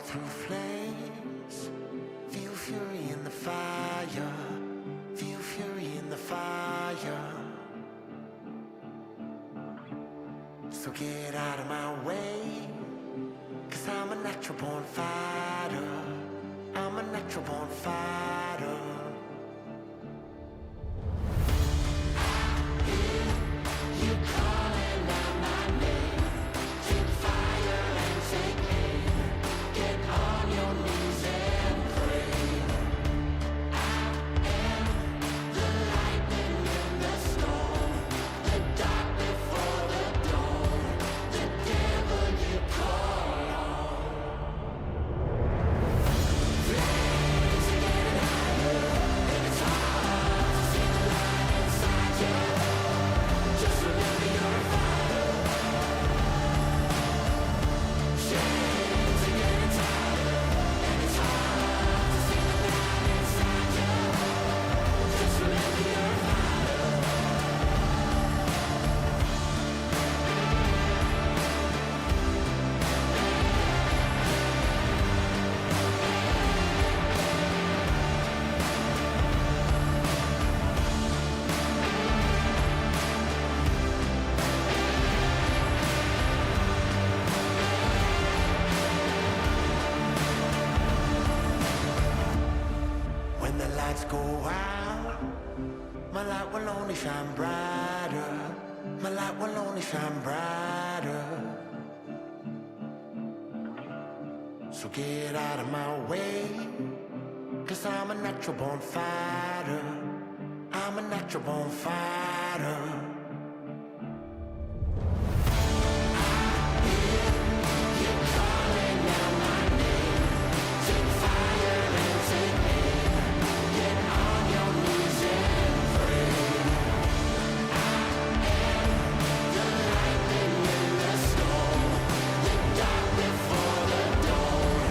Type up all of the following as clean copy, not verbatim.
through flames, feel fury in the fire, feel fury in the fire. So get out of my way, 'cause I'm a natural born fighter, I'm a natural born fighter. You calling out my name, take fire and take aim, get on your knees and pray. I am the lightning in the storm, the dark before the dawn, the devil you call on. Flames are getting higher, and it's hard to see the light inside you. Just remember you're a fighter. Chains are getting tighter, and it's hard to see the light inside you. Just remember you're a fighter. When the lights go out, my light will only shine brighter, my light will only shine brighter. So get out of my way, 'cause I'm a natural born fighter, I'm a natural born fighter. You calling out my name, take fire and take aim, get on your knees and pray. I am the lightning in the storm, the dark before the dawn,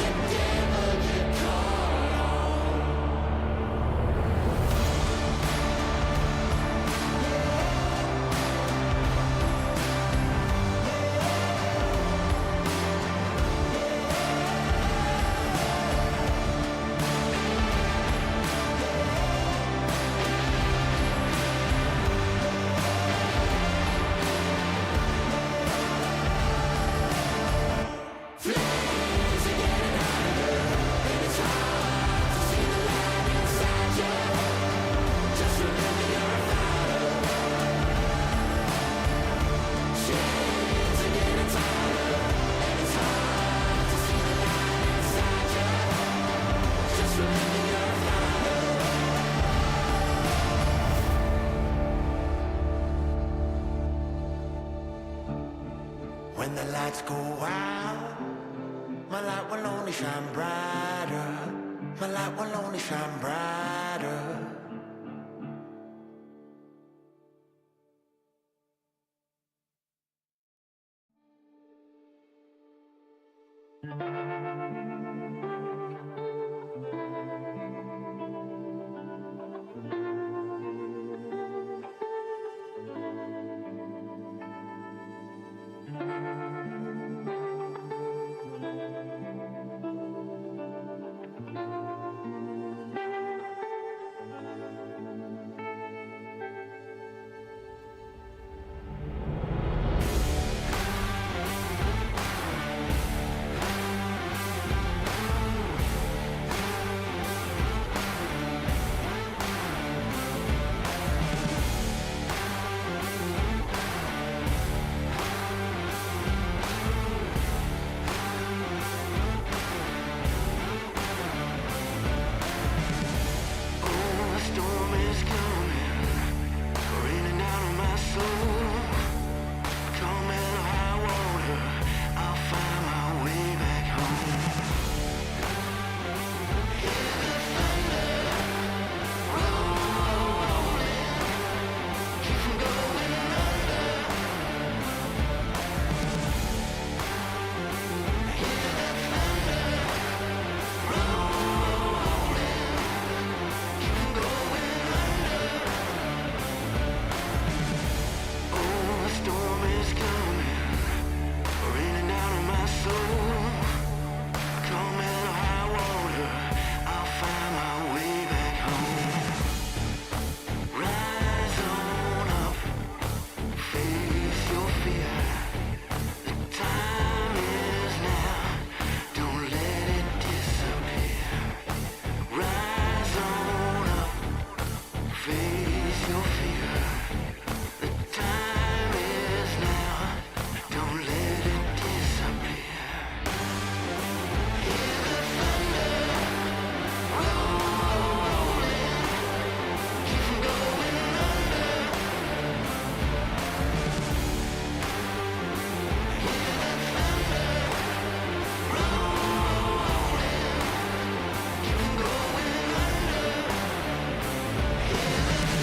the devil you call on. Flames are getting higher, and it's hard to see the light inside you. Just remember you're a fighter. Chains are getting tighter, and it's hard to see the light inside you. Just remember you're a fighter. When the lights go out, my light will only shine brighter, my light will only shine brighter. face your fear. The time is now. Don't let it disappear. Hear the thunder rolling. Keep from going under. Hear the thunder rolling. Keep from going under. Hear the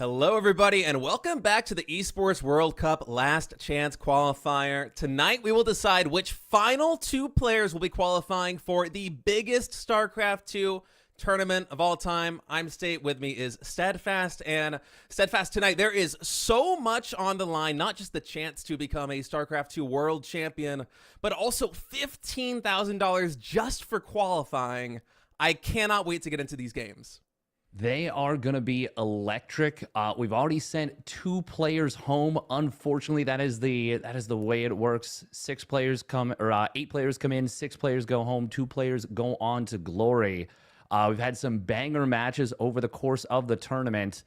Hello, everybody, and welcome back to the Esports World Cup Last Chance Qualifier. Tonight, we will decide which final 2 players will be qualifying for the biggest StarCraft 2 tournament of all time. I'm State, with me is Steadfast, and Steadfast, tonight there is so much on the line, not just the chance to become a StarCraft 2 world champion, but also $15,000 just for qualifying. I cannot wait to get into these games. They are going to be electric. We've already sent 2 players home. Unfortunately, that is the way it works. 8 players come in, 6 players go home, 2 players go on to glory. We've had some banger matches over the course of the tournament,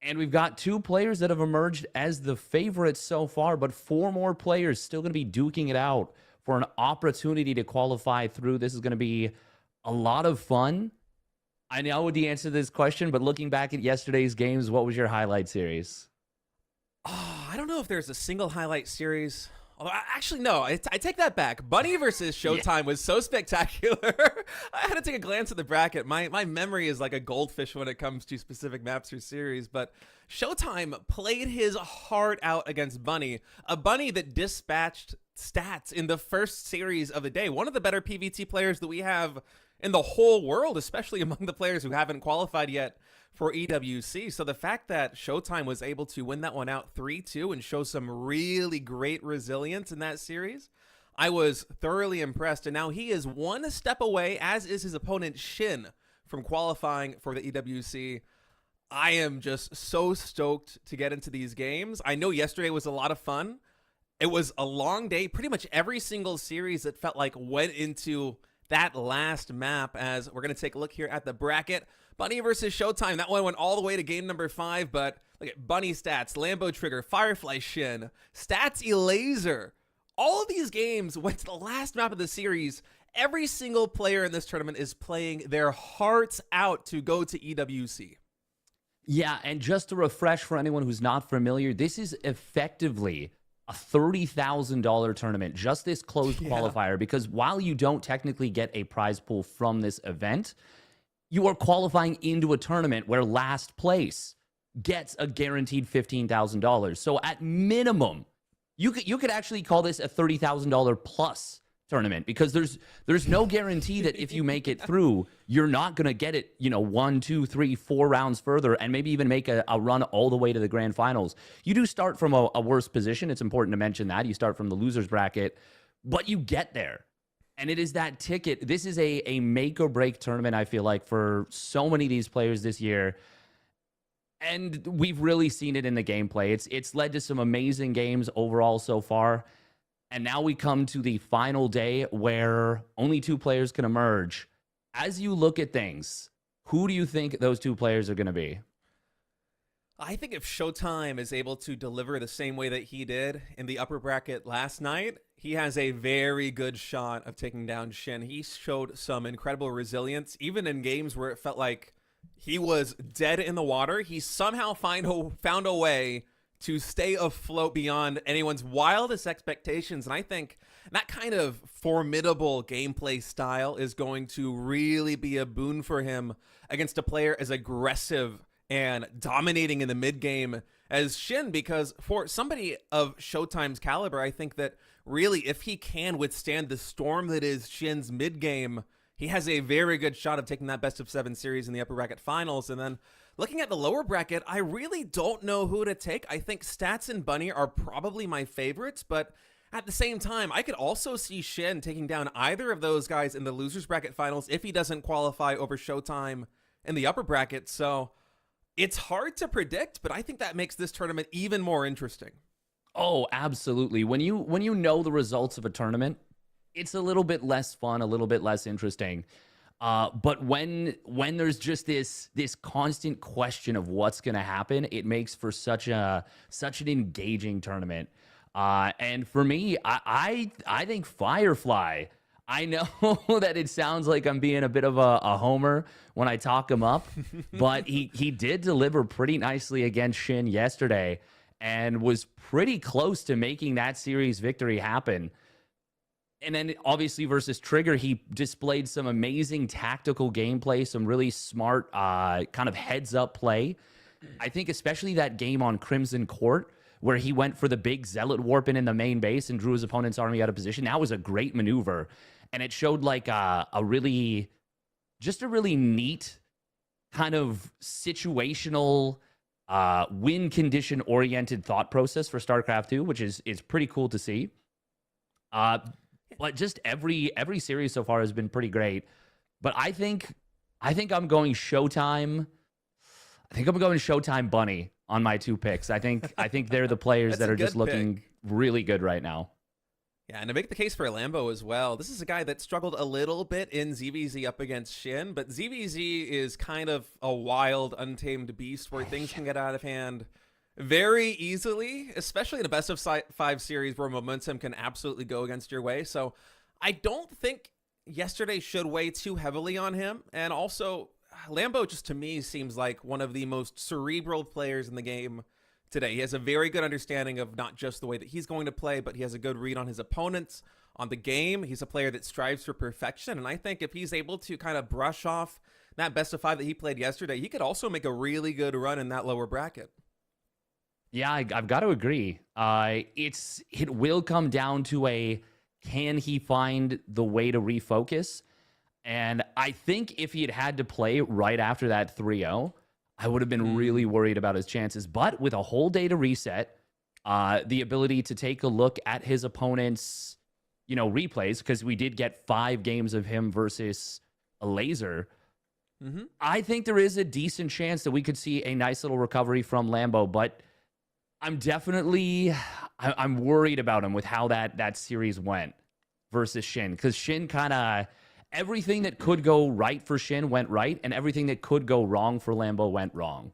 and we've got 2 players that have emerged as the favorites so far, but 4 more players still going to be duking it out for an opportunity to qualify through. This is going to be a lot of fun. I know the answer to this question, but looking back at yesterday's games, what was your highlight series? Oh, I don't know if there's a single highlight series. Although, actually, no, I take that back. Bunny versus Showtime was so spectacular. I had to take a glance at the bracket. My memory is like a goldfish when it comes to specific maps or series, but Showtime played his heart out against Bunny, a Bunny that dispatched stats in the first series of the day. One of the better PvT players that we have in the whole world, especially among the players who haven't qualified yet for EWC. So the fact that Showtime was able to win that one out 3-2 and show some really great resilience in that series, I was thoroughly impressed. And now he is 1 step away, as is his opponent Shin, from qualifying for the EWC. I am just so stoked to get into these games. I know yesterday was a lot of fun. It was a long day. Pretty much every single series that felt like went into that last map, as we're going to take a look here at the bracket. Bunny versus Showtime. That one went all the way to game number 5, but look at Bunny stats, Lambo Trigger, Firefly Shin, Stats Elaser. All of these games went to the last map of the series. Every single player in this tournament is playing their hearts out to go to EWC. Yeah, and just to refresh for anyone who's not familiar, this is effectively a $30,000 tournament, just this closed qualifier, because while you don't technically get a prize pool from this event, you are qualifying into a tournament where last place gets a guaranteed $15,000. So at minimum, you could actually call this a $30,000 plus tournament, because there's no guarantee that if you make it through, you're not going to get it, 1, 2, 3, 4 rounds further and maybe even make a run all the way to the grand finals. You do start from a worse position. It's important to mention that. You start from the loser's bracket, but you get there. And it is that ticket. This is a make or break tournament, I feel like, for so many of these players this year. And we've really seen it in the gameplay. It's led to some amazing games overall so far. And now we come to the final day where only 2 players can emerge. As you look at things, who do you think those 2 players are going to be? I think if Showtime is able to deliver the same way that he did in the upper bracket last night, he has a very good shot of taking down Shin. He showed some incredible resilience, even in games where it felt like he was dead in the water. He somehow found a way to stay afloat beyond anyone's wildest expectations. And I think that kind of formidable gameplay style is going to really be a boon for him against a player as aggressive and dominating in the mid game as Shin, because for somebody of Showtime's caliber, I think that really, if he can withstand the storm that is Shin's mid game, he has a very good shot of taking that best of 7 series in the upper bracket finals. And then looking at the lower bracket, I really don't know who to take. I think Stats and Bunny are probably my favorites, but at the same time, I could also see Shin taking down either of those guys in the losers bracket finals if he doesn't qualify over Showtime in the upper bracket. So it's hard to predict, but I think that makes this tournament even more interesting. Oh, absolutely. When you know the results of a tournament, it's a little bit less fun, a little bit less interesting. But when there's just this constant question of what's going to happen, it makes for such an engaging tournament. And for me, I think Firefly. I know that it sounds like I'm being a bit of a homer when I talk him up, but he did deliver pretty nicely against Shin yesterday and was pretty close to making that series victory happen. And then obviously versus Trigger, he displayed some amazing tactical gameplay, some really smart kind of heads up play I think especially that game on Crimson Court where he went for the big Zealot warp in the main base and drew his opponent's army out of position. That was a great maneuver. And it showed like a really neat kind of situational win condition oriented thought process for StarCraft 2, which is pretty cool to see. But just every series so far has been pretty great. But I think I'm going Showtime. I think I'm going Showtime Bunny on my 2 picks. I think they're the players that are just looking really good right now. Yeah, and to make the case for Lambo as well, this is a guy that struggled a little bit in ZVZ up against Shin, but ZVZ is kind of a wild, untamed beast where things can get out of hand very easily, especially in a best of 5 series where momentum can absolutely go against your way. So I don't think yesterday should weigh too heavily on him. And also, Lambo just to me seems like one of the most cerebral players in the game today. He has a very good understanding of not just the way that he's going to play, but he has a good read on his opponents, on the game. He's a player that strives for perfection. And I think if he's able to kind of brush off that best of 5 that he played yesterday, he could also make a really good run in that lower bracket. Yeah, I've got to agree. It will come down to can he find the way to refocus? And I think if he had to play right after that 3-0, I would have been really worried about his chances. But with a whole day to reset, the ability to take a look at his opponent's, replays, because we did get 5 games of him versus a laser. I think there is a decent chance that we could see a nice little recovery from Lambo, but I'm worried about him with how that series went versus Shin, because Shin kind of everything that could go right for Shin went right, and everything that could go wrong for Lambo went wrong.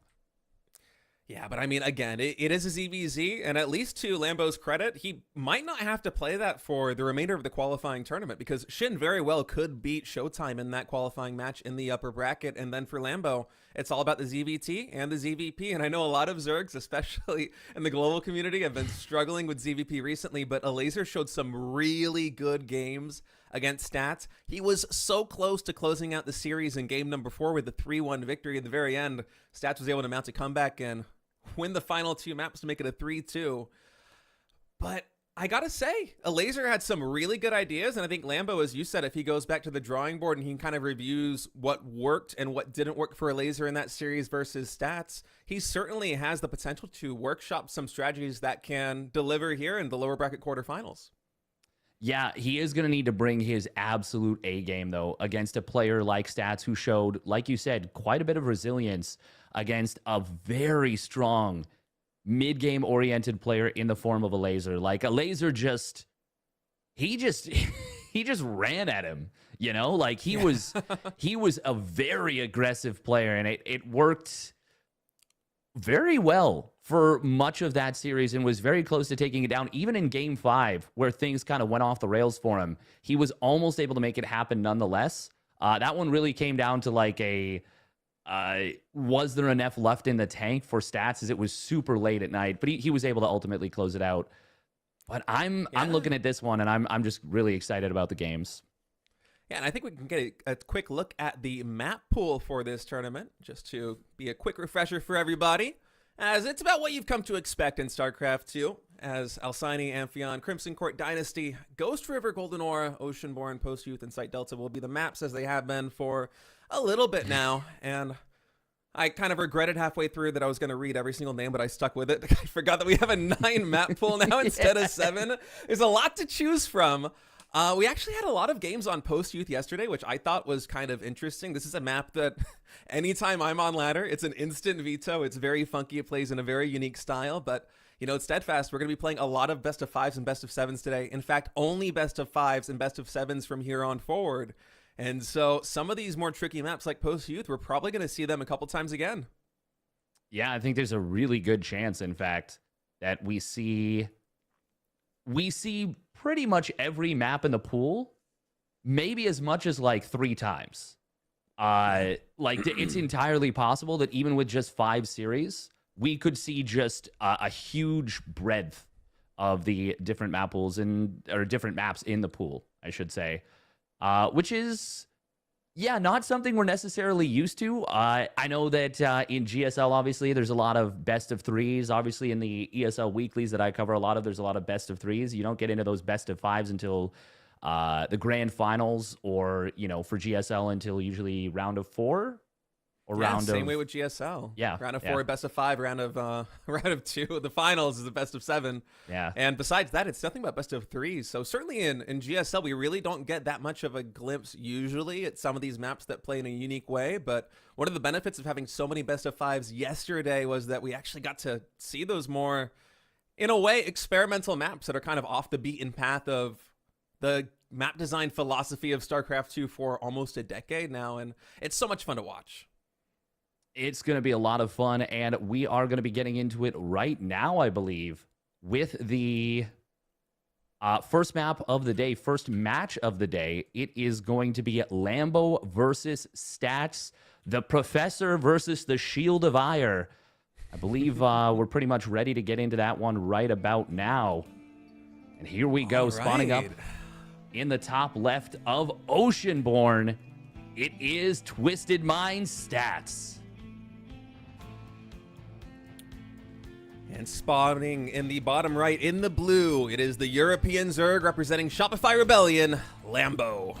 Yeah, but I mean, again, it is a ZVZ, and at least to Lambo's credit, he might not have to play that for the remainder of the qualifying tournament, because Shin very well could beat Showtime in that qualifying match in the upper bracket, and then for Lambo, it's all about the ZVT and the ZVP, and I know a lot of Zergs, especially in the global community, have been struggling with ZVP recently, but Alazer showed some really good games against Stats. He was so close to closing out the series in game number 4 with the 3-1 victory at the very end. Stats was able to mount a comeback and win the final 2 maps to make it a 3-2. But I gotta say, Alazer had some really good ideas, and I think Lambo, as you said, if he goes back to the drawing board and he kind of reviews what worked and what didn't work for Alazer in that series versus Stats, he certainly has the potential to workshop some strategies that can deliver here in the lower bracket quarterfinals. Yeah, he is going to need to bring his absolute A game, though, against a player like Stats, who showed, like you said, quite a bit of resilience against a very strong mid-game oriented player in the form of a laser. Like, a laser he just ran at him, like he was a very aggressive player, and it worked very well for much of that series and was very close to taking it down. Even in game 5, where things kind of went off the rails for him, he was almost able to make it happen nonetheless. That one really came down to like was there enough left in the tank for Stats, as it was super late at night, but he was able to ultimately close it out. But I'm looking at this one, and I'm just really excited about the games. Yeah, and I think we can get a quick look at the map pool for this tournament, just to be a quick refresher for everybody, as it's about what you've come to expect in StarCraft 2, as Alcyone, Amphion, Crimson Court Dynasty, Ghost River, Golden Aura, Oceanborn, Post Youth, and Site Delta will be the maps as they have been for a little bit now, and I kind of regretted halfway through that I was going to read every single name, but I stuck with it. I forgot that we have a 9 map pool now instead of 7. There's a lot to choose from. We actually had a lot of games on Post Youth yesterday, which I thought was kind of interesting. This is a map that anytime I'm on ladder, it's an instant veto. It's very funky. It plays in a very unique style, but it's Steadfast. We're going to be playing a lot of best of 5s and best of 7s today. In fact, only best of 5s and best of 7s from here on forward. And so some of these more tricky maps like Post Youth, we're probably going to see them a couple times again. Yeah, I think there's a really good chance, in fact, that we see pretty much every map in the pool, maybe as much as like 3 times. It's entirely possible that even with just 5 series, we could see just a huge breadth of the different map pools or different maps in the pool, I should say, which is Yeah, not something we're necessarily used to. I know that in GSL, obviously, there's a lot of best of threes. Obviously, in the ESL weeklies that I cover a lot of, there's a lot of best of threes. You don't get into those best of fives until the grand finals, or, for GSL until usually round of 4 or Yeah, round same of... way with GSL. Yeah, round of yeah. 4, best of 5, round of round of 2. The finals is the best of 7. Yeah. And besides that, it's nothing but best of 3s. So certainly in GSL, we really don't get that much of a glimpse usually at some of these maps that play in a unique way. But one of the benefits of having so many best of 5s yesterday was that we actually got to see those more, in a way, experimental maps that are kind of off the beaten path of the map design philosophy of StarCraft 2 for almost a decade now. And it's so much fun to watch. It's going to be a lot of fun, and we are going to be getting into it right now, I believe, with the first map of the day, first match of the day. It is going to be Lambo versus Stats, the Professor versus the Shield of Ire. I believe we're pretty much ready to get into that one right about now. And here we go, spawning up in the top left of Oceanborn. It is Twisted Mind Stats. And spawning in the bottom right in the blue, it is the European Zerg representing Shopify Rebellion, Lambo.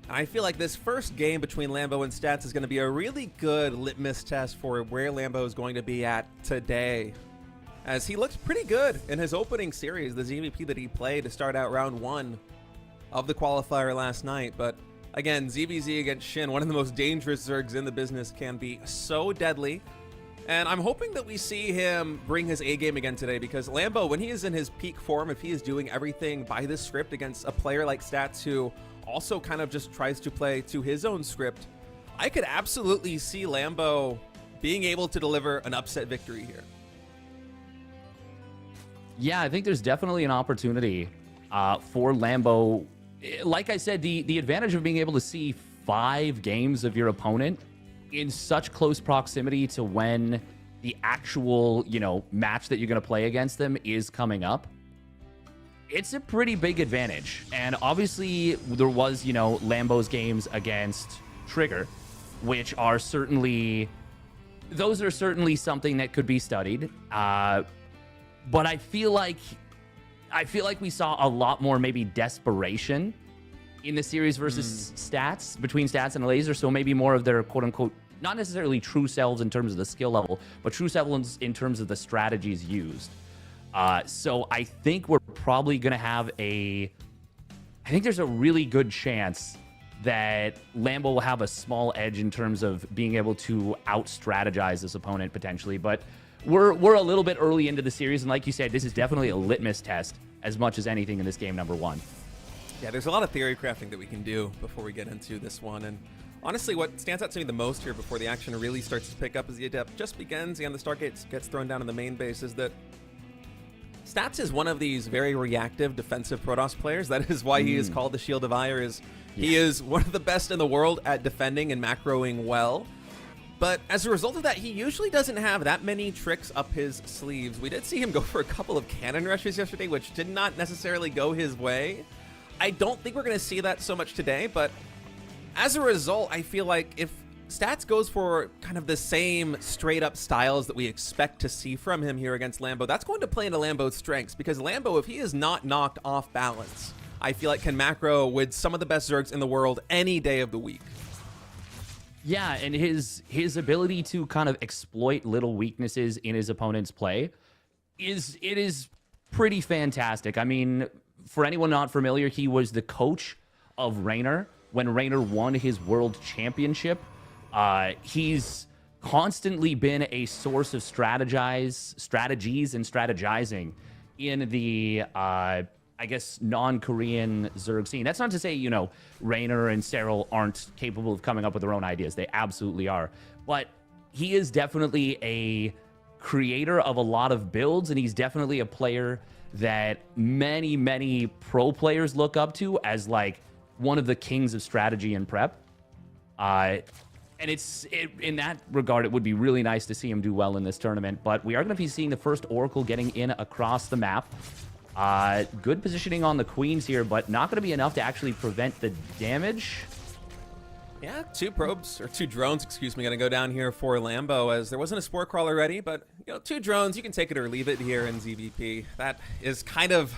I feel like this first game between Lambo and Stats is going to be a really good litmus test for where Lambo is going to be at today, as he looked pretty good in his opening series, the ZVP that he played to start out round 1 of the qualifier last night. But again, ZVZ against Shin, one of the most dangerous Zergs in the business, can be so deadly. And I'm hoping that we see him bring his A game again today, because Lambo, when he is in his peak form, if he is doing everything by the script against a player like Stats, who also kind of just tries to play to his own script, I could absolutely see Lambo being able to deliver an upset victory here. Yeah, I think there's definitely an opportunity for Lambo. Like I said, the advantage of being able to see 5 games of your opponent in such close proximity to when the actual, match that you're going to play against them is coming up, it's a pretty big advantage. And obviously there was, Lambo's games against Trigger, which are certainly something that could be studied. But I feel like we saw a lot more maybe desperation in the series versus Stats, between Stats and Laser. So maybe more of their quote unquote, not necessarily true selves in terms of the skill level, but true selves in terms of the strategies used. So I think we're probably going to have I think there's a really good chance that Lambo will have a small edge in terms of being able to out-strategize this opponent potentially. But we're a little bit early into the series, and like you said, this is definitely a litmus test as much as anything in this game number 1. Yeah, there's a lot of theory crafting that we can do before we get into this one. And honestly, what stands out to me the most here before the action really starts to pick up as the Adept just begins and the Stargate gets thrown down in the main base is that Stats is one of these very reactive defensive Protoss players. That is why he is called the Shield of Ire. He is one of the best in the world at defending and macroing well. But as a result of that, he usually doesn't have that many tricks up his sleeves. We did see him go for a couple of cannon rushes yesterday, which did not necessarily go his way. I don't think we're going to see that so much today, but as a result, I feel like if Stats goes for kind of the same straight-up styles that we expect to see from him here against Lambo, that's going to play into Lambo's strengths, because Lambo, if he is not knocked off balance, I feel like can macro with some of the best Zergs in the world any day of the week. Yeah, and his ability to kind of exploit little weaknesses in his opponent's play is pretty fantastic. I mean, for anyone not familiar, he was the coach of Raynor when Raynor won his world championship. He's constantly been a source of strategies and strategizing in the I guess, non-Korean Zerg scene. That's not to say, Raynor and Cyril aren't capable of coming up with their own ideas. They absolutely are. But he is definitely a creator of a lot of builds, and he's definitely a player that many, many pro players look up to as, like, one of the kings of strategy and prep. And in that regard, it would be really nice to see him do well in this tournament. But we are going to be seeing the first Oracle getting in across the map. Good positioning on the queens here, but not going to be enough to actually prevent the damage. Yeah, two probes, or two drones, excuse me, going to go down here for Lambo, as there wasn't a spore crawler ready, but, you know, two drones, you can take it or leave it here in ZVP. That is kind of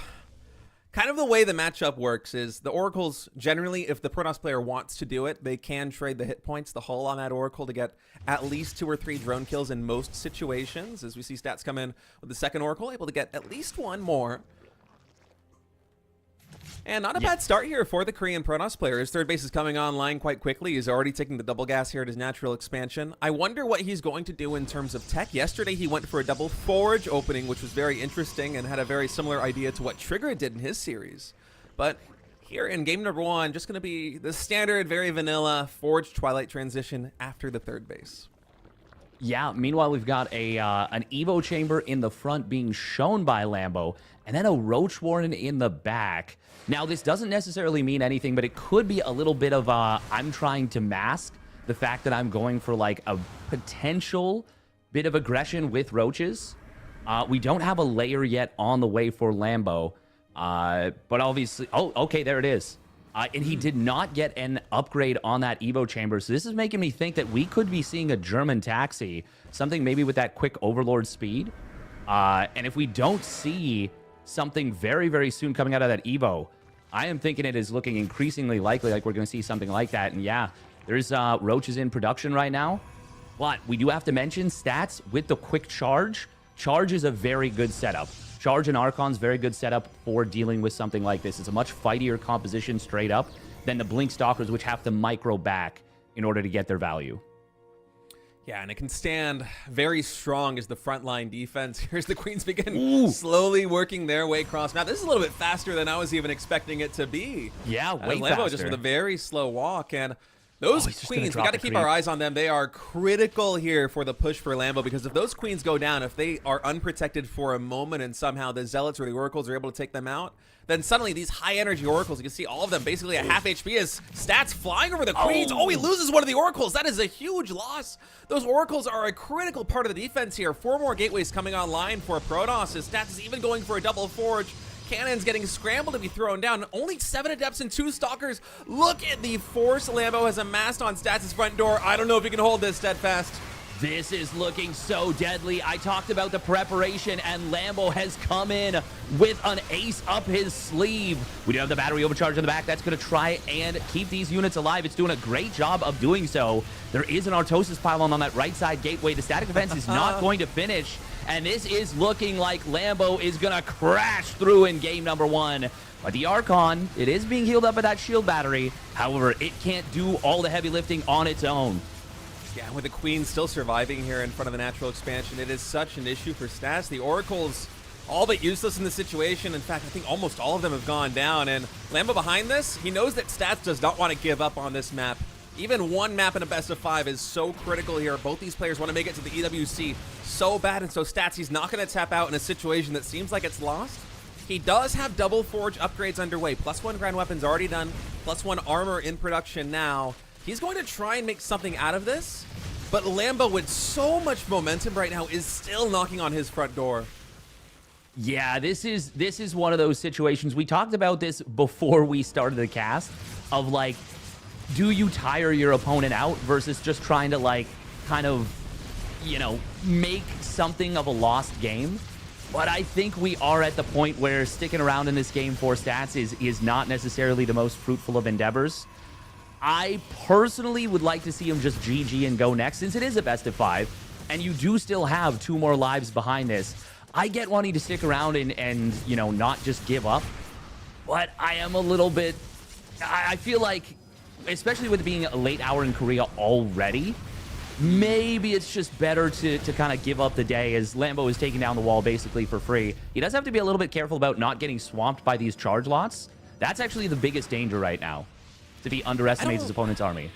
the way the matchup works. Is the Oracles, generally, if the Protoss player wants to do it, they can trade the hit points, the hull on that Oracle, to get at least 2 or 3 drone kills in most situations. As we see stats come in with the second Oracle, able to get at least one more. And not a bad start here for the Korean Protoss player. His third base is coming online quite quickly. He's already taking the double gas here at his natural expansion. I wonder what he's going to do in terms of tech. Yesterday, he went for a double forge opening, which was very interesting and had a very similar idea to what Trigger did in his series. But here in game number 1, just going to be the standard, very vanilla forge Twilight transition after the third base. Yeah, meanwhile, we've got an Evo chamber in the front being shown by Lambo, and then a Roach Warren in the back. Now, this doesn't necessarily mean anything, but it could be a little bit of I'm trying to mask the fact that I'm going for like a potential bit of aggression with Roaches. We don't have a layer yet on the way for Lambo, but obviously, oh, okay, there it is. And he did not get an upgrade on that Evo chamber. So this is making me think that we could be seeing a German taxi, something maybe with that quick Overlord speed. And if we don't see something very, very soon coming out of that Evo, I am thinking it is looking increasingly likely like we're going to see something like that. And yeah, there's Roaches in production right now. But we do have to mention stats with the quick charge. Charge is a very good setup. Charge and Archon's very good setup for dealing with something like this. It's a much fightier composition straight up than the Blink Stalkers, which have to micro back in order to get their value. Yeah, and it can stand very strong as the frontline defense. Here's the Queens begin slowly working their way across. Now, this is a little bit faster than I was even expecting it to be. Yeah, way Lambo faster. just with a very slow walk, and those Queens, we got to keep our eyes on them. They are critical here for the push for Lambo, because if those Queens go down, if they are unprotected for a moment and somehow the Zealots or the Oracles are able to take them out, then suddenly these high-energy Oracles, you can see all of them basically at half HP as stats flying over the Queens. Oh, he loses one of the Oracles. That is a huge loss. Those Oracles are a critical part of the defense here. 4 more gateways coming online for Protoss. His stats is even going for a double forge. Cannons getting scrambled to be thrown down. Only 7 Adepts and 2 Stalkers. Look at the force Lambo has amassed on Stats' front door. I don't know if he can hold this, Steadfast. This is looking so deadly. I talked about the preparation, and Lambo has come in with an ace up his sleeve. We do have the battery overcharge in the back. That's going to try and keep these units alive. It's doing a great job of doing so. There is an Artosis pylon on that right side gateway. The static defense is not going to finish, and this is looking like Lambo is going to crash through in game number 1. But the Archon, it is being healed up by that shield battery. However, it can't do all the heavy lifting on its own. Yeah, with the Queen still surviving here in front of the natural expansion, it is such an issue for Stats. The Oracles, all but useless in the situation. In fact, I think almost all of them have gone down. And Lambo behind this, he knows that Stats does not want to give up on this map. Even one map in a best of 5 is so critical here. Both these players want to make it to the EWC so bad. And so Stats, he's not going to tap out in a situation that seems like it's lost. He does have double forge upgrades underway. +1 ground weapons already done. +1 armor in production now. He's going to try and make something out of this, but Lambo, with so much momentum right now, is still knocking on his front door. Yeah, this is one of those situations. We talked about this before we started the cast, of like, do you tire your opponent out versus just trying to like kind of, you know, make something of a lost game. But I think we are at the point where sticking around in this game for Stats is not necessarily the most fruitful of endeavors. I personally would like to see him just GG and go next, since it is a best of 5, and you do still have 2 more lives behind this. I get wanting to stick around and you know, not just give up, but I am a little bit... I feel like, especially with it being a late hour in Korea already, maybe it's just better to kind of give up the day, as Lambo is taking down the wall basically for free. He does have to be a little bit careful about not getting swamped by these charge lots. That's actually the biggest danger right now, if he underestimates his opponent's army.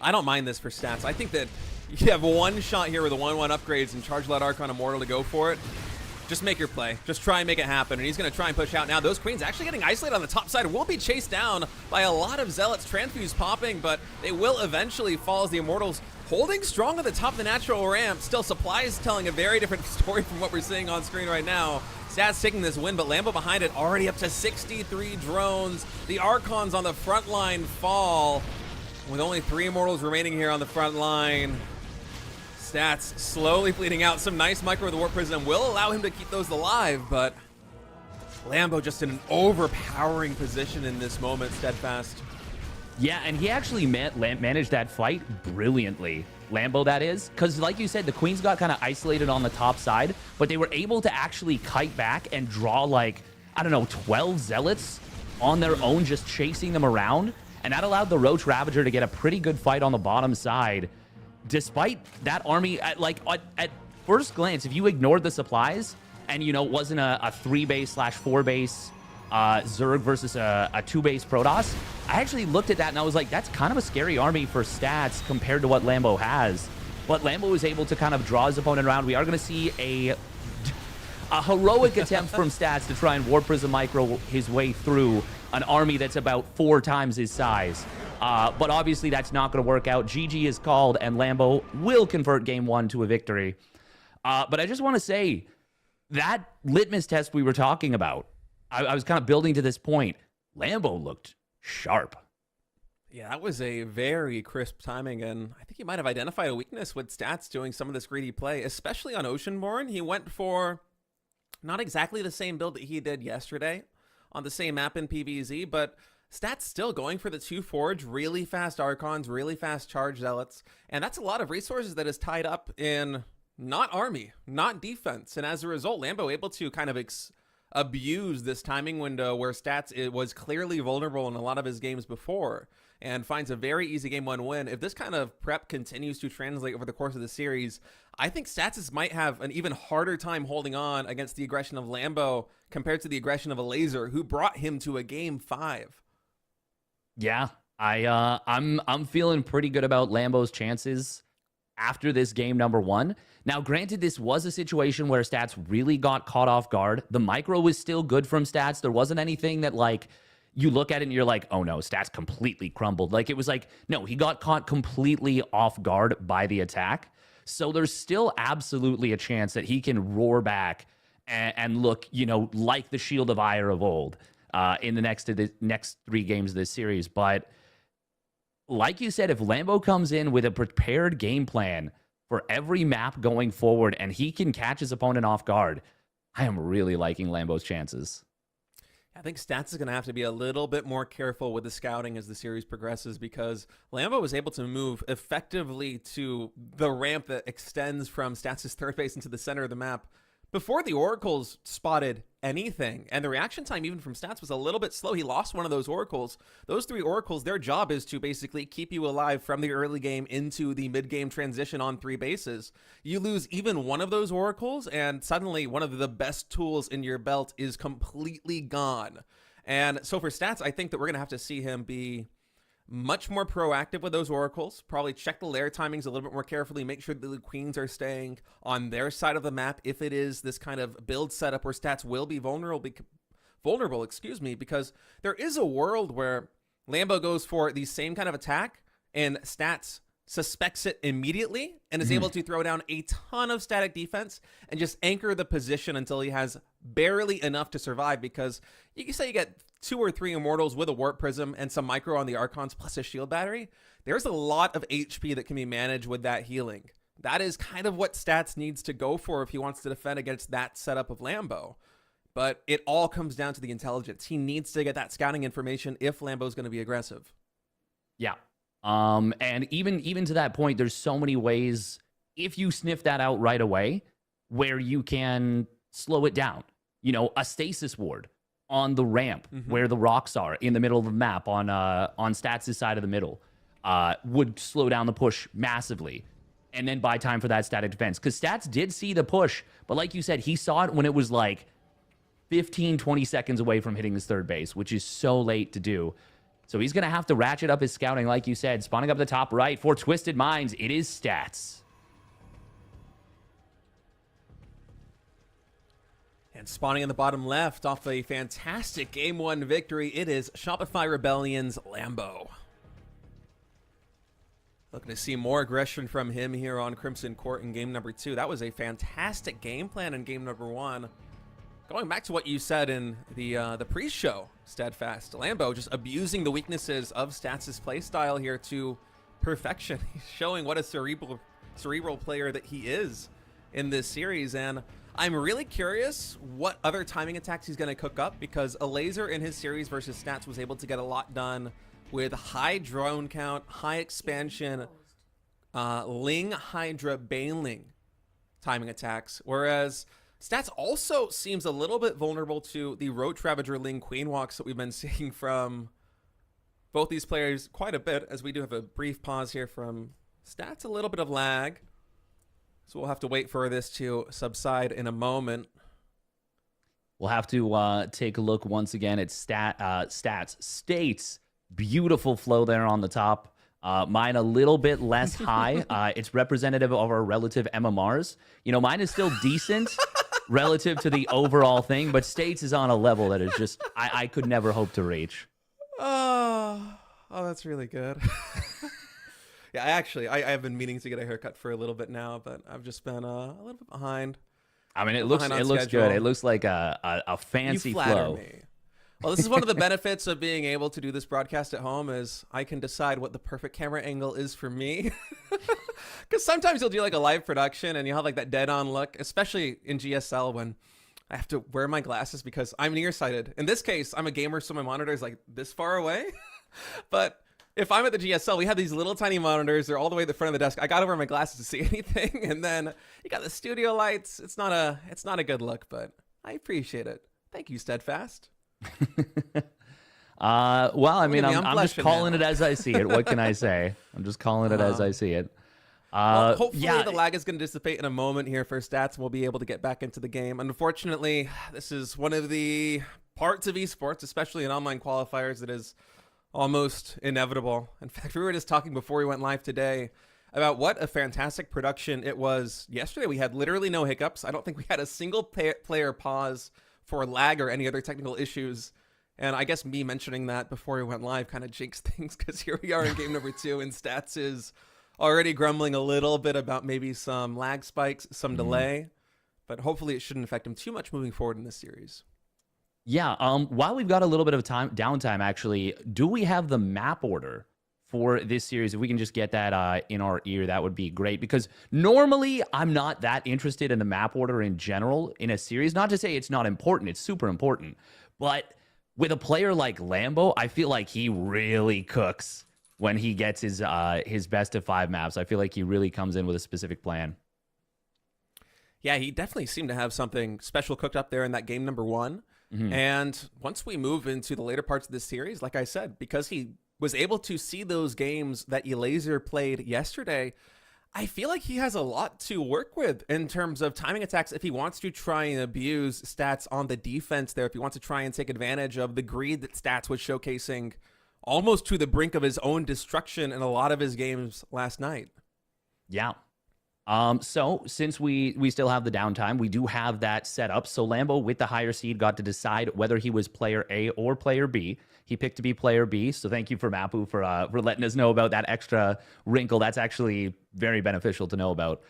I don't mind this for Stats. I think that you have one shot here with the 1-1 upgrades and charge that Archon Immortal to go for it. Just make your play. Just try and make it happen. And he's going to try and push out now. Those Queens actually getting isolated on the top side will be chased down by a lot of Zealots. Transfuse popping, but they will eventually fall as the Immortals holding strong at the top of the natural ramp. Still, supplies telling a very different story from what we're seeing on screen right now. Stats taking this win, but Lambo behind it, already up to 63 drones. The Archons on the front line fall, with only 3 Immortals remaining here on the front line. Stats slowly bleeding out. Some nice micro with the Warp Prism will allow him to keep those alive, but Lambo just in an overpowering position in this moment, Steadfast. Yeah, and he actually managed that fight brilliantly. Lambo, that is. Because like you said, the Queens got kind of isolated on the top side, but they were able to actually kite back and draw like, I don't know, 12 Zealots on their own, just chasing them around. And that allowed the Roach Ravager to get a pretty good fight on the bottom side. Despite that army, at first glance, if you ignored the supplies and, you know, it wasn't a 3-base/4 base Zerg versus a 2-base Protoss, I actually looked at that and I was like, that's kind of a scary army for Stats compared to what Lambo has. But Lambo is able to kind of draw his opponent around. We are going to see a heroic attempt from Stats to try and Warp Prism Micro his way through an army that's about 4 times his size. But obviously that's not going to work out. GG is called and Lambo will convert game 1 to a victory. But I just want to say that litmus test we were talking about, I was kind of building to this point. Lambo looked sharp. Yeah, that was a very crisp timing, and I think he might have identified a weakness with Stats doing some of this greedy play, especially on Oceanborn. He went for not exactly the same build that he did yesterday on the same map in PvZ, but Stats still going for the 2 Forge, really fast Archons, really fast Charge Zealots, and that's a lot of resources that is tied up in not army, not defense, and as a result, Lambo able to kind of abuse this timing window where Stats was clearly vulnerable in a lot of his games before, and finds a very easy game 1 win. If this kind of prep continues to translate over the course of the series, I think Stats might have an even harder time holding on against the aggression of Lambo compared to the aggression of a Laser, who brought him to a game 5. Yeah, I'm feeling pretty good about Lambo's chances after this game number 1. Now, granted, this was a situation where Stats really got caught off guard. The micro was still good from Stats. There wasn't anything that, like, you look at it and you're like, oh no, Stats completely crumbled. Like, it was like, no, he got caught completely off guard by the attack. So there's still absolutely a chance that he can roar back and look, you know, like the Shield of Ire of old in the next 3 games of this series. But like you said, if Lambo comes in with a prepared game plan for every map going forward and he can catch his opponent off guard, I am really liking Lambo's chances. I think Stats is going to have to be a little bit more careful with the scouting as the series progresses, because Lambo was able to move effectively to the ramp that extends from Stats' third base into the center of the map before the Oracles spotted anything. And the reaction time even from Stats was a little bit slow. He lost one of those Oracles. Those 3 Oracles, their job is to basically keep you alive from the early game into the mid-game transition on 3 bases. You lose even one of those Oracles, and suddenly one of the best tools in your belt is completely gone. And so for Stats, I think that we're going to have to see him be much more proactive with those Oracles, probably check the lair timings a little bit more carefully, make sure the Queens are staying on their side of the map if it is this kind of build setup where Stats will be vulnerable, because there is a world where Lambo goes for the same kind of attack and Stats suspects it immediately and is able to throw down a ton of static defense and just anchor the position until he has barely enough to survive, because you can say you get 2 or 3 Immortals with a Warp Prism and some micro on the Archons plus a shield battery. There's a lot of HP that can be managed with that healing. That is kind of what Stats needs to go for if he wants to defend against that setup of Lambo. But it all comes down to the intelligence. He needs to get that scouting information if Lambo's going to be aggressive. Yeah. And even to that point, there's so many ways, if you sniff that out right away, where you can slow it down. You know, a stasis ward on the ramp where the rocks are in the middle of the map on Stats' side of the middle would slow down the push massively and then buy time for that static defense. Because Stats did see the push, but like you said, he saw it when it was like 15, 20 seconds away from hitting his third base, which is so late to do. So he's going to have to ratchet up his scouting, like you said. Spawning up the top right for Twisted Minds, it is Stats. And spawning in the bottom left off a fantastic Game 1 victory, it is Shopify Rebellion's Lambo. Looking to see more aggression from him here on Crimson Court in game number 2. That was a fantastic game plan in game number 1. Going back to what you said in the pre-show, Steadfast, Lambo just abusing the weaknesses of Stats' playstyle here to perfection. He's showing what a cerebral player that he is in this series, and I'm really curious what other timing attacks he's going to cook up, because a laser in his series versus Stats was able to get a lot done with high drone count, high expansion, Ling, Hydra, Baneling timing attacks, whereas Stats also seems a little bit vulnerable to the Roach Ravager Ling Queen walks that we've been seeing from both these players quite a bit, as we do have a brief pause here from Stats, a little bit of lag. So we'll have to wait for this to subside in a moment. We'll have to take a look once again at Stats. States, beautiful flow there on the top. Mine a little bit less high. It's representative of our relative MMRs. You know, mine is still decent relative to the overall thing, but States is on a level that is just, I could never hope to reach. Oh, that's really good. Yeah, I have been meaning to get a haircut for a little bit now, but I've just been a little bit behind. I mean, it looks good. It looks like a fancy You flatter flow. me. Well, this is one of the benefits of being able to do this broadcast at home, is I can decide what the perfect camera angle is for me. Because sometimes you'll do like a live production and you'll have like that dead on look, especially in GSL when I have to wear my glasses because I'm nearsighted. In this case, I'm a gamer, so my monitor is like this far away. But if I'm at the GSL, we have these little tiny monitors. They're all the way at the front of the desk. I got to wear my glasses to see anything. And then you got the studio lights. It's not a good look, but I appreciate it. Thank you, Steadfast. Well, I mean, I'm just calling now. it as I see it. What can I say? I'm just calling it as I see it. Well, hopefully yeah, the lag is going to dissipate in a moment here for Stats, and we'll be able to get back into the game. Unfortunately, this is one of the parts of esports, especially in online qualifiers, that is almost inevitable. In fact, we were just talking before we went live today about what a fantastic production it was yesterday. We had literally no hiccups. I don't think we had a single player pause for lag or any other technical issues. And I guess me mentioning that before we went live kind of jinxed things, because here we are in game number 2, and Stats is already grumbling a little bit about maybe some lag spikes, some delay, but hopefully it shouldn't affect him too much moving forward in this series. Yeah, while we've got a little bit of downtime, actually, do we have the map order for this series? If we can just get that in our ear, that would be great, because normally I'm not that interested in the map order in general in a series. Not to say it's not important, it's super important, but with a player like Lambo, I feel like he really cooks when he gets his best of 5 maps. I feel like he really comes in with a specific plan. Yeah, he definitely seemed to have something special cooked up there in that game number 1. And once we move into the later parts of this series, like I said, because he was able to see those games that Elaser played yesterday, I feel like he has a lot to work with in terms of timing attacks if he wants to try and abuse Stats on the defense there, if he wants to try and take advantage of the greed that Stats was showcasing almost to the brink of his own destruction in a lot of his games last night. Yeah. So since we still have the downtime, we do have that set up. So Lambo, with the higher seed, got to decide whether he was player A or player B. He picked to be player B. So thank you for Mapu for letting us know about that extra wrinkle. That's actually very beneficial to know about.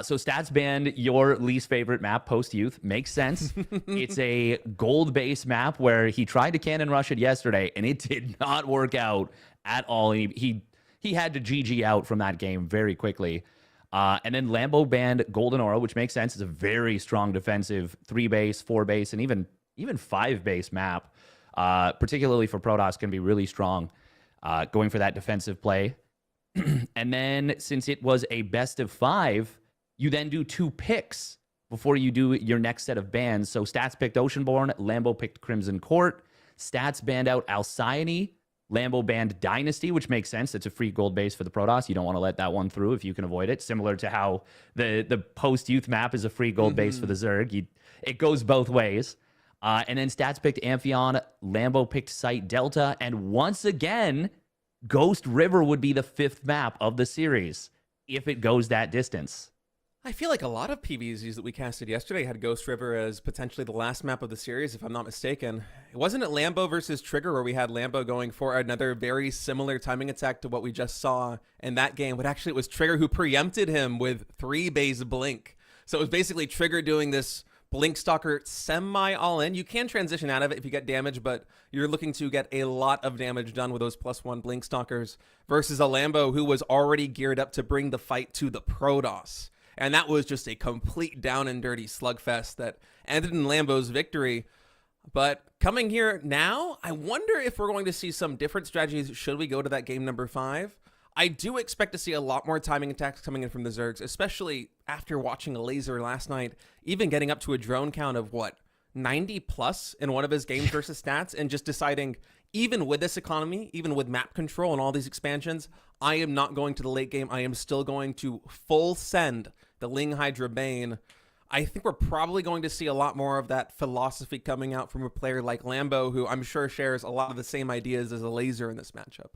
So Stats banned your least favorite map, Post Youth. Makes sense. It's a gold base map where he tried to cannon rush it yesterday, and it did not work out at all. He had to GG out from that game very quickly. And then Lambo banned Golden Aura, which makes sense. It's a very strong defensive 3-base, 4-base, and even 5-base map. Particularly for Protoss, can be really strong going for that defensive play. And then since it was a best of 5, you then do 2 picks before you do your next set of bans. So Stats picked Oceanborn, Lambo picked Crimson Court, Stats banned out Alcyone, Lambo banned Dynasty, which makes sense. It's a free gold base for the Protoss. You don't want to let that one through if you can avoid it. Similar to how the post-youth map is a free gold base for the Zerg. It goes both ways. And then Stats picked Amphion, Lambo picked Site Delta, and once again, Ghost River would be the 5th map of the series if it goes that distance. I feel like a lot of PvZs that we casted yesterday had Ghost River as potentially the last map of the series, if I'm not mistaken. It wasn't at Lambo versus Trigger where we had Lambo going for another very similar timing attack to what we just saw in that game, but actually it was Trigger who preempted him with 3-base blink. So it was basically Trigger doing this Blinkstalker semi all in. You can transition out of it if you get damage, but you're looking to get a lot of damage done with those +1 Blinkstalkers versus a Lambo who was already geared up to bring the fight to the Protoss. And that was just a complete down and dirty slugfest that ended in Lambo's victory. But coming here now, I wonder if we're going to see some different strategies should we go to that game number 5. I do expect to see a lot more timing attacks coming in from the Zergs, especially after watching a Laser last night, even getting up to a drone count of, 90 plus in one of his games versus stats, and just deciding, even with this economy, even with map control and all these expansions, I am not going to the late game. I am still going to full send the Ling Hydra Bane. I think we're probably going to see a lot more of that philosophy coming out from a player like Lambo, who I'm sure shares a lot of the same ideas as a Laser in this matchup.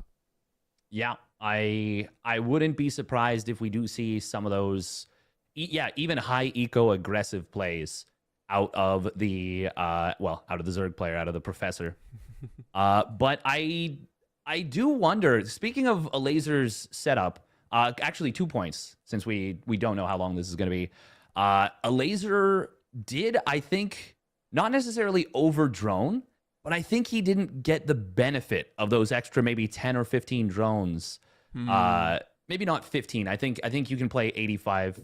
Yeah, I wouldn't be surprised if we do see some of those, even high eco aggressive plays out of the out of the Zerg player, out of the Professor. But I do wonder. Speaking of a Laser's setup, actually 2 points since we don't know how long this is going to be. A Laser did, I think, not necessarily over drone, but I think he didn't get the benefit of those extra maybe 10 or 15 drones. Maybe not 15. I think you can play 85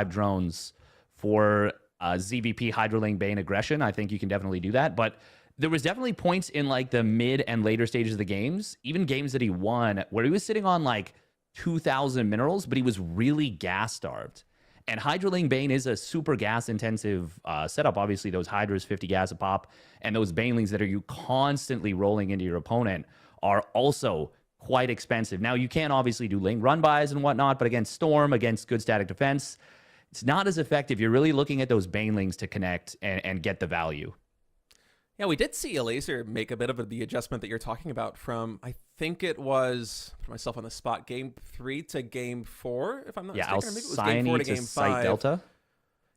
drones for ZVP Hydroling Bane aggression. I think you can definitely do that. But there was definitely points in like the mid and later stages of the games, even games that he won, where he was sitting on like 2,000 minerals, but he was really gas starved. And Hydroling Bane is a super gas-intensive setup. Obviously, those Hydras, 50 gas a pop, and those Banelings that are you constantly rolling into your opponent are also quite expensive. Now, you can obviously do Ling run-bys and whatnot, but against Storm, against good static defense, it's not as effective. You're really looking at those Banelings to connect and get the value. Yeah, we did see a Laser make a bit of the adjustment that you're talking about from, I think it was, put myself on the spot, game 3 to game 4, if I'm not mistaken. Or maybe it was game 4 to game 5. Site Delta?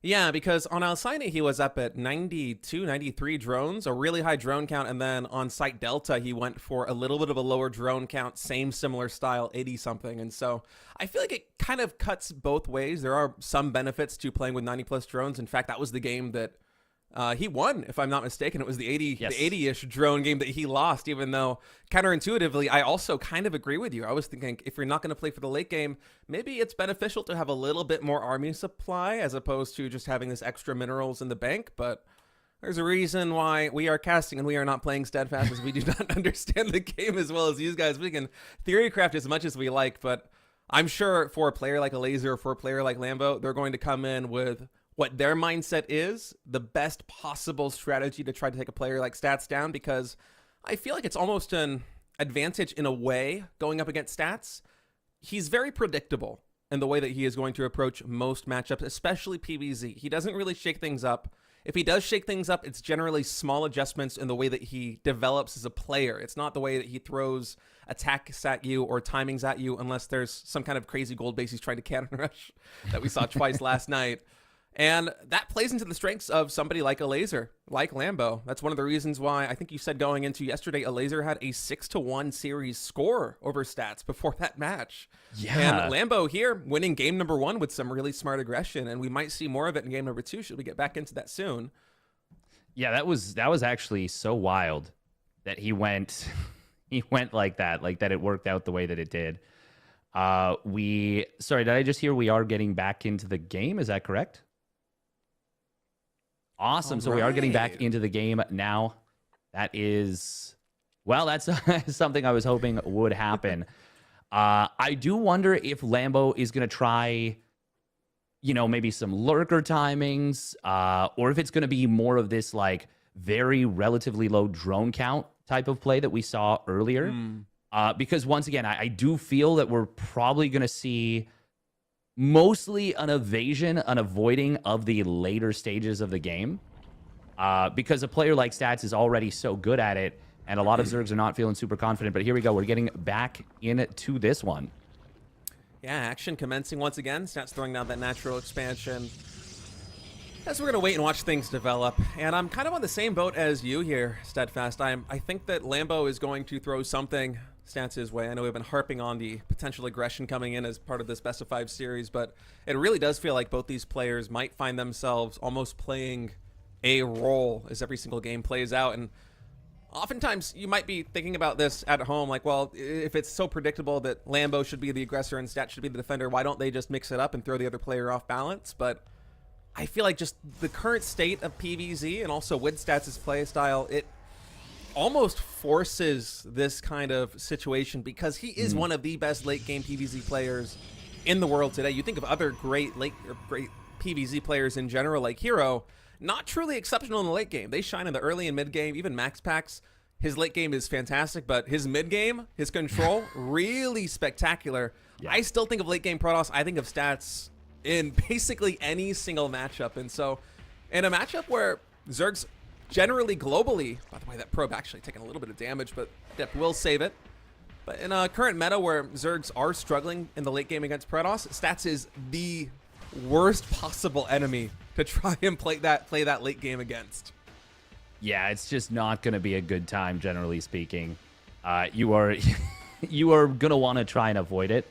Yeah, because on Alcyone, he was up at 92, 93 drones, a really high drone count, and then on Site Delta, he went for a little bit of a lower drone count, same similar style, 80-something. And so I feel like it kind of cuts both ways. There are some benefits to playing with 90-plus drones. In fact, that was the game that he won, if I'm not mistaken. It was the 80-ish drone game that he lost, even though counterintuitively, I also kind of agree with you. I was thinking if you're not going to play for the late game, maybe it's beneficial to have a little bit more army supply as opposed to just having this extra minerals in the bank. But there's a reason why we are casting and we are not playing Steadfast, as we do not understand the game as well as these guys. We can theorycraft as much as we like, but I'm sure for a player like a Laser or for a player like Lambo, they're going to come in with what their mindset is, the best possible strategy to try to take a player like Stats down, because I feel like it's almost an advantage in a way going up against Stats. He's very predictable in the way that he is going to approach most matchups, especially PvZ. He doesn't really shake things up. If he does shake things up, it's generally small adjustments in the way that he develops as a player. It's not the way that he throws attacks at you or timings at you, unless there's some kind of crazy gold base he's trying to cannon rush that we saw twice last night. And that plays into the strengths of somebody like a Laser, like Lambo. That's one of the reasons why I think you said going into yesterday, a Laser had a 6-1 series score over Stats before that match. Yeah. And Lambo here winning game number 1 with some really smart aggression, and we might see more of it in game number 2. Should we get back into that soon? Yeah, that was actually so wild that he went like that it worked out the way that it did. Sorry, did I just hear we are getting back into the game? Is that correct? Awesome. So we are getting back into the game now. That is, well, that's something I was hoping would happen. I do wonder if Lambo is going to try, maybe some lurker timings, or if it's going to be more of this like very relatively low drone count type of play that we saw earlier. Because once again, I do feel that we're probably going to see mostly an avoiding of the later stages of the game, because a player like Stats is already so good at it, and a lot of Zergs are not feeling super confident. But here we go. We're getting back into this one. Yeah, action commencing once again. Stats throwing down that natural expansion. As we're going to wait and watch things develop. And I'm kind of on the same boat as you here, Steadfast. I think that Lambo is going to throw something Stats' way. I know we've been harping on the potential aggression coming in as part of this best of 5 series, but it really does feel like both these players might find themselves almost playing a role as every single game plays out. And oftentimes you might be thinking about this at home, like, well, if it's so predictable that Lambo should be the aggressor and Stats should be the defender, why don't they just mix it up and throw the other player off balance? But I feel like just the current state of PvZ and also with Stats' play style, it almost forces this kind of situation because he is one of the best late game PvZ players in the world today. You think of other great PvZ players in general, like Hero, not truly exceptional in the late game. They shine in the early and mid game. Even Max Pax, his late game is fantastic, but his mid game, his control, really spectacular. Yeah. I still think of late game Protoss. I think of Stats in basically any single matchup. And so in a matchup where Zerg's generally globally, by the way, that probe actually taking a little bit of damage, but Dip will save it. But in a current meta where Zergs are struggling in the late game against Protoss, Stats is the worst possible enemy to try and play that late game against. Yeah, it's just not going to be a good time, generally speaking. You are you are going to want to try and avoid it.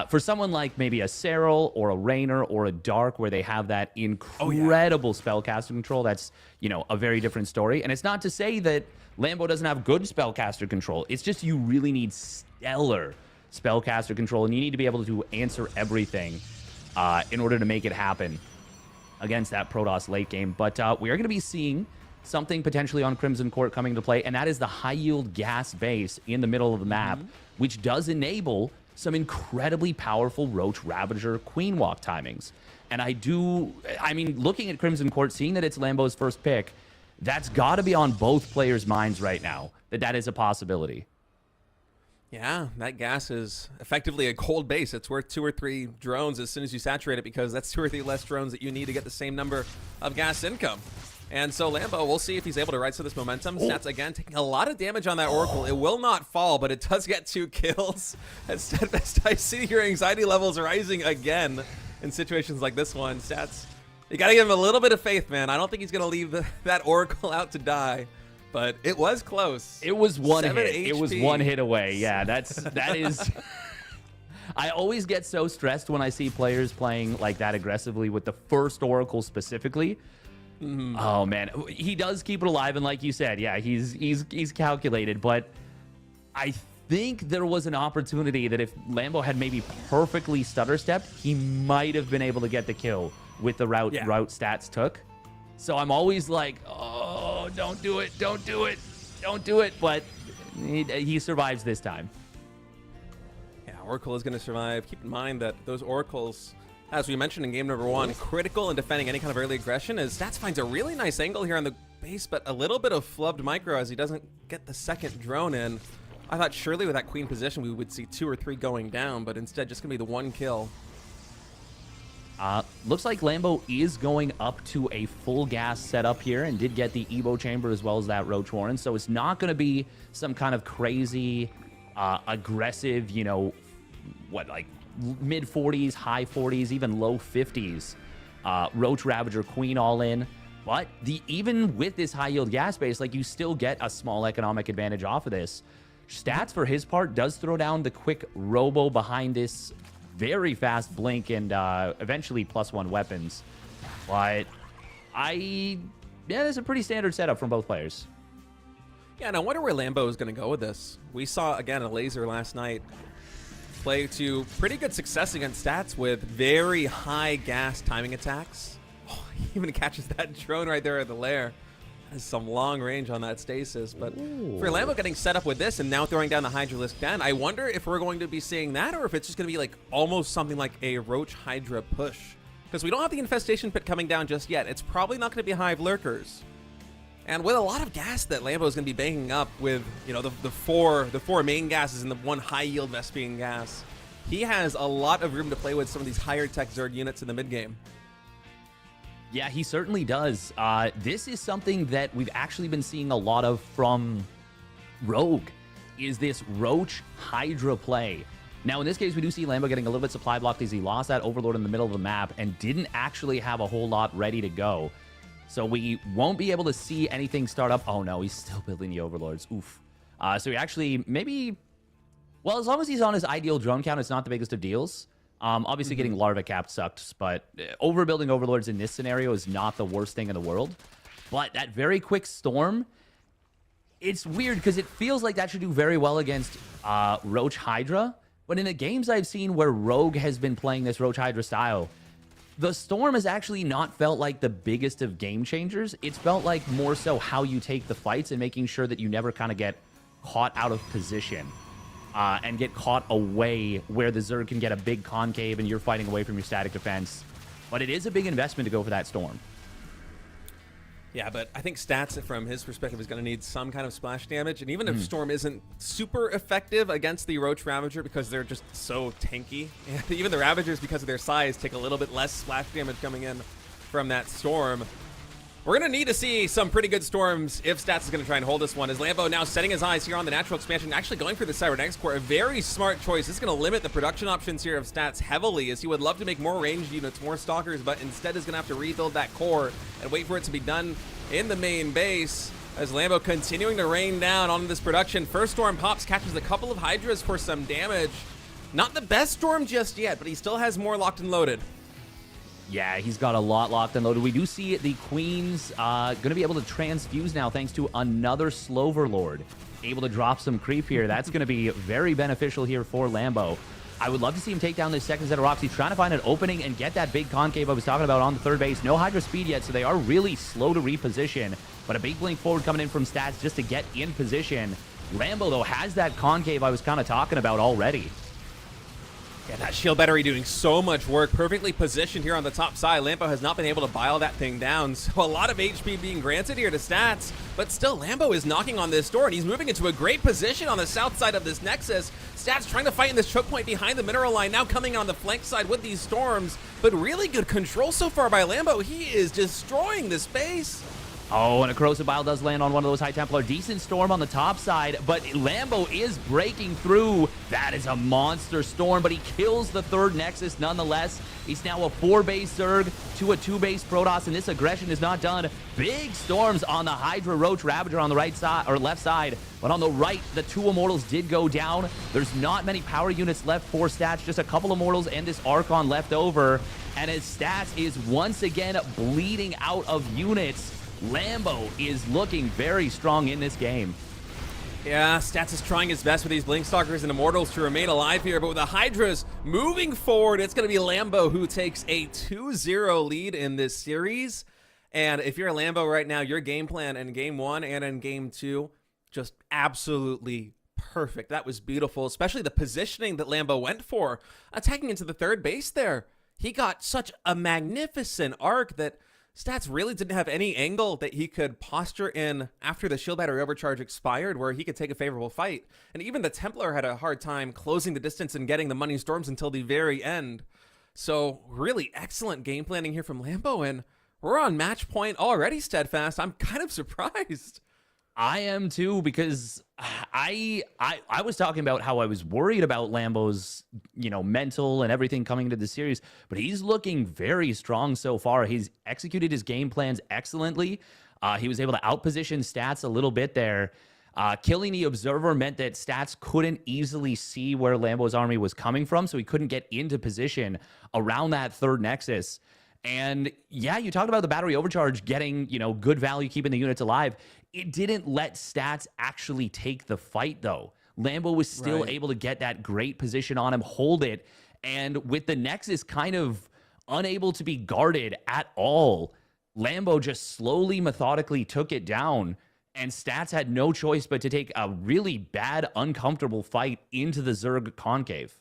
For someone like maybe a Serral or a Raynor or a Dark, where they have that incredible spellcaster control, that's, you know, a very different story. And it's not to say that Lambo doesn't have good spellcaster control. It's just you really need stellar spellcaster control, and you need to be able to answer everything in order to make it happen against that Protoss late game. But we are going to be seeing something potentially on Crimson Court coming into play, and that is the high-yield gas base in the middle of the map, which does enable some incredibly powerful Roach Ravager Queen Walk timings. And I mean, looking at Crimson Court, seeing that it's Lambo's first pick, that's got to be on both players' minds right now, that is a possibility. Yeah, that gas is effectively a cold base. It's worth 2 or 3 drones as soon as you saturate it, because that's 2 or 3 less drones that you need to get the same number of gas income. And so Lambo, we'll see if he's able to ride to this momentum. Stats, again, taking a lot of damage on that Oracle. It will not fall, but it does get 2 kills. At Steadfast, I see your anxiety levels rising again in situations like this one. Stats, you got to give him a little bit of faith, man. I don't think he's going to leave that Oracle out to die, but it was close. It was one hit. HP. It was one hit away. Yeah, that is... I always get so stressed when I see players playing like that aggressively with the first Oracle specifically. Oh man, he does keep it alive, and like you said, yeah, he's calculated. But I think there was an opportunity that if Lambo had maybe perfectly stutter stepped, he might have been able to get the kill with the route Stats took. So I'm always like, oh, don't do it, don't do it, don't do it. But he survives this time. Yeah, Oracle is going to survive. Keep in mind that those Oracles, as we mentioned in game number 1, critical in defending any kind of early aggression, as Stats finds a really nice angle here on the base, but a little bit of flubbed micro as he doesn't get the second drone in. I thought surely with that queen position we would see 2 or 3 going down, but instead just going to be the 1 kill. Looks like Lambo is going up to a full gas setup here and did get the Evo chamber as well as that Roach Warren, so it's not going to be some kind of crazy, aggressive, you know, like mid 40s, high 40s, even low 50s. Roach Ravager Queen all in. But even with this high yield gas base, like, you still get a small economic advantage off of this. Stats, for his part, does throw down the quick robo behind this very fast blink and eventually +1 weapons. But there's a pretty standard setup from both players. Yeah, and I wonder where Lambo is going to go with this. We saw, again, a laser last night play to pretty good success against Stats with very high gas timing attacks. Oh, he even catches that drone right there at the lair. Has some long range on that stasis. But for Lambo getting set up with this and now throwing down the Hydralisk Den, I wonder if we're going to be seeing that, or if it's just going to be like almost something like a Roach Hydra push. Because we don't have the Infestation Pit coming down just yet. It's probably not going to be Hive Lurkers. And with a lot of gas that Lambo is going to be banking up with, you know, the four main gases and the 1 high-yield Vespian gas, he has a lot of room to play with some of these higher-tech Zerg units in the mid-game. Yeah, he certainly does. This is something that we've actually been seeing a lot of from Rogue, is this Roach Hydra play. Now, in this case, we do see Lambo getting a little bit supply blocked as he lost that Overlord in the middle of the map and didn't actually have a whole lot ready to go. So we won't be able to see anything start up. Oh no, he's still building the Overlords. Oof. So he actually maybe Well, as long as he's on his ideal drone count, it's not the biggest of deals. Obviously, getting larva capped sucked, but overbuilding overlords in this scenario is not the worst thing in the world. But that very quick storm, it's weird because it feels like that should do very well against Roach Hydra. But in the games I've seen where Rogue has been playing this Roach Hydra style, the storm has actually not felt like the biggest of game changers. It's felt like more so how you take the fights and making sure that you never kind of get caught out of position and get caught away where the Zerg can get a big concave and you're fighting away from your static defense. But it is a big investment to go for that storm. Yeah, but I think Stats, from his perspective, is going to need some kind of splash damage. And even if Storm isn't super effective against the Roach Ravager because they're just so tanky, and even the Ravagers, because of their size, take a little bit less splash damage coming in from that Storm. We're going to need to see some pretty good Storms if Stats is going to try and hold this one. As Lambo now setting his eyes here on the natural expansion, actually going for the Cybernetics Core, a very smart choice. This is going to limit the production options here of Stats heavily, as he would love to make more ranged units, more Stalkers, but instead is going to have to rebuild that core and wait for it to be done in the main base. As Lambo continuing to rain down on this production. First Storm pops, catches a couple of Hydras for some damage. Not the best Storm just yet, but he still has more locked and loaded. Yeah, he's got a lot locked and loaded. We do see the Queens going to be able to transfuse now thanks to another Sloverlord. Able to drop some creep here. That's going to be very beneficial here for Lambo. I would love to see him take down this second set of rocks. He's trying to find an opening and get that big concave I was talking about on the third base. No Hydra speed yet, so they are really slow to reposition. But a big blink forward coming in from Stats just to get in position. Lambo, though, has that concave I was kind of talking about already. Yeah, that shield battery doing so much work, perfectly positioned here on the top side. Lambo has not been able to bile that thing down, so a lot of HP being granted here to Stats, but still Lambo is knocking on this door, and he's moving into a great position on the south side of this Nexus. Stats trying to fight in this choke point behind the mineral line, now coming on the flank side with these storms, but really good control so far by Lambo. He is destroying the space. Oh, and a Corrosive Bile does land on one of those High Templar. Decent storm on the top side, but Lambo is breaking through. That is a monster storm, but he kills the third Nexus nonetheless. He's now a 4-base Zerg to a 2-base Protoss, and this aggression is not done. Big storms on the Hydra Roach Ravager on the right side, or left side, but on the right, the 2 Immortals did go down. There's not many power units left for Stats, just a couple Immortals and this Archon left over. And as Stats is once again bleeding out of units, Lambo is looking very strong in this game. Yeah, Stats is trying his best with these Blinkstalkers and Immortals to remain alive here, but with the Hydras moving forward, it's going to be Lambo who takes a 2-0 lead in this series. And if you're a Lambo right now, your game plan in Game 1 and in Game 2, just absolutely perfect. That was beautiful, especially the positioning that Lambo went for, attacking into the third base there. He got such a magnificent arc that Stats really didn't have any angle that he could posture in after the shield battery overcharge expired where he could take a favorable fight. And even the Templar had a hard time closing the distance and getting the money storms until the very end. So really excellent game planning here from Lambo, and we're on match point already, Steadfast. I'm kind of surprised. I am too, because I was talking about how I was worried about Lambo's, mental and everything coming into the series, but he's looking very strong so far. He's executed his game plans excellently. He was able to outposition Stats a little bit there. Killing the Observer meant that Stats couldn't easily see where Lambo's army was coming from, so he couldn't get into position around that third Nexus. And yeah, you talked about the battery overcharge getting, good value, keeping the units alive. It didn't let Stats actually take the fight, though. Lambo was still able to get that great position on him, hold it, and with the Nexus kind of unable to be guarded at all, Lambo just slowly, methodically took it down, and Stats had no choice but to take a really bad, uncomfortable fight into the Zerg concave.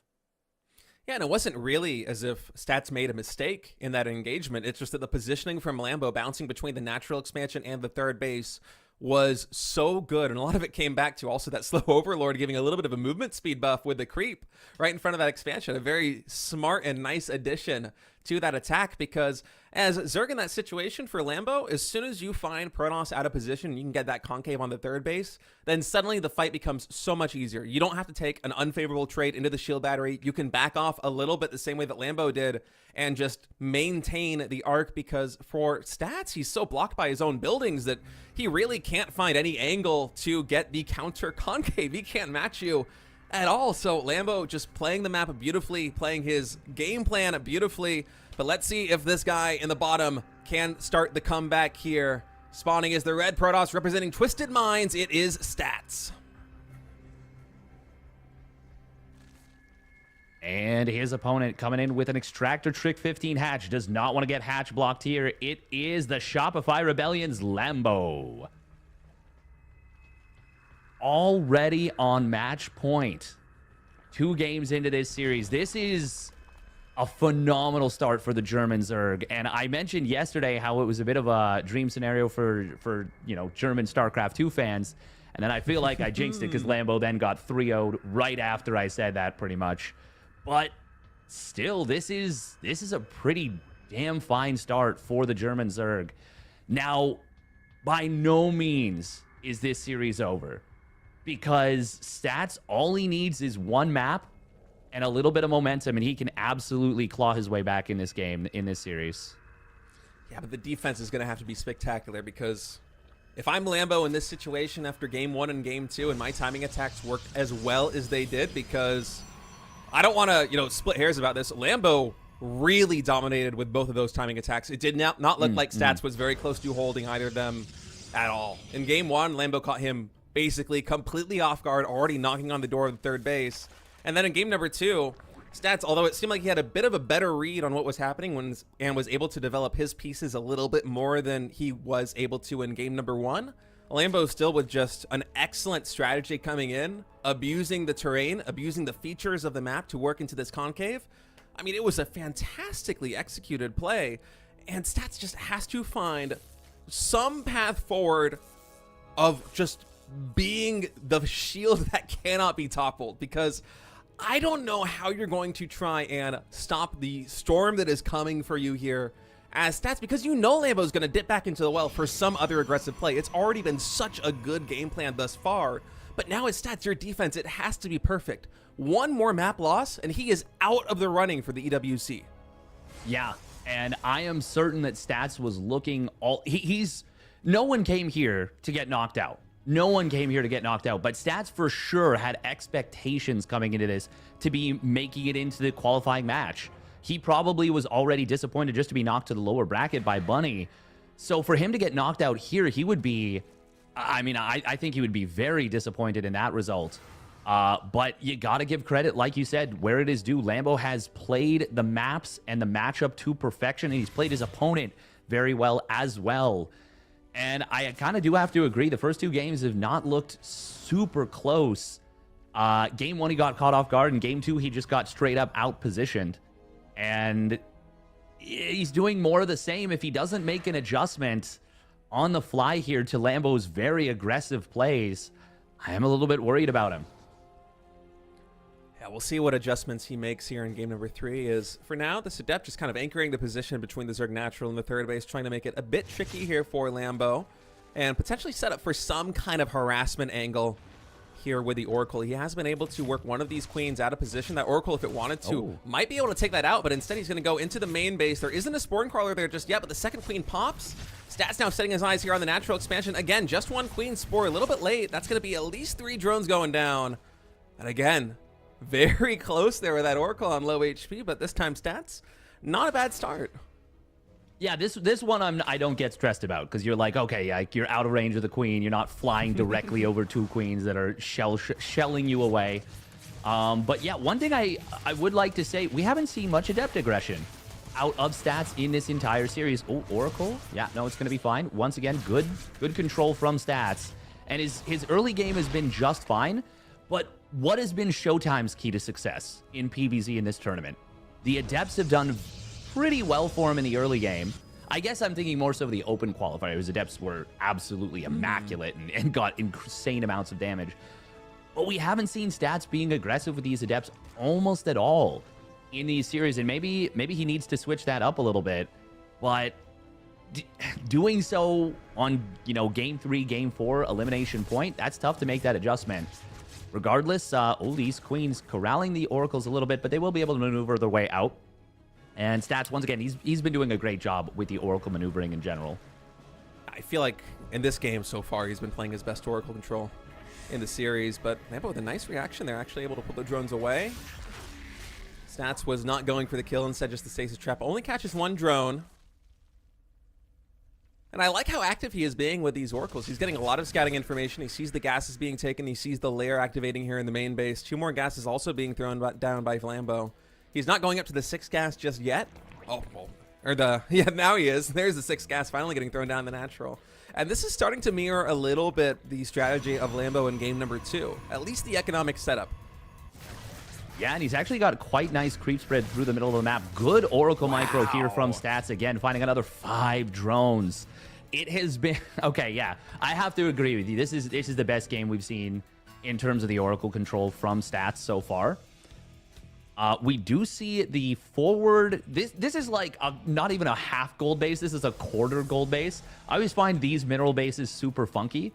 Yeah, and it wasn't really as if Stats made a mistake in that engagement. It's just that the positioning from Lambo bouncing between the natural expansion and the third base was so good, and a lot of it came back to also that slow overlord giving a little bit of a movement speed buff with the creep right in front of that expansion. A very smart and nice addition to that attack, because as Zerg in that situation for Lambo, as soon as you find Protoss out of position, you can get that concave on the third base, then suddenly the fight becomes so much easier. You don't have to take an unfavorable trade into the shield battery. You can back off a little bit the same way that Lambo did and just maintain the arc, because for Stats, he's so blocked by his own buildings that he really can't find any angle to get the counter concave. He can't match you at all. So Lambo just playing the map beautifully, playing his game plan beautifully. But let's see if this guy in the bottom can start the comeback here. Spawning is the red Protoss representing Twisted Minds. It is Stats. And his opponent coming in with an Extractor Trick 15 hatch. Does not want to get hatch blocked here. It is the Shopify Rebellion's Lambo. Already on match point. 2 games into this series. This is a phenomenal start for the German Zerg. And I mentioned yesterday how it was a bit of a dream scenario for you know, German StarCraft 2 fans. And then I feel like I jinxed it because Lambo then got 3-0'd right after I said that pretty much. But still, this is a pretty damn fine start for the German Zerg. Now, by no means is this series over, because Stats, all he needs is one map and a little bit of momentum, and he can absolutely claw his way back in this game, in this series. Yeah, but the defense is going to have to be spectacular, because if I'm Lambo in this situation after game 1 and game 2 and my timing attacks worked as well as they did, because I don't want to, you know, split hairs about this. Lambo really dominated with both of those timing attacks. It did not look like Stats was very close to holding either of them at all. In game 1, Lambo caught him basically completely off guard, already knocking on the door of the third base. And then in game number 2, Stats, although it seemed like he had a bit of a better read on what was happening and was able to develop his pieces a little bit more than he was able to in game number 1, Lambo still with just an excellent strategy coming in, abusing the terrain, abusing the features of the map to work into this concave. I mean, it was a fantastically executed play, and Stats just has to find some path forward of just being the shield that cannot be toppled, because I don't know how you're going to try and stop the storm that is coming for you here as Stats, because you know Lambo's going to dip back into the well for some other aggressive play. It's already been such a good game plan thus far, but now as Stats, your defense, it has to be perfect. One more map loss, and he is out of the running for the EWC. Yeah, and I am certain that Stats was looking no one came here to get knocked out. No one came here to get knocked out, but Stats for sure had expectations coming into this to be making it into the qualifying match. He probably was already disappointed just to be knocked to the lower bracket by Bunny. So for him to get knocked out here, he would be, I mean, I think he would be very disappointed in that result. But you got to give credit, like you said, where it is due. Lambo has played the maps and the matchup to perfection, and he's played his opponent very well as well. And I kind of do have to agree, the first 2 games have not looked super close. Game 1, he got caught off guard, and game 2, he just got straight up out-positioned. And he's doing more of the same if he doesn't make an adjustment on the fly here to Lambo's very aggressive plays. I am a little bit worried about him. Yeah, we'll see what adjustments he makes here in game number 3. Is for now, this Adept just kind of anchoring the position between the Zerg Natural and the third base, trying to make it a bit tricky here for Lambo, and potentially set up for some kind of harassment angle here with the Oracle. He has been able to work one of these queens out of position. That Oracle, if it wanted to, might be able to take that out, but instead he's going to go into the main base. There isn't a Sporn Crawler there just yet, but the second queen pops. Stats now setting his eyes here on the natural expansion. Again, just one queen spore, a little bit late. That's going to be at least 3 drones going down. And again, very close there with that Oracle on low HP, but this time Stats, not a bad start. Yeah, this one I don't get stressed about, because you're like, okay, yeah, you're out of range of the queen. You're not flying directly over 2 queens that are shelling you away. But yeah, one thing I would like to say, we haven't seen much Adept aggression out of Stats in this entire series. Oh, Oracle. Yeah, no, it's going to be fine. Once again, good control from Stats. And his early game has been just fine. But what has been Showtime's key to success in PvZ in this tournament? The Adepts have done pretty well for him in the early game. I guess I'm thinking more so of the open qualifier. His Adepts were absolutely immaculate and got insane amounts of damage. But we haven't seen Stats being aggressive with these Adepts almost at all in these series. And maybe he needs to switch that up a little bit. But doing so on, game 3, game 4, elimination point, that's tough to make that adjustment. Regardless, these queens corralling the Oracles a little bit, but they will be able to maneuver their way out. And Stats, once again, he's been doing a great job with the Oracle maneuvering in general. I feel like in this game so far, he's been playing his best Oracle control. in the series, but Lambo with a nice reaction. They're actually able to put the drones away. Stats was not going for the kill, instead just the stasis trap. Only catches one drone. And I like how active he is being with these oracles. He's getting a lot of scouting information. He sees the gases being taken. He sees the lair activating here in the main base. 2 more gases also being thrown down by Lambo. He's not going up to the 6th gas just yet. Oh, well, yeah, now he is. There's the 6th gas finally getting thrown down the natural. And this is starting to mirror a little bit the strategy of Lambo in game number 2. At least the economic setup. Yeah, and he's actually got quite nice creep spread through the middle of the map. Good Oracle micro here from Stats again, finding another 5 drones. It has been okay. Yeah, I have to agree with you. This is the best game we've seen in terms of the Oracle control from Stats so far. We do see the forward. This is like not even a half gold base. This is a quarter gold base. I always find these mineral bases super funky.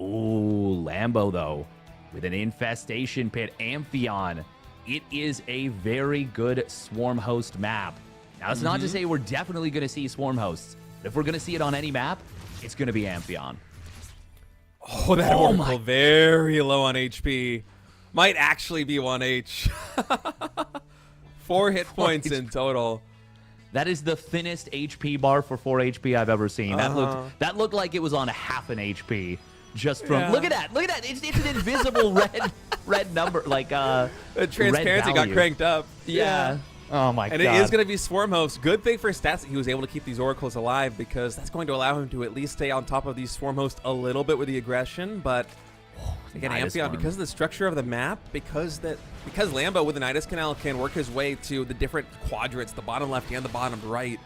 Ooh, Lambo though, with an infestation pit, Amphion. It is a very good swarm host map. Now, it's not to say we're definitely going to see swarm hosts. But if we're going to see it on any map, it's going to be Amphion. Oh, that Oracle very low on HP. Might actually be 1H. 4 hit points in total. That is the thinnest HP bar for 4 HP I've ever seen. That looked like it was on half an HP. Just from look at that. It's an invisible red number, like the transparency got cranked up. Yeah. Oh my god. And it is going to be Swarm Host. Good thing for Stats that he was able to keep these Oracles alive, because that's going to allow him to at least stay on top of these Swarm Hosts a little bit with the aggression. But again, Amphion, because of the structure of the map, because Lambo with the Nidus Canal can work his way to the different quadrants, the bottom left and the bottom right,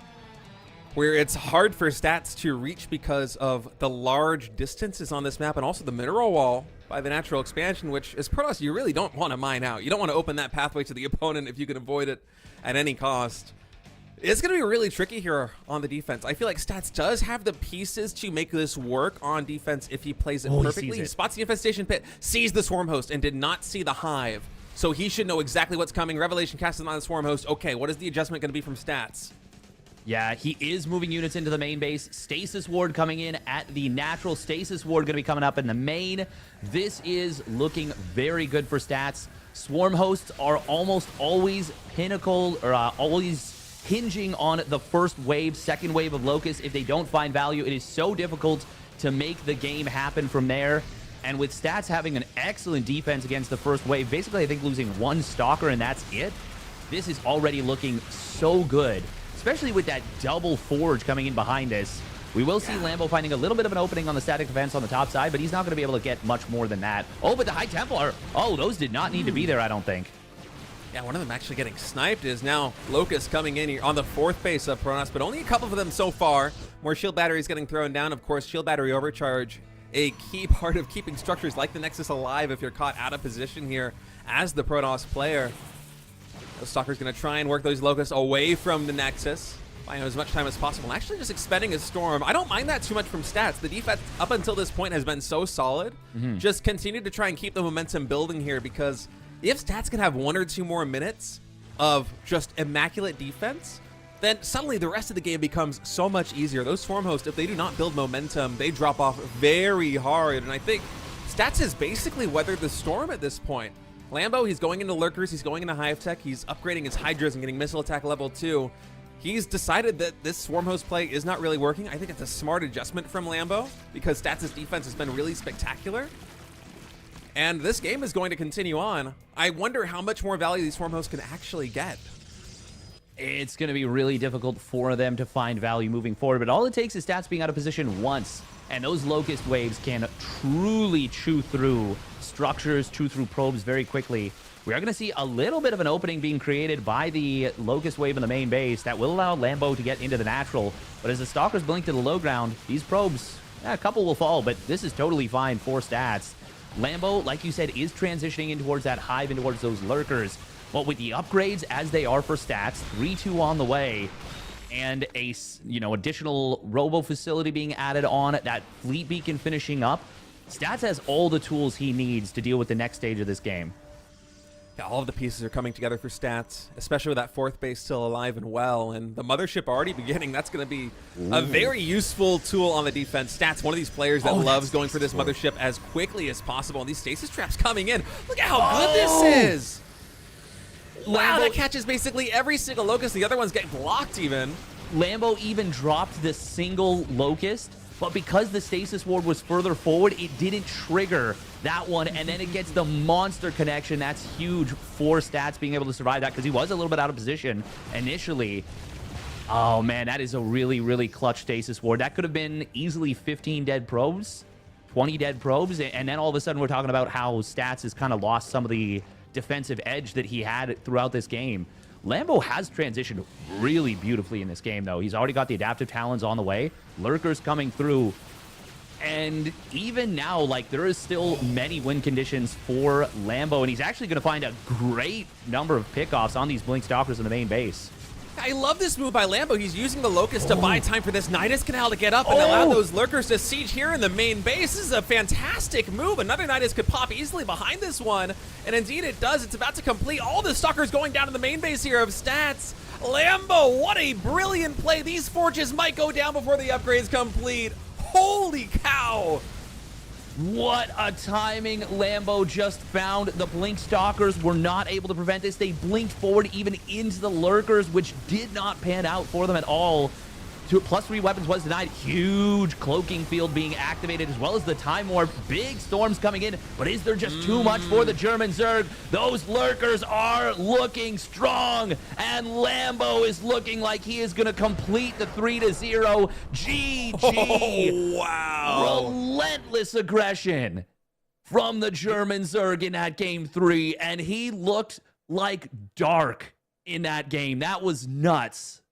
where it's hard for Stats to reach because of the large distances on this map, and also the mineral wall by the natural expansion, which as Protoss you really don't want to mine out. You don't want to open that pathway to the opponent if you can avoid it at any cost. It's going to be really tricky here on the defense. I feel like Stats does have the pieces to make this work on defense if he plays it perfectly. He spots the infestation pit, sees the swarm host, and did not see the hive. So he should know exactly what's coming. Revelation casted on the swarm host. Okay, what is the adjustment going to be from Stats? Yeah, he is moving units into the main base. Stasis Ward coming in at the natural. Stasis Ward going to be coming up in the main. This is looking very good for Stats. Swarm hosts are almost always pinnacle, or always hinging on the first wave, second wave of Locust. If they don't find value, it is so difficult to make the game happen from there. And with Stats having an excellent defense against the first wave, basically I think losing 1 Stalker and that's it, this is already looking so good. Especially with that double forge coming in behind us. We will see Lambo finding a little bit of an opening on the static defense on the top side, but he's not going to be able to get much more than that. Oh, but the High Templar. Oh, those did not need to be there, I don't think. Yeah, one of them actually getting sniped is now Locust coming in here on the 4th base of Protoss, but only a couple of them so far. More shield batteries getting thrown down. Of course, shield battery overcharge, a key part of keeping structures like the Nexus alive if you're caught out of position here as the Protoss player. The Stalker's going to try and work those Locusts away from the Nexus, buying as much time as possible. Actually just expending a Storm. I don't mind that too much from Stats. The defense up until this point has been so solid. Just continue to try and keep the momentum building here, because if Stats can have 1 or 2 more minutes of just immaculate defense, then suddenly the rest of the game becomes so much easier. Those Swarm Hosts, if they do not build momentum, they drop off very hard. And I think Stats has basically weathered the storm at this point. Lambo, he's going into Lurkers, he's going into Hive Tech, he's upgrading his Hydras and getting missile attack level 2. He's decided that this Swarm Host play is not really working. I think it's a smart adjustment from Lambo, because Stats' defense has been really spectacular. And this game is going to continue on. I wonder how much more value these Swarm Hosts can actually get. It's going to be really difficult for them to find value moving forward, but all it takes is Stats being out of position once, and those Locust waves can truly chew through structures, chew through probes very quickly. We are going to see a little bit of an opening being created by the Locust wave in the main base that will allow Lambo to get into the natural, but as the Stalkers blink to the low ground, these probes, a couple will fall, but this is totally fine for Stats. Lambo, like you said, is transitioning in towards that hive and towards those Lurkers. But with the upgrades as they are for Stats, 3-2 on the way, and a additional robo facility being added on, that fleet beacon finishing up, Stats has all the tools he needs to deal with the next stage of this game. Yeah, all of the pieces are coming together for Stats, especially with that fourth base still alive and well, and the mothership already beginning. That's going to be a very useful tool on the defense. Stats, one of these players that loves going for this mothership as quickly as possible, and these stasis traps coming in. Look at how good this is! Wow, that catches basically every single locust. The other ones get blocked even. Lambo even dropped the single locust, but because the stasis ward was further forward, it didn't trigger that one, and then it gets the monster connection. That's huge for Stats being able to survive that, because he was a little bit out of position initially. Oh man, that is a really, really clutch stasis ward. That could have been easily 15 dead probes, 20 dead probes, and then all of a sudden we're talking about how Stats has kind of lost some of the defensive edge that he had throughout this game. Lambo has transitioned really beautifully in this game, though. He's already got the adaptive talons on the way. Lurkers coming through. And even now, like, there is still many win conditions for Lambo, and he's actually going to find a great number of pickoffs on these Blink Stalkers in the main base. I love this move by Lambo. He's using the Locust to buy time for this Nidus Canal to get up and allow those Lurkers to siege here in the main base. This is a fantastic move. Another Nidus could pop easily behind this one, and indeed it does. It's about to complete. All the Stalkers going down to the main base here of Stats. Lambo, what a brilliant play. These forges might go down before the upgrade's complete. Holy cow! What a timing Lambo just found. The Blink Stalkers were not able to prevent this. They blinked forward even into the Lurkers, which did not pan out for them at all. +3 weapons was denied. Huge cloaking field being activated, as well as the Time Warp. Big storms coming in, but is there just too much for the German Zerg? Those Lurkers are looking strong, and Lambo is looking like he is going to complete the 3-0. GG. Oh, wow. Relentless aggression from the German Zerg in that game 3, and he looked like dark in that game. That was nuts.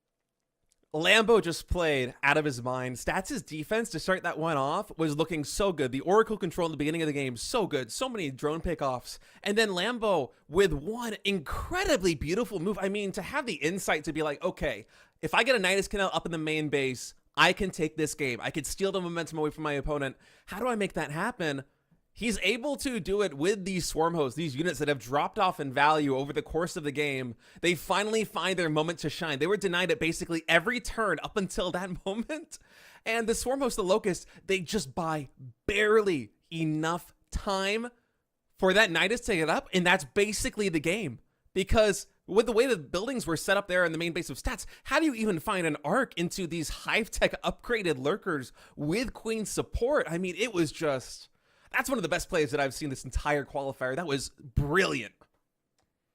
Lambo just played out of his mind. Stats' defense to start that one off was looking so good. The Oracle control in the beginning of the game, so good. So many drone pickoffs. And then Lambo with one incredibly beautiful move. I mean, to have the insight to be like, okay, if I get a Nidus Canal up in the main base, I can take this game. I could steal the momentum away from my opponent. How do I make that happen? He's able to do it with these swarm hosts, these units that have dropped off in value over the course of the game. They finally find their moment to shine. They were denied at basically every turn up until that moment. And the swarm host, the Locust, they just buy barely enough time for that Nidus to get up, and that's basically the game. Because with the way the buildings were set up there in the main base of Stats, how do you even find an arc into these Hive-Tech upgraded Lurkers with Queen support? I mean, it was just... That's one of the best plays that I've seen this entire qualifier. That was brilliant.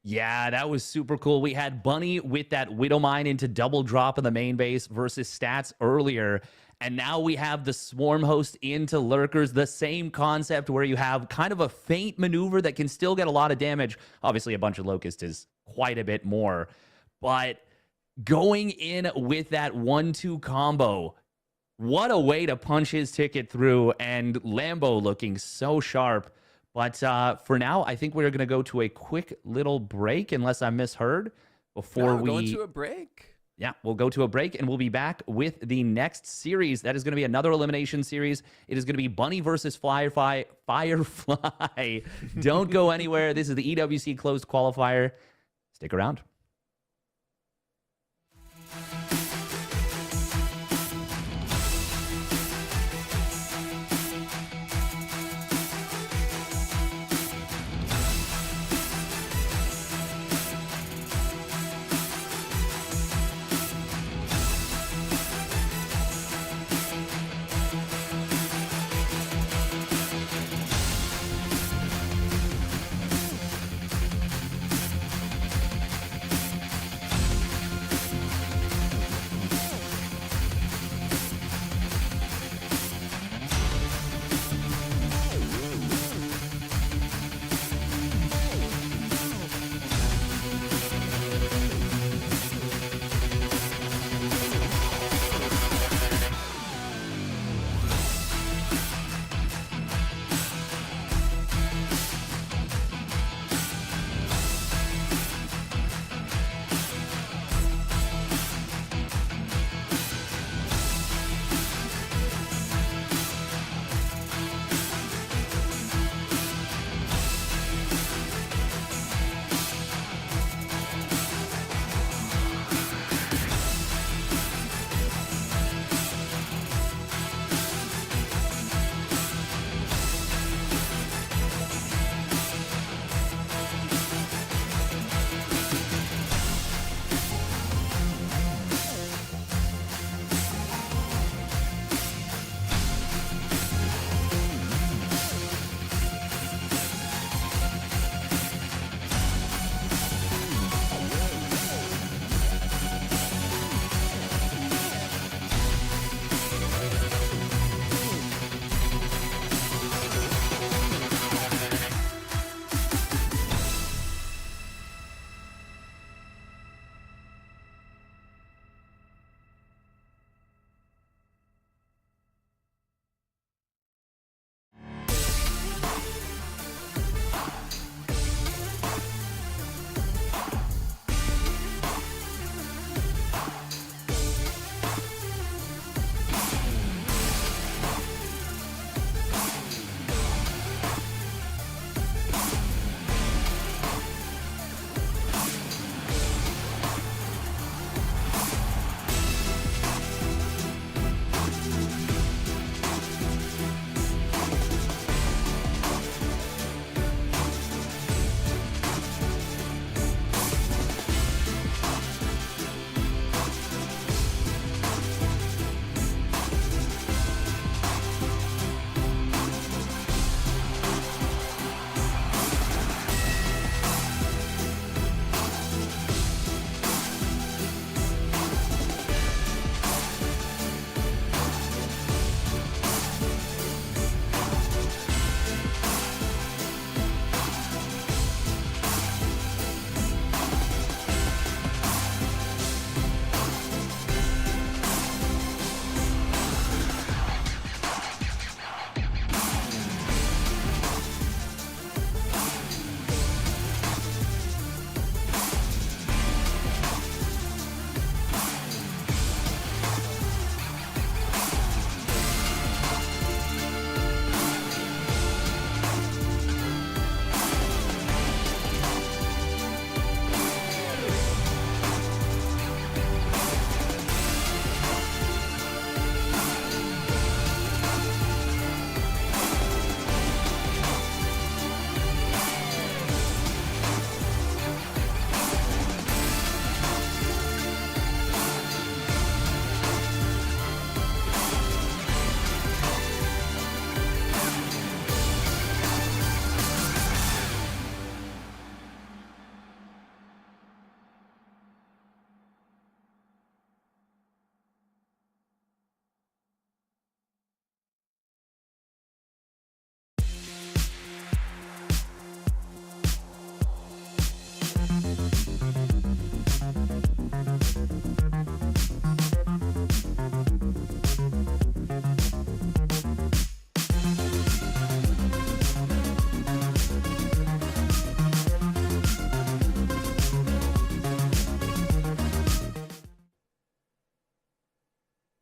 Yeah, that was super cool. We had Bunny with that Widow Mine into double drop in the main base versus Stats earlier. And now we have the Swarm Host into Lurkers. The same concept where you have kind of a feint maneuver that can still get a lot of damage. Obviously, a bunch of Locust is quite a bit more. But going in with that 1-2 combo, what a way to punch his ticket through, and Lambo looking so sharp. But for now, I think we're going to go to a quick little break, unless I misheard, before we... Going to a break? Yeah, we'll go to a break, and we'll be back with the next series. That is going to be another elimination series. It is going to be Bunny versus Firefly. Don't go anywhere. This is the EWC Closed Qualifier. Stick around.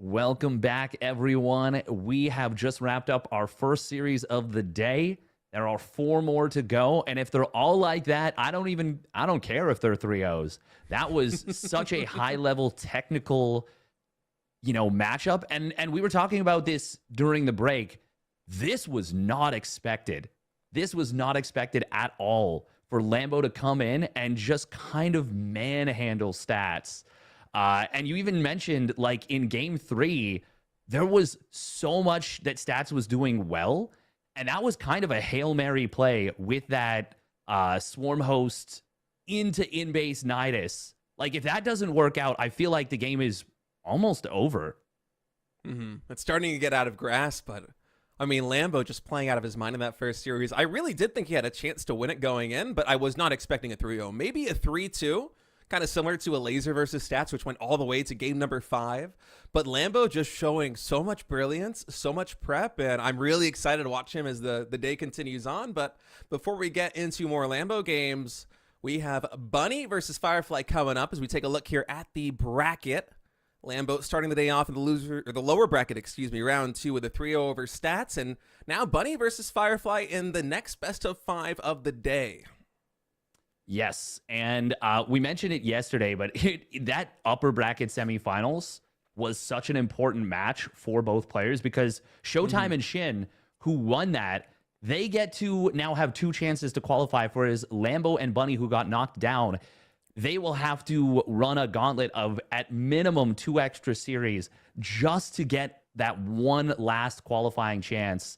Welcome back, everyone. We have just wrapped up our first series of the day. There are 4 more to go, and if they're all like that, I don't care if they're 3-0s. That was such a high-level technical, matchup, and we were talking about this during the break. This was not expected. This was not expected at all for Lambo to come in and just kind of manhandle Stats. And you even mentioned, like, in game 3, there was so much that Stats was doing well, and that was kind of a Hail Mary play with that Swarm Host into in-base Nidus. Like, if that doesn't work out, I feel like the game is almost over. It's starting to get out of grasp, but I mean, Lambo just playing out of his mind in that first series. I really did think he had a chance to win it going in, but I was not expecting a 3-0. Maybe a 3-2. Kind of similar to a Laser versus Stats, which went all the way to game number 5. But Lambo just showing so much brilliance, so much prep, and I'm really excited to watch him as the day continues on. But before we get into more Lambo games, we have Bunny versus Firefly coming up as we take a look here at the bracket. Lambo starting the day off in the lower bracket, round 2 with a 3-0 over Stats, and now Bunny versus Firefly in the next best of 5 of the day. Yes, and we mentioned it yesterday, but that upper bracket semifinals was such an important match for both players because Showtime and Shin, who won that, they get to now have 2 chances to qualify for his Lambo and Bunny, who got knocked down. They will have to run a gauntlet of at minimum 2 extra series just to get that one last qualifying chance.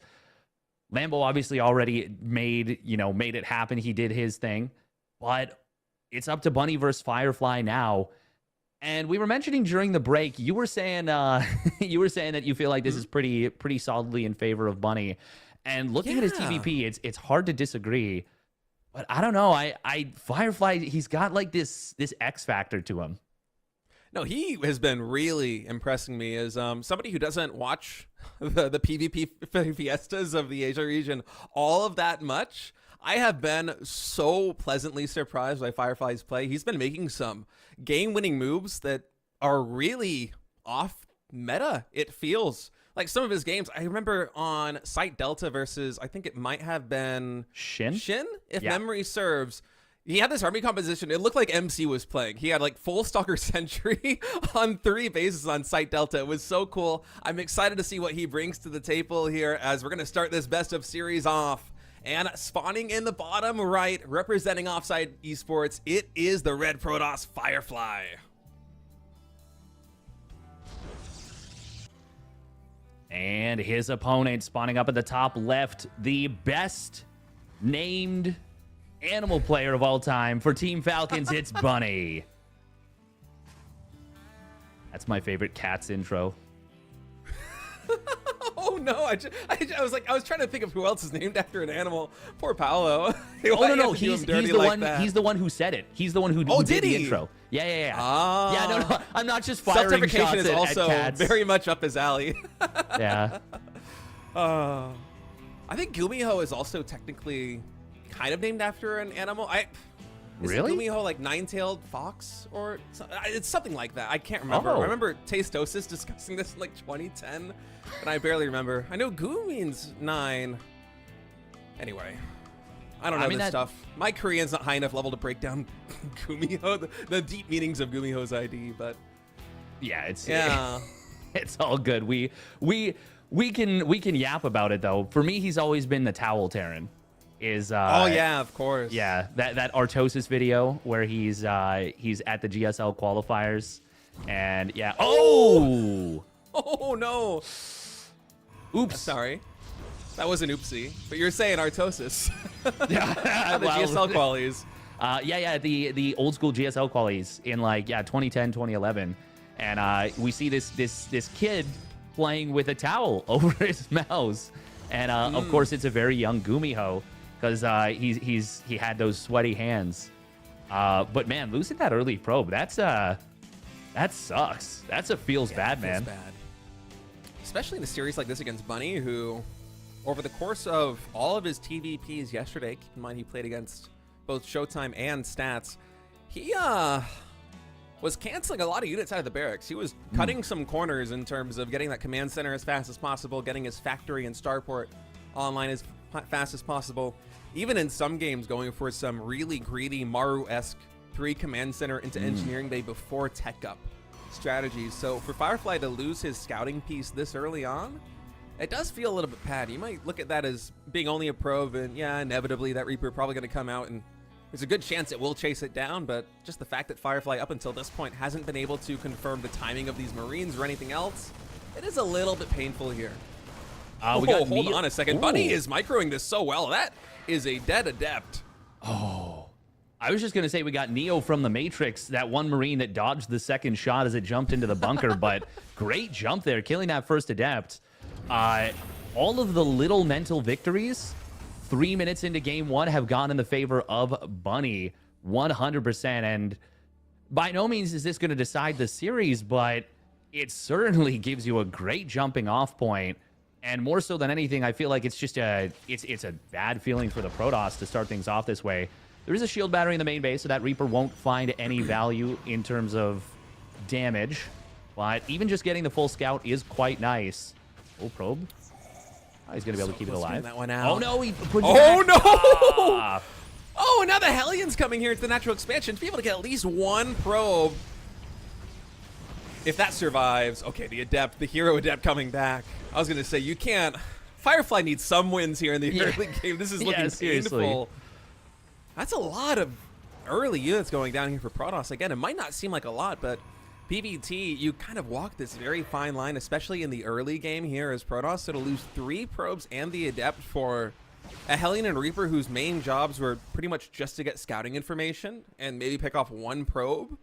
Lambo obviously already made it happen. He did his thing. But it's up to Bunny versus Firefly now. And we were mentioning during the break, you were saying that you feel like this is pretty solidly in favor of Bunny. And looking at his TVP, it's hard to disagree. But I don't know. I Firefly, he's got like this X factor to him. No, he has been really impressing me as somebody who doesn't watch the PvP fiestas of the Asia region all of that much. I have been so pleasantly surprised by Firefly's play. He's been making some game-winning moves that are really off meta, it feels. Like some of his games, I remember on Site Delta versus, I think it might have been Shin, if memory serves. He had this army composition. It looked like MC was playing. He had like full Stalker Sentry on 3 bases on Site Delta. It was so cool. I'm excited to see what he brings to the table here as we're going to start this best of series off. And spawning in the bottom right, representing Offside Esports, it is the Red Protoss Firefly. And his opponent spawning up at the top left, the best named animal player of all time for Team Falcons, it's Bunny. That's my favorite Cats intro. Oh no! I was trying to think of who else is named after an animal. Poor Paolo. Oh no! He's the one who said it. He's the one who did the intro. Yeah. No. I'm not just firing shots Self-deprecation is at also Cats. very much up his alley. Yeah. I think Gumiho is also technically kind of named after an animal. Really? Is Gumiho like 9-tailed fox or it's something like that? I can't remember. Oh. I remember Tastosis discussing this in like 2010, and I barely remember. I know Gu means 9. Anyway, I don't know this stuff. My Korean's not high enough level to break down Gumiho, the deep meanings of Gumiho's ID, but yeah, it's all good. We can yap about it though. For me, he's always been the Towel Terran. Oh yeah, of course. Yeah, that Artosis video where he's at the GSL qualifiers, and yeah. Oh no! Oops. Sorry, that was an oopsie. But you're saying Artosis? Yeah, the GSL qualies. The old school GSL qualies in 2010, 2011, and we see this kid playing with a towel over his mouse, and of course it's a very young Gumiho. Because he had those sweaty hands, but man, losing that early probe, that sucks. Feels bad, man. Feels bad. Especially in a series like this against Bunny, who, over the course of all of his TVPs yesterday, keep in mind he played against both Showtime and Stats. He was canceling a lot of units out of the barracks. He was cutting some corners in terms of getting that command center as fast as possible, getting his factory and starport online as fast as possible. Even in some games, going for some really greedy Maru-esque 3 command center into engineering bay before tech up strategies. So for Firefly to lose his scouting piece this early on, it does feel a little bit bad. You might look at that as being only a probe, and yeah, inevitably that Reaper probably going to come out, and there's a good chance it will chase it down, but just the fact that Firefly up until this point hasn't been able to confirm the timing of these Marines or anything else, it is a little bit painful here. Hold on a second. Bunny is microing this so well. That is a dead adept. Oh, I was just going to say we got Neo from the Matrix, that one Marine that dodged the second shot as it jumped into the bunker, but great jump there, killing that first adept. All of the little mental victories 3 minutes into game 1 have gone in the favor of Bunny 100%. And by no means is this going to decide the series, but it certainly gives you a great jumping off point. And more so than anything, I feel like it's just it's a bad feeling for the Protoss to start things off this way. There is a shield battery in the main base, so that Reaper won't find any value in terms of damage. But even just getting the full scout is quite nice. Oh, probe. Oh, he's going to be able to keep it alive. That one out. Oh, no. He put oh, no. Ah. Oh, and now the Hellions coming here into the natural expansion to be able to get at least one probe. If that survives, okay, the adept, the hero adept coming back. I was going to say, you can't. Firefly needs some wins here in the early game. This is looking painful. That's a lot of early units going down here for Protoss. Again, it might not seem like a lot, but PvT, you kind of walk this very fine line, especially in the early game here as Protoss. So to lose 3 probes and the adept for a Hellion and Reaper whose main jobs were pretty much just to get scouting information and maybe pick off 1 probe.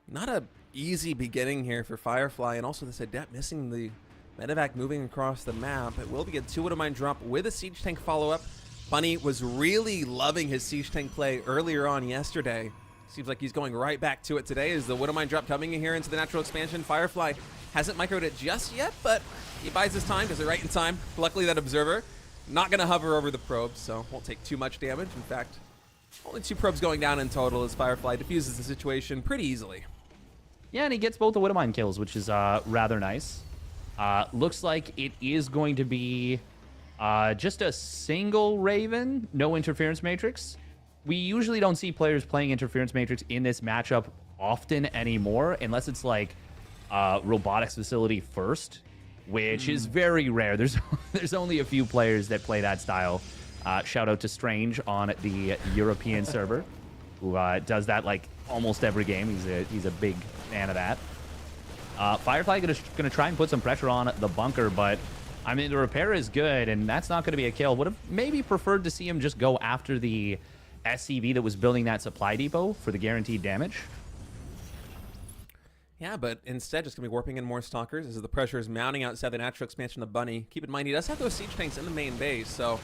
Not a easy beginning here for Firefly, and also this adept missing the medevac moving across the map. It will be a 2 Widowmine drop with a siege tank follow-up. Bunny was really loving his siege tank play earlier on yesterday. Seems like he's going right back to it today. Is the Widowmine drop coming in here into the natural expansion? Firefly hasn't microed it just yet, but he buys his time, does it right in time. Luckily, that observer not going to hover over the probes, so won't take too much damage. In fact, only 2 probes going down in total as Firefly diffuses the situation pretty easily. Yeah, and he gets both the Widowmine kills, which is rather nice. Looks like it is going to be just a single Raven, no interference matrix. We usually don't see players playing interference matrix in this matchup often anymore, unless it's like robotics facility first, which is very rare. There's only a few players that play that style. Shout out to Strange on the European server, who does that like almost every game. He's a big fan of that. Firefly gonna try and put some pressure on the bunker, but I mean the repair is good, and that's not gonna be a kill. Would have maybe preferred to see him just go after the SCV that was building that supply depot for the guaranteed damage. Yeah, but instead just gonna be warping in more stalkers as the pressure is mounting outside the natural expansion of Bunny. Keep in mind he does have those siege tanks in the main base, so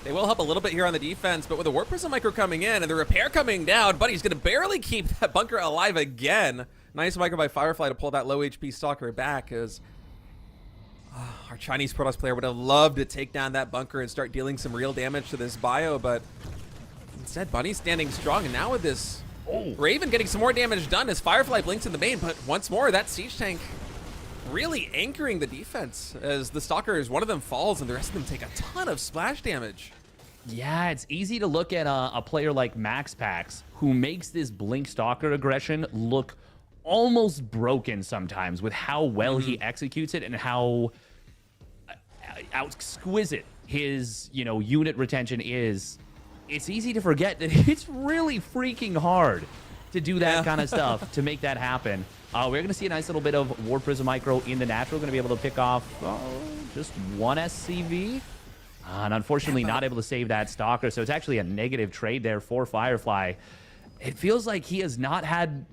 they will help a little bit here on the defense, but with the warp prism micro coming in and the repair coming down, Bunny's gonna barely keep that bunker alive again. Nice micro by Firefly to pull that low HP stalker back, as our Chinese Protoss player would have loved to take down that bunker and start dealing some real damage to this bio, but instead Bunny's standing strong, and now with this Raven getting some more damage done as Firefly blinks in the main, but once more that siege tank really anchoring the defense as the stalkers, one of them falls and the rest of them take a ton of splash damage. Yeah, it's easy to look at a player like Max Pax, who makes this blink stalker aggression look almost broken sometimes with how well he executes it and how exquisite his unit retention is. It's easy to forget that it's really freaking hard to do that kind of stuff, to make that happen. We're going to see a nice little bit of War Prism Micro in the natural. Going to be able to pick off just 1 SCV. And unfortunately not able to save that Stalker. So it's actually a negative trade there for Firefly. It feels like he has not had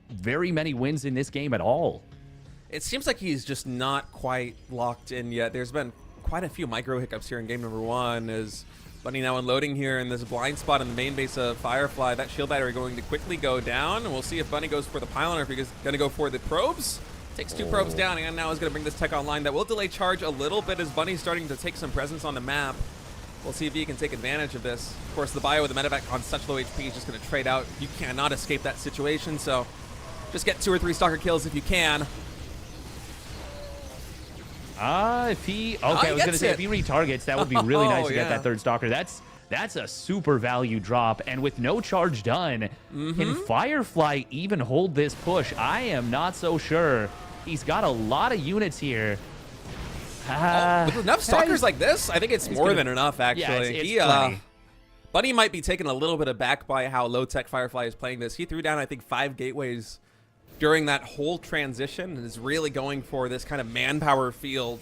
very many wins in this game at all. It seems like he's just not quite locked in yet. There's been quite a few micro hiccups here in game number 1 as Bunny now unloading here in this blind spot in the main base of Firefly. That shield battery going to quickly go down, and we'll see if Bunny goes for the pylon or if he's going to go for the probes. Takes 2 probes down, and now is going to bring this tech online. That will delay charge a little bit as Bunny's starting to take some presence on the map. We'll see if he can take advantage of this. Of course, the bio with the medevac on such low HP is just going to trade out. You cannot escape that situation, so Just get 2 or 3 Stalker kills if you can. If he... Okay, I was going to say, if he retargets, that would be really nice to get that 3rd Stalker. That's a super value drop. And with no charge done, can Firefly even hold this push? I am not so sure. He's got a lot of units here. With enough Stalkers like this, I think it's more than enough, actually. Yeah, it's Bunny might be taken a little bit aback by how low-tech Firefly is playing this. He threw down, I think, 5 gateways during that whole transition and is really going for this kind of manpower field.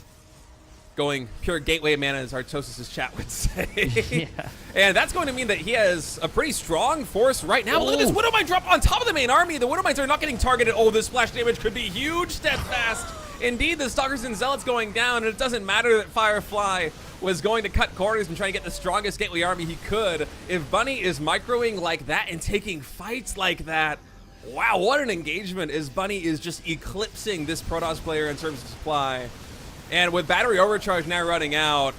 Going pure gateway mana, as Artosis' chat would say. Yeah. And that's going to mean that he has a pretty strong force right now. Look at this Widowmine drop on top of the main army. The Widowmines are not getting targeted. Oh, this splash damage could be huge. Steadfast. Indeed, the Stalkers and Zealots going down, and it doesn't matter that Firefly was going to cut corners and try to get the strongest gateway army he could. If Bunny is microing like that and taking fights like that, wow, what an engagement, as Bunny is just eclipsing this Protoss player in terms of supply. And with battery overcharge now running out,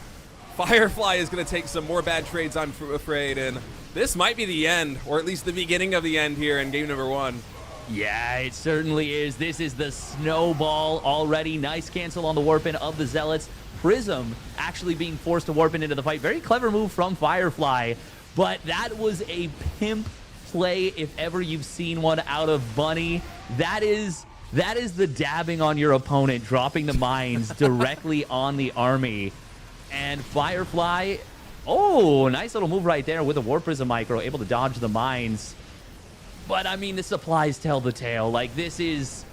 Firefly is going to take some more bad trades, I'm afraid, and this might be the end, or at least the beginning of the end here in game number 1. Yeah, it certainly is. This is the snowball already. Nice cancel on the warp-in of the Zealots. Prism actually being forced to warp into the fight. Very clever move from Firefly, but that was a pimp play if ever you've seen one out of Bunny. That is the dabbing on your opponent, dropping the mines directly on the army. And Firefly, oh, nice little move right there with a Warp Prism micro, able to dodge the mines. But I mean, the supplies tell the tale. Like, this is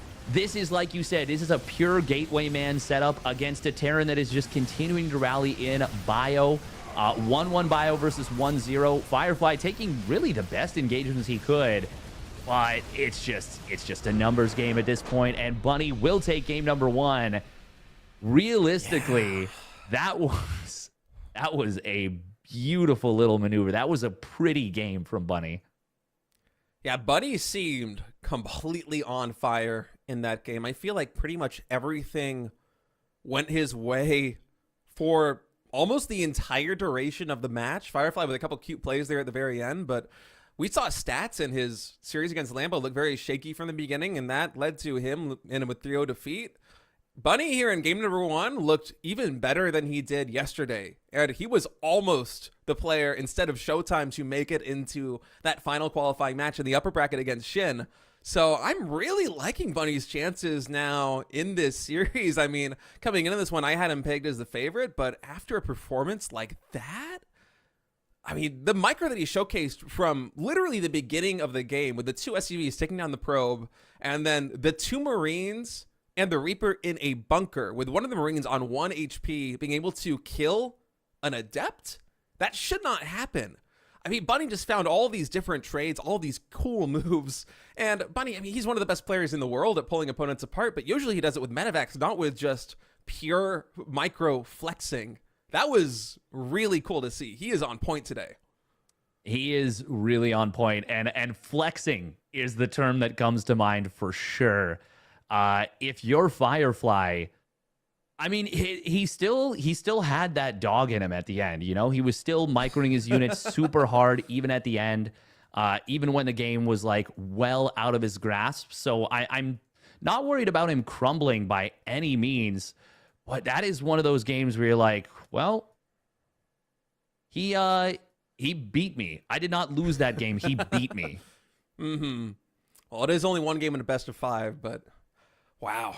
like you said, this is a pure gateway man setup against a Terran that is just continuing to rally in bio. 1-1 bio versus 1-0. Firefly taking really the best engagements he could. But it's just a numbers game at this point, and Bunny will take game number 1. Realistically, that was a beautiful little maneuver. That was a pretty game from Bunny. Yeah, Bunny seemed completely on fire in that game. I feel like pretty much everything went his way for almost the entire duration of the match. Firefly with a couple cute plays there at the very end, but we saw stats in his series against Lambo look very shaky from the beginning, and that led to him in with 3-0 defeat. Bunny here in game number 1 looked even better than he did yesterday, and he was almost the player instead of Showtime to make it into that final qualifying match in the upper bracket against Shin. So I'm really liking Bunny's chances now in this series. I mean, coming into this one, I had him pegged as the favorite, but after a performance like that, I mean, the micro that he showcased from literally the beginning of the game with the 2 SUVs taking down the probe, and then the 2 Marines and the Reaper in a bunker with one of the Marines on 1 HP being able to kill an Adept? That should not happen. I mean, Bunny just found all these different trades, all these cool moves. And Bunny, I mean, he's one of the best players in the world at pulling opponents apart, but usually he does it with medevacs, not with just pure micro flexing. That was really cool to see. He is on point today. He is really on point, and flexing is the term that comes to mind for sure. If you're Firefly, I mean, he still had that dog in him at the end. You know, he was still microing his units super hard, even at the end, even when the game was like well out of his grasp. So I'm not worried about him crumbling by any means, but that is one of those games where you're like, well, he beat me. I did not lose that game. He beat me. Well, it is only one game in a best of 5, but wow.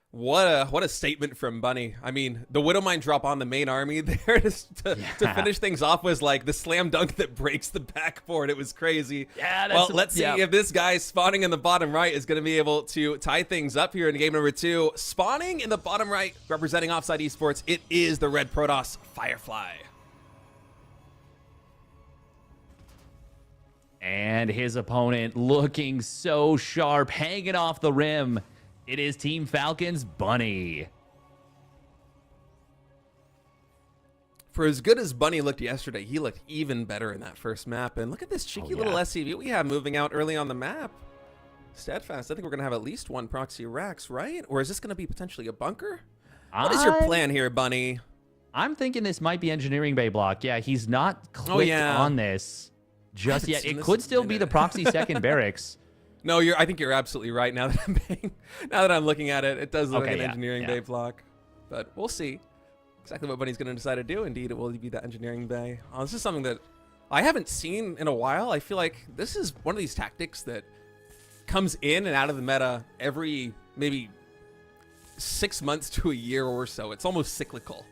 What a statement from Bunny. I mean, the Widowmine drop on the main army there to finish things off was like the slam dunk that breaks the backboard. It was crazy. Yeah, well, let's see if this guy spawning in the bottom right is going to be able to tie things up here in game number 2. Spawning in the bottom right, representing Offside Esports, it is the Red Protoss Firefly. And his opponent looking so sharp, hanging off the rim. It is Team Falcon's Bunny. For as good as Bunny looked yesterday, he looked even better in that first map. And look at this cheeky little SCV we have moving out early on the map. Steadfast, I think we're going to have at least 1 proxy Rax, right? Or is this going to be potentially a bunker? What is your plan here, Bunny? I'm thinking this might be engineering bay block. Yeah, he's not clicked on this just yet. It could still be the proxy second barracks. No, I think you're absolutely right. Now that I'm looking at it, it does look like an engineering bay block, but we'll see exactly what Bunny's going to decide to do. Indeed, it will be that engineering bay. This is something that I haven't seen in a while. I feel like this is one of these tactics that comes in and out of the meta every maybe 6 months to a year or so. It's almost cyclical,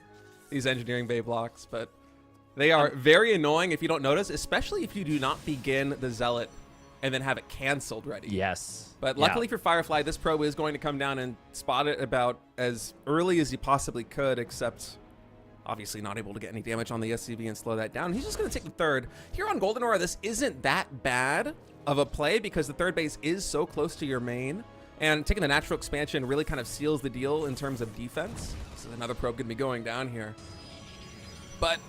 these engineering bay blocks, but they are very annoying if you don't notice, especially if you do not begin the Zealot and then have it canceled ready. Yes. But luckily for Firefly, this probe is going to come down and spot it about as early as he possibly could, except obviously not able to get any damage on the SCV and slow that down. He's just going to take the third. Here on Golden Aura, this isn't that bad of a play because the third base is so close to your main, and taking the natural expansion really kind of seals the deal in terms of defense. So another probe going to be going down here. But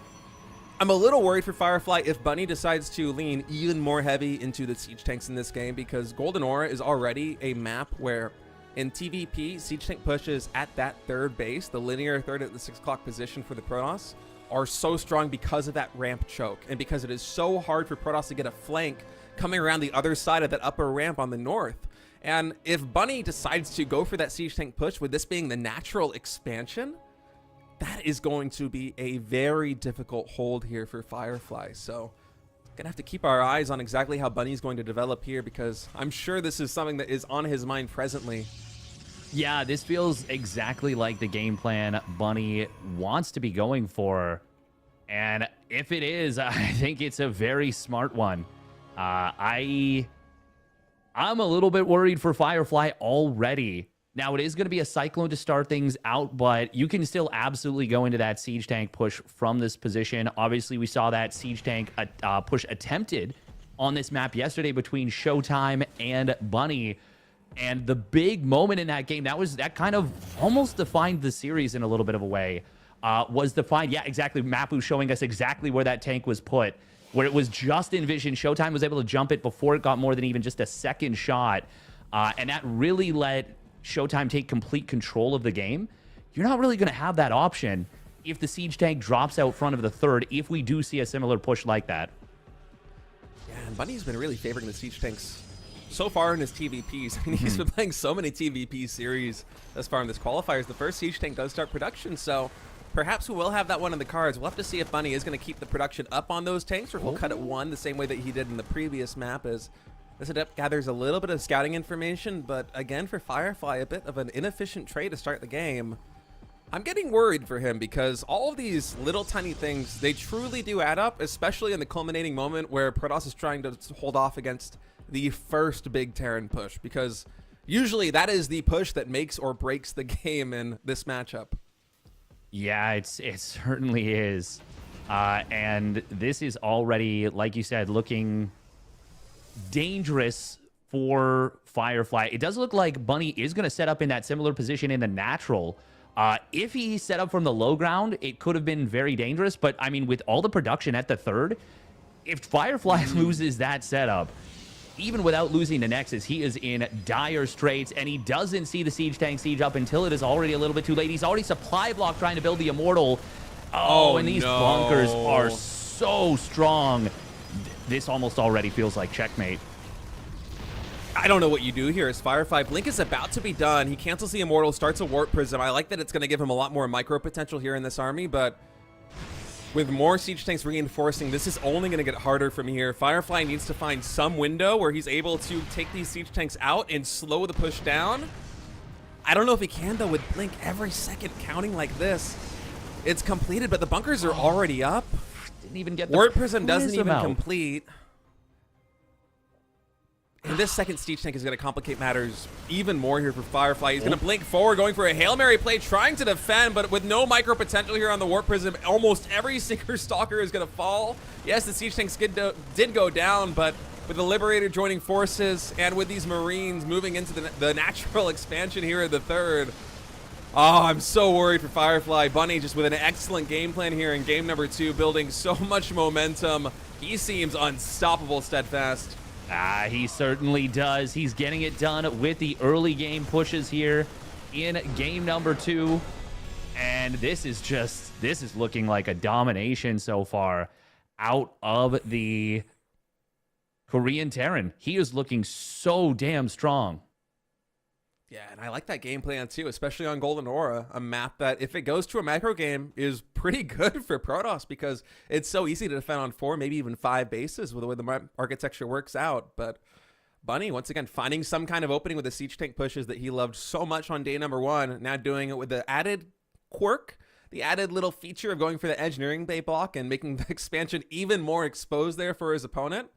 I'm a little worried for Firefly if Bunny decides to lean even more heavy into the siege tanks in this game, because Golden Aura is already a map where in TVP, siege tank pushes at that third base, the linear third at the 6 o'clock position for the Protoss, are so strong because of that ramp choke, and because it is so hard for Protoss to get a flank coming around the other side of that upper ramp on the north. And if Bunny decides to go for that siege tank push, with this being the natural expansion, that is going to be a very difficult hold here for Firefly. So gonna have to keep our eyes on exactly how Bunny's going to develop here, because I'm sure this is something that is on his mind presently. Yeah, this feels exactly like the game plan Bunny wants to be going for. And if it is, I think it's a very smart one. I'm a little bit worried for Firefly already. Now, it is going to be a Cyclone to start things out, but you can still absolutely go into that siege tank push from this position. Obviously, we saw that siege tank push attempted on this map yesterday between Showtime and Bunny. And the big moment in that game, that kind of almost defined the series in a little bit of a way, was the find. Yeah, exactly. Mapu showing us exactly where that tank was put, where it was just in vision. Showtime was able to jump it before it got more than even just a second shot. And that really let Showtime take complete control of the game. You're not really going to have that option if the siege tank drops out front of the third, if we do see a similar push like that. Yeah, and Bunny's been really favoring the siege tanks so far in his TVPs. I mean, he's been playing so many TVP series thus far in this qualifiers. The first siege tank does start production, so perhaps we will have that one in the cards. We'll have to see if Bunny is going to keep the production up on those tanks, or if he'll cut it one the same way that he did in the previous map, as this adept gathers a little bit of scouting information. But again, for Firefly, a bit of an inefficient trade to start the game. I'm getting worried for him, because all of these little tiny things, they truly do add up, especially in the culminating moment where Protoss is trying to hold off against the first big Terran push, because usually that is the push that makes or breaks the game in this matchup. Yeah, it certainly is. And this is already, like you said, looking dangerous for Firefly. It does look like Bunny is going to set up in that similar position in the natural. If he set up from the low ground, it could have been very dangerous. But, I mean, with all the production at the third, if Firefly loses that setup, even without losing the Nexus, he is in dire straits, and he doesn't see the siege tank siege up until it is already a little bit too late. He's already supply block trying to build the Immortal. Oh, and these bunkers are so strong. This almost already feels like checkmate. I don't know what you do here as Firefly. Blink is about to be done. He cancels the Immortal, starts a Warp Prism. I like that it's going to give him a lot more micro potential here in this army, but with more siege tanks reinforcing, this is only going to get harder from here. Firefly needs to find some window where he's able to take these siege tanks out and slow the push down. I don't know if he can, though, with Blink every second counting like this. It's completed, but the bunkers are already up. Didn't even get the Warp Prism doesn't even out. complete. And this second siege tank is going to complicate matters even more here for Firefly. He's going to blink forward, going for a Hail Mary play, trying to defend, but with no micro potential here on the Warp Prism, almost every single Stalker is going to fall. Yes, the siege tanks did go down, but with the Liberator joining forces and with these Marines moving into the natural expansion here in the third, oh, I'm so worried for Firefly. Bunny just with an excellent game plan here in game number 2, building so much momentum. He seems unstoppable, Steadfast. He certainly does. He's getting it done with the early game pushes here in game number 2. And this is looking like a domination so far out of the Korean Terran, he is looking so damn strong. Yeah, and I like that game plan too, especially on Golden Aura, a map that, if it goes to a macro game, is pretty good for Protoss because it's so easy to defend on 4, maybe even 5 bases with the way the architecture works out. But Bunny, once again, finding some kind of opening with the siege tank pushes that he loved so much on day number 1, now doing it with the added quirk, the added little feature of going for the engineering bay block and making the expansion even more exposed there for his opponent.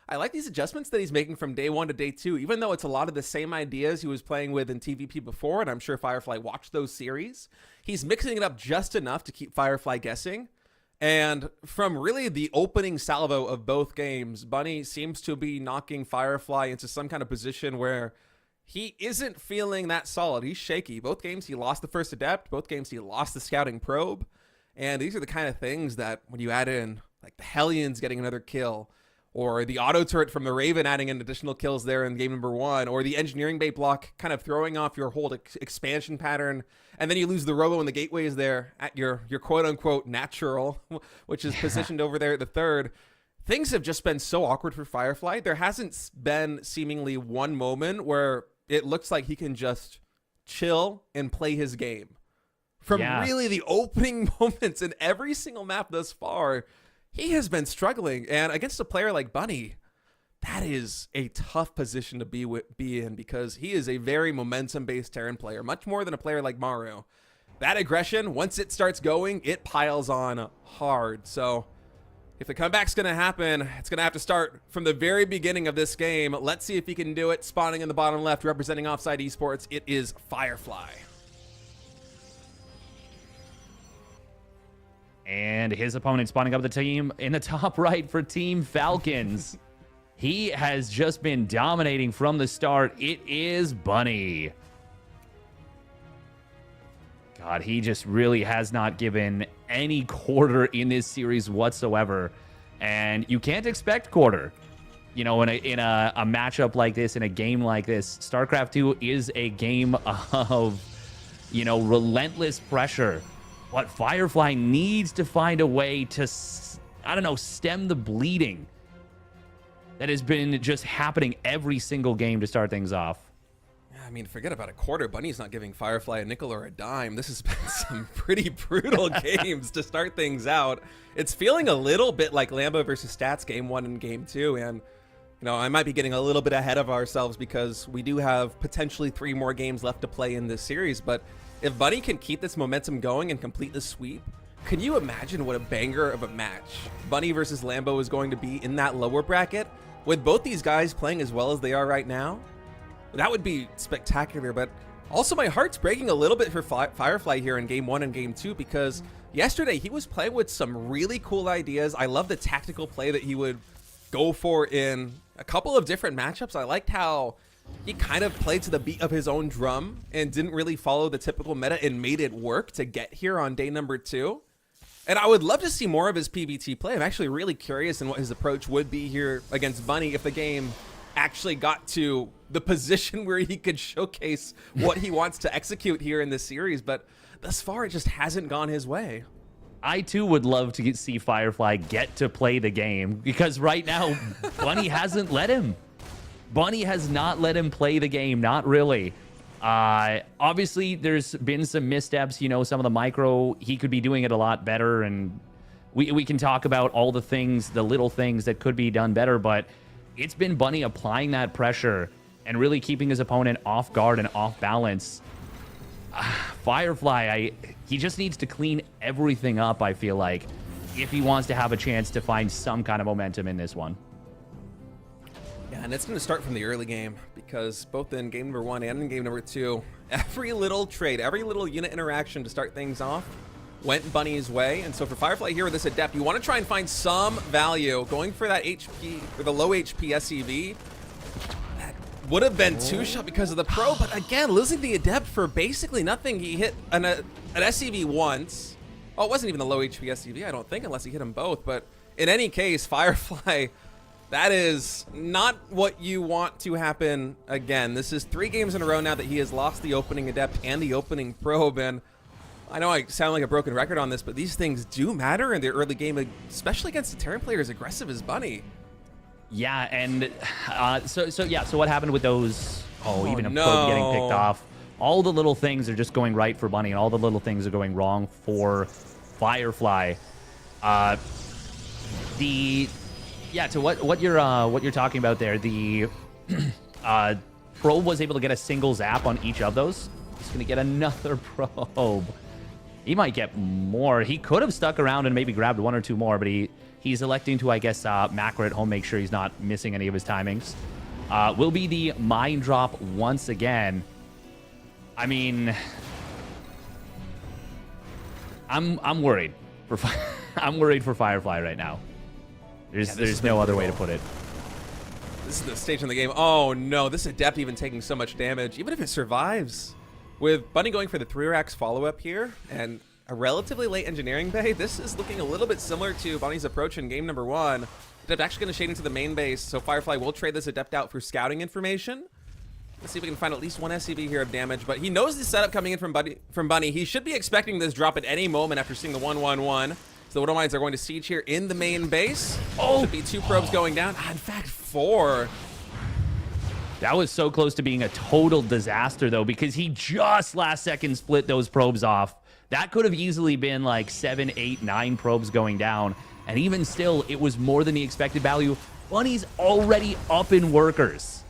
I like these adjustments that he's making from day 1 to day 2, even though it's a lot of the same ideas he was playing with in TVP before, and I'm sure Firefly watched those series. He's mixing it up just enough to keep Firefly guessing. And from really the opening salvo of both games, Bunny seems to be knocking Firefly into some kind of position where he isn't feeling that solid. He's shaky. Both games he lost the first Adept, both games he lost the Scouting Probe. And these are the kind of things that when you add in, like the Hellions getting another kill, or the auto turret from the Raven adding in additional kills there in game number 1, or the engineering bait block kind of throwing off your whole expansion pattern, and then you lose the robo and the gateways there at your quote-unquote natural, which is positioned over there at the 3rd. Things have just been so awkward for Firefly. There hasn't been seemingly one moment where it looks like he can just chill and play his game. From really the opening moments in every single map thus far, he has been struggling, and against a player like Bunny, that is a tough position to be in because he is a very momentum-based Terran player, much more than a player like Maru. That aggression, once it starts going, it piles on hard. So if the comeback's going to happen, it's going to have to start from the very beginning of this game. Let's see if he can do it. Spawning in the bottom left, representing Offside Esports, it is Firefly. And his opponent spawning up the team in the top right for Team Falcons. He has just been dominating from the start. It is Bunny. God, he just really has not given any quarter in this series whatsoever. And you can't expect quarter. You know, in a matchup like this, in a game like this, StarCraft 2 is a game of, you know, relentless pressure. But Firefly needs to find a way to, I don't know, stem the bleeding that has been just happening every single game to start things off. I mean, forget about a quarter. Bunny's not giving Firefly a nickel or a dime. This has been some pretty brutal games to start things out. It's feeling a little bit like Lambo versus Stats game 1 and game 2. And, you know, I might be getting a little bit ahead of ourselves because we do have potentially 3 more games left to play in this series. But if Bunny can keep this momentum going and complete the sweep, can you imagine what a banger of a match Bunny versus Lambo is going to be in that lower bracket with both these guys playing as well as they are right now? That would be spectacular. But also my heart's breaking a little bit for Firefly here in game 1 and game 2 because yesterday he was playing with some really cool ideas. I love the tactical play that he would go for in a couple of different matchups. I liked how he kind of played to the beat of his own drum and didn't really follow the typical meta and made it work to get here on day number 2. And I would love to see more of his PBT play. I'm actually really curious in what his approach would be here against Bunny if the game actually got to the position where he could showcase what he wants to execute here in this series. But thus far, it just hasn't gone his way. I, too, would love to see Firefly get to play the game because right now, Bunny hasn't let him. Bunny has not let him play the game, not really. Obviously, there's been some missteps, you know, some of the micro, he could be doing it a lot better, and we can talk about all the things, the little things that could be done better, but it's been Bunny applying that pressure and really keeping his opponent off guard and off balance. Firefly, he just needs to clean everything up, I feel like, if he wants to have a chance to find some kind of momentum in this one. Yeah, and it's going to start from the early game because both in game number 1 and in game number 2, every little trade, every little unit interaction to start things off went Bunny's way. And so for Firefly here with this Adept, you want to try and find some value. Going for that HP, or the low HP SCV, that would have been 2-shot because of the Pro, but again, losing the Adept for basically nothing. He hit an SCV once. Oh, it wasn't even the low HP SCV, I don't think, unless he hit them both. But in any case, Firefly, that is not what you want to happen again. This is 3 games in a row now that he has lost the opening Adept and the opening Probe. And I know I sound like a broken record on this, but these things do matter in the early game, especially against a Terran player as aggressive as Bunny. Yeah, and so what happened with those? Oh, even a no. probe getting picked off. All the little things are just going right for Bunny, and all the little things are going wrong for Firefly. To what you're talking about there, the probe was able to get a single zap on each of those. He's gonna get another probe. He might get more. He could have stuck around and maybe grabbed one or two more, but he's electing to, I guess, macro at home, make sure he's not missing any of his timings. Will be the mine drop once again. I mean, I'm worried for I'm worried for Firefly right now. There's no other way to put it. This is the stage in the game. Oh no, this Adept even taking so much damage, even if it survives. With Bunny going for the 3-racks follow-up here and a relatively late engineering bay, this is looking a little bit similar to Bunny's approach in game number 1. Adept actually going to shade into the main base, so Firefly will trade this Adept out for scouting information. Let's see if we can find at least one SCV here of damage, but he knows the setup coming in from Bunny. He should be expecting this drop at any moment after seeing the 1-1-1. So the Widow Mines are going to siege here in the main base. Oh! Should be 2 probes going down. In fact, 4. That was so close to being a total disaster, though, because he just last second split those probes off. That could have easily been like 7, 8, 9 probes going down. And even still, it was more than the expected value. Bunny's already up in workers.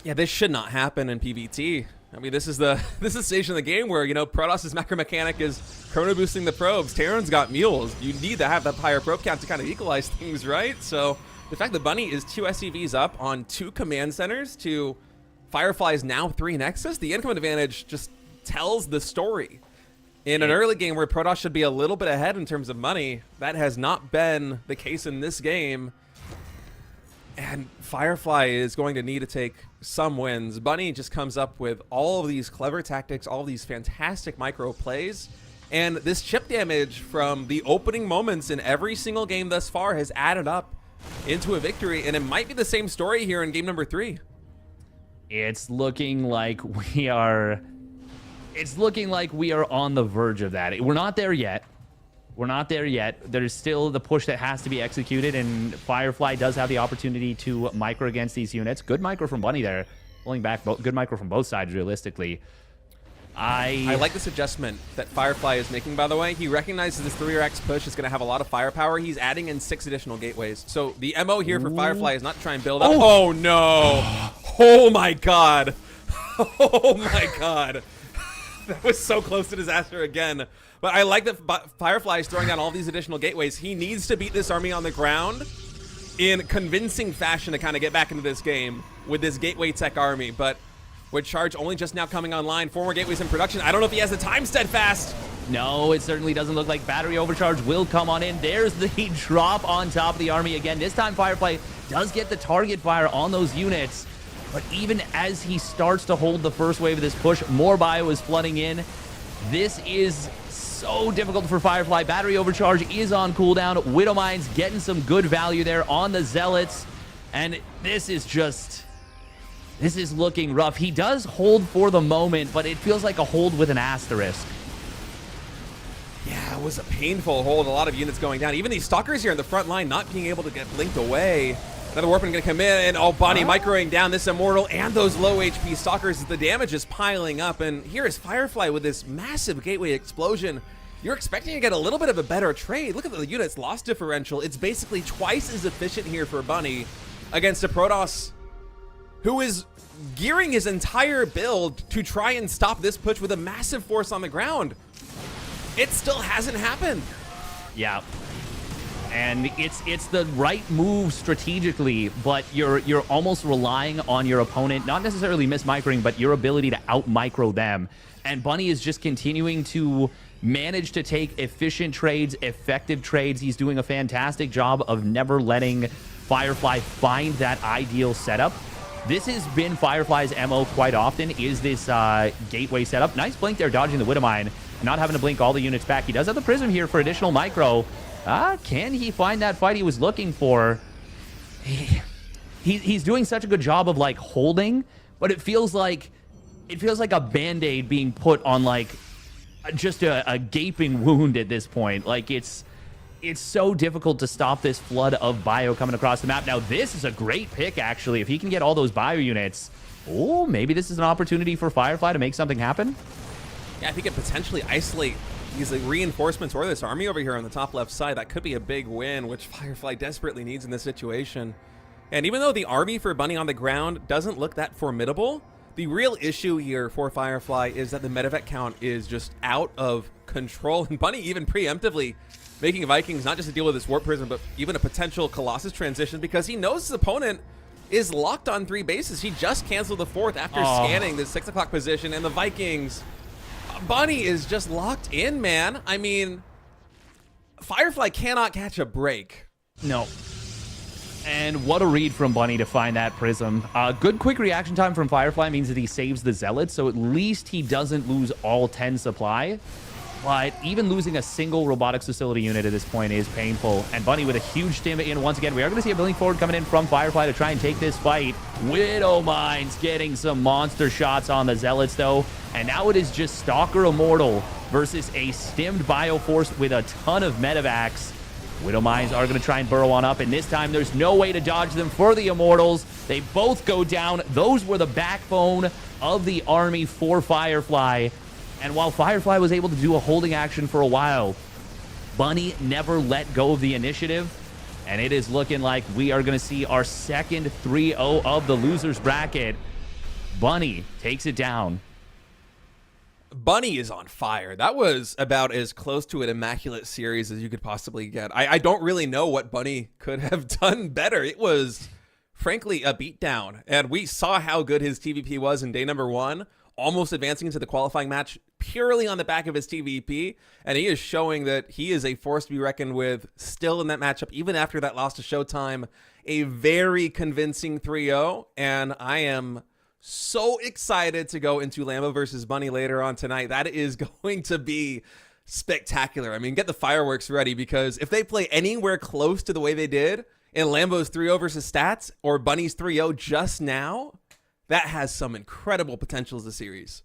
Yeah, this should not happen in PvT. I mean, this is the stage in the game where, you know, Protoss' macro mechanic is chrono boosting the probes. Terran's got mules. You need to have that higher probe count to kind of equalize things, right? So the fact that Bunny is 2 SCVs up on 2 command centers to Firefly's now 3 Nexus, the income advantage just tells the story. In an early game where Protoss should be a little bit ahead in terms of money, that has not been the case in this game. And Firefly is going to need to take some wins. Bunny just comes up with all of these clever tactics, all of these fantastic micro plays. And this chip damage from the opening moments in every single game thus far has added up into a victory. And it might be the same story here in game number 3. It's looking like we are on the verge of that. We're not there yet. We're not there yet. There's still the push that has to be executed, and Firefly does have the opportunity to micro against these units. Good micro from Bunny there, pulling back. Good micro from both sides, realistically. I like this adjustment that Firefly is making, by the way. He recognizes this 3-racks push is going to have a lot of firepower. He's adding in 6 additional gateways. So the MO here for Firefly is not to try and build up. Oh, no. Oh, my God. Oh, my God. That was so close to disaster again. But I like that Firefly is throwing down all these additional gateways. He needs to beat this army on the ground in convincing fashion to kind of get back into this game with this gateway tech army. But with Charge only just now coming online, 4 more gateways in production. I don't know if he has the time steadfast. No, it certainly doesn't look like battery overcharge will come on in. There's the drop on top of the army again. This time Firefly does get the target fire on those units. But even as he starts to hold the first wave of this push, more bio is flooding in. This is so difficult for Firefly. Battery overcharge is on cooldown. Widow Mines getting some good value there on the Zealots. And this is looking rough. He does hold for the moment, but it feels like a hold with an asterisk. Yeah, it was a painful hold. A lot of units going down. Even these Stalkers here in the front line not being able to get blinked away. Another Warping going to come in, and Bunny microing down this Immortal and those low HP Stalkers as the damage is piling up. And here is Firefly with this massive gateway explosion. You're expecting to get a little bit of a better trade. Look at the unit's loss differential. It's basically twice as efficient here for Bunny against a Protoss who is gearing his entire build to try and stop this push with a massive force on the ground. It still hasn't happened. Yeah. And it's the right move strategically, but you're almost relying on your opponent, not necessarily mismicroing, but your ability to out-micro them. And Bunny is just continuing to manage to take efficient trades, effective trades. He's doing a fantastic job of never letting Firefly find that ideal setup. This has been Firefly's MO quite often, is this gateway setup. Nice blink there, dodging the Widow Mine, not having to blink all the units back. He does have the Prism here for additional micro. Can he find that fight he was looking for? He's doing such a good job of like holding, but it feels like a Band-Aid being put on like just a gaping wound at this point. Like it's It's so difficult to stop this flood of bio coming across the map. Now, this is a great pick, actually. If he can get all those bio units, oh, maybe this is an opportunity for Firefly to make something happen. Yeah, if he could potentially isolate these reinforcements or this army over here on the top left side, that could be a big win, which Firefly desperately needs in this situation. And even though the army for Bunny on the ground doesn't look that formidable, the real issue here for Firefly is that the medevac count is just out of control. And Bunny even preemptively making Vikings not just to deal with this Warp Prism, but even a potential Colossus transition, because he knows his opponent is locked on 3 bases. He just canceled the 4th after scanning the 6 o'clock position, and the Vikings... Bunny is just locked in, man. I mean, Firefly cannot catch a break. No. And what a read from Bunny to find that Prism. Good quick reaction time from Firefly means that he saves the Zealots, so at least he doesn't lose all 10 supply. But even losing a single robotics facility unit at this point is painful. And Bunny with a huge stim in once again. We are going to see a building forward coming in from Firefly to try and take this fight. Widow Mines getting some monster shots on the Zealots, though. And now it is just Stalker Immortal versus a stimmed Bioforce with a ton of medevacs. Widow Mines are going to try and burrow on up, and this time there's no way to dodge them for the Immortals. They both go down. Those were the backbone of the army for Firefly. And while Firefly was able to do a holding action for a while, Bunny never let go of the initiative. And it is looking like we are going to see our second 3-0 of the losers bracket. Bunny takes it down. Bunny is on fire. That was about as close to an immaculate series as you could possibly get. I don't really know what Bunny could have done better. It was, frankly, a beatdown. And we saw how good his TVP was in day number 1, almost advancing into the qualifying match purely on the back of his TVP. And he is showing that he is a force to be reckoned with still in that matchup, even after that loss to Showtime. A very convincing 3-0. And I am so excited to go into Lambo versus Bunny later on tonight. That is going to be spectacular. I mean, get the fireworks ready, because if they play anywhere close to the way they did in Lambo's 3-0 versus Stats or Bunny's 3-0 just now, that has some incredible potential as a series.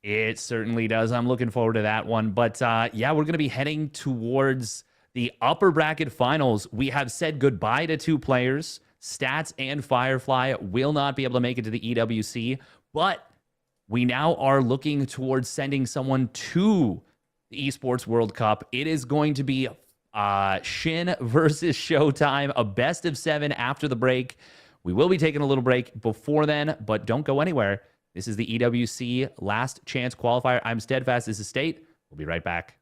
It certainly does. I'm looking forward to that one. But yeah, we're going to be heading towards the upper bracket finals. We have said goodbye to 2 players. Stats and Firefly will not be able to make it to the EWC, but we now are looking towards sending someone to the Esports World Cup. It is going to be Shin versus Showtime, a best of 7 after the break. We will be taking a little break before then, but don't go anywhere. This is the EWC Last Chance Qualifier. I'm Steadfast. This is State. We'll be right back.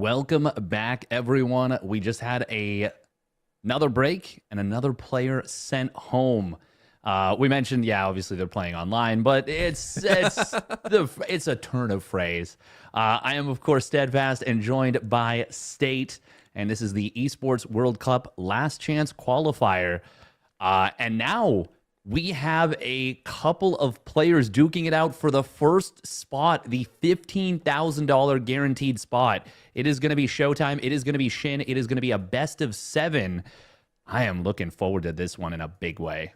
Welcome back, everyone. We just had another break and another player sent home. We mentioned, yeah, obviously they're playing online, but it's a turn of phrase. I am, of course, Steadfast and joined by State, and this is the Esports World Cup Last Chance Qualifier. And now we have a couple of players duking it out for the first spot, the $15,000 guaranteed spot. It is going to be Showtime. It is going to be Shin. It is going to be a best of 7. I am looking forward to this one in a big way.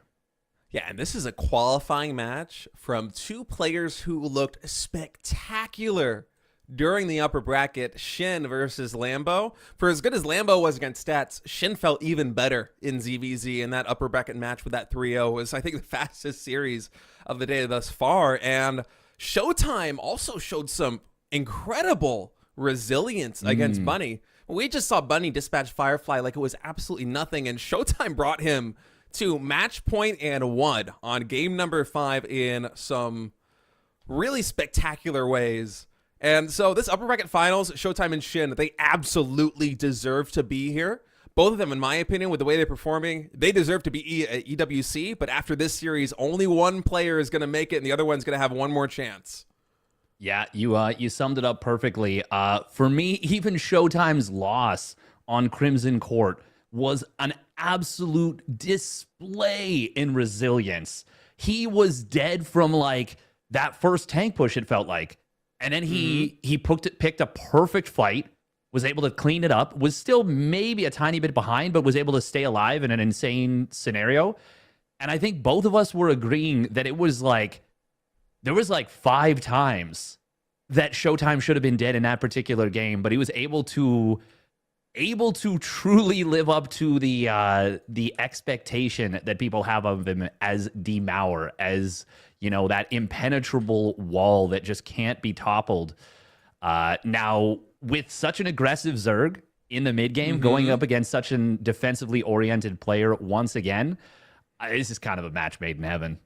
Yeah, and this is a qualifying match from two players who looked spectacular during the upper bracket, Shin versus Lambo. For as good as Lambo was against stats, Shin felt even better in ZVZ, and that upper bracket match with that 3-0 was, I think, the fastest series of the day thus far. And Showtime also showed some incredible resilience against Bunny. We just saw Bunny dispatch Firefly like it was absolutely nothing, and Showtime brought him to match point and won on game number 5 in some really spectacular ways. And so this upper bracket finals, Showtime and Shin, they absolutely deserve to be here. Both of them, in my opinion, with the way they're performing, they deserve to be EWC. But after this series, only one player is going to make it, and the other one's going to have one more chance. Yeah, you summed it up perfectly. For me, even Showtime's loss on Crimson Court was an absolute display in resilience. He was dead from like that first tank push, it felt like. And then he picked a perfect fight, was able to clean it up, was still maybe a tiny bit behind, but was able to stay alive in an insane scenario. And I think both of us were agreeing that it was like, there was like 5 times that Showtime should have been dead in that particular game, but he was able to truly live up to the expectation that people have of him as Demauer, as, you know, that impenetrable wall that just can't be toppled. Now, with such an aggressive Zerg in the mid game, going up against such a defensively oriented player once again, this is kind of a match made in heaven.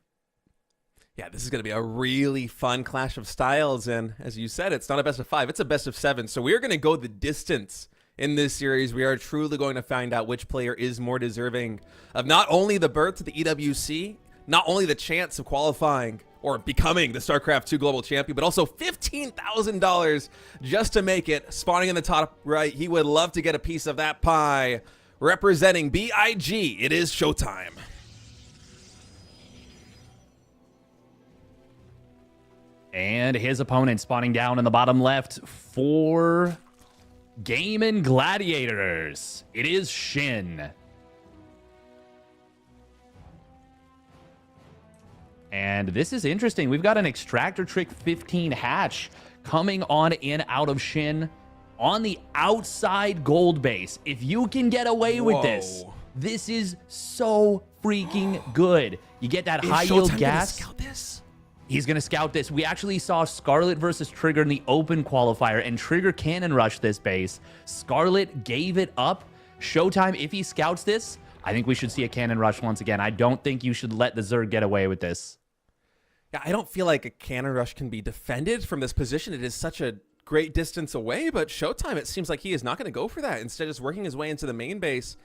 Yeah, this is going to be a really fun clash of styles. And as you said, it's not a best of 5, it's a best of 7. So we're going to go the distance in this series. We are truly going to find out which player is more deserving of not only the berth to the EWC, not only the chance of qualifying or becoming the StarCraft 2 global champion, but also $15,000 just to make it. Spawning in the top right, he would love to get a piece of that pie. Representing BIG, it is Showtime. And his opponent spawning down in the bottom left for Game and Gladiators. It is Shin. And this is interesting. We've got an Extractor Trick 15 hatch coming on in out of Shin on the outside gold base. If you can get away with this, this is so freaking good. You get that high yield gas. Scout this? He's going to scout this. We actually saw Scarlet versus Trigger in the open qualifier, and Trigger cannon rushed this base. Scarlet gave it up. Showtime, if he scouts this, I think we should see a cannon rush once again. I don't think you should let the Zerg get away with this. Yeah, I don't feel like a cannon rush can be defended from this position. It is such a great distance away, but Showtime, it seems like he is not going to go for that. Instead, just working his way into the main base.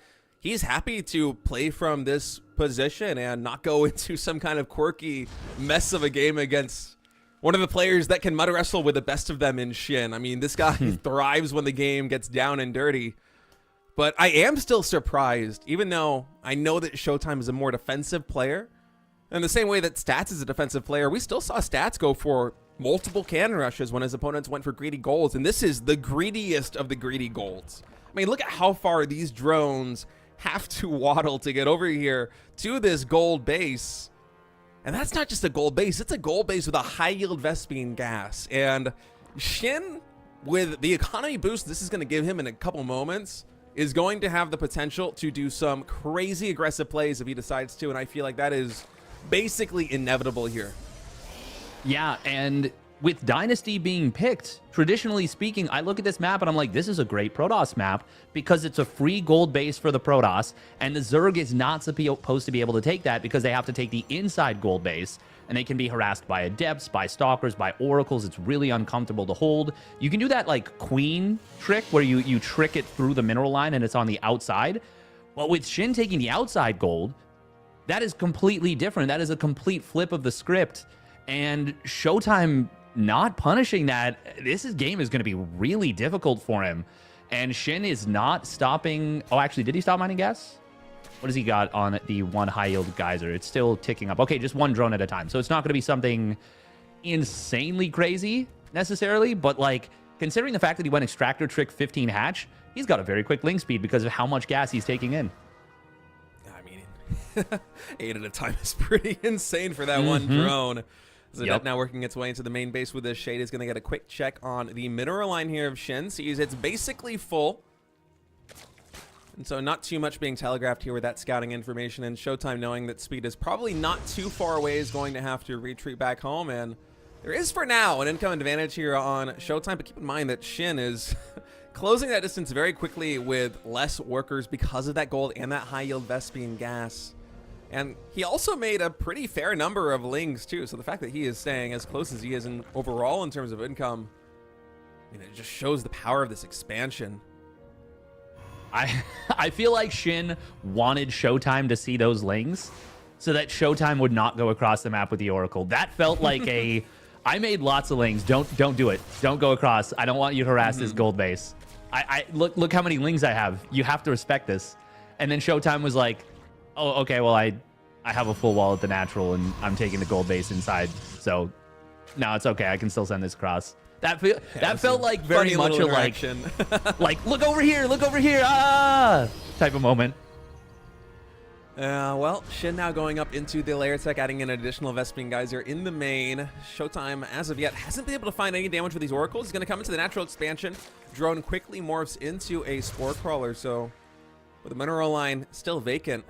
He's happy to play from this position and not go into some kind of quirky mess of a game against one of the players that can mud wrestle with the best of them in Shin. I mean, this guy thrives when the game gets down and dirty. But I am still surprised, even though I know that Showtime is a more defensive player. In the same way that Stats is a defensive player, we still saw Stats go for multiple cannon rushes when his opponents went for greedy golds. And this is the greediest of the greedy golds. I mean, look at how far these drones have to waddle to get over here to this gold base. And that's not just a gold base, it's a gold base with a high yield Vespene gas. And Shin, with the economy boost this is going to give him in a couple moments, is going to have the potential to do some crazy aggressive plays if he decides to. And I feel like that is basically inevitable here. Yeah, and with Dynasty being picked, traditionally speaking, I look at this map and I'm like, this is a great Protoss map because it's a free gold base for the Protoss, and the Zerg is not supposed to be able to take that because they have to take the inside gold base, and they can be harassed by Adepts, by Stalkers, by Oracles. It's really uncomfortable to hold. You can do that like Queen trick where you trick it through the mineral line and it's on the outside. But with Shin taking the outside gold, that is completely different. That is a complete flip of the script. And Showtime not punishing that, game is going to be really difficult for him. And Shin is not stopping. Oh, actually, did he stop mining gas? What has he got on the one high yield geyser? It's still ticking up. Okay, just one drone at a time. So it's not going to be something insanely crazy necessarily, but like considering the fact that he went extractor trick 15 hatch, he's got a very quick link speed because of how much gas he's taking in. I mean, 8 at a time is pretty insane for that one drone. Zedette now working its way into the main base with this. Shade is going to get a quick check on the mineral line here of Shin. Sees it's basically full. And so not too much being telegraphed here with that scouting information, and Showtime knowing that speed is probably not too far away is going to have to retreat back home. And there is for now an income advantage here on Showtime, but keep in mind that Shin is closing that distance very quickly with less workers because of that gold and that high yield Vespene gas. And he also made a pretty fair number of lings too, so the fact that he is staying as close as he is in overall in terms of income, I mean, it just shows the power of this expansion. I feel like Shin wanted Showtime to see those lings so that Showtime would not go across the map with the Oracle. That felt like I made lots of lings. Don't do it. Don't go across. I don't want you to harass this gold base. I look how many lings I have. You have to respect this. And then Showtime was like, oh, okay, well, I have a full wall at the natural and I'm taking the gold base inside. So no, it's okay. I can still send this across. That felt like very much a like look over here, type of moment. Well, Shin now going up into the layer tech, adding an additional Vespene geyser in the main. Showtime, as of yet, hasn't been able to find any damage with these oracles. He's going to come into the natural expansion. Drone quickly morphs into a spore crawler, so with the mineral line still vacant.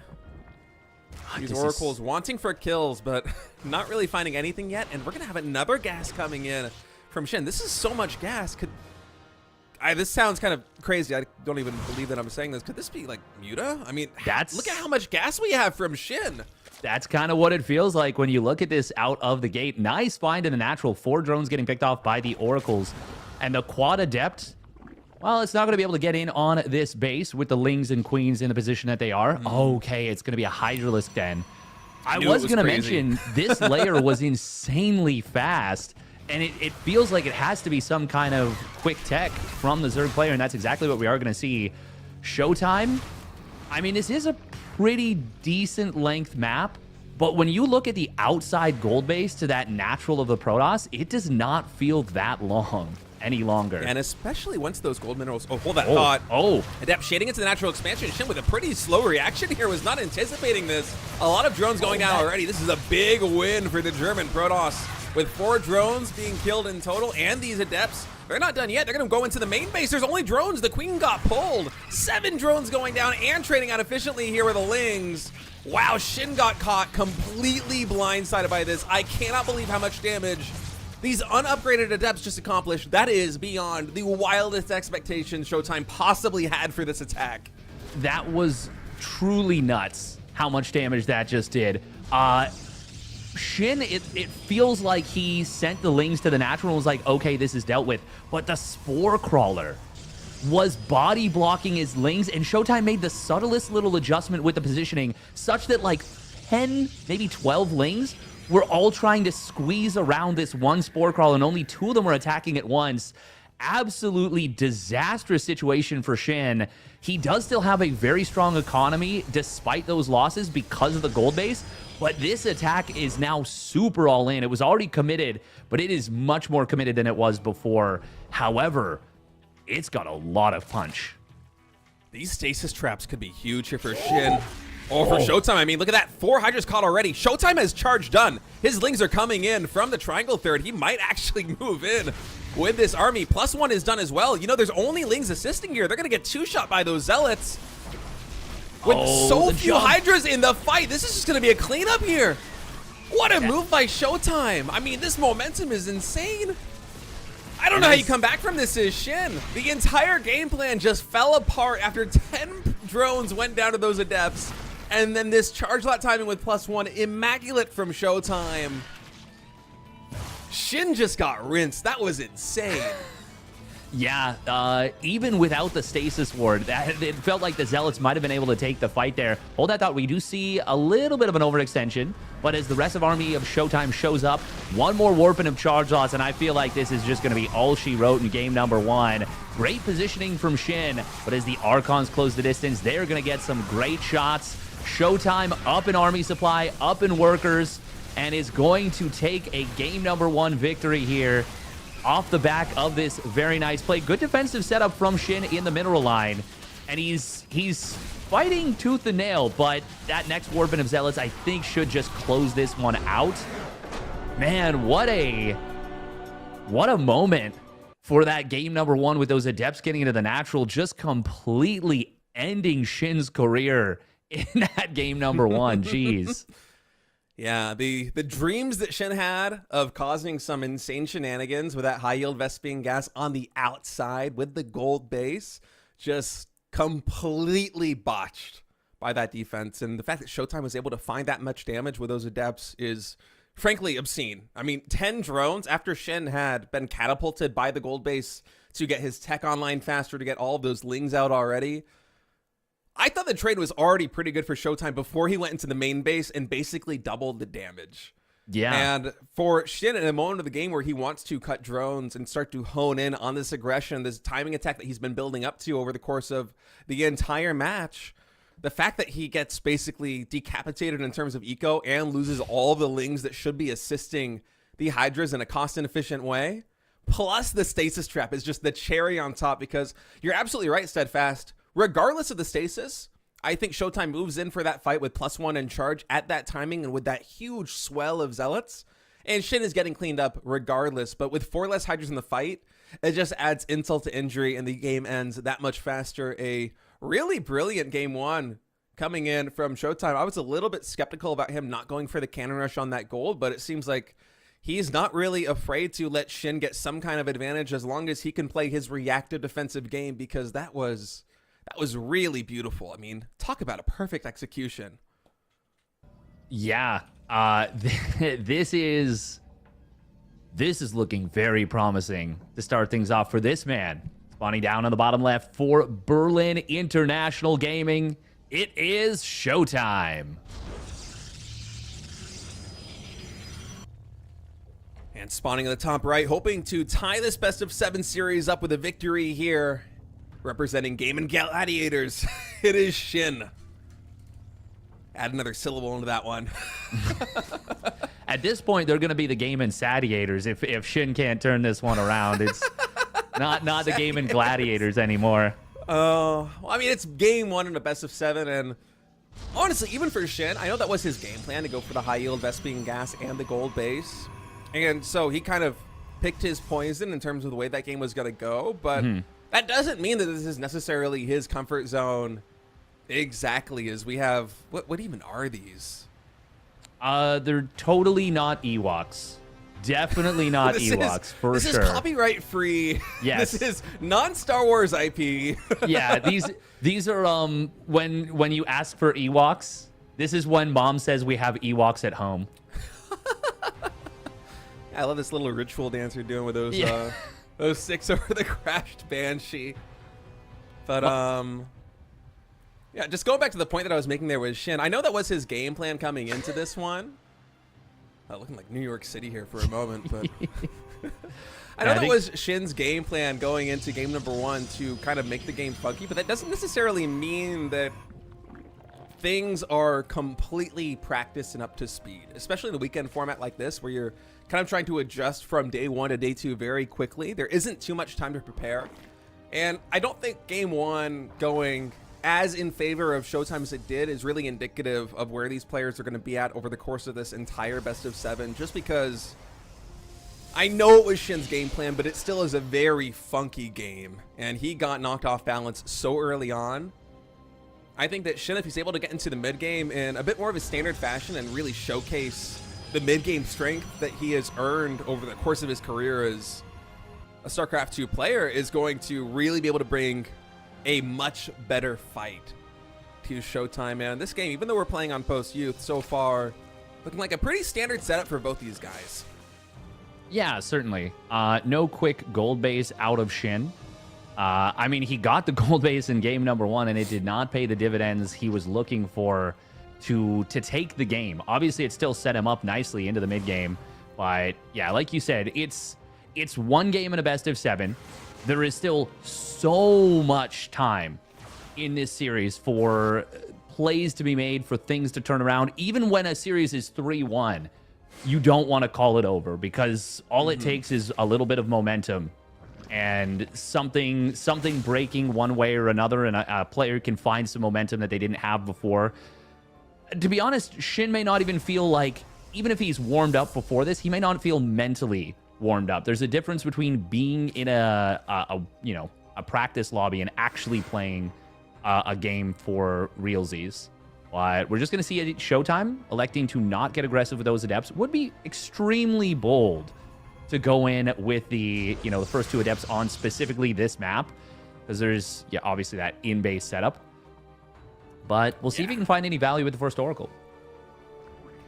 These oracles wanting for kills, but not really finding anything yet. And we're going to have another gas coming in from Shin. This is so much gas. This sounds kind of crazy. I don't even believe that I'm saying this. Could this be like Muta? I mean, look at how much gas we have from Shin. That's kind of what it feels like when you look at this out of the gate. Nice find in the natural. 4 drones getting picked off by the oracles. And the quad adept, well, it's not going to be able to get in on this base with the lings and queens in the position that they are. Okay, it's going to be a Hydralisk den. I was going to mention this layer was insanely fast. And it feels like it has to be some kind of quick tech from the Zerg player, and that's exactly what we are going to see. Showtime, I mean, this is a pretty decent length map, but when you look at the outside gold base to that natural of the Protoss, it does not feel that long any longer. And especially once those gold minerals... Oh, hold that thought. Adept shading into the natural expansion. Shin with a pretty slow reaction here, was not anticipating this. A lot of drones going down already. This is a big win for the German Protoss. With 4 drones being killed in total, and these adepts, they're not done yet. They're going to go into the main base. There's only drones. The queen got pulled. 7 drones going down and trading out efficiently here with the lings. Wow, Shin got caught completely blindsided by this. I cannot believe how much damage these unupgraded adepts just accomplished. That is beyond the wildest expectations Showtime possibly had for this attack. That was truly nuts how much damage that just did. Shin, it feels like he sent the lings to the natural and was like, okay, this is dealt with. But the spore crawler was body blocking his lings, and Showtime made the subtlest little adjustment with the positioning such that like 10, maybe 12 lings were all trying to squeeze around this one spore crawler, and only 2 of them were attacking at once. Absolutely disastrous situation for Shin. He does still have a very strong economy despite those losses because of the gold base, but this attack is now super all in. It was already committed, but it is much more committed than it was before. However, it's got a lot of punch. These stasis traps could be huge here for Shin. Or for Showtime, I mean, look at that. 4 Hydras caught already. Showtime has charge done. His lings are coming in from the triangle third. He might actually move in with this army. +1 is done as well. You know, there's only lings assisting here. They're going to get 2-shot by those zealots. With so few Hydras in the fight, this is just going to be a cleanup here. What a move by Showtime. I mean, this momentum is insane. I don't know how you come back from this, Shin. The entire game plan just fell apart after 10 drones went down to those Adepts. And then this charge lot timing with +1, immaculate from Showtime. Shin just got rinsed. That was insane. Yeah, even without the stasis ward, it felt like the Zealots might have been able to take the fight there. Hold that thought. We do see a little bit of an overextension, but as the rest of Army of Showtime shows up, one more warping of charge lots, and I feel like this is just going to be all she wrote in game number 1. Great positioning from Shin, but as the Archons close the distance, they're going to get some great shots. Showtime up in Army Supply, up in Workers, and is going to take a game number 1 victory here off the back of this very nice play. Good defensive setup from Shin in the mineral line, and he's fighting tooth and nail, but that next warping of Zealots I think should just close this one out. Man, what a moment for that game number 1 with those Adepts getting into the natural, just completely ending Shin's career in that game number 1. Jeez. Yeah, the dreams that Shin had of causing some insane shenanigans with that high-yield Vespian gas on the outside with the gold base, just completely botched by that defense. And the fact that Showtime was able to find that much damage with those Adepts is frankly obscene. I mean, 10 drones after Shin had been catapulted by the gold base to get his tech online faster, to get all of those lings out already. I thought the trade was already pretty good for Showtime before he went into the main base and basically doubled the damage. Yeah. And for Shin, in a moment of the game where he wants to cut drones and start to hone in on this aggression, this timing attack that he's been building up to over the course of the entire match, the fact that he gets basically decapitated in terms of eco and loses all the lings that should be assisting the Hydras in a cost-inefficient way, plus the stasis trap is just the cherry on top, because you're absolutely right, Steadfast. Regardless of the stasis, I think Showtime moves in for that fight with +1 in charge at that timing and with that huge swell of Zealots. And Shin is getting cleaned up regardless. But with 4 less Hydras in the fight, it just adds insult to injury and the game ends that much faster. A really brilliant game 1 coming in from Showtime. I was a little bit skeptical about him not going for the cannon rush on that gold, but it seems like he's not really afraid to let Shin get some kind of advantage as long as he can play his reactive defensive game, because that was really beautiful. I mean, talk about a perfect execution. Yeah, this is looking very promising to start things off for this man. Spawning down on the bottom left for Berlin International Gaming, it is Showtime. And spawning at the top right, hoping to tie this best of 7 series up with a victory here. Representing Game and Gladiators, it is Shin. Add another syllable into that one. At this point, they're going to be the Game and Sadiators if Shin can't turn this one around. It's not the Game and Gladiators anymore. Well, I mean, it's game 1 in a best of 7, and honestly, even for Shin, I know that was his game plan to go for the high-yield Vespian gas and the gold base. And so he kind of picked his poison in terms of the way that game was going to go, but that doesn't mean that this is necessarily his comfort zone exactly, as we have... What even are these? They're totally not Ewoks. Definitely not Ewoks, for sure. This is copyright free. Yes. This is non-Star Wars IP. Yeah, these are when you ask for Ewoks, this is when mom says we have Ewoks at home. I love this little ritual dance you're doing with those those 6 over the crashed Banshee. But yeah, just going back to the point that I was making there with Shin, I know that was his game plan coming into this one. Looking like New York City here for a moment, but I know that was Shin's game plan going into game number 1 to kind of make the game funky, but that doesn't necessarily mean that things are completely practiced and up to speed, especially in a weekend format like this where you're kind of trying to adjust from day 1 to day 2 very quickly. There isn't too much time to prepare, and I don't think game 1 going as in favor of Showtime as it did is really indicative of where these players are going to be at over the course of this entire best of 7, just because I know it was Shin's game plan, but it still is a very funky game, and he got knocked off balance so early on. I think that Shin, if he's able to get into the mid game in a bit more of a standard fashion and really showcase the mid-game strength that he has earned over the course of his career as a StarCraft 2 player is going to really be able to bring a much better fight to Showtime. Man, this game, even though we're playing on post-youth so far, looking like a pretty standard setup for both these guys. Yeah, certainly. No quick gold base out of Shin. I mean, he got the gold base in game number 1, and it did not pay the dividends he was looking for to take the game. Obviously, it still set him up nicely into the mid game, but yeah, like you said, it's one game in a best of 7. There is still so much time in this series for plays to be made, for things to turn around. Even when a series is 3-1, you don't want to call it over, because all it takes is a little bit of momentum and something breaking one way or another, and a player can find some momentum that they didn't have before. To be honest, Shin may not even feel like, even if he's warmed up before this, he may not feel mentally warmed up. There's a difference between being in a practice lobby and actually playing a game for realsies. But we're just going to see at Showtime electing to not get aggressive with those adepts. Would be extremely bold to go in with the first 2 adepts on specifically this map, because there's obviously that in-base setup. But we'll see if he can find any value with the first Oracle.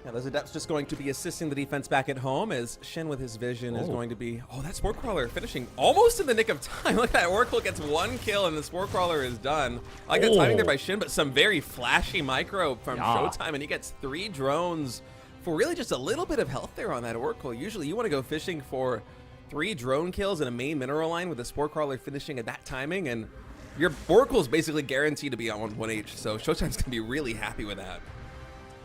Yeah, those adepts just going to be assisting the defense back at home, as Shin with his vision is going to be... Oh, that Spore Crawler finishing almost in the nick of time. Look at that. Oracle gets 1 kill and the Spore Crawler is done. I like the timing there by Shin, but some very flashy micro from Showtime, and he gets 3 drones for really just a little bit of health there on that Oracle. Usually you want to go fishing for 3 drone kills in a main mineral line with the Spore Crawler finishing at that timing, and your Oracle's basically guaranteed to be on 1H, so Showtime's going to be really happy with that.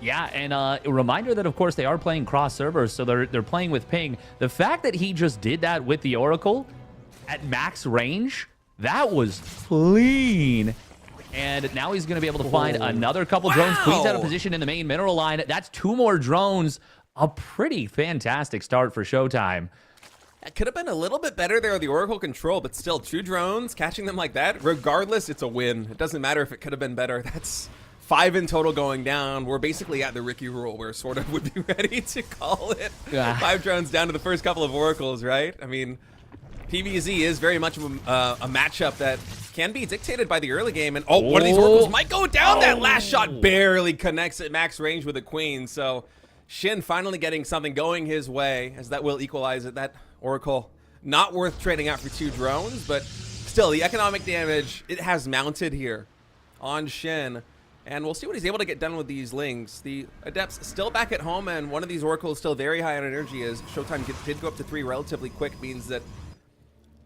Yeah, and a reminder that, of course, they are playing cross servers, so they're playing with ping. The fact that he just did that with the Oracle at max range, that was clean. And now he's going to be able to find another couple drones. Queen's out of position in the main mineral line. That's 2 more drones. A pretty fantastic start for Showtime. It could have been a little bit better there with the Oracle control, but still 2 drones, catching them like that. Regardless, it's a win. It doesn't matter if it could have been better. That's 5 in total going down. We're basically at the Ricky rule, where sort of would be ready to call it. 5 drones down to the first couple of Oracles, right? I mean, PvZ is very much a matchup that can be dictated by the early game. And one of these Oracles might go down. That last shot barely connects at max range with a Queen. So Shin finally getting something going his way, as that will equalize it. That Oracle not worth trading out for 2 drones, but still the economic damage it has mounted here on Shin. And we'll see what he's able to get done with these Lings. The Adepts still back at home, and one of these Oracles still very high on energy, as Showtime did go up to 3 relatively quick, means that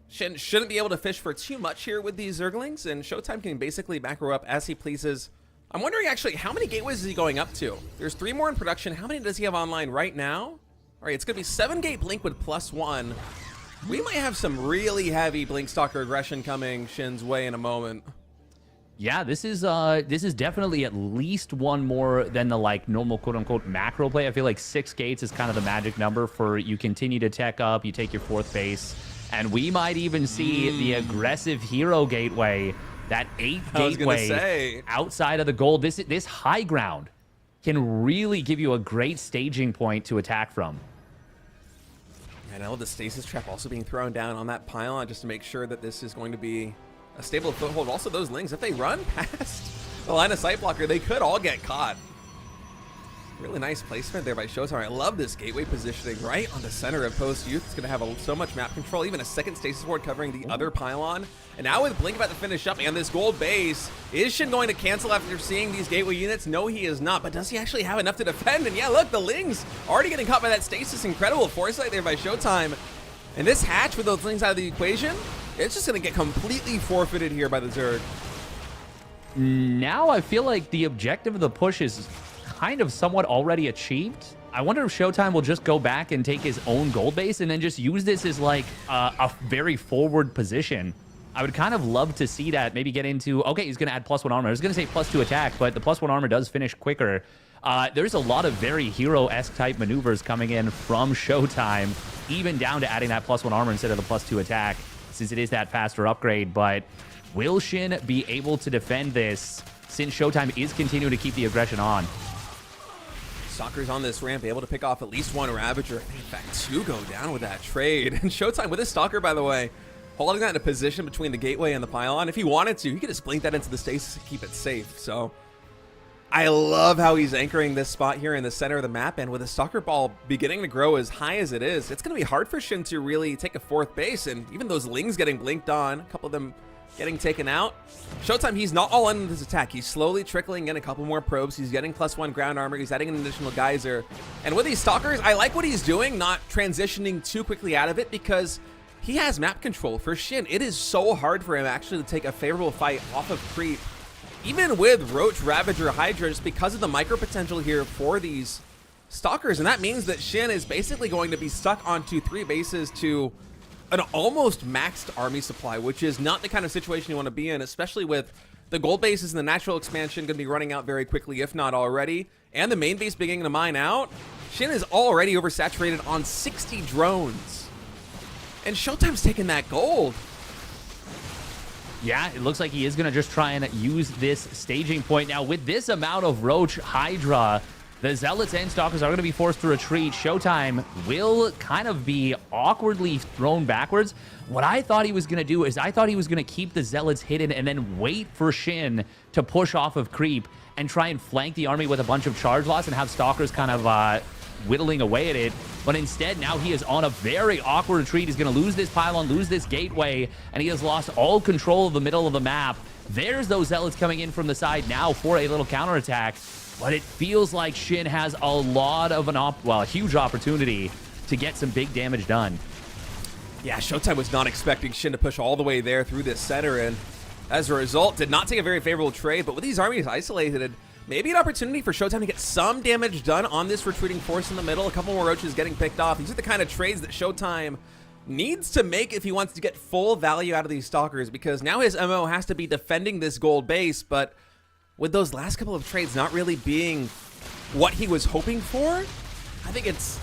Shin shouldn't be able to fish for too much here with these Zerglings, and Showtime can basically macro up as he pleases. I'm wondering, actually, how many gateways is he going up to? There's 3 more in production. How many does he have online right now? All right, it's going to be 7-gate Blink with +1. We might have some really heavy Blink Stalker aggression coming Shin's way in a moment. Yeah, this is definitely at least 1 more than the normal quote-unquote macro play. I feel like 6 gates is kind of the magic number for you continue to tech up, you take your 4th base, and we might even see the aggressive hero gateway, that 8 gateway outside of the gold. This high ground can really give you a great staging point to attack from. I know the stasis trap also being thrown down on that pylon just to make sure that this is going to be a stable foothold. Also, those Lings, if they run past the line of sight blocker, they could all get caught. Really nice placement there by Showtime. I love this gateway positioning right on the center of Post Youth. It's going to have so much map control, even a second stasis ward covering the other pylon. And now with Blink about to finish up and this gold base, is Shin going to cancel after seeing these gateway units? No, he is not. But does he actually have enough to defend? And yeah, look, the Lings already getting caught by that stasis. Incredible foresight there by Showtime. And this hatch with those Lings out of the equation, it's just going to get completely forfeited here by the Zerg. Now I feel like the objective of the push is kind of somewhat already achieved. I wonder if Showtime will just go back and take his own gold base and then just use this as a very forward position. I would kind of love to see that. Maybe get into, okay, he's going to add +1 armor. I was going to say +2 attack, but the +1 armor does finish quicker. There's a lot of very hero-esque type maneuvers coming in from Showtime, even down to adding that +1 armor instead of the +2 attack, since it is that faster upgrade. But will Shin be able to defend this, since Showtime is continuing to keep the aggression on? Stalker's on this ramp, able to pick off at least one Ravager. In fact, 2 go down with that trade. And Showtime with his Stalker, by the way, holding that in a position between the gateway and the pylon. If he wanted to, he could just blink that into the stasis to keep it safe. So I love how he's anchoring this spot here in the center of the map. And with the Stalker ball beginning to grow as high as it is, it's going to be hard for Shin to really take a 4th base. And even those Lings getting blinked on, a couple of them getting taken out. Showtime, he's not all in with his attack. He's slowly trickling in a couple more probes. He's getting +1 ground armor. He's adding an additional geyser. And with these Stalkers, I like what he's doing, not transitioning too quickly out of it, because he has map control. For Shin, it is so hard for him actually to take a favorable fight off of creep, even with Roach, Ravager, Hydra, just because of the micro potential here for these Stalkers. And that means that Shin is basically going to be stuck onto 3 bases to an almost maxed army supply, which is not the kind of situation you want to be in, especially with the gold bases and the natural expansion going to be running out very quickly, if not already, and the main base beginning to mine out. Shin is already oversaturated on 60 drones, and Showtime's taking that gold. Yeah, it looks like he is going to just try and use this staging point. Now, with this amount of Roach, Hydra, the Zealots and Stalkers are going to be forced to retreat. Showtime will kind of be awkwardly thrown backwards. What I thought he was going to do is I thought he was going to keep the Zealots hidden and then wait for Shin to push off of creep and try and flank the army with a bunch of charge loss and have Stalkers kind of whittling away at it. But instead, now he is on a very awkward retreat. He's going to lose this pylon, lose this gateway, and he has lost all control of the middle of the map. There's those Zealots coming in from the side now for a little counterattack. But it feels like Shin has a lot of a huge opportunity to get some big damage done. Yeah, Showtime was not expecting Shin to push all the way there through this center, and as a result, did not take a very favorable trade. But with these armies isolated, maybe an opportunity for Showtime to get some damage done on this retreating force in the middle. A couple more Roaches getting picked off. These are the kind of trades that Showtime needs to make if he wants to get full value out of these Stalkers, because now his MO has to be defending this gold base, but with those last couple of trades not really being what he was hoping for, I think it's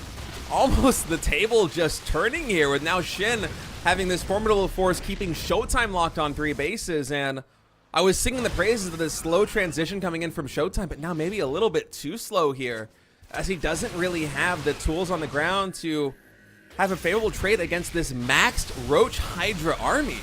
almost the table just turning here, with now Shin having this formidable force keeping Showtime locked on 3 bases. And I was singing the praises of this slow transition coming in from Showtime, but now maybe a little bit too slow here, as he doesn't really have the tools on the ground to have a favorable trade against this maxed Roach Hydra army.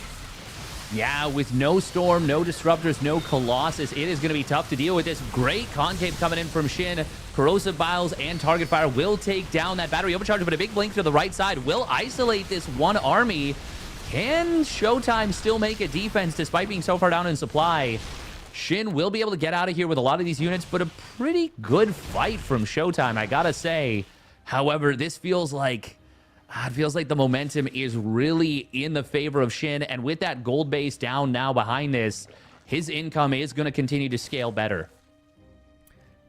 Yeah, with no Storm, no Disruptors, no Colossus, it is going to be tough to deal with this. Great concave coming in from Shin. Corrosive Biles and Target Fire will take down that battery overcharge, but a big blink to the right side will isolate this one army. Can Showtime still make a defense despite being so far down in supply? Shin will be able to get out of here with a lot of these units, but a pretty good fight from Showtime, I gotta say. However, this feels like the momentum is really in the favor of Shin, and with that gold base down now behind this, his income is going to continue to scale better.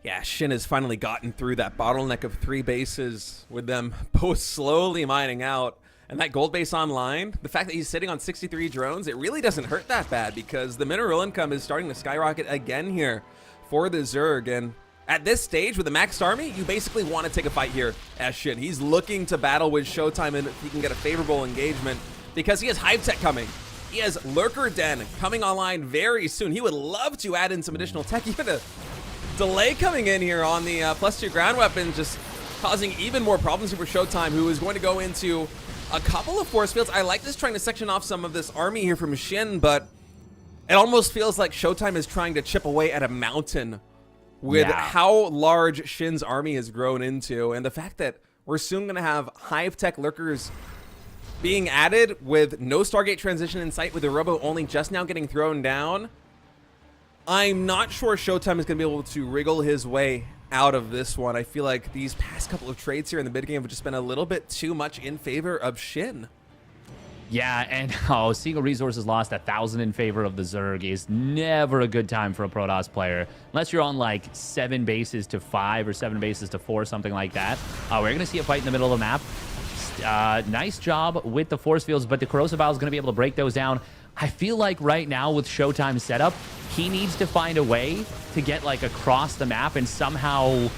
Yeah, Shin has finally gotten through that bottleneck of 3 bases, with them both slowly mining out. And that gold base online, the fact that he's sitting on 63 drones, it really doesn't hurt that bad, because the mineral income is starting to skyrocket again here for the Zerg. And at this stage, with the maxed army, you basically want to take a fight here as Shin. He's looking to battle with Showtime, and if he can get a favorable engagement, because he has Hive Tech coming. He has Lurker Den coming online very soon. He would love to add in some additional tech, even a delay coming in here on the +2 ground weapon, just causing even more problems here for Showtime, who is going to go into a couple of force fields. I like this, trying to section off some of this army here from Shin, but it almost feels like Showtime is trying to chip away at a mountain with how large Shin's army has grown into, and the fact that we're soon going to have Hive Tech Lurkers being added with no Stargate transition in sight, with the Robo only just now getting thrown down. I'm not sure Showtime is going to be able to wriggle his way out of this one. I feel like these past couple of trades here in the mid game have just been a little bit too much in favor of Shin. Yeah, and single resources lost 1,000 in favor of the Zerg is never a good time for a Protoss player, unless you're on like 7 bases to 5 or 7 bases to 4, something like that. We're going to see a fight in the middle of the map. Nice job with the force fields, but the Corrosive Vial is going to be able to break those down. I feel like right now with Showtime's setup, he needs to find a way to get like across the map and somehow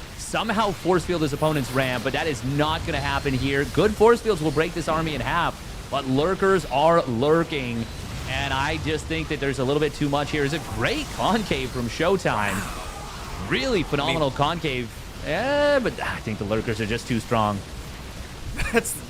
force field his opponent's ramp, but that is not going to happen here. Good force fields will break this army in half, but Lurkers are lurking, and I just think that there's a little bit too much here. It's a great concave from Showtime. Really phenomenal concave. Yeah, but I think the lurkers are just too strong. That's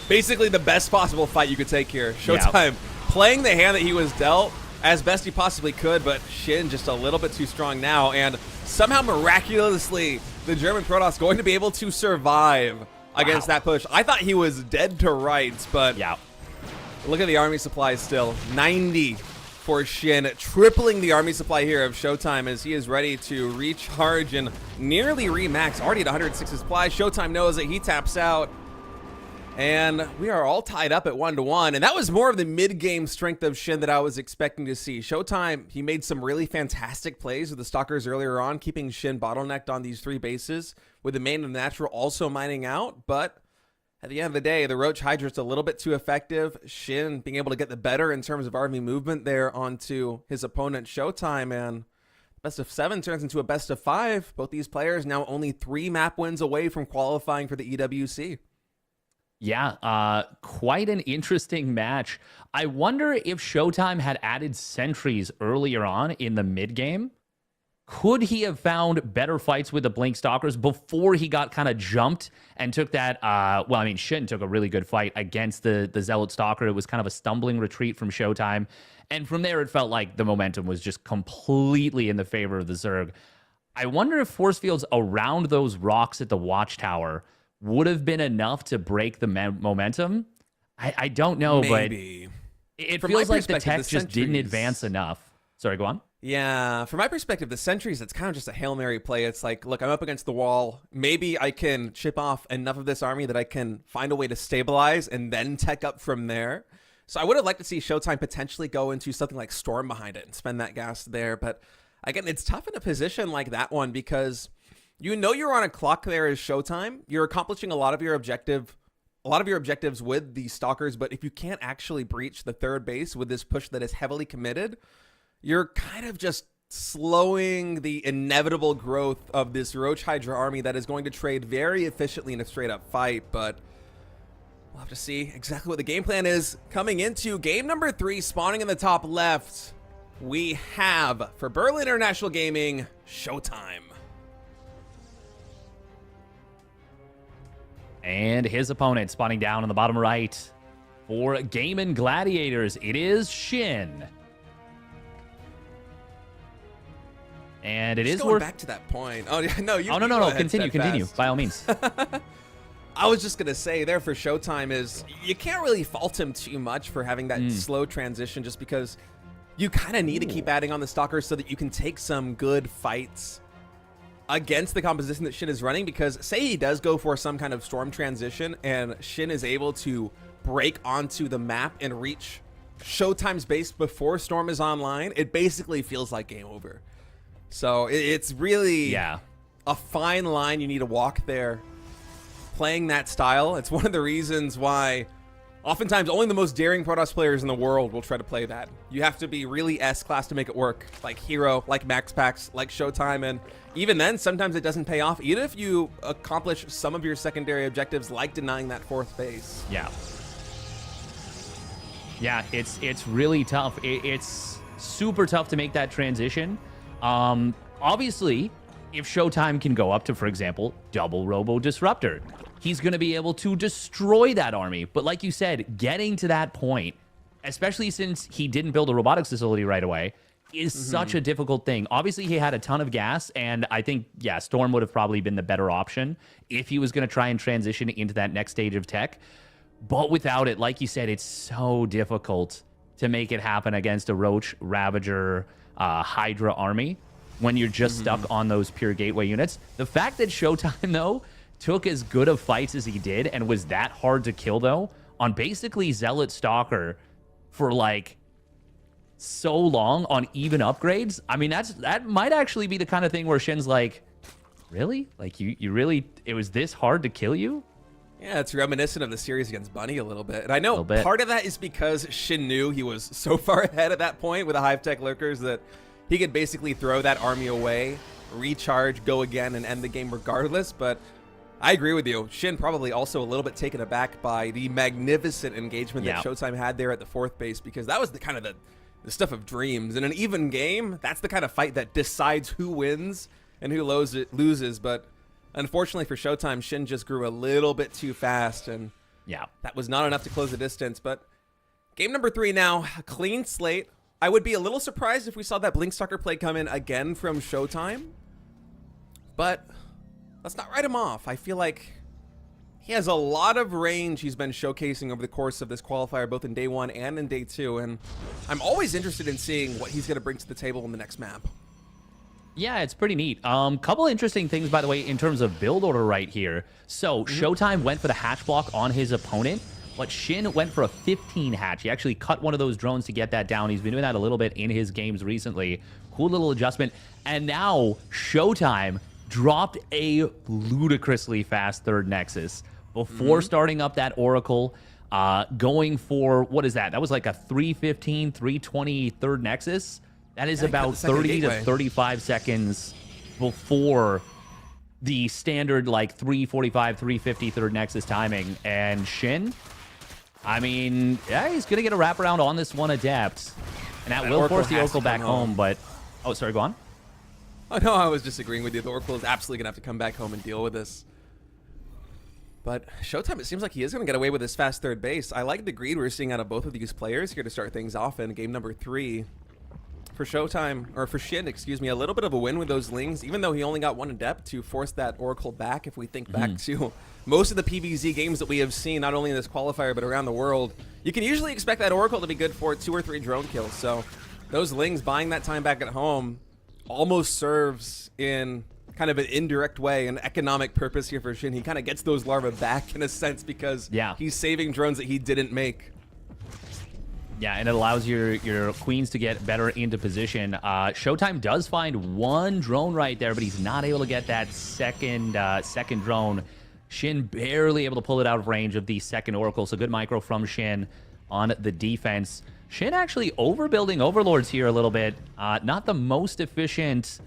basically the best possible fight you could take here. Showtime playing the hand that he was dealt as best he possibly could, but Shin just a little bit too strong now, and somehow miraculously the German Protoss going to be able to survive against that push. I thought he was dead to rights, but look at the army supply still. 90 for Shin, tripling the army supply here of Showtime as he is ready to recharge and nearly remax, already at 106 supply. Showtime knows that he taps out, and we are all tied up at 1-1, and that was more of the mid-game strength of Shin that I was expecting to see. Showtime, he made some really fantastic plays with the Stalkers earlier on, keeping Shin bottlenecked on these 3 bases, with the main and the natural also mining out, but at the end of the day, the Roach Hydra is a little bit too effective. Shin being able to get the better in terms of army movement there onto his opponent Showtime, and best of 7 turns into a best of 5. Both these players now only 3 map wins away from qualifying for the EWC. Yeah, quite an interesting match. I wonder if Showtime had added sentries earlier on in the mid-game. Could he have found better fights with the Blink Stalkers before he got kind of jumped and took that? Well, I mean, Shin took a really good fight against the Zealot Stalker. It was kind of a stumbling retreat from Showtime. And from there, it felt like the momentum was just completely in the favor of the Zerg. I wonder if force fields around those rocks at the Watchtower would have been enough to break the momentum. I don't know, Maybe. but it From feels my like the perspective, tech just didn't advance enough. Sorry, go on. Yeah, from my perspective, the sentries, it's kind of just a Hail Mary play. It's like, look, I'm up against the wall. Maybe I can chip off enough of this army that I can find a way to stabilize and then tech up from there. So I would have liked to see Showtime potentially go into something like Storm behind it and spend that gas there. But again, it's tough in a position like that one because you know you're on a clock there as Showtime. You're accomplishing a lot of your objectives with the Stalkers, but if you can't actually breach the 3rd base with this push that is heavily committed, you're kind of just slowing the inevitable growth of this Roach Hydra army that is going to trade very efficiently in a straight-up fight, but we'll have to see exactly what the game plan is. Coming into game number 3, spawning in the top left, we have, for Berlin International Gaming, Showtime. And his opponent spawning down in the bottom right. For Game & Gladiators, it is Shin. And it is going worth back to that point. Oh, yeah, no, you. Oh, no, you no, go no. ahead, Continue, Steadfast. by all means. I was just going to say there for Showtime is you can't really fault him too much for having that slow transition just because you kind of need to keep adding on the Stalkers so that you can take some good fights against the composition that Shin is running, because say he does go for some kind of Storm transition and Shin is able to break onto the map and reach Showtime's base before Storm is online, it basically feels like game over. So it's really a fine line you need to walk there playing that style. It's one of the reasons why oftentimes only the most daring Protoss players in the world will try to play that. You have to be really S-class to make it work, like Hero, like Max Packs, like Showtime, and even then sometimes it doesn't pay off, even if you accomplish some of your secondary objectives like denying that 4th base. Yeah, it's really tough. It's super tough to make that transition. Obviously, if Showtime can go up to, for example, double Robo Disruptor, he's going to be able to destroy that army. But like you said, getting to that point, especially since he didn't build a robotics facility right away, is such a difficult thing. Obviously, he had a ton of gas, and I think, Storm would have probably been the better option if he was going to try and transition into that next stage of tech. But without it, like you said, it's so difficult to make it happen against a Roach, Ravager, Hydra army when you're just stuck on those pure gateway units. The fact that Showtime, though, took as good of fights as he did and was that hard to kill, though, on basically Zealot Stalker for, like, so long on even upgrades, I mean, that might actually be the kind of thing where Shin's like, really? Like, you really, it was this hard to kill you? Yeah, it's reminiscent of the series against Bunny a little bit. And I know part of that is because Shin knew he was so far ahead at that point with the Hive Tech Lurkers that he could basically throw that army away, recharge, go again, and end the game regardless. But I agree with you. Shin probably also a little bit taken aback by the magnificent engagement that Showtime had there at the 4th base, because that was the kind of the stuff of dreams. In an even game, that's the kind of fight that decides who wins and who loses. But Unfortunately for Showtime, Shin just grew a little bit too fast, and Yeah. that was not enough to close the distance. But game number 3 now, a clean slate. I would be a little surprised if we saw that Blinkstalker play come in again from Showtime, but let's not write him off. I feel like he has a lot of range he's been showcasing over the course of this qualifier, both in day 1 and in day 2, and I'm always interested in seeing what he's going to bring to the table in the next map. Yeah, it's pretty neat. Couple interesting things, by the way, in terms of build order right here. So Showtime went for the hatch block on his opponent, but Shin went for a 15 hatch. He actually cut one of those drones to get that down. He's been doing that a little bit in his games recently. Cool little adjustment. And now Showtime dropped a ludicrously fast third Nexus before starting up that Oracle, going for, what is that? That was like a 315, 320 third Nexus. That is about 30 to 35 seconds before the standard like 345, 350 third Nexus timing. And Shin, I mean, yeah, he's going to get a wraparound on this one Adept. And that will force the Oracle back home, but... Oh, sorry, go on. Oh, no, I was just agreeing with you. The Oracle is absolutely going to have to come back home and deal with this. But Showtime, it seems like he is going to get away with this fast third base. I like the greed we're seeing out of both of these players here to start things off in game number 3. For Showtime, or for Shin, excuse me, a little bit of a win with those Lings, even though he only got one Adept to force that Oracle back. If we think back to most of the PvZ games that we have seen, not only in this qualifier, but around the world, you can usually expect that Oracle to be good for 2 or 3 drone kills. So those Lings buying that time back at home almost serves in kind of an indirect way, an economic purpose here for Shin. He kind of gets those larvae back in a sense because he's saving drones that he didn't make. Yeah, and it allows your queens to get better into position. Showtime does find one drone right there, but he's not able to get that second drone. Shin barely able to pull it out of range of the second Oracle, so good micro from Shin on the defense. Shin actually overbuilding Overlords here a little bit. Not the most efficient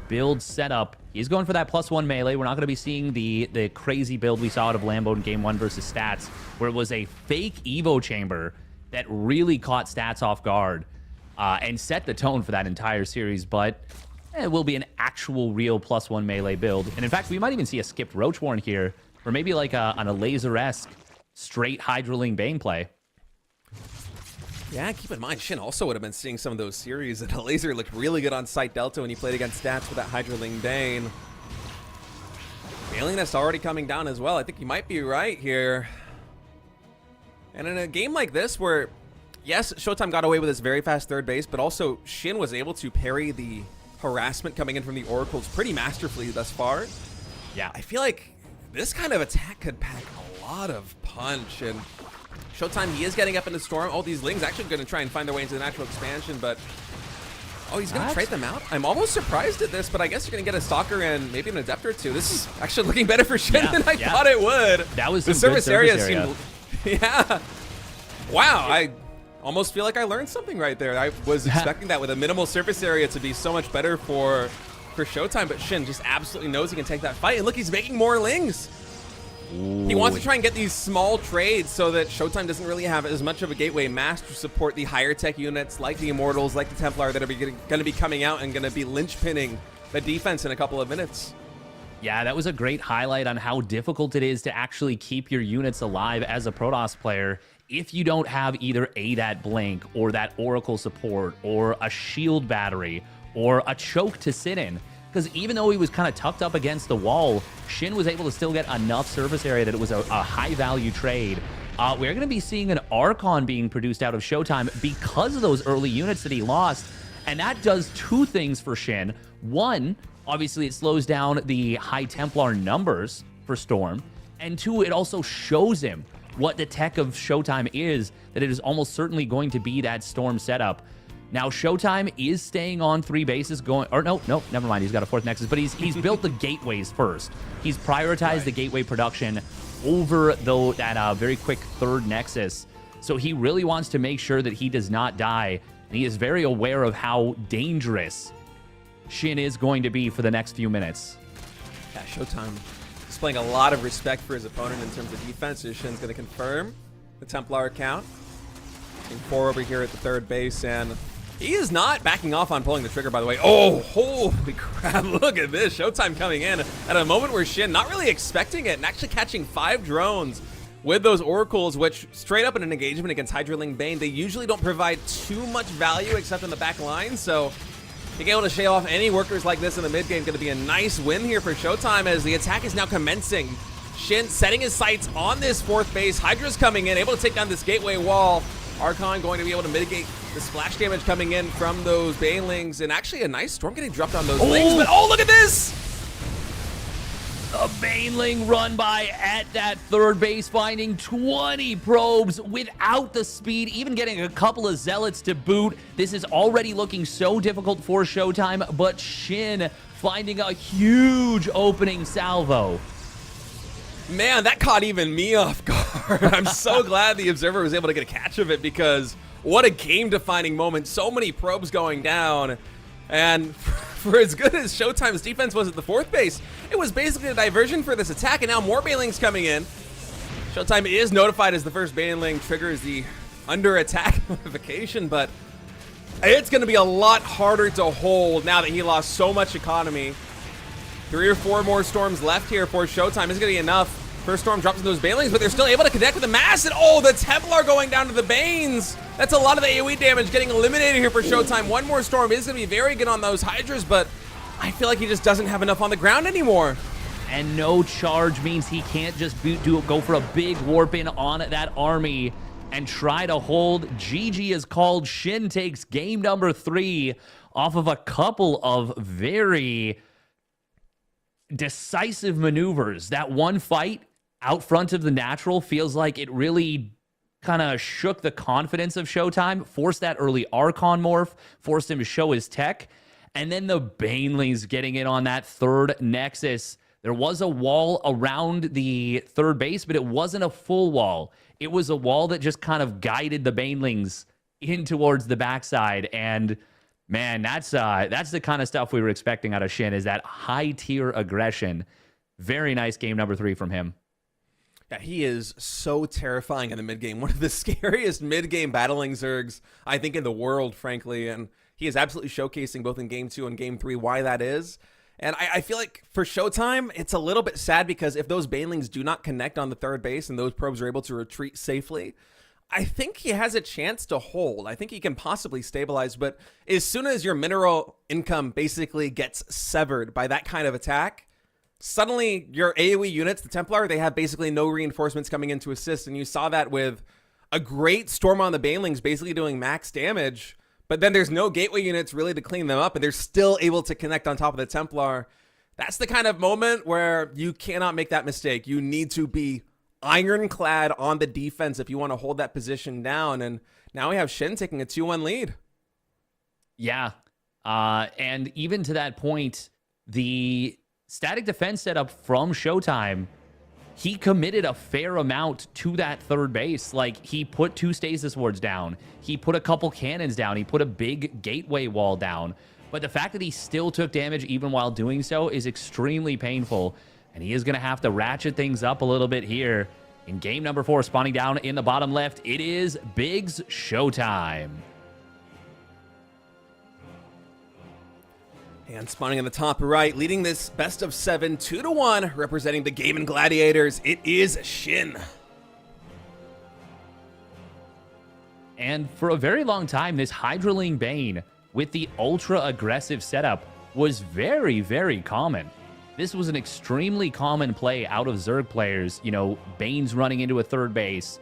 build setup. He's going for that +1 melee. We're not going to be seeing the crazy build we saw out of Lambo in Game 1 versus Stats, where it was a fake Evo chamber that really caught Stats off guard and set the tone for that entire series. But it will be an actual real +1 melee build. And in fact, we might even see a skipped Roachborn here, or maybe like on a laser-esque straight Hydraling Bane play. Yeah, keep in mind, Shin also would have been seeing some of those series, and the laser looked really good on Sight Delta when he played against Stats with that Hydraling Bane. Failingness already coming down as well. I think you might be right here. And in a game like this where, yes, Showtime got away with this very fast third base, but also Shin was able to parry the harassment coming in from the Oracles pretty masterfully thus far. Yeah. I feel like this kind of attack could pack a lot of punch, and Showtime, he is getting up in the storm. Oh, these Lings actually going to try and find their way into the natural expansion, but... Oh, he's going to trade them out? I'm almost surprised at this, but I guess you're going to get a Stalker and maybe an Adept or 2. This is actually looking better for Shin than I thought it would. That was the some service good area. Area. Yeah. Wow, I almost feel like I learned something right there. I was expecting that with a minimal surface area to be so much better for Showtime, but Shin just absolutely knows he can take that fight. And look, he's making more Lings. Ooh. He wants to try and get these small trades so that Showtime doesn't really have as much of a gateway mass to support the higher tech units like the Immortals, like the Templar that are going to be coming out and going to be linchpinning the defense in a couple of minutes. Yeah, that was a great highlight on how difficult it is to actually keep your units alive as a Protoss player if you don't have either that Blink or that Oracle support or a shield battery or a choke to sit in. Because even though he was kind of tucked up against the wall, Shin was able to still get enough surface area that it was a high-value trade. We're going to be seeing an Archon being produced out of Showtime because of those early units that he lost. And that does 2 things for Shin. One, obviously it slows down the High Templar numbers for Storm. And 2, it also shows him what the tech of Showtime is, that it is almost certainly going to be that Storm setup. Now, Showtime is staying on 3 bases going... Or no, never mind. He's got a 4th Nexus. But he's built the gateways first. He's prioritized the gateway production over that very quick 3rd Nexus. So he really wants to make sure that he does not die. And he is very aware of how dangerous Shin is going to be for the next few minutes. Yeah, Showtime displaying a lot of respect for his opponent in terms of defense. So Shin's going to confirm the Templar count. 4 over here at the 3rd base, and He is not backing off on pulling the trigger, by the way. Oh, holy crap. Look at this. Showtime coming in at a moment where Shin not really expecting it and actually catching 5 drones with those oracles, which straight up in an engagement against Hydraling Bane, they usually don't provide too much value except in the back line. So being able to shave off any workers like this in the mid game going to be a nice win here for Showtime as the attack is now commencing. Shin setting his sights on this 4th base. Hydra's coming in, able to take down this gateway wall. Archon going to be able to mitigate the splash damage coming in from those Banelings, and actually a nice storm getting dropped on those Lings. But oh, look at this! A Baneling run by at that 3rd base, finding 20 probes without the speed, even getting a couple of Zealots to boot. This is already looking so difficult for Showtime, but Shin finding a huge opening salvo. Man, that caught even me off guard. I'm so glad the Observer was able to get a catch of it, because what a game-defining moment. So many probes going down. And for as good as Showtime's defense was at the 4th base, it was basically a diversion for this attack, and now more Banelings coming in. Showtime is notified as the first Baneling triggers the under attack notification, but it's going to be a lot harder to hold now that he lost so much economy. 3 or 4 more storms left here for Showtime. Isn't going to be enough. First storm drops into those Banelings, but they're still able to connect with the mass. And oh, the Templar going down to the Banes. That's a lot of the AoE damage getting eliminated here for Showtime. One more storm is going to be very good on those Hydras, but I feel like he just doesn't have enough on the ground anymore. And no charge means he can't just go for a big warp in on that army and try to hold. GG is called. Shin takes game number 3 off of a couple of very decisive maneuvers. That one fight out front of the natural feels like it really kind of shook the confidence of Showtime, forced that early Archon morph, forced him to show his tech, and then the Banelings getting in on that 3rd Nexus. There was a wall around the 3rd base, but it wasn't a full wall. It was a wall that just kind of guided the Banelings in towards the backside, and man, that's the kind of stuff we were expecting out of Shin, is that high-tier aggression. Very nice game number 3 from him. Yeah, he is so terrifying in the mid-game. One of the scariest mid-game battling Zergs, I think, in the world, frankly. And he is absolutely showcasing both in Game 2 and Game 3 why that is. And I feel like for Showtime, it's a little bit sad, because if those Banelings do not connect on the 3rd base and those probes are able to retreat safely, I think he has a chance to hold. I think he can possibly stabilize, but as soon as your mineral income basically gets severed by that kind of attack, suddenly your AoE units, the Templar, they have basically no reinforcements coming in to assist, and you saw that with a great storm on the Banelings basically doing max damage, but then there's no gateway units really to clean them up, and they're still able to connect on top of the Templar. That's the kind of moment where you cannot make that mistake. You need to be ironclad on the defense if you want to hold that position down. And now we have Shin taking a 2-1 lead. Yeah. And even to that point, the static defense setup from Showtime, he committed a fair amount to that 3rd base. Like, he put 2 stasis wards down. He put a couple cannons down. He put a big gateway wall down. But the fact that he still took damage even while doing so is extremely painful. And he is going to have to ratchet things up a little bit here. In game number 4, spawning down in the bottom left, it is Biggs Showtime. And spawning in the top right, leading this best of 7, 2-1, representing the Game & Gladiators, it is Shin. And for a very long time, this Hydraling Bane with the ultra-aggressive setup was very, very common. This was an extremely common play out of Zerg players. You know, Bane's running into a 3rd base.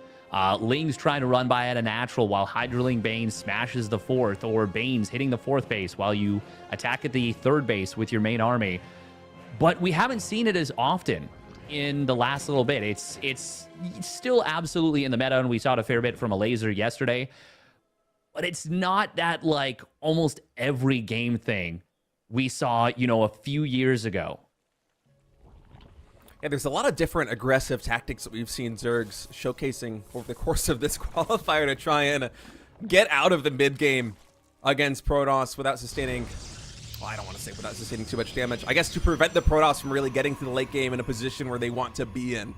Ling's trying to run by at a natural while Hydraling Bane smashes the 4th, or Bane's hitting the 4th base while you attack at the 3rd base with your main army. But we haven't seen it as often in the last little bit. It's still absolutely in the meta, and we saw it a fair bit from a laser yesterday. But it's not that, like, almost every game thing we saw, you know, a few years ago. Yeah, there's a lot of different aggressive tactics that we've seen Zergs showcasing over the course of this qualifier to try and get out of the mid game against Protoss without sustaining, well, I don't want to say without sustaining too much damage. I guess to prevent the Protoss from really getting to the late game in a position where they want to be in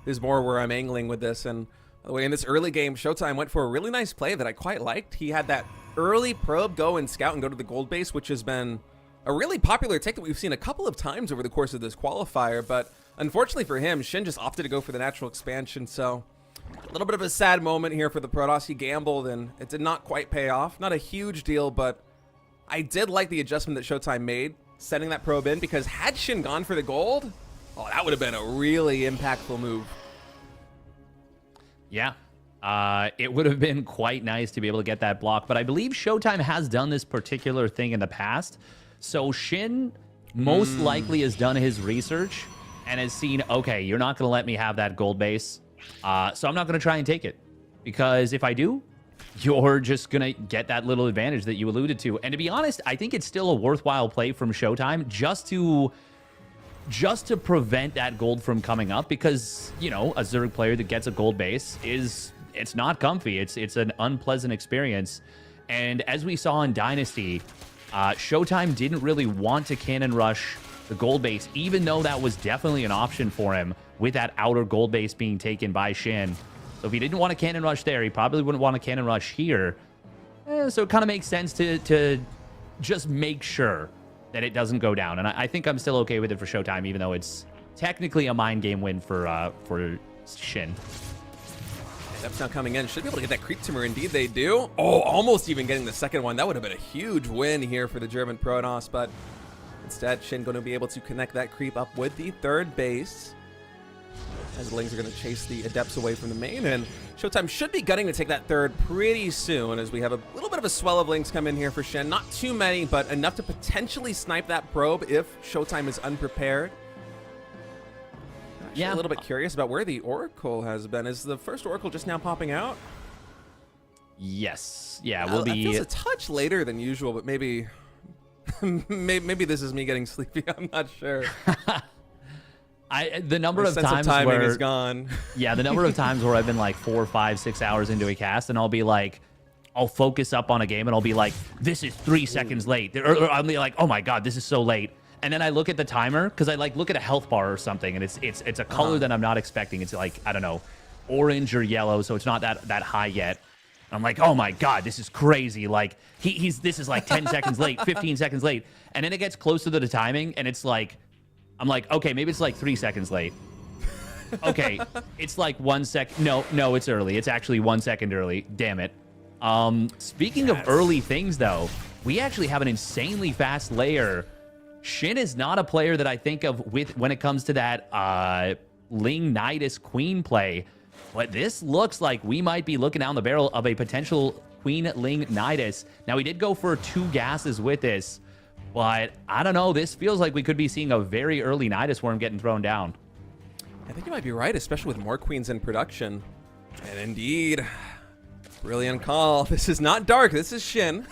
is more where I'm angling with this. And by the way, in this early game, Showtime went for a really nice play that I quite liked. He had that early probe go and scout and go to the gold base, which has been a really popular take that we've seen a couple of times over the course of this qualifier. But unfortunately for him, Shin just opted to go for the natural expansion. So a little bit of a sad moment here for the Protoss. He gambled and it did not quite pay off. Not a huge deal, but I did like the adjustment that Showtime made, setting that probe in, because had Shin gone for the gold, oh, that would have been a really impactful move. Yeah. It would have been quite nice to be able to get that block, but I believe Showtime has done this particular thing in the past. So Shin most likely has done his research and has seen, okay, you're not going to let me have that gold base, so I'm not going to try and take it. Because if I do, you're just going to get that little advantage that you alluded to. And to be honest, I think it's still a worthwhile play from Showtime just to prevent that gold from coming up, because, you know, a Zerg player that gets a gold base it's not comfy. It's an unpleasant experience. And as we saw in Dynasty, Showtime didn't really want to cannon rush the gold base, even though that was definitely an option for him with that outer gold base being taken by Shin. So if he didn't want to cannon rush there, he probably wouldn't want to cannon rush here. So it kind of makes sense to just make sure that it doesn't go down. And I think I'm still okay with it for Showtime, even though it's technically a mind game win for Shin. That's now coming in. Should be able to get that creep tumor. Indeed, they do. Oh, almost even getting the second one. That would have been a huge win here for the German Protoss, but instead, Shin going to be able to connect that creep up with the third base, as the Lings are going to chase the Adepts away from the main, and Showtime should be gunning to take that third pretty soon, as we have a little bit of a swell of Lings come in here for Shin. Not too many, but enough to potentially snipe that probe if Showtime is unprepared. Actually, a little bit curious about where the Oracle has been. Is the first Oracle just now popping out? Yes. Yeah, we'll be... It feels a touch later than usual, but maybe... maybe this is me getting sleepy. I'm not sure. The number of sense times of timing where is gone. Yeah, the number of times where I've been like 4, 5, 6 hours into a cast, and I'll be like, I'll focus up on a game, and I'll be like, this is 3 seconds late. Or I'll be like, oh my god, this is so late. And then I look at the timer, because I like look at a health bar or something, and it's a color that I'm not expecting. It's like, I don't know, orange or yellow, so it's not that high yet. I'm like, oh my god, this is crazy. Like this is like 10 seconds late, 15 seconds late. And then it gets closer to the timing, and it's like, I'm like, okay, maybe it's like 3 seconds late. Okay, it's like 1 sec. No, it's early. It's actually 1 second early. Damn it. Speaking of early things, though, we actually have an insanely fast layer. Shin is not a player that I think of when it comes to that Ling Nidus Queen play, but this looks like we might be looking down the barrel of a potential Queen Ling Nidus. Now, we did go for 2 gases with this, but I don't know. This feels like we could be seeing a very early Nidus worm getting thrown down. I think you might be right, especially with more queens in production. And indeed, brilliant call. This is not Dark. This is Shin.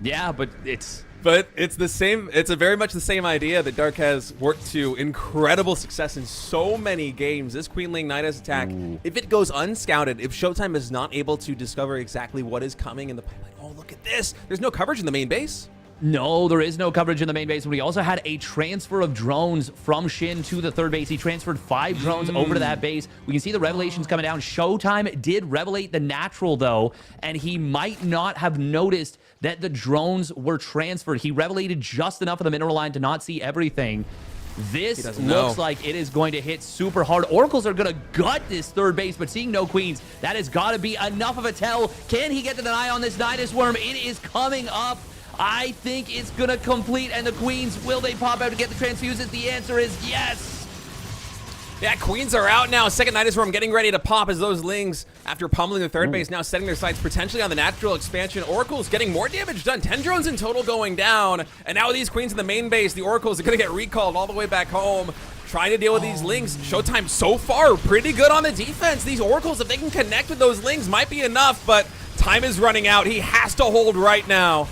Yeah, but it's... But it's the same. It's a very much the same idea that Dark has worked to incredible success in so many games. This Queen Ling Nidus attack, if it goes unscouted, if Showtime is not able to discover exactly what is coming in the pipeline, oh, look at this. There's no coverage in the main base. No, there is no coverage in the main base. We also had a transfer of drones from Shin to the third base. He transferred 5 drones over to that base. We can see the revelations coming down. Showtime did revelate the natural, though, and he might not have noticed that the drones were transferred. He revelated just enough of the mineral line to not see everything. This looks like it is going to hit super hard. Oracles are going to gut this third base, but seeing no queens, that has got to be enough of a tell. Can he get to the eye on this Nidus worm? It is coming up. I think it's going to complete, and the queens, will they pop out to get the transfuses? The answer is yes. Yeah, queens are out now. Second Nidus worm getting ready to pop as those Lings, after pummeling the third base, now setting their sights potentially on the natural expansion. Oracles getting more damage done. 10 drones in total going down. And now with these queens in the main base, the Oracles are going to get recalled all the way back home, trying to deal with these Lings. Showtime so far pretty good on the defense. These Oracles, if they can connect with those Lings, might be enough, but time is running out. He has to hold right now.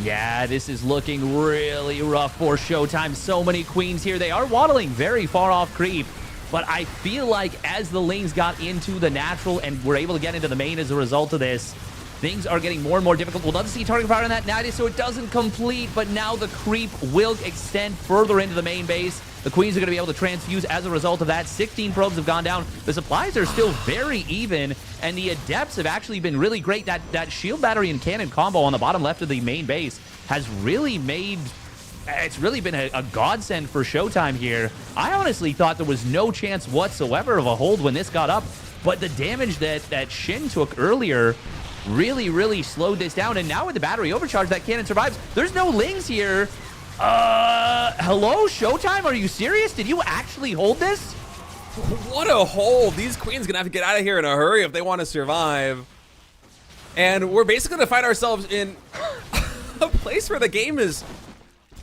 Yeah, this is looking really rough for Showtime. So many queens here. They are waddling very far off creep, but I feel like as the Lings got into the natural and were able to get into the main as a result of this, things are getting more and more difficult. We'll love to see target fire on that Nidus so it doesn't complete, but now the creep will extend further into the main base. The Queens are going to be able to transfuse as a result of that. 16 probes have gone down. The supplies are still very even, and the Adepts have actually been really great. That shield battery and cannon combo on the bottom left of the main base has really made... It's really been a godsend for Showtime here. I honestly thought there was no chance whatsoever of a hold when this got up, but the damage that Shin took earlier really slowed this down. And now with the battery overcharge, that cannon survives. There's no Lings here. Hello, Showtime? Are you serious? Did you actually hold this? What a hold. These Queens gonna have to get out of here in a hurry if they want to survive. And we're basically gonna find ourselves in a place where the game is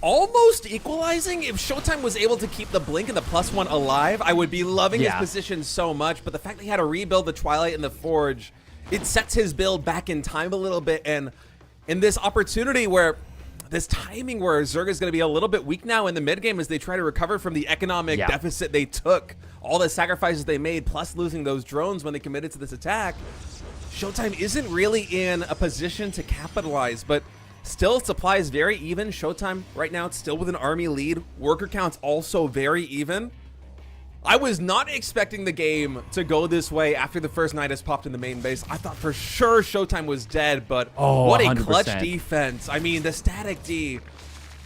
almost equalizing. If Showtime was able to keep the Blink and the +1 alive, I would be loving his position so much. But the fact that he had to rebuild the Twilight and the Forge, it sets his build back in time a little bit. And in this opportunity where this timing where Zerg is going to be a little bit weak now in the mid game as they try to recover from the economic deficit they took, all the sacrifices they made, plus losing those drones when they committed to this attack, Showtime isn't really in a position to capitalize. But still, supply is very even. Showtime right now, it's still with an army lead. Worker count's also very even. I was not expecting the game to go this way after the first Nidus popped in the main base. I thought for sure Showtime was dead, but what a 100%. clutch defense. I mean, the static D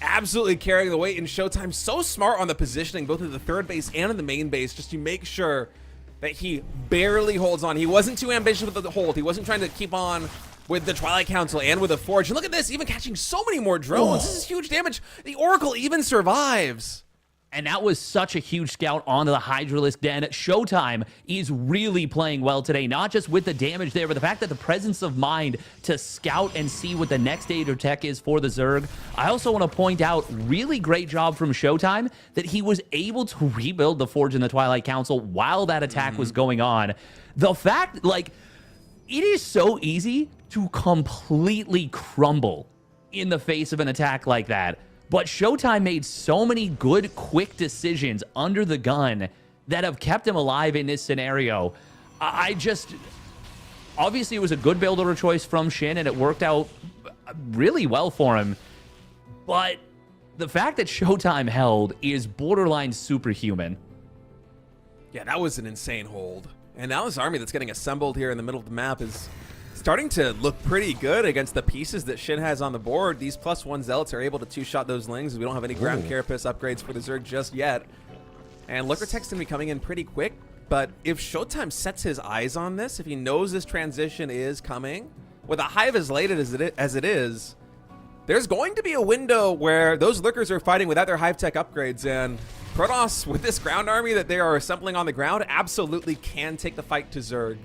absolutely carrying the weight, and Showtime so smart on the positioning, both at the third base and in the main base, just to make sure that he barely holds on. He wasn't too ambitious with the hold. He wasn't trying to keep on with the Twilight Council and with the Forge. And look at this, even catching so many more drones. This is huge damage. The Oracle even survives. And that was such a huge scout onto the Hydralisk Den. Showtime is really playing well today, not just with the damage there, but the fact that the presence of mind to scout and see what the next stage of tech is for the Zerg. I also want to point out, really great job from Showtime that he was able to rebuild the Forge and the Twilight Council while that attack was going on. The fact, like, it is so easy to completely crumble in the face of an attack like that. But Showtime made so many good, quick decisions under the gun that have kept him alive in this scenario. Obviously, it was a good build order choice from Shin, and it worked out really well for him. But the fact that Showtime held is borderline superhuman. Yeah, that was an insane hold. And now this army that's getting assembled here in the middle of the map is starting to look pretty good against the pieces that Shin has on the board. These +1 Zealots are able to two-shot those Lings, as we don't have any ground carapace upgrades for the Zerg just yet. And Lurker Tech's gonna be coming in pretty quick, but if Showtime sets his eyes on this, if he knows this transition is coming, with a Hive as late as it is, there's going to be a window where those Lurkers are fighting without their Hive Tech upgrades, and Protoss, with this ground army that they are assembling on the ground, absolutely can take the fight to Zerg.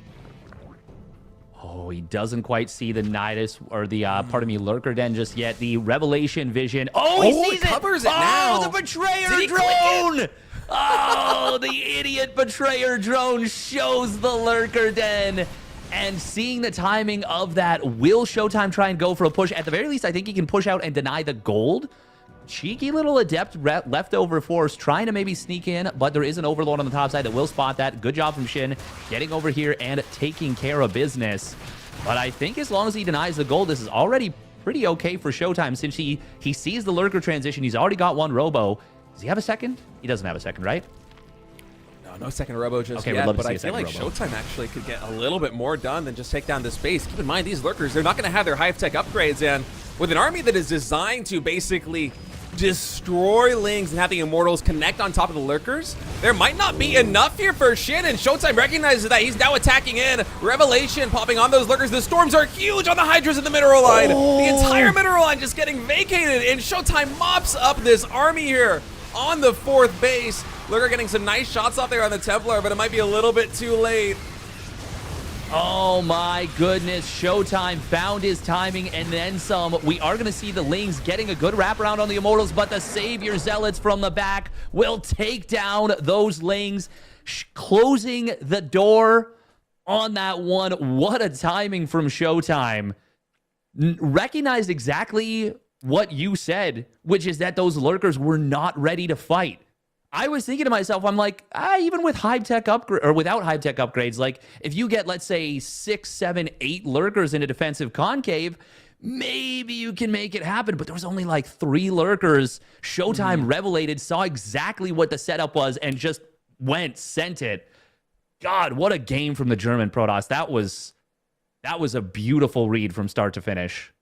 Oh, he doesn't quite see the Nidus or the, Lurker Den just yet. The Revelation Vision. Oh, he sees it covers it now. now. The Betrayer drone. Oh, the idiot Betrayer drone shows the Lurker Den. And seeing the timing of that, will Showtime try and go for a push? At the very least, I think he can push out and deny the gold. Cheeky little Adept leftover force trying to maybe sneak in, but there is an Overlord on the top side that will spot that. Good job from Shin getting over here and taking care of business. But I think as long as he denies the gold, this is already pretty okay for Showtime, since he sees the Lurker transition. He's already got one Robo. Does he have a second? He doesn't have a second, right? No second Robo just yet, but I feel like Showtime actually could get a little bit more done than just take down this base. Keep in mind, these Lurkers, they're not going to have their Hive Tech upgrades, and with an army that is designed to basically destroy Lings and having Immortals connect on top of the Lurkers, there might not be enough here for Shin, and Showtime recognizes that. He's now attacking in. Revelation popping on those Lurkers. The Storms are huge on the Hydras in the mineral line. The entire mineral line just getting vacated, and Showtime mops up this army here on the fourth base. Lurker getting some nice shots off there on the Templar, but it might be a little bit too late. Oh my goodness, Showtime found his timing and then some. We are going to see the Lings getting a good wraparound on the Immortals, but the Savior Zealots from the back will take down those Lings, closing the door on that one. What a timing from Showtime. Recognized exactly what you said, which is that those Lurkers were not ready to fight. I was thinking to myself, I'm like, even with Hive Tech upgrade or without Hive Tech upgrades, like if you get, let's say, 6, 7, 8 Lurkers in a defensive concave, maybe you can make it happen. But there was only like 3 lurkers. Showtime revelated, saw exactly what the setup was, and just sent it. God, what a game from the German Protoss. That was a beautiful read from start to finish.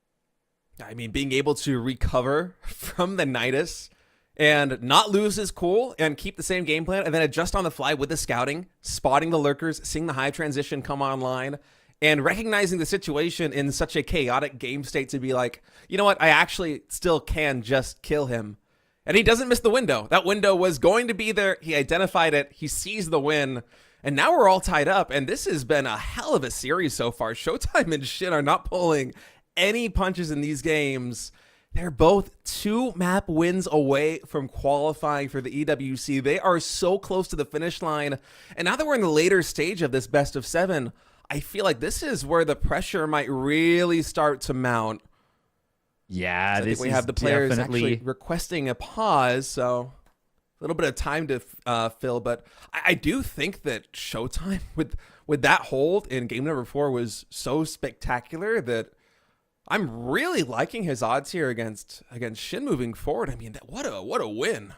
I mean, being able to recover from the Nidus and not lose is cool and keep the same game plan and then adjust on the fly with the scouting, spotting the lurkers, seeing the high transition come online, and recognizing the situation in such a chaotic game state to be like, you know what, I actually still can just kill him. And he doesn't miss the window. That window was going to be there. He identified it. He sees the win. And now we're all tied up. And this has been a hell of a series so far. Showtime and Shin are not pulling any punches in these games. They're both 2 map wins away from qualifying for the EWC. They are so close to the finish line. And now that we're in the later stage of this best of 7, I feel like this is where the pressure might really start to mount. Yeah, So I this think we is have the players definitely actually requesting a pause, so a little bit of time to fill. But I do think that Showtime with that hold in game number 4 was so spectacular that I'm really liking his odds here against Shin moving forward. I mean, what a win!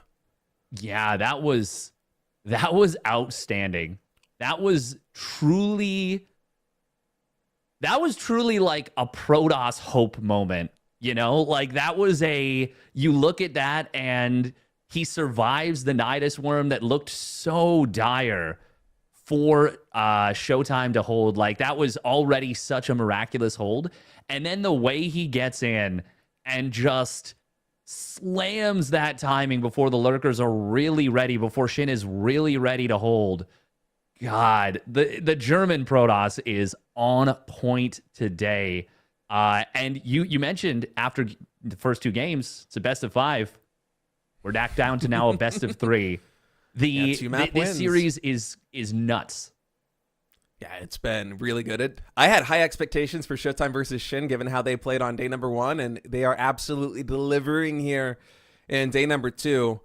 Yeah, that was outstanding. That was truly like a Protoss hope moment. You know, like that was you look at that and he survives the Nidus worm that looked so dire for Showtime to hold. Like that was already such a miraculous hold. And then the way he gets in and just slams that timing before the lurkers are really ready, before Shin is really ready to hold. God, the German Protoss is on point today. And you mentioned after the first 2 games, it's a best of 5. We're back down to now a best of 3. This series is nuts. Yeah, it's been really good. I had high expectations for Showtime versus Shin, given how they played on day number 1, and they are absolutely delivering here in day number 2.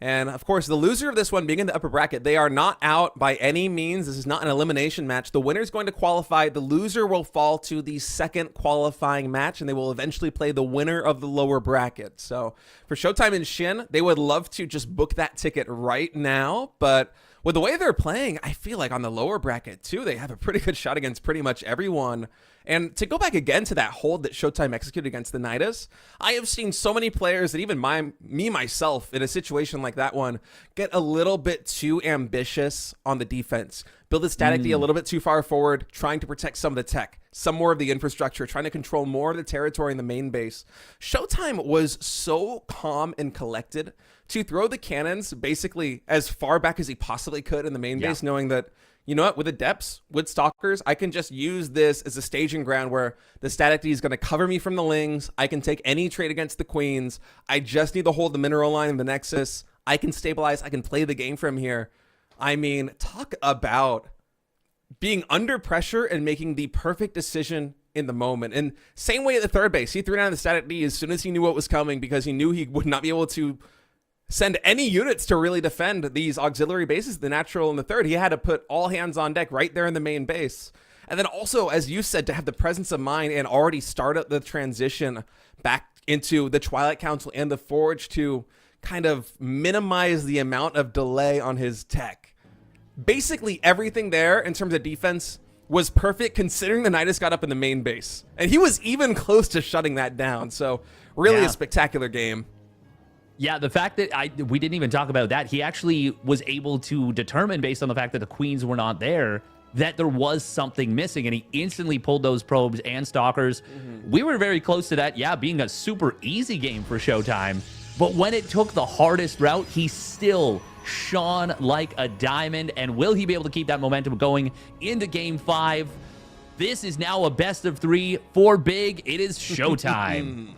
And, of course, the loser of this one being in the upper bracket, they are not out by any means. This is not an elimination match. The winner is going to qualify. The loser will fall to the second qualifying match, and they will eventually play the winner of the lower bracket. So for Showtime and Shin, they would love to just book that ticket right now. But with the way they're playing, I feel like on the lower bracket, too, they have a pretty good shot against pretty much everyone. And to go back again to that hold that Showtime executed against the Nidus, I have seen so many players that even myself, in a situation like that one, get a little bit too ambitious on the defense. Build a static D a little bit too far forward, trying to protect some of the tech, some more of the infrastructure, trying to control more of the territory in the main base. Showtime was so calm and collected to throw the cannons basically as far back as he possibly could in the main base, knowing that, you know what, with Adepts, with Stalkers, I can just use this as a staging ground where the static D is going to cover me from the Lings. I can take any trade against the Queens. I just need to hold the mineral line in the Nexus. I can stabilize. I can play the game from here. I mean, talk about being under pressure and making the perfect decision in the moment. And same way at the third base. He threw down the static D as soon as he knew what was coming because he knew he would not be able to send any units to really defend these auxiliary bases, the natural and the third. He had to put all hands on deck right there in the main base. And then also, as you said, to have the presence of mind and already start up the transition back into the Twilight Council and the Forge to kind of minimize the amount of delay on his tech. Basically everything there in terms of defense was perfect considering the Nidus got up in the main base. And he was even close to shutting that down. So really a spectacular game. Yeah, the fact that we didn't even talk about that, he actually was able to determine based on the fact that the Queens were not there, that there was something missing, and he instantly pulled those probes and stalkers. We were very close to that, being a super easy game for Showtime. But when it took the hardest route, he still shone like a diamond. And will he be able to keep that momentum going into Game 5? This is now a best of 3 for Big. It is Showtime.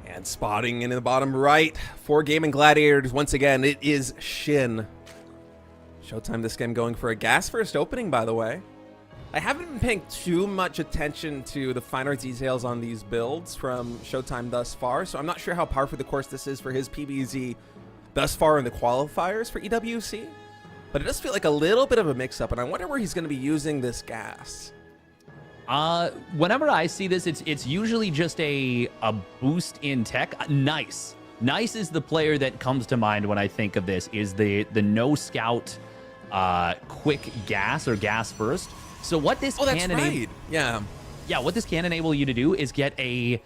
And spotting in the bottom right for Gaming Gladiators, once again, it is Shin. Showtime this game going for a gas first opening, by the way. I haven't been paying too much attention to the finer details on these builds from Showtime thus far, so I'm not sure how par for the course this is for his PBZ thus far in the qualifiers for EWC. but it does feel like a little bit of a mix-up, and I wonder where he's going to be using this gas. Whenever I see this, it's usually just a boost in tech. Nice is the player that comes to mind when I think of this, is the no scout quick gas or gas first. So what this can enable, what this can enable you to do is get a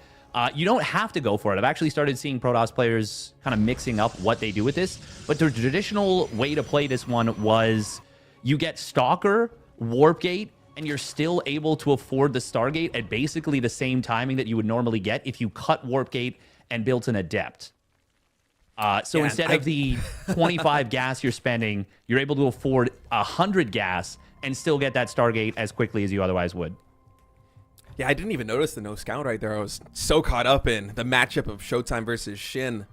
you don't have to go for it. I've actually started seeing Protoss players kind of mixing up what they do with this, but the traditional way to play this one was you get Stalker, Warp Gate, and you're still able to afford the Stargate at basically the same timing that you would normally get if you cut Warp Gate and built an Adept. So instead of the 25 gas you're spending, you're able to afford 100 gas and still get that Stargate as quickly as you otherwise would. Yeah, I didn't even notice the no scout right there. I was so caught up in the matchup of Showtime versus Shin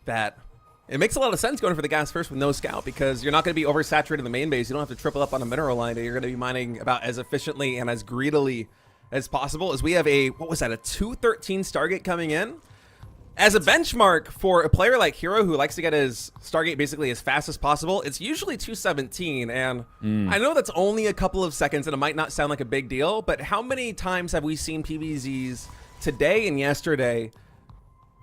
that it makes a lot of sense going for the gas first with no scout, because you're not going to be oversaturated in the main base. You don't have to triple up on a mineral line. You're going to be mining about as efficiently and as greedily as possible. As we have a, what was that, a 213 Stargate coming in? As a benchmark for a player like Hero who likes to get his Stargate basically as fast as possible, it's usually 217. And I know that's only a couple of seconds and it might not sound like a big deal, but how many times have we seen PVZs today and yesterday?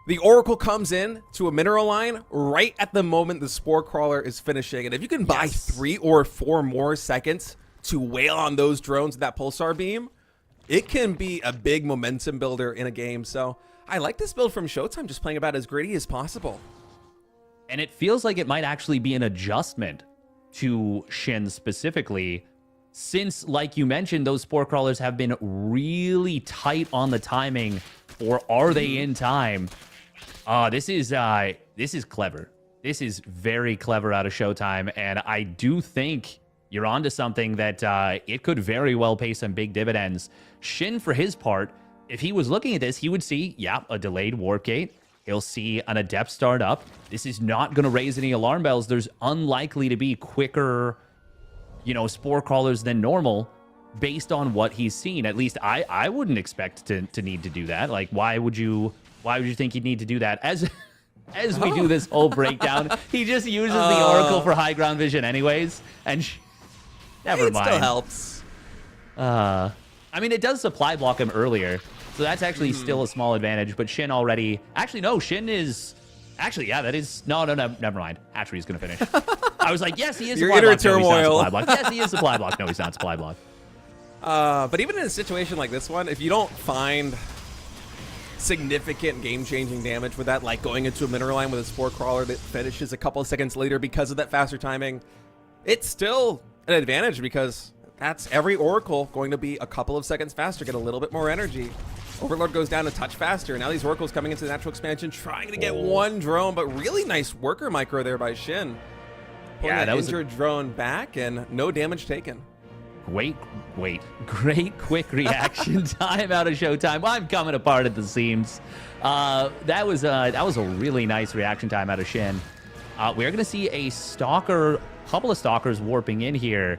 The Oracle comes in to a mineral line right at the moment the Spore Crawler is finishing. And if you can buy 3 or 4 more seconds to wail on those drones with that Pulsar Beam, it can be a big momentum builder in a game. So I like this build from Showtime, just playing about as greedy as possible. And it feels like it might actually be an adjustment to Shin specifically, since, like you mentioned, those Spore Crawlers have been really tight on the timing, or are they in time? This is clever. This is very clever out of Showtime, and I do think you're onto something that it could very well pay some big dividends. Shin, for his part, if he was looking at this, he would see, a delayed Warp Gate. He'll see an Adept start up. This is not going to raise any alarm bells. There's unlikely to be quicker, Spore Crawlers than normal based on what he's seen. At least I wouldn't expect to need to do that. Like, why would you think you'd need to do that? As we do this whole breakdown, he just uses the Oracle for high ground vision anyways. And never mind. It still helps. I mean, it does supply block him earlier, so that's actually still a small advantage. But Shin already... Actually, no, Shin is... Actually, yeah, that is... No, never mind. Hatchery's going to finish. I was like, yes, he is supply block. No, he's not supply block. Yes, he is supply block. No, he's not supply block. But even in a situation like this one, if you don't find significant game-changing damage with that, like going into a mineral line with a Spore Crawler that finishes a couple of seconds later because of that faster timing, it's still an advantage, because that's every Oracle going to be a couple of seconds faster, get a little bit more energy. Overlord goes down a touch faster. Now these Oracles coming into the natural expansion, trying to get one drone, but really nice worker micro there by Shin. Pulling that injured drone back and no damage taken. Great quick reaction time out of Showtime. Well, I'm coming apart at the seams. That was a really nice reaction time out of Shin. We're going to see a couple of Stalkers warping in here.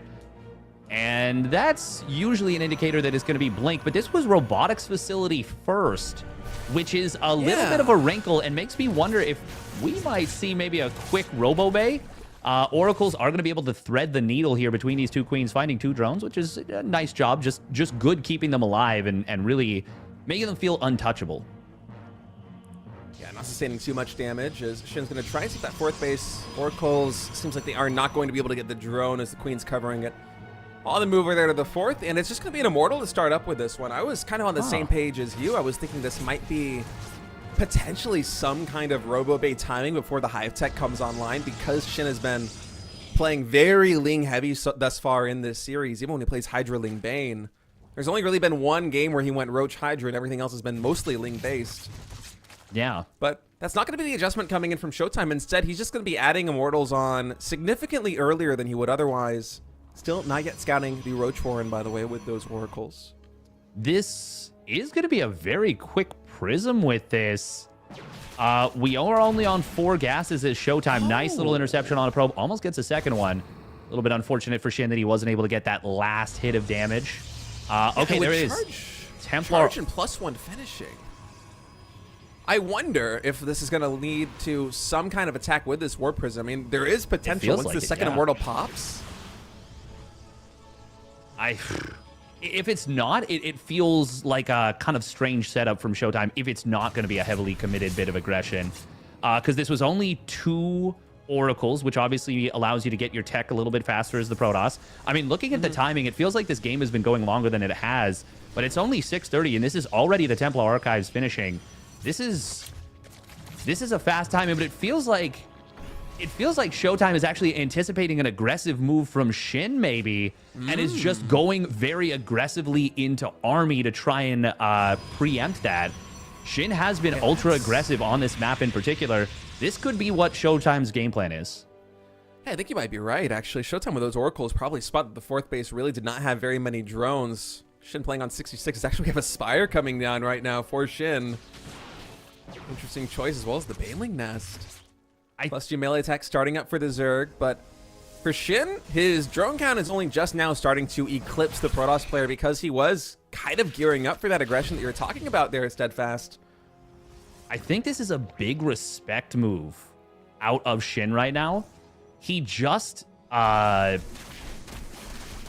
And that's usually an indicator that it's going to be Blink, but this was Robotics Facility first, which is a little bit of a wrinkle and makes me wonder if we might see maybe a quick Robo Bay. Oracles are going to be able to thread the needle here between these two queens, finding 2 drones, which is a nice job, just good keeping them alive and really making them feel untouchable. Yeah, not sustaining too much damage as Shin's going to try to take that 4th base. Oracles seems like they are not going to be able to get the drone as the queen's covering it. On the move over there to the 4th, and it's just going to be an Immortal to start up with this one. I was kind of on the same page as you. I was thinking this might be potentially some kind of Robo Bay timing before the Hive Tech comes online, because Shin has been playing very Ling heavy thus far in this series. Even when he plays Hydra Ling Bane, there's only really been one game where he went Roach Hydra, and everything else has been mostly Ling based. Yeah. But that's not going to be the adjustment coming in from Showtime. Instead, he's just going to be adding Immortals on significantly earlier than he would otherwise. Still not yet scouting the Roach Warren, by the way, with those Oracles. This is going to be a very quick Prism with this. We are only on 4 gases as Showtime. Nice little interception on a probe. Almost gets a second one. A little bit unfortunate for Shin that he wasn't able to get that last hit of damage. Okay, there it is. Templar. Charge and +1 finishing. I wonder if this is going to lead to some kind of attack with this Warp Prism. I mean, there is potential feels once like the it, second yeah. Immortal pops. If it's not, it feels like a kind of strange setup from Showtime if it's not going to be a heavily committed bit of aggression. Because this was only 2 oracles, which obviously allows you to get your tech a little bit faster as the Protoss. I mean, looking at the timing, it feels like this game has been going longer than it has, but it's only 6:30, and this is already the Templar Archives finishing. This is a fast timing, but it feels like Showtime is actually anticipating an aggressive move from Shin, maybe, and is just going very aggressively into Army to try and preempt that. Shin has been ultra aggressive on this map in particular. This could be what Showtime's game plan is. Hey, I think you might be right, actually. Showtime with those Oracles probably spotted the 4th base really did not have very many drones. Shin playing on 66 is actually we have a Spire coming down right now for Shin. Interesting choice, as well as the Baneling Nest. Plus 2 melee attack starting up for the Zerg, but for Shin, his drone count is only just now starting to eclipse the Protoss player because he was kind of gearing up for that aggression that you were talking about there, Steadfast. I think this is a big respect move out of Shin right now. He just saw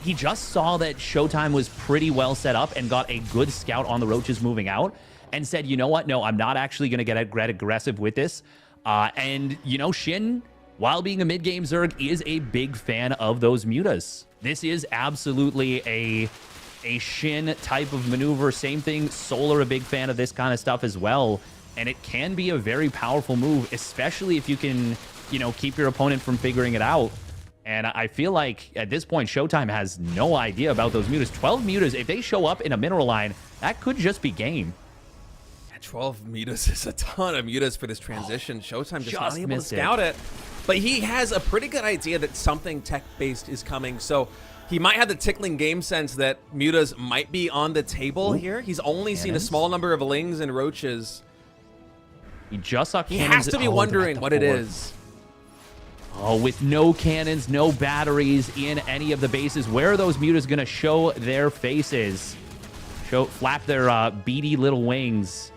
that Showtime was pretty well set up and got a good scout on the Roaches moving out and said, you know what? No, I'm not actually going to get aggressive with this. And, you know, Shin, while being a mid-game Zerg, is a big fan of those mutas. This is absolutely a Shin type of maneuver. Same thing, Solar, a big fan of this kind of stuff as well. And it can be a very powerful move, especially if you can, you know, keep your opponent from figuring it out. And I feel like at this point, Showtime has no idea about those mutas. 12 mutas, if they show up in a mineral line, that could just be game. 12 mutas is a ton of mutas for this transition. Showtime just not able to missed scout it. But he has a pretty good idea that something tech-based is coming. So he might have the tickling game sense that mutas might be on the table here. He's only seen a small number of Lings and Roaches. He just saw He cannons. has to be wondering what it is. Oh, with no cannons, no batteries in any of the bases, where are those mutas going to show their faces? Flap their beady little wings.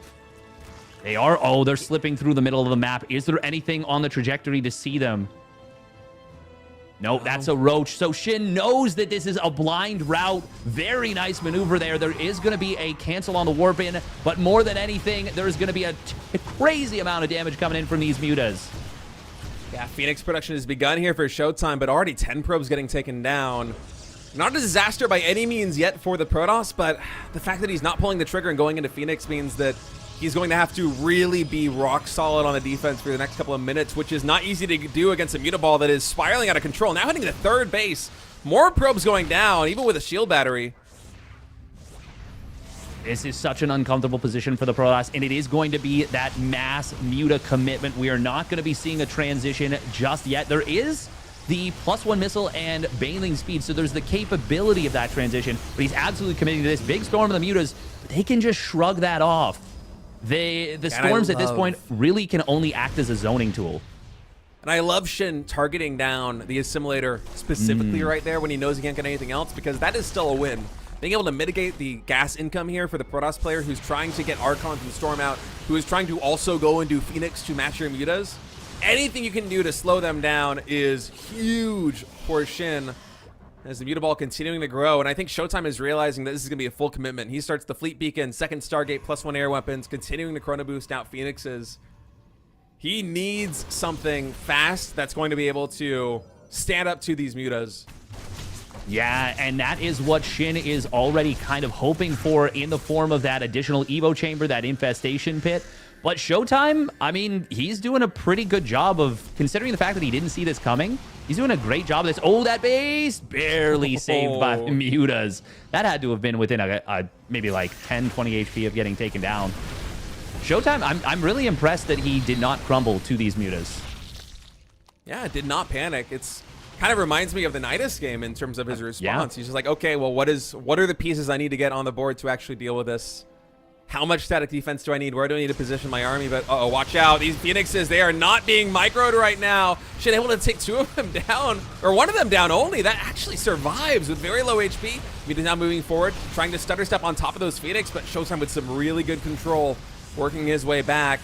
They are, oh, they're slipping through the middle of the map. Is there anything on the trajectory to see them? Nope, that's a Roach. So Shin knows that this is a blind route. Very nice maneuver there. There is going to be a cancel on the warp in, but more than anything, there's going to be a crazy amount of damage coming in from these mutas. Yeah, Phoenix production has begun here for Showtime, but already 10 probes getting taken down. Not a disaster by any means yet for the Protoss, but the fact that he's not pulling the trigger and going into Phoenix means that he's going to have to really be rock solid on the defense for the next couple of minutes, which is not easy to do against a mutaball that is spiraling out of control. Now hitting the 3rd base. More probes going down, even with a shield battery. This is such an uncomfortable position for the Protoss, and it is going to be that mass muta commitment. We are not going to be seeing a transition just yet. There is the +1 missile and Baneling speed, so there's the capability of that transition, but he's absolutely committing to this. Big storm of the mutas, but they can just shrug that off. The storms at this point really can only act as a zoning tool. And I love Shin targeting down the assimilator specifically right there when he knows he can't get anything else, because that is still a win. Being able to mitigate the gas income here for the Protoss player who's trying to get Archons and Storm out, who is trying to also go and do Phoenix to match your mutas. Anything you can do to slow them down is huge for Shin as the mutaball continuing to grow. And I think Showtime is realizing that this is going to be a full commitment. He starts the Fleet Beacon, 2nd Stargate, +1 air weapons, continuing to chrono boost out Phoenixes. He needs something fast that's going to be able to stand up to these mutas. Yeah, and that is what Shin is already kind of hoping for in the form of that additional Evo chamber, that infestation pit. But Showtime, I mean, he's doing a pretty good job of, considering the fact that he didn't see this coming, he's doing a great job of this. Oh, that base barely saved by the mutas. That had to have been within a maybe like 10, 20 HP of getting taken down. Showtime, I'm really impressed that he did not crumble to these mutas. Yeah, did not panic. It's kind of reminds me of the Nidus game in terms of his response. He's just like, okay, well, what are the pieces I need to get on the board to actually deal with this? How much static defense do I need? Where do I need to position my army? But uh-oh, watch out. These Phoenixes, they are not being microed right now. Should able to take 2 of them down, or 1 of them down only. That actually survives with very low HP. Mita now moving forward, trying to stutter step on top of those Phoenix, but Showtime with some really good control working his way back.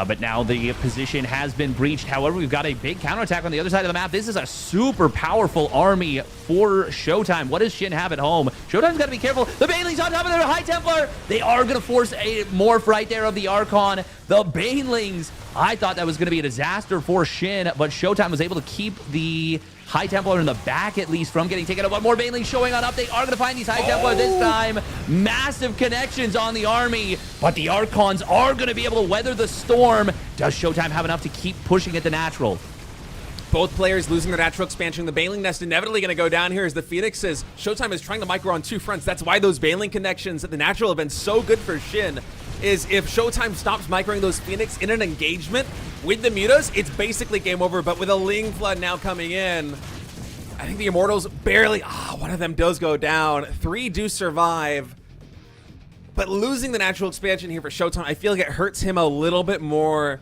But now the position has been breached. However, we've got a big counterattack on the other side of the map. This is a super powerful army for Showtime. What does Shin have at home? Showtime's got to be careful. The Baneling's on top of their High Templar. They are going to force a morph right there of the Archon. The Banelings, I thought that was going to be a disaster for Shin, but Showtime was able to keep the High Templar in the back, at least, from getting taken out. One more Banelings showing on up. They are going to find these High Templar this time. Massive connections on the army, but the Archons are going to be able to weather the storm. Does Showtime have enough to keep pushing at the natural? Both players losing their natural expansion. The Baneling Nest inevitably going to go down here as the Phoenixes. Showtime is trying to micro on two fronts. That's why those Baneling connections at the natural have been so good for Shin. Is if Showtime stops microing those Phoenix in an engagement with the Mutas, it's basically game over. But with a Ling Flood now coming in, I think the Immortals barely... one of them does go down. 3 do survive. But losing the natural expansion here for Showtime, I feel like it hurts him a little bit more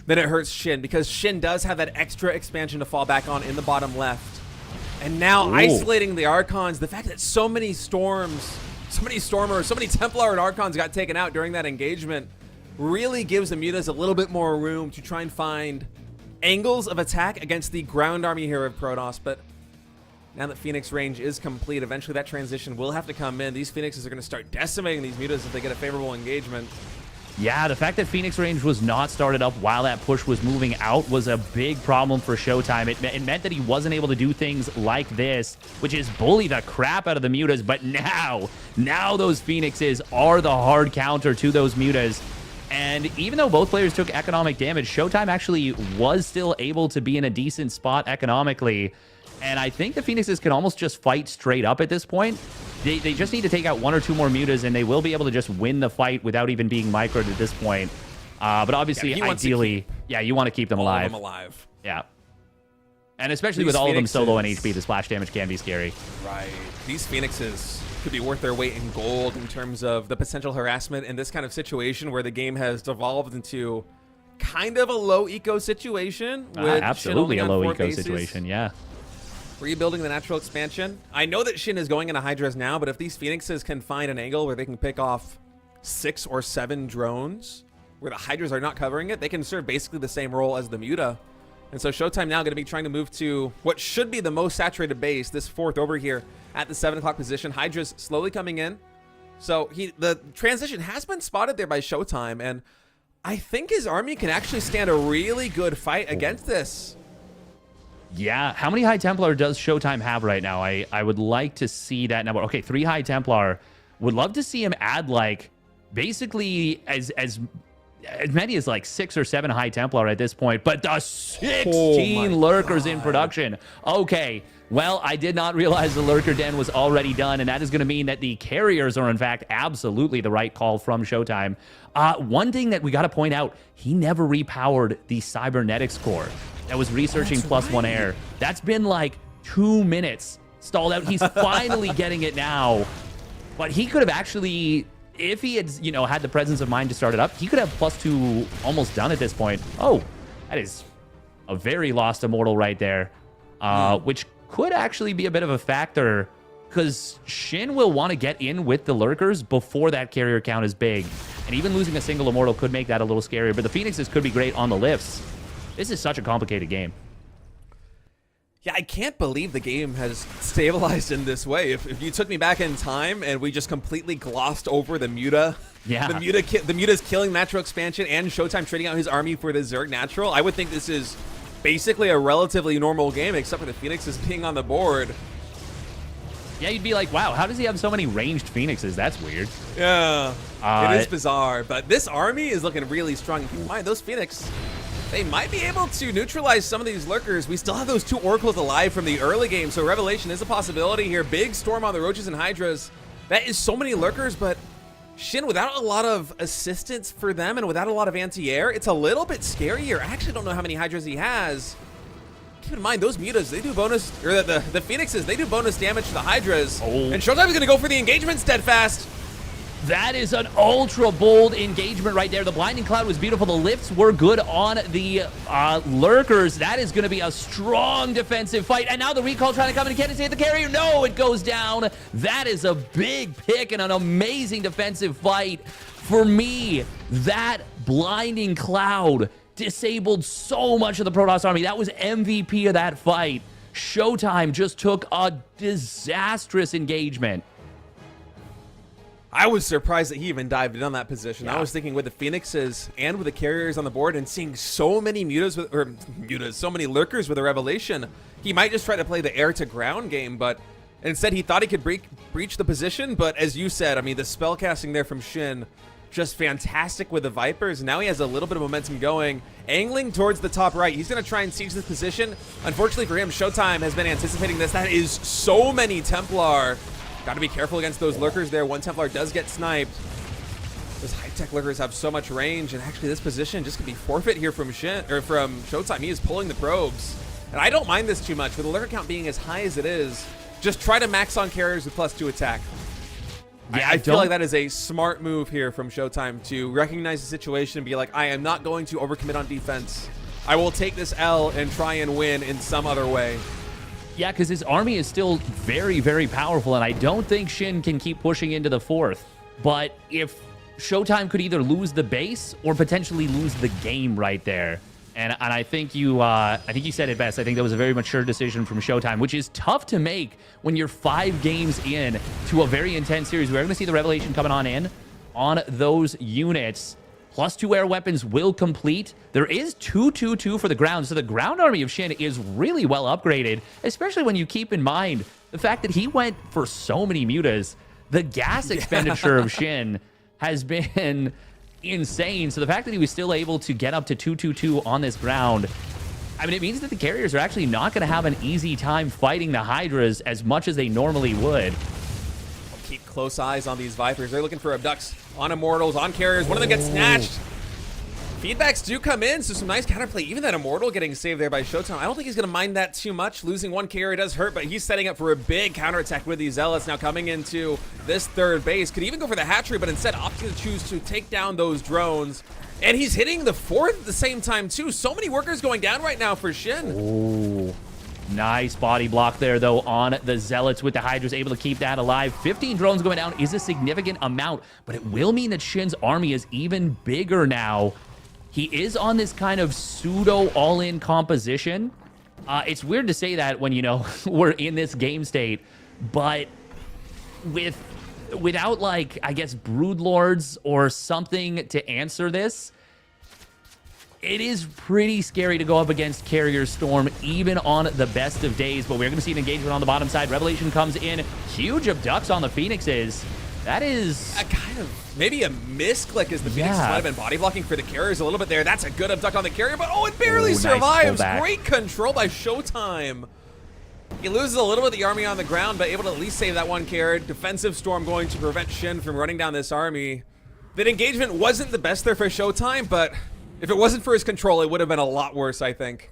than it hurts Shin, because Shin does have that extra expansion to fall back on in the bottom left. And now isolating the Archons, the fact that so many Storms, so many Stormers, so many Templar and Archons got taken out during that engagement really gives the Mutas a little bit more room to try and find angles of attack against the ground army here of Protoss. But now that Phoenix range is complete, eventually that transition will have to come in. These Phoenixes are going to start decimating these Mutas if they get a favorable engagement. Yeah, the fact that Phoenix range was not started up while that push was moving out was a big problem for Showtime. It meant that he wasn't able to do things like this, which is bully the crap out of the Mutas. But now those Phoenixes are the hard counter to those Mutas. And even though both players took economic damage, Showtime actually was still able to be in a decent spot economically. And I think the Phoenixes can almost just fight straight up at this point. They just need to take out 1 or 2 more Mutas, and they will be able to just win the fight without even being microed at this point. But obviously, ideally, you want to keep them alive. Yeah. And especially with all of them solo and HP, the splash damage can be scary. Right. These Phoenixes could be worth their weight in gold in terms of the potential harassment in this kind of situation where the game has devolved into kind of a low eco situation. With Absolutely a low eco situation, yeah. Rebuilding the natural expansion. I know that Shin is going into Hydras now, but if these Phoenixes can find an angle where they can pick off 6 or 7 drones, where the Hydras are not covering it, they can serve basically the same role as the Muta. And so Showtime now going to be trying to move to what should be the most saturated base, this 4th over here at the 7 o'clock position. Hydras slowly coming in. So the transition has been spotted there by Showtime, and I think his army can actually stand a really good fight against this. Yeah, how many High Templar does Showtime have right now? I would like to see that number. Okay, 3 High Templar. Would love to see him add, like, basically as many as, like, 6 or 7 High Templar at this point. But the 16 lurkers in production. Okay, well, I did not realize the lurker den was already done, and that is going to mean that the carriers are, in fact, absolutely the right call from Showtime. One thing that we got to point out, he never repowered the cybernetics core that was researching +1 air. That's been like 2 minutes stalled out. He's finally getting it now. But he could have actually, if he had, had the presence of mind to start it up, he could have +2 almost done at this point. Oh, that is a very lost immortal right there, which could actually be a bit of a factor because Shin will want to get in with the lurkers before that carrier count is big. And even losing a single immortal could make that a little scarier. But the Phoenixes could be great on the lifts. This is such a complicated game. Yeah, I can't believe the game has stabilized in this way. If you took me back in time and we just completely glossed over the Muta, the Muta's killing natural expansion and Showtime trading out his army for the Zerg natural, I would think this is basically a relatively normal game, except for the Phoenixes being on the board. Yeah, you'd be like, wow, how does he have so many ranged Phoenixes? That's weird. Yeah, it is bizarre. But this army is looking really strong. Keep in mind, those Phoenix, they might be able to neutralize some of these lurkers. We still have those 2 oracles alive from the early game, so Revelation is a possibility here. Big storm on the Roaches and Hydras. That is so many lurkers, but Shin, without a lot of assistance for them and without a lot of anti-air, it's a little bit scarier. I actually don't know how many Hydras he has. Keep in mind, those Mutas, they do bonus, or the Phoenixes, they do bonus damage to the Hydras. And Showtime is going to go for the engagement steadfast. That is an ultra bold engagement right there. The blinding cloud was beautiful. The lifts were good on the lurkers. That is going to be a strong defensive fight. And now the recall trying to come in. Can it save the carrier? No, it goes down. That is a big pick and an amazing defensive fight. For me, that blinding cloud disabled so much of the Protoss army. That was MVP of that fight. Showtime just took a disastrous engagement. I was surprised that he even dived in on that position. Yeah. I was thinking with the Phoenixes and with the carriers on the board and seeing so many so many lurkers with a revelation, he might just try to play the air to ground game, but instead he thought he could breach the position. But as you said, I mean, the spell casting there from Shin, just fantastic with the Vipers. Now he has a little bit of momentum going, angling towards the top right. He's going to try and siege this position. Unfortunately for him, Showtime has been anticipating this. That is so many Templar. Got to be careful against those lurkers there. One Templar does get sniped. Those high-tech lurkers have so much range, and actually this position just could be forfeit here from Showtime. He is pulling the probes. And I don't mind this too much. With the lurker count being as high as it is, just try to max on carriers with +2 attack. Yeah, I feel like that is a smart move here from Showtime to recognize the situation and be like, I am not going to overcommit on defense. I will take this L and try and win in some other way. Yeah, because his army is still very, very powerful, and I don't think Shin can keep pushing into the 4th. But if Showtime could either lose the base or potentially lose the game right there. And I think you said it best. I think that was a very mature decision from Showtime, which is tough to make when you're 5 games in to a very intense series. We're going to see the Revelation coming on those units. +2 air weapons will complete. There is 2-2-2 for the ground, so the ground army of Shin is really well upgraded, especially when you keep in mind the fact that he went for so many mutas. The gas expenditure of Shin has been insane, so the fact that he was still able to get up to 2-2-2 on this ground, I mean, it means that the carriers are actually not going to have an easy time fighting the Hydras as much as they normally would. Keep close eyes on these Vipers. They're looking for abducts on Immortals, on carriers. One of them gets snatched. Feedbacks do come in, so some nice counterplay. Even that Immortal getting saved there by Showtime. I don't think he's going to mind that too much. Losing one carrier does hurt, but he's setting up for a big counterattack with these Zealots now coming into this 3rd base. Could even go for the hatchery, but instead opting to choose to take down those drones. And he's hitting the 4th at the same time, too. So many workers going down right now for Shin. Oh, nice body block there, though, on the Zealots with the Hydras able to keep that alive. 15 drones going down is a significant amount, but it will mean that Shin's army is even bigger now. He is on this kind of pseudo all-in composition. It's weird to say that when, you know, we're in this game state, but without, like, I guess, Broodlords or something to answer this, it is pretty scary to go up against Carrier Storm, even on the best of days. But we're going to see an engagement on the bottom side. Revelation comes in. Huge abducts on the Phoenixes. That is a kind of maybe a misclick as the Phoenixes might have been body blocking for the carriers a little bit there. That's a good abduct on the carrier, but oh, it barely survives. Nice. Great control by Showtime. He loses a little bit of the army on the ground, but able to at least save that one carrier. Defensive Storm going to prevent Shin from running down this army. That engagement wasn't the best there for Showtime, but if it wasn't for his control, it would have been a lot worse, I think.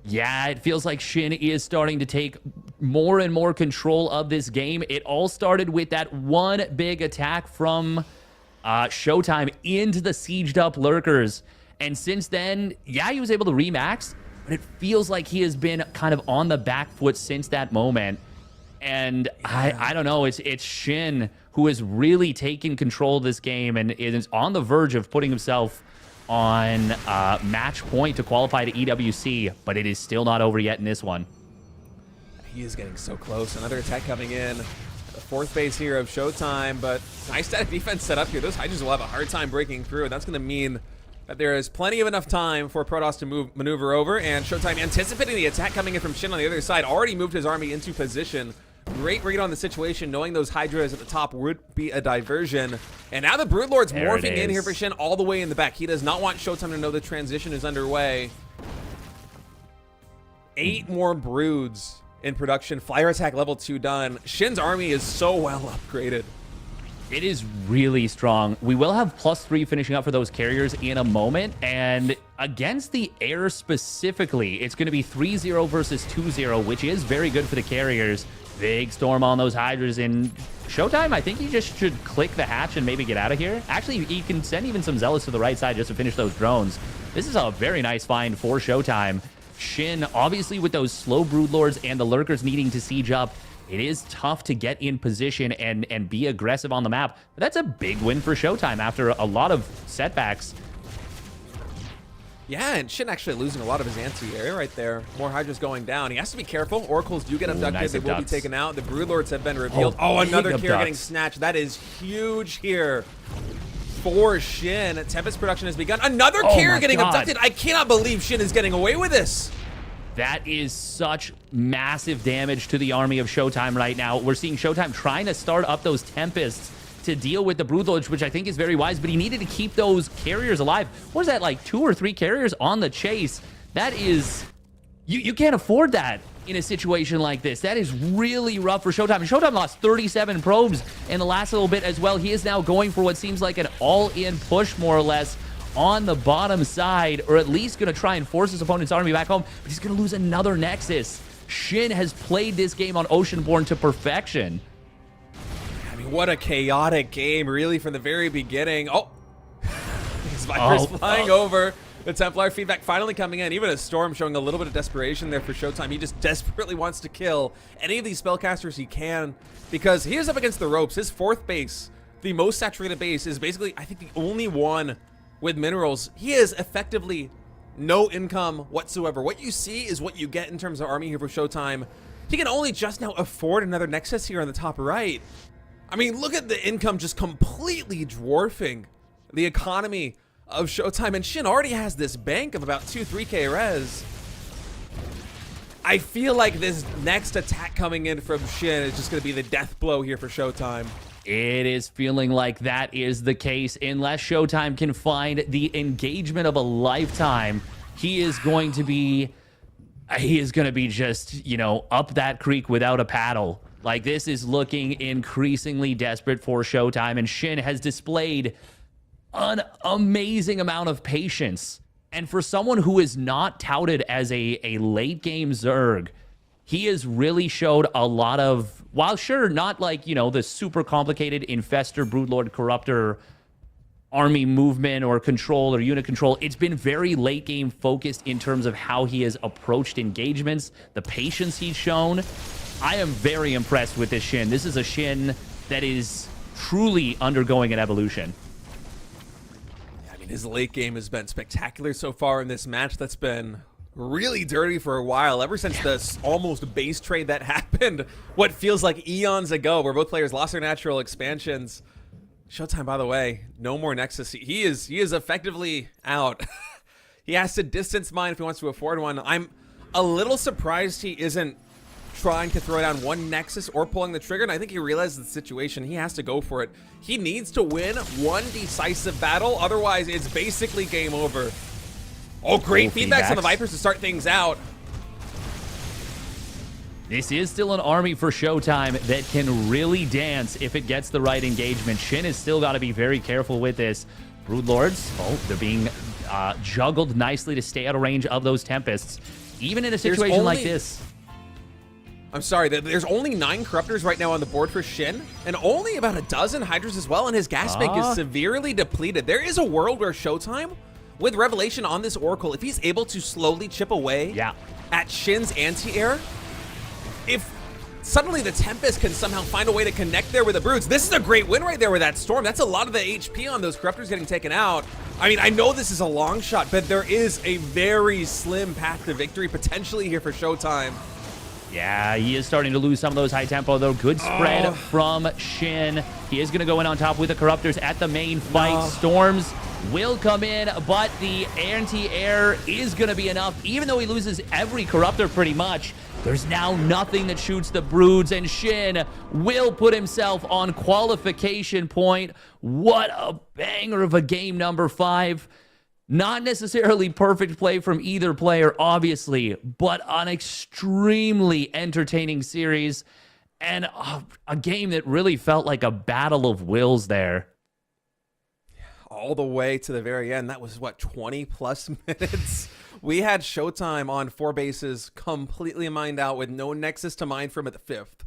Yeah, it feels like Shin is starting to take more and more control of this game. It all started with that one big attack from Showtime into the sieged up lurkers. And since then, yeah, he was able to remax, but it feels like he has been kind of on the back foot since that moment. And I don't know, it's Shin who has really taken control of this game and is on the verge of putting himself on match point to qualify to EWC, but it is still not over yet in this one. He is getting so close. Another attack coming in. The 4th base here of Showtime, but nice static defense set up here. Those Hydras will have a hard time breaking through, and that's going to mean that there is plenty of enough time for Protoss to maneuver over, and Showtime anticipating the attack coming in from Shin on the other side, already moved his army into position. Great read on the situation, knowing those Hydras at the top would be a diversion. And now the Broodlord's morphing in here for Shin all the way in the back. He does not want Showtime to know the transition is underway. 8 more Broods in production. Flyer attack level 2 done. Shin's army is so well upgraded. It is really strong. We will have +3 finishing up for those carriers in a moment. And against the air specifically, it's going to be 3-0 versus 2-0, which is very good for the carriers. Big storm on those Hydras in Showtime. I think he just should click the hatch and maybe get out of here. Actually, he can send even some Zealots to the right side just to finish those drones. This is a very nice find for Showtime. Shin, obviously with those slow Broodlords and the Lurkers needing to siege up, it is tough to get in position and be aggressive on the map. But that's a big win for Showtime after a lot of setbacks. Yeah, and Shin actually losing a lot of his anti-air right there. More Hydras going down. He has to be careful. Oracles do get abducted. Nice they will be abducts. taken out. The Broodlords have been revealed. Oh, Another big Kira abducts. getting snatched. That is huge here for Shin. Tempest production has begun. Another Oh Kira my getting God. abducted. I cannot believe Shin is getting away with this. That is such massive damage to the army of Showtime right now. We're seeing Showtime trying to start up those Tempests to deal with the Broodlords, which I think is very wise, but he needed to keep those carriers alive. What is that, like 2 or 3 carriers on the chase? That is... You can't afford that in a situation like this. That is really rough for Showtime. And Showtime lost 37 probes in the last little bit as well. He is now going for what seems like an all-in push, more or less, on the bottom side, or at least going to try and force his opponent's army back home, but he's going to lose another Nexus. Shin has played this game on Oceanborn to perfection. I mean, what a chaotic game, really, from the very beginning. Oh, his Viper's flying over. The Templar feedback finally coming in. Even a Storm showing a little bit of desperation there for Showtime. He just desperately wants to kill any of these spellcasters he can because he is up against the ropes. His 4th base, the most saturated base, is basically, I think, the only one with minerals. He is effectively no income whatsoever. What you see is what you get in terms of army here for Showtime. He can only just now afford another Nexus here on the top right. I mean, look at the income just completely dwarfing the economy of Showtime, and Shin already has this bank of about 2-3k res. I feel like this next attack coming in from Shin is just going to be the death blow here for Showtime. It is feeling like that is the case. Unless Showtime can find the engagement of a lifetime, he is going to be just, you know, up that creek without a paddle. Like, this is looking increasingly desperate for Showtime, and Shin has displayed an amazing amount of patience. And for someone who is not touted as a late game Zerg, he has really showed a lot of, while sure, not like, you know, the super complicated Infestor, Broodlord, Corruptor army movement or control or unit control, it's been very late game focused in terms of how he has approached engagements, the patience he's shown. I am very impressed with this Shin. This is a Shin that is truly undergoing an evolution. His late game has been spectacular so far in this match. That's been really dirty for a while, ever since this almost base trade that happened what feels like eons ago, where both players lost their natural expansions. Showtime, by the way, no more Nexus. He is effectively out. He has to distance mine if he wants to afford one. I'm a little surprised he isn't trying to throw down one Nexus or pulling the trigger, and I think he realizes the situation. He has to go for it. He needs to win one decisive battle, otherwise it's basically game over. Oh, great feedbacks on the Vipers to start things out. This is still an army for Showtime that can really dance if it gets the right engagement. Shin has still got to be very careful with this. Broodlords, oh, they're being juggled nicely to stay out of range of those Tempests. Even in a situation like this. I'm sorry, there's only 9 Corruptors right now on the board for Shin, and only about a dozen Hydras as well, and his gas bank is severely depleted. There is a world where Showtime, with Revelation on this Oracle, if he's able to slowly chip away at Shin's anti-air, if suddenly the Tempest can somehow find a way to connect there with the Broods, this is a great win right there with that Storm. That's a lot of the HP on those Corruptors getting taken out. I mean, I know this is a long shot, but there is a very slim path to victory potentially here for Showtime. Yeah, he is starting to lose some of those high tempo, though. Good spread from Shin. He is going to go in on top with the Corruptors at the main fight. Storms will come in, but the anti-air is going to be enough. Even though he loses every Corruptor pretty much, there's now nothing that shoots the Broods, and Shin will put himself on qualification point. What a banger of a game, number 5. Not necessarily perfect play from either player, obviously, but an extremely entertaining series and a game that really felt like a battle of wills there. All the way to the very end. That was, what, 20-plus minutes? We had Showtime on 4 bases completely mined out with no Nexus to mine from at the 5th.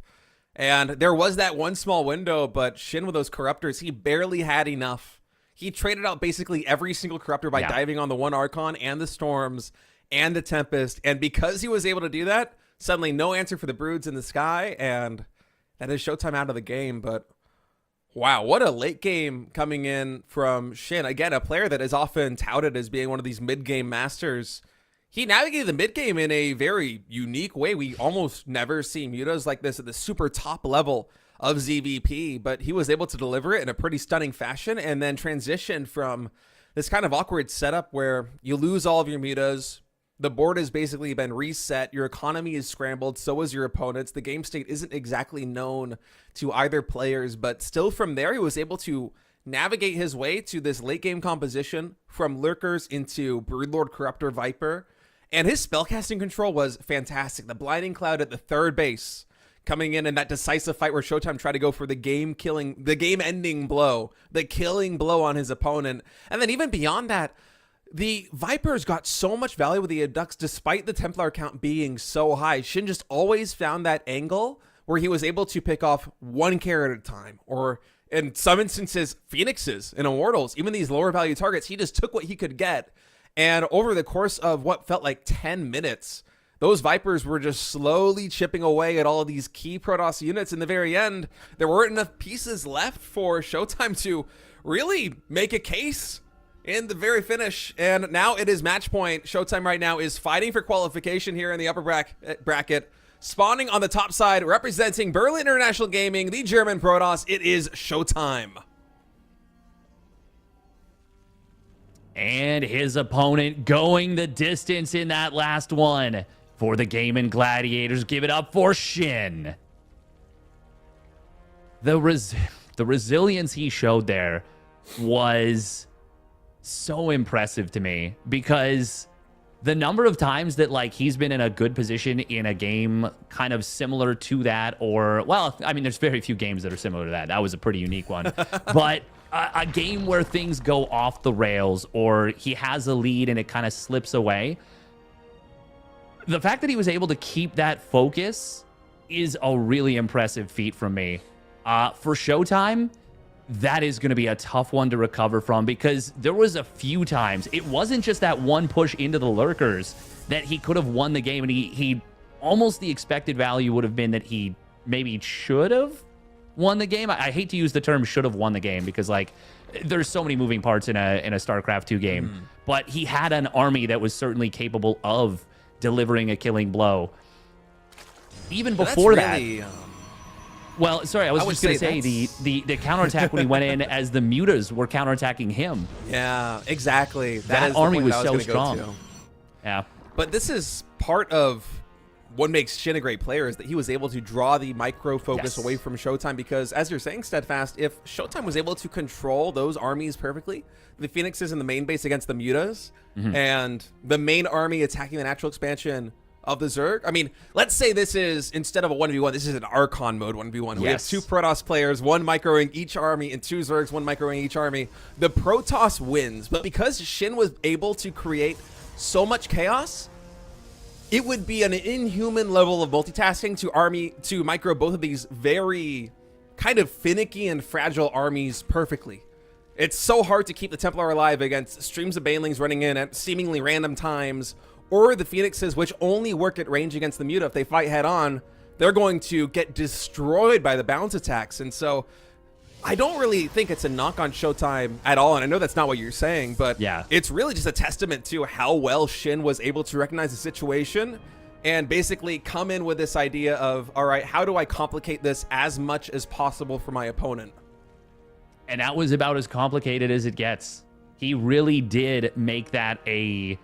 And there was that one small window, but Shin with those Corruptors, he barely had enough. He traded out basically every single Corruptor by diving on the one Archon and the Storms and the Tempest. And because he was able to do that, suddenly no answer for the Broods in the sky. And That is Showtime out of the game, but wow, what a late game coming in from Shin. Again, a player that is often touted as being one of these mid-game masters. He navigated the mid-game in a very unique way. We almost never see mutas like this at the super top level of ZVP, but he was able to deliver it in a pretty stunning fashion and then transition from this kind of awkward setup where you lose all of your mutas. The board has basically been reset. Your economy is scrambled. So is your opponent's. The game state isn't exactly known to either players, but still from there, he was able to navigate his way to this late game composition from Lurkers into Broodlord Corruptor Viper. And his spellcasting control was fantastic. The Blinding Cloud at the third base coming in that decisive fight where Showtime tried to go for the game-ending blow, the killing blow on his opponent. And then even beyond that, the Vipers got so much value with the Abducts despite the Templar count being so high. Shin just always found that angle where he was able to pick off one carrot at a time, or in some instances, Phoenixes and Immortals, even these lower value targets. He just took what he could get. And over the course of what felt like 10 minutes, those Vipers were just slowly chipping away at all of these key Protoss units. In the very end, there weren't enough pieces left for Showtime to really make a case in the very finish. And now it is match point. Showtime right now is fighting for qualification here in the upper bracket. Spawning on the top side, representing Berlin International Gaming, the German Protoss, it is Showtime. And his opponent going the distance in that last one. For the Game and Gladiators, give it up for Shin. The resilience he showed there was so impressive to me, because the number of times that like he's been in a good position in a game kind of similar to that, or, well, I mean, there's very few games that are similar to that. That was a pretty unique one. But a game where things go off the rails, or he has a lead and it kind of slips away. The fact that he was able to keep that focus is a really impressive feat from me. For Showtime, that is going to be a tough one to recover from, because there was a few times, it wasn't just that one push into the Lurkers that he could have won the game, and he almost, the expected value would have been that he maybe should have won the game. I hate to use the term should have won the game, because like there's so many moving parts in a StarCraft 2 game, but he had an army that was certainly capable of delivering a killing blow. Even before that. Well, sorry, I was just going to say the counterattack when he went in as the mutas were counterattacking him. Yeah, exactly. That army was so strong. Yeah. But this is part of what makes Shin a great player, is that he was able to draw the micro focus away from Showtime, because as you're saying, Steadfast, if Showtime was able to control those armies perfectly, the Phoenixes in the main base against the mutas, and the main army attacking the natural expansion of the Zerg. I mean, let's say this is, instead of a 1v1, this is an Archon mode 1v1. We have two Protoss players, one microing each army, and two Zergs, one microing each army. The Protoss wins, but because Shin was able to create so much chaos, it would be an inhuman level of multitasking to micro both of these very kind of finicky and fragile armies perfectly. It's so hard to keep the Templar alive against streams of Banelings running in at seemingly random times, or the Phoenixes, which only work at range against the Muta. If they fight head on, they're going to get destroyed by the bounce attacks. And so I don't really think it's a knock on Showtime at all. And I know that's not what you're saying, but yeah, it's really just a testament to how well Shin was able to recognize the situation and basically come in with this idea of, all right, how do I complicate this as much as possible for my opponent? And that was about as complicated as it gets. He really did make that a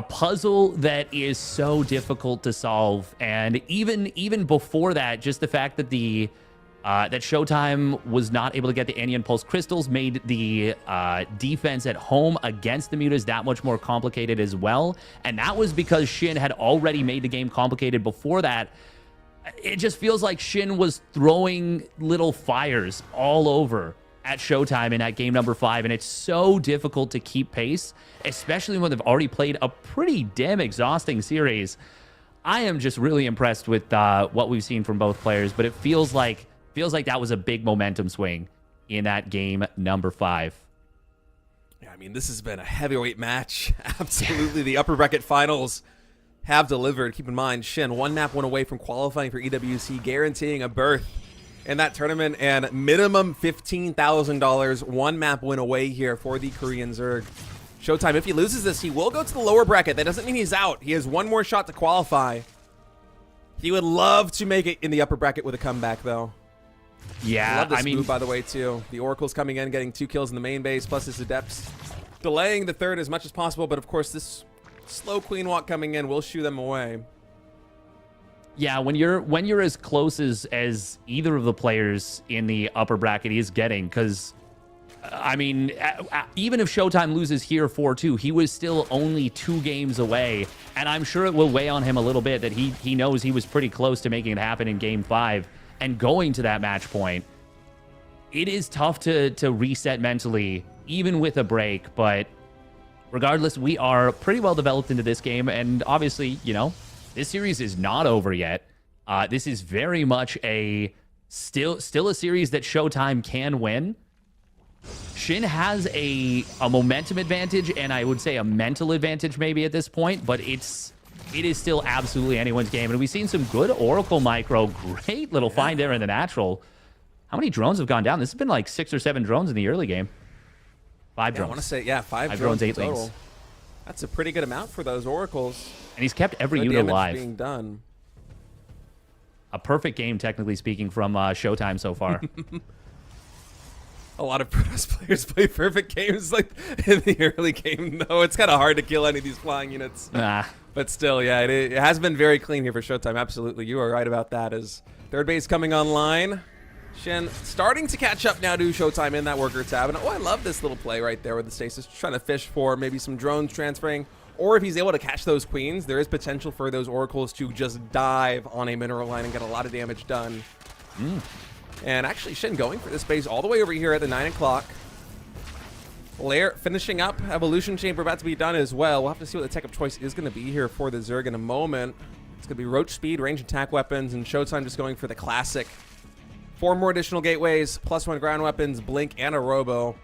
puzzle that is so difficult to solve. And even before that, just the fact that that Showtime was not able to get the Anion Pulse Crystals made the defense at home against the mutas that much more complicated as well. And that was because Shin had already made the game complicated before that. It just feels like Shin was throwing little fires all over at Showtime in that game number 5, and it's so difficult to keep pace, especially when they've already played a pretty damn exhausting series. I am just really impressed with what we've seen from both players, but it feels like that was a big momentum swing in that game number 5. Yeah, I mean, this has been a heavyweight match. Absolutely, the upper bracket finals have delivered. Keep in mind, Shin, one map went away from qualifying for EWC, guaranteeing a berth in that tournament, and minimum $15,000. One map win away here for the Korean Zerg. Showtime, if he loses this, he will go to the lower bracket. That doesn't mean he's out. He has one more shot to qualify. He would love to make it in the upper bracket with a comeback, though. Yeah, love this move, by the way, too. The Oracle's coming in, getting 2 kills in the main base, plus his Adepts delaying the third as much as possible, but of course, this slow Queen Walk coming in will shoo them away. Yeah, when you're as close as either of the players in the upper bracket is getting, because I mean, even if Showtime loses here 4-2, he was still only 2 games away, and I'm sure it will weigh on him a little bit that he knows he was pretty close to making it happen in Game 5 and going to that match point. It is tough to reset mentally, even with a break, but regardless, we are pretty well developed into this game, and obviously, you know, this series is not over yet. This is very much still a series that Showtime can win. Shin has a momentum advantage, and I would say a mental advantage maybe at this point, but it is still absolutely anyone's game. And we've seen some good Oracle micro. Great little find there in the natural. How many drones have gone down? This has been like 6 or 7 drones in the early game. 5 drones. I want to say, yeah, 5 drones, 8 total. links. That's a pretty good amount for those Oracles. And he's kept every Good unit damage alive. being done. A perfect game, technically speaking, from Showtime so far. A lot of Protoss players play perfect games like in the early game, though. It's kind of hard to kill any of these flying units. But still, yeah, it has been very clean here for Showtime. Absolutely. You are right about that. As third base coming online. Shin starting to catch up now to Showtime in that worker tab. And oh, I love this little play right there with the Stasis. Trying to fish for maybe some drones transferring. Or if he's able to catch those queens, there is potential for those Oracles to just dive on a mineral line and get a lot of damage done. And actually, Shin going for this base all the way over here at the 9 o'clock. Lair finishing up. Evolution Chamber about to be done as well. We'll have to see what the tech of choice is going to be here for the Zerg in a moment. It's going to be Roach Speed, range attack weapons, and Showtime just going for the classic. 4 more additional gateways, +1 ground weapons, Blink, and a Robo.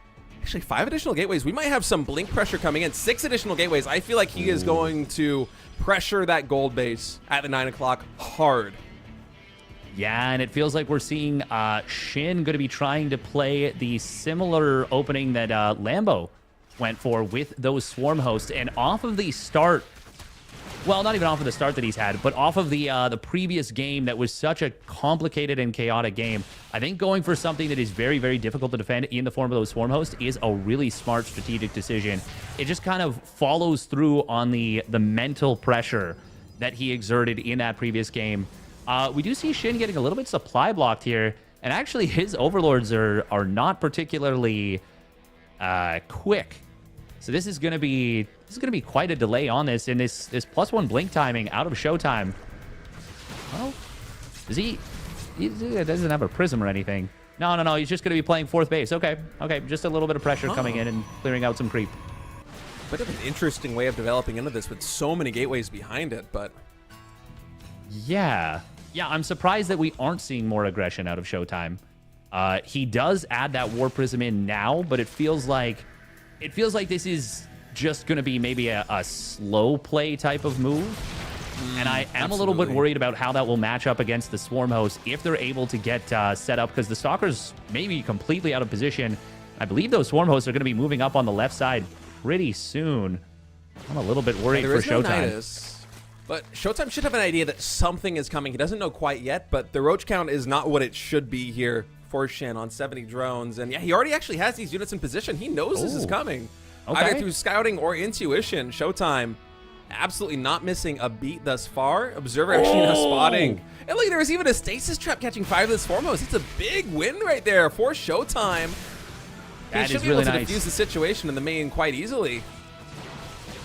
Actually, 5 additional gateways. We might have some Blink pressure coming in. 6 additional gateways. I feel like he is going to pressure that gold base at the 9 o'clock hard. Yeah, and it feels like we're seeing Shin going to be trying to play the similar opening that Lambo went for with those Swarm hosts. And off of the start, well, not even off of the start that he's had, but off of the previous game that was such a complicated and chaotic game, I think going for something that is very, very difficult to defend in the form of those Swarm hosts is a really smart strategic decision. It just kind of follows through on the mental pressure that he exerted in that previous game. We do see Shin getting a little bit supply blocked here, and actually his overlords are not particularly quick. So this is gonna be quite a delay on this, and this +1 blink timing out of Showtime. Well, he doesn't have a prism or anything. No, he's just gonna be playing 4th base. Okay, just a little bit of pressure coming in and clearing out some creep. Bit of an interesting way of developing into this with so many gateways behind it, but yeah, I'm surprised that we aren't seeing more aggression out of Showtime. He does add that War Prism in now, but it feels like this is just going to be maybe a slow play type of move. And I am a little bit worried about how that will match up against the Swarm host if they're able to get set up, because the Stalkers may be completely out of position. I believe those Swarm hosts are going to be moving up on the left side pretty soon. I'm a little bit worried for Showtime. But Showtime should have an idea that something is coming. He doesn't know quite yet, but the roach count is not what it should be here for Shin on 70 drones. And yeah, he already actually has these units in position. He knows this is coming. Either through scouting or intuition. Showtime absolutely not missing a beat thus far. Observer actually now spotting. And look, there was even a stasis trap catching 5 of this foremost. It's a big win right there for Showtime. That he should is be really able to nice. defuse the situation in the main quite easily.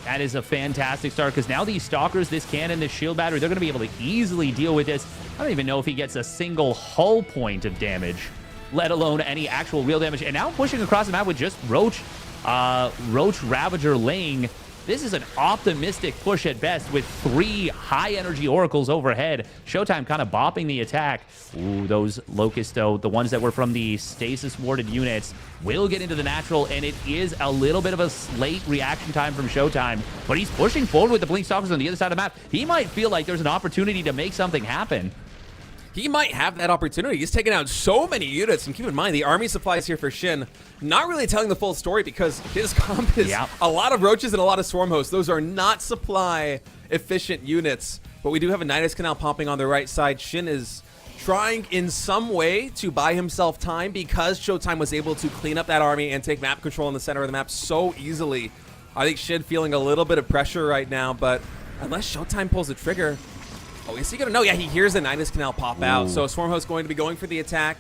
That is a fantastic start, because now these Stalkers, this cannon, this shield battery, they're going to be able to easily deal with this. I don't even know if he gets a single hull point of damage, let alone any actual real damage. And now pushing across the map with just Roach Ravager laying This is an optimistic push at best with 3 high-energy oracles overhead. Showtime kind of bopping the attack. Ooh, those Locusts, though, the ones that were from the stasis-warded units, will get into the natural, and it is a little bit of a late reaction time from Showtime. But he's pushing forward with the Blink Stalkers on the other side of the map. He might feel like there's an opportunity to make something happen. He might have that opportunity. He's taken out so many units, and keep in mind, the army supplies here for Shin, not really telling the full story because his comp is a lot of roaches and a lot of swarm hosts. Those are not supply-efficient units, but we do have a Nidus Canal popping on the right side. Shin is trying in some way to buy himself time because Showtime was able to clean up that army and take map control in the center of the map so easily. I think Shin feeling a little bit of pressure right now, but unless Showtime pulls the trigger... Oh, is he going to know? Yeah, he hears the Nidus Canal pop out. So Swarm Host going to be going for the attack.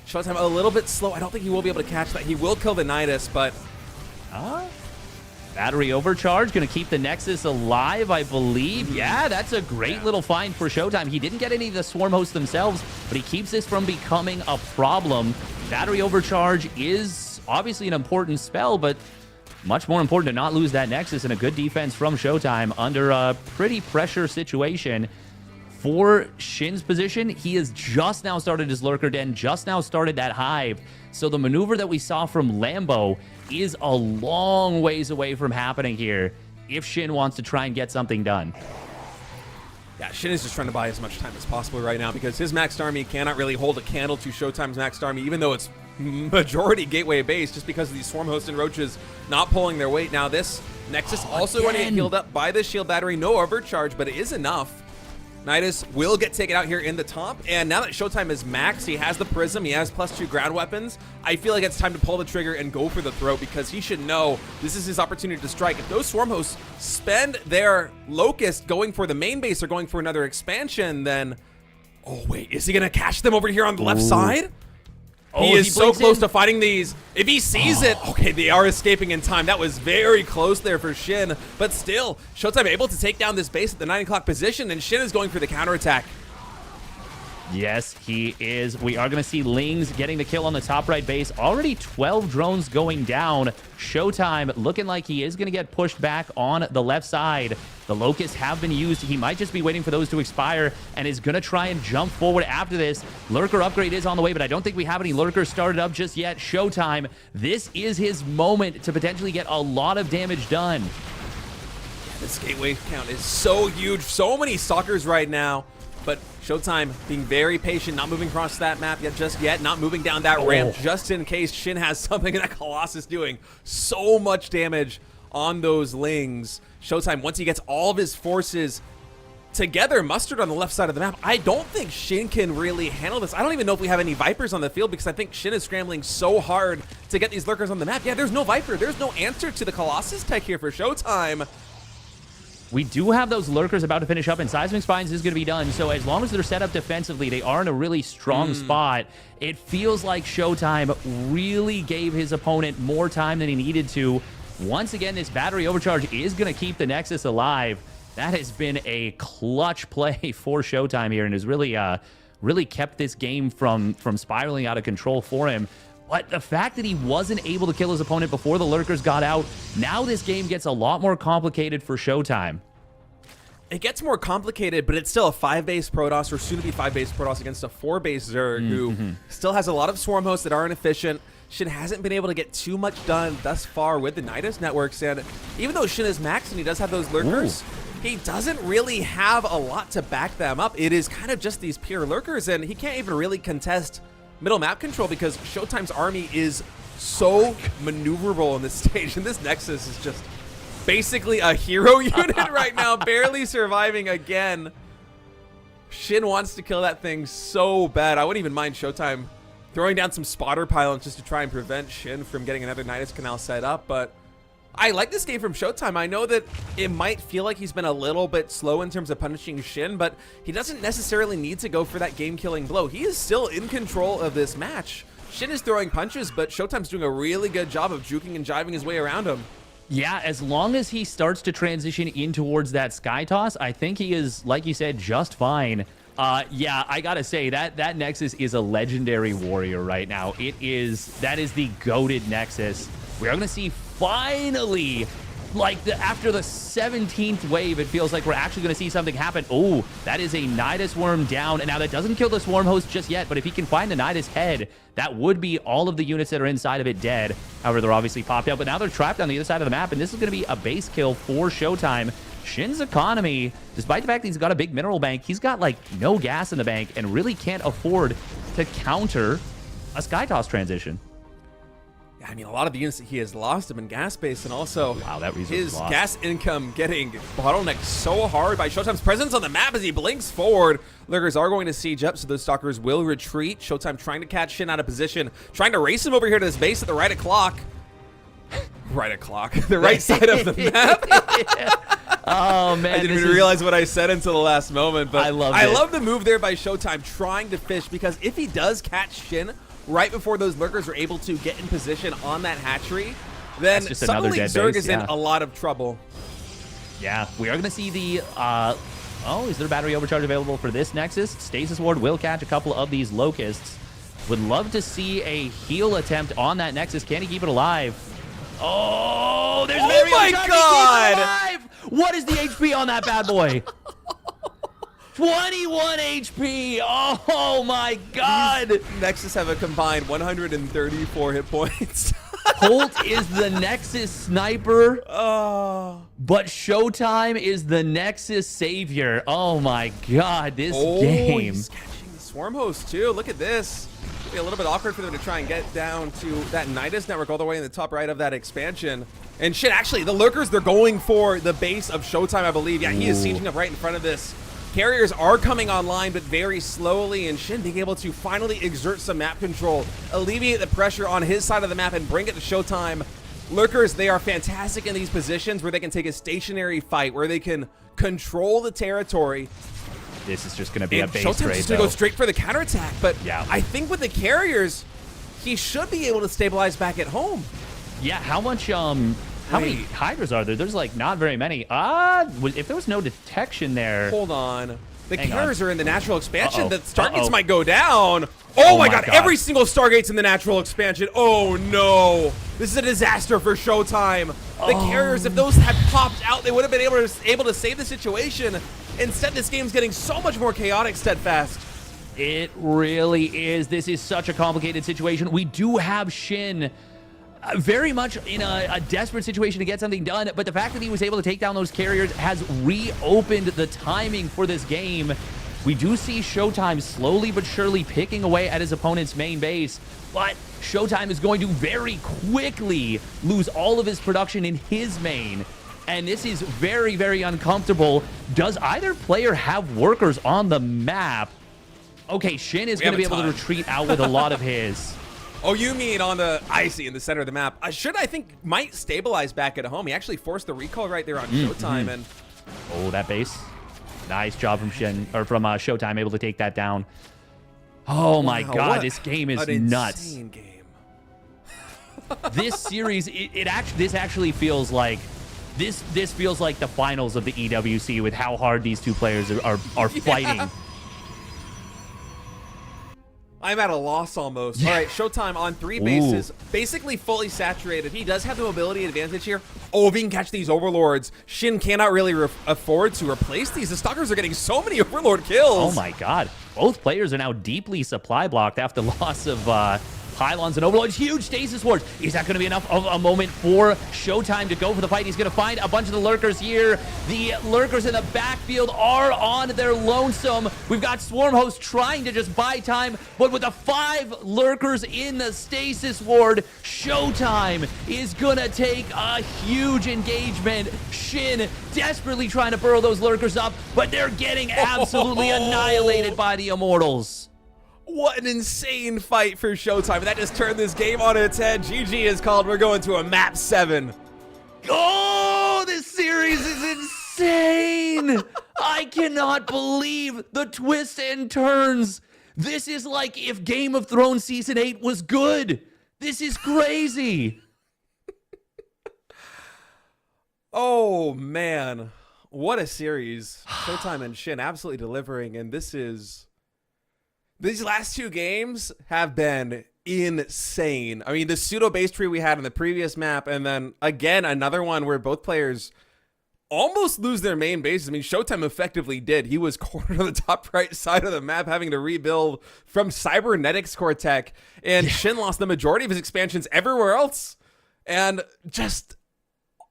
Showtime a little bit slow. I don't think he will be able to catch that. He will kill the Nidus, but... Battery overcharge, going to keep the Nexus alive, I believe. Yeah, that's a great little find for Showtime. He didn't get any of the Swarm Hosts themselves, but he keeps this from becoming a problem. Battery overcharge is obviously an important spell, but much more important to not lose that Nexus, and a good defense from Showtime under a pretty pressure situation. For Shin's position, he has just now started his Lurker Den, just now started that Hive. So the maneuver that we saw from Lambo is a long ways away from happening here if Shin wants to try and get something done. Yeah, Shin is just trying to buy as much time as possible right now because his maxed army cannot really hold a candle to Showtime's maxed army, even though it's majority gateway base, just because of these Swarm Hosts and Roaches not pulling their weight. Now this Nexus also going to get healed up by the shield battery. No overcharge, but it is enough. Nidus will get taken out here in the top, and now that Showtime is max, he has the Prism, he has +2 ground weapons. I feel like it's time to pull the trigger and go for the throat because he should know this is his opportunity to strike. If those Swarm Hosts spend their Locust going for the main base or going for another expansion, then... Oh, wait, is he going to catch them over here on the left side? He is so close to fighting these. If he sees it, okay, they are escaping in time. That was very close there for Shin, but still, Showtime able to take down this base at the 9 o'clock position, and Shin is going for the counterattack. Yes, he is. We are going to see Lings getting the kill on the top right base. Already 12 drones going down. Showtime looking like he is going to get pushed back on the left side. The Locusts have been used. He might just be waiting for those to expire and is going to try and jump forward after this. Lurker upgrade is on the way, but I don't think we have any Lurkers started up just yet. Showtime, this is his moment to potentially get a lot of damage done. This gateway count is so huge. So many Stalkers right now. But Showtime being very patient, not moving across that map just yet, not moving down that ramp just in case Shin has something, and that Colossus doing so much damage on those Lings. Showtime, once he gets all of his forces together, mustered on the left side of the map, I don't think Shin can really handle this. I don't even know if we have any Vipers on the field because I think Shin is scrambling so hard to get these Lurkers on the map. Yeah, there's no Viper. There's no answer to the Colossus tech here for Showtime. We do have those Lurkers about to finish up, and Seismic Spines is going to be done. So as long as they're set up defensively, they are in a really strong spot. It feels like Showtime really gave his opponent more time than he needed to. Once again, this battery overcharge is going to keep the Nexus alive. That has been a clutch play for Showtime here and has really kept this game from spiraling out of control for him. But the fact that he wasn't able to kill his opponent before the Lurkers got out, now this game gets a lot more complicated for Showtime. It gets more complicated, but it's still a 5-base Protoss, or soon-to-be 5-base Protoss against a 4-base Zerg, who still has a lot of Swarm Hosts that are inefficient. Shin hasn't been able to get too much done thus far with the Nidus networks, and even though Shin is max and he does have those Lurkers, he doesn't really have a lot to back them up. It is kind of just these pure Lurkers, and he can't even really contest middle map control because Showtime's army is so maneuverable on this stage, and this Nexus is just basically a hero unit right now, barely surviving again. Shin wants to kill that thing so bad. I wouldn't even mind Showtime throwing down some spotter pylons just to try and prevent Shin from getting another Nidus Canal set up, but I like this game from Showtime. I know that it might feel like he's been a little bit slow in terms of punishing Shin, but he doesn't necessarily need to go for that game-killing blow. He is still in control of this match. Shin is throwing punches, but Showtime's doing a really good job of juking and jiving his way around him. Yeah, as long as he starts to transition in towards that Sky Toss, I think he is, like you said, just fine. Yeah, I gotta say, that Nexus is a legendary warrior right now. That is the goated Nexus. We are gonna see finally like after the 17th wave, it feels like we're actually going to see something happen. Oh, that is a Nidus worm down. And now that doesn't kill the Swarm host just yet, but if he can find the Nidus head, that would be all of the units that are inside of it dead. However, they're obviously popped out, but now they're trapped on the other side of the map, and this is going to be a base kill for Showtime. Shin's economy, despite the fact that he's got a big mineral bank, he's got like no gas in the bank and really can't afford to counter a Skytoss transition. I mean, a lot of the units that he has lost have been gas-based, and also Wow, that resource his lost. gas income getting bottlenecked so hard by Showtime's presence on the map as he blinks forward. Lurkers are going to siege up, so those Stalkers will retreat. Showtime trying to catch Shin out of position, trying to race him over here to his base at the right o'clock. Right o'clock. The right side of the map. Oh, man. I didn't even realize what I said until the last moment, but I love the move there by Showtime trying to fish, because if he does catch Shin right before those Lurkers are able to get in position on that hatchery, then That's just another suddenly dead Zerg base, is in a lot of trouble. Yeah, we are going to see the... oh, is there a battery overcharge available for this Nexus? Stasis Ward will catch a couple of these Locusts. Would love to see a heal attempt on that Nexus. Can he keep it alive? Oh, there's battery my overcharge. God! He keeps it alive! What is the HP on that bad boy? 21 HP. Oh my God. Nexus have a combined 134 hit points. Colt is the Nexus sniper, Oh. but Showtime is the Nexus savior. Oh my God, this game. He's catching the Swarm host too. Look at this. It'll be a little bit awkward for them to try and get down to that Nidus network all the way in the top right of that expansion. And shit, actually, the Lurkers, they're going for the base of Showtime, I believe. Yeah, he is sieging up right in front of this. Carriers are coming online, but very slowly, and Shin being able to finally exert some map control, alleviate the pressure on his side of the map, and bring it to Showtime. Lurkers, they are fantastic in these positions where they can take a stationary fight, where they can control the territory. This is just going to be a And base Showtime's trade, just going to though. go straight for the counterattack, but Yeah. I think with the Carriers, he should be able to stabilize back at home. Yeah, how much, how many Hydras are there? There's like not very many. If there was no detection there. Hold on. The Hang Carriers are in the natural expansion. Uh-oh. The Stargates Uh-oh. might go down. Oh my my God. God. Every single Stargate's in the natural expansion. Oh no. This is a disaster for Showtime. The Carriers, if those had popped out, they would have been able to save the situation. Instead, this game's getting so much more chaotic, Steadfast. It really is. This is such a complicated situation. We do have Shin very much in a desperate situation to get something done, but the fact that he was able to take down those Carriers has reopened the timing for this game. We do see Showtime slowly but surely picking away at his opponent's main base, but Showtime is going to very quickly lose all of his production in his main, and this is very, very uncomfortable. Does either player have workers on the map? Okay, Shin is going to be able to retreat out with a lot of his. Oh, you mean on the icy in the center of the map? Should I think might stabilize back at home. He actually forced the recall right there on Showtime, and Oh, that base. Nice job from Shin, or from Showtime, able to take that down. Oh my wow, God, what this game is an nuts. insane game. This series, this actually feels like this feels like the finals of the EWC with how hard these two players are fighting. I'm at a loss almost. All right, Showtime on 3 bases, basically fully saturated. He does have the mobility advantage here. Oh, if he can catch these Overlords, Shin cannot really afford to replace these. The Stalkers are getting so many Overlord kills. Oh my God. Both players are now deeply supply blocked after loss of Pylons and Overlords. Huge Stasis Wards. Is that going to be enough of a moment for Showtime to go for the fight? He's going to find a bunch of the Lurkers here. The Lurkers in the backfield are on their lonesome. We've got Swarm Host trying to just buy time, but with the 5 Lurkers in the Stasis Ward, Showtime is going to take a huge engagement. Shin desperately trying to burrow those Lurkers up, but they're getting absolutely annihilated by the Immortals. What an insane fight for Showtime. That just turned this game on its head. GG is called. We're going to a map 7. Oh, this series is insane. I cannot believe the twists and turns. This is like if Game of Thrones Season 8 was good. This is crazy. Oh, man. What a series. Showtime and Shin absolutely delivering, and these last 2 games have been insane. I mean, the pseudo base tree we had in the previous map, and then again another one where both players almost lose their main bases. I mean, Showtime effectively did. He was cornered on the top right side of the map, having to rebuild from Cybernetics core tech, and Shin lost the majority of his expansions everywhere else. And just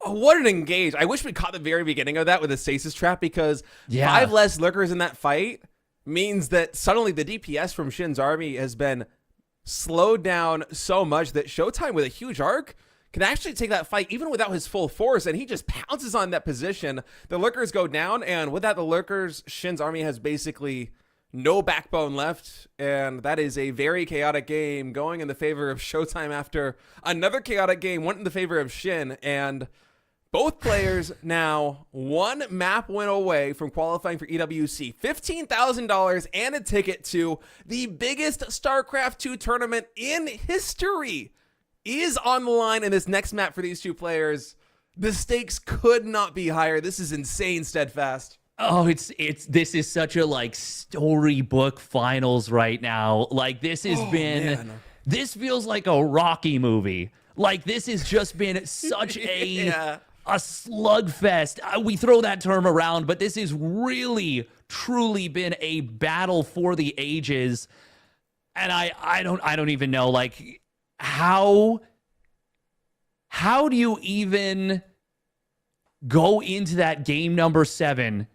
what an engage. I wish we caught the very beginning of that with a stasis trap, because 5 less lurkers in that fight means that suddenly the DPS from Shin's army has been slowed down so much that Showtime with a huge arc can actually take that fight even without his full force, and he just pounces on that position. The lurkers go down, and without the lurkers, Shin's army has basically no backbone left, and that is a very chaotic game going in the favor of Showtime after another chaotic game went in the favor of Shin, and both players now one map win away from qualifying for EWC, $15,000 and a ticket to the biggest StarCraft 2 tournament in history is on the line in this next map for these two players. The stakes could not be higher. This is insane, Steadfast. Oh, this is such a like storybook finals right now. Like this has this feels like a Rocky movie. Like this has just been such a slugfest. We throw that term around, but this has really truly been a battle for the ages. And I don't even know like how do you even go into that game number 7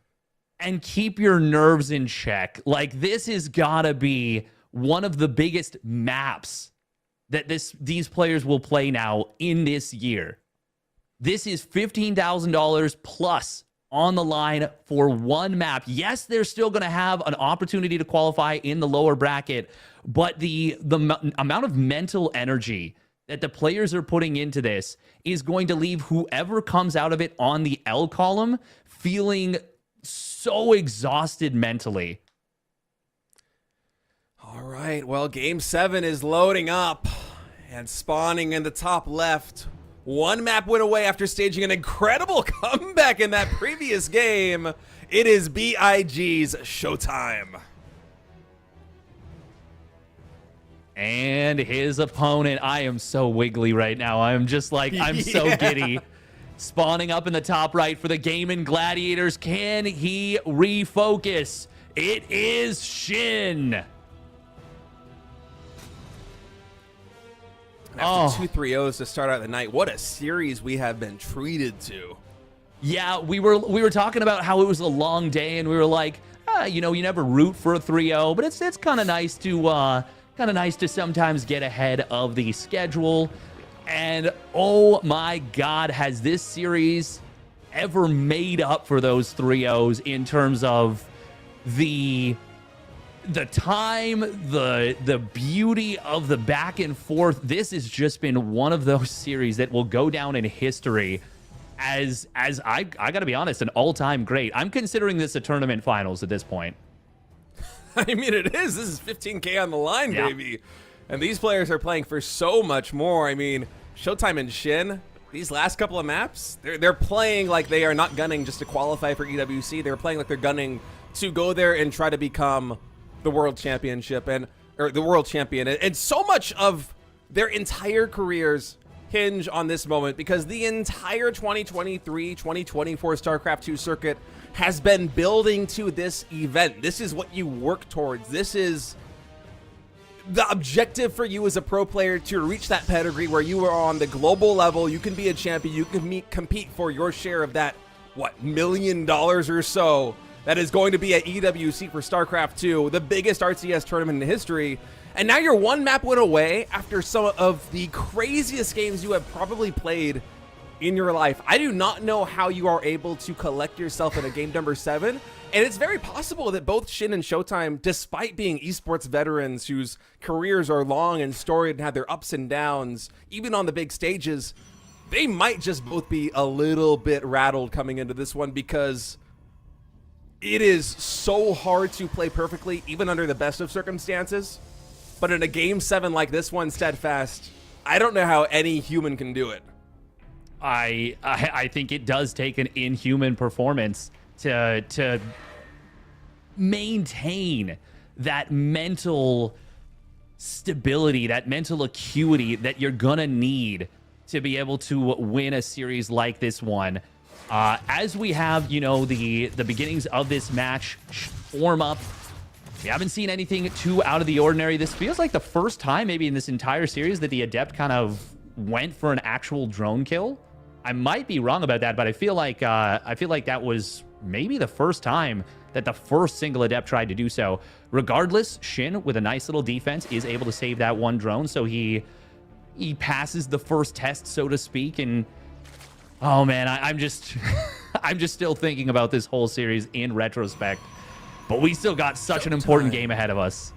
and keep your nerves in check? Like this has got to be one of the biggest maps that these players will play now in this year. This is $15,000 plus on the line for one map. Yes, they're still going to have an opportunity to qualify in the lower bracket, but the amount of mental energy that the players are putting into this is going to leave whoever comes out of it on the L column feeling so exhausted mentally. All right, well, game 7 is loading up and spawning in the top left. One map win away after staging an incredible comeback in that previous game. It is BIG's Showtime. And his opponent, I am so wiggly right now. I'm just like, I'm so giddy. Spawning up in the top right for the Gaming Gladiators. Can he refocus? It is Shin. After 2 3-0s to start out the night, what a series we have been treated to. Yeah, we were talking about how it was a long day, and we were like, you know, you never root for a 3-0, but it's kind of nice to sometimes get ahead of the schedule. And oh my God, has this series ever made up for those 3-0s in terms of the time, the beauty of the back and forth? This has just been one of those series that will go down in history as I gotta be honest, an all-time great. I'm considering this a tournament finals at this point. I mean, it is. This is 15K on the line, baby. And these players are playing for so much more. I mean, Showtime and Shin, these last couple of maps, they're playing like they are not gunning just to qualify for EWC. They're playing like they're gunning to go there and try to become the world championship or the world champion. And so much of their entire careers hinge on this moment, because the entire 2023-2024 StarCraft 2 circuit has been building to this event. This is what you work towards. This is the objective for you as a pro player, to reach that pedigree where you are on the global level. You can be a champion. You can compete for your share of that, $1 million or so that is going to be at EWC for StarCraft 2, the biggest RCS tournament in history. And now you're one map win away after some of the craziest games you have probably played in your life. I do not know how you are able to collect yourself in a game number 7. And it's very possible that both Shin and Showtime, despite being esports veterans whose careers are long and storied and have their ups and downs, even on the big stages, they might just both be a little bit rattled coming into this one, because it is so hard to play perfectly, even under the best of circumstances. But in a game 7 like this one, Steadfast, I don't know how any human can do it. I think it does take an inhuman performance to maintain that mental stability, that mental acuity that you're gonna need to be able to win a series like this one. As we have, you know, the beginnings of this match form up, we haven't seen anything too out of the ordinary. This feels like the first time maybe in this entire series that the Adept kind of went for an actual drone kill. I might be wrong about that, but I feel like that was maybe the first time that the first single Adept tried to do so. Regardless, Shin, with a nice little defense, is able to save that one drone, so he passes the first test, so to speak. And oh man, I'm just I'm just still thinking about this whole series in retrospect. But we still got such an important game ahead of us.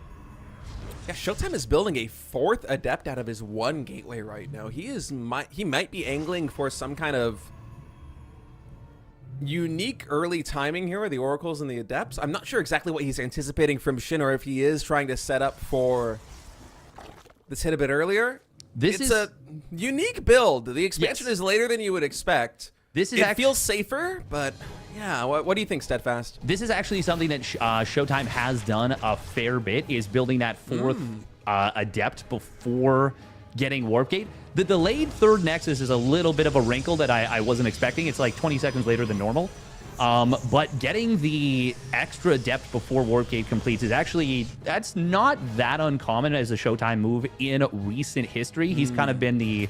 Yeah, Showtime is building a 4th Adept out of his 1 gateway right now. He might be angling for some kind of unique early timing here with the Oracles and the Adepts. I'm not sure exactly what he's anticipating from Shin, or if he is trying to set up for this hit a bit earlier. It's a unique build. The expansion is later than you would expect. It feels safer, but yeah, what do you think, Steadfast? This is actually something that Showtime has done a fair bit, is building that 4th Adept before getting Warp Gate. The delayed 3rd Nexus is a little bit of a wrinkle that I wasn't expecting. It's like 20 seconds later than normal. But getting the extra Adept before Warp Gate completes is actually, that's not that uncommon as a Showtime move in recent history. He's kind of been the,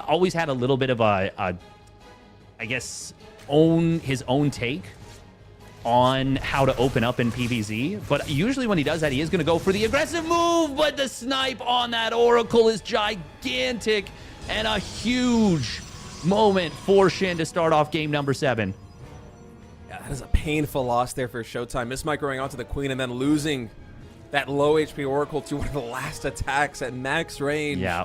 always had a little bit of I guess, his own take on how to open up in PvZ. But usually when he does that, he is going to go for the aggressive move, but the snipe on that Oracle is gigantic and a huge moment for Shin to start off game number 7. Yeah, that is a painful loss there for Showtime. Mismicroing onto the Queen and then losing that low HP Oracle to one of the last attacks at max range. Yeah.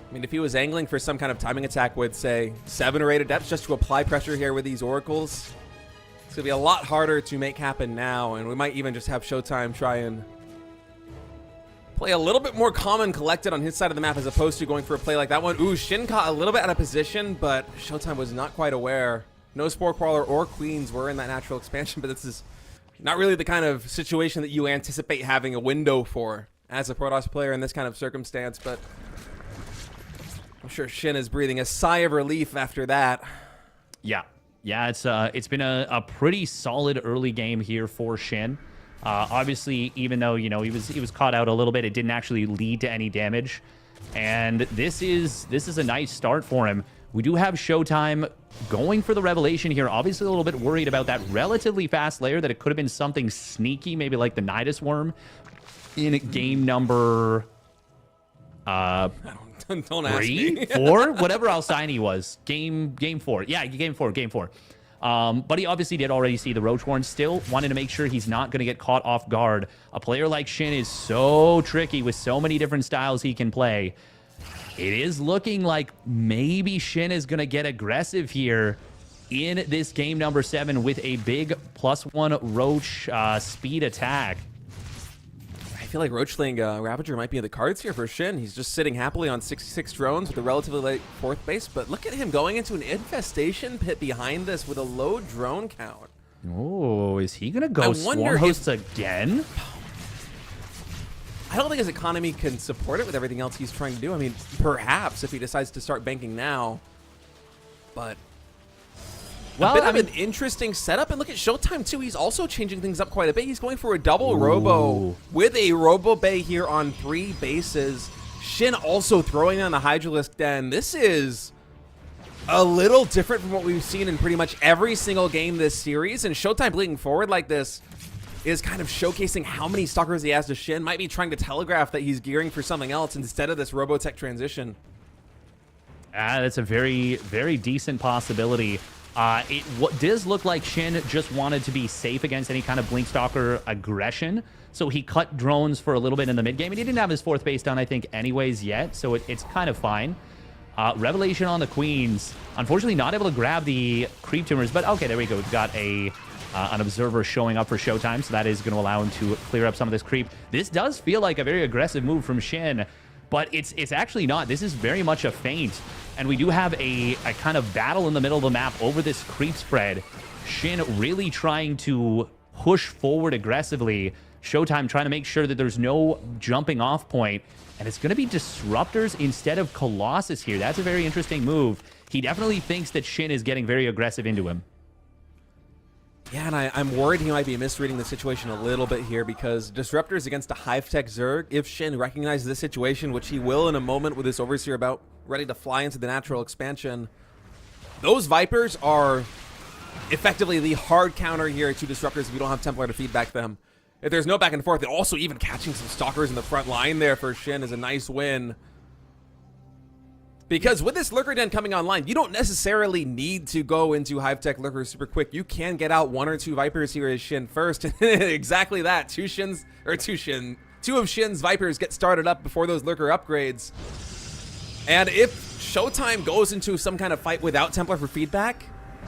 I mean, if he was angling for some kind of timing attack with, say, 7 or 8 Adepts just to apply pressure here with these Oracles, it's going to be a lot harder to make happen now, and we might even just have Showtime try and play a little bit more calm and collected on his side of the map as opposed to going for a play like that one. Ooh, Shin caught a little bit out of position, but Showtime was not quite aware. No Spore Crawler or Queens were in that natural expansion, but this is not really the kind of situation that you anticipate having a window for as a Protoss player in this kind of circumstance, but I'm sure Shin is breathing a sigh of relief after that. Yeah. Yeah, it's been a pretty solid early game here for Shin. Obviously, even though, you know, he was caught out a little bit, it didn't actually lead to any damage. And this is a nice start for him. We do have Showtime going for the Revelation here. Obviously, a little bit worried about that relatively fast layer, that it could have been something sneaky, maybe like the Nidus Worm in game number Don't ask 3, me. 4, whatever Alcyone was. Game 4. Yeah, game 4. But he obviously did already see the Roach Warren. Still wanted to make sure he's not going to get caught off guard. A player like Shin is so tricky with so many different styles he can play. It is looking like maybe Shin is going to get aggressive here in this game number 7 with a big +1 Roach speed attack. I feel like Roachling Ravager might be in the cards here for Shin. He's just sitting happily on 66 drones with a relatively late 4th base, but look at him going into an infestation pit behind this with a low drone count. Oh, is he going to go Swarm Hosts again? I don't think his economy can support it with everything else he's trying to do. I mean, perhaps if he decides to start banking now, but well, a bit of an interesting setup. And look at Showtime, too. He's also changing things up quite a bit. He's going for a double Robo with a Robo Bay here on 3 bases. Shin also throwing on the Hydralisk Den. This is a little different from what we've seen in pretty much every single game this series. And Showtime bleeding forward like this is kind of showcasing how many Stalkers he has to Shin. Might be trying to telegraph that he's gearing for something else instead of this Robotech transition. That's a very, very decent possibility. It does look like Shin just wanted to be safe against any kind of Blinkstalker aggression, so he cut drones for a little bit in the mid game, and he didn't have his 4th base done, I think, anyways yet, so it's kind of fine. Revelation on the Queens. Unfortunately, not able to grab the creep tumors, but okay, there we go. We've got an observer showing up for Showtime, so that is going to allow him to clear up some of this creep. This does feel like a very aggressive move from Shin, but it's actually not. This is very much a feint, and we do have a kind of battle in the middle of the map over this creep spread. Shin really trying to push forward aggressively, Showtime trying to make sure that there's no jumping off point. And it's going to be Disruptors instead of Colossus here. That's a very interesting move. He definitely thinks that Shin is getting very aggressive into him. Yeah, and I'm worried he might be misreading the situation a little bit here because Disruptors against a Hive-Tech Zerg, if Shin recognizes this situation, which he will in a moment with this Overseer about ready to fly into the natural expansion, those Vipers are effectively the hard counter here to Disruptors if you don't have Templar to feedback them. If there's no back and forth, and also even catching some Stalkers in the front line there for Shin is a nice win. Because with this Lurker Den coming online, you don't necessarily need to go into Hive-Tech Lurkers super quick. You can get out 1 or 2 Vipers here as Shin first. Exactly that. Two of Shin's Vipers get started up before those Lurker upgrades. And if Showtime goes into some kind of fight without Templar for feedback,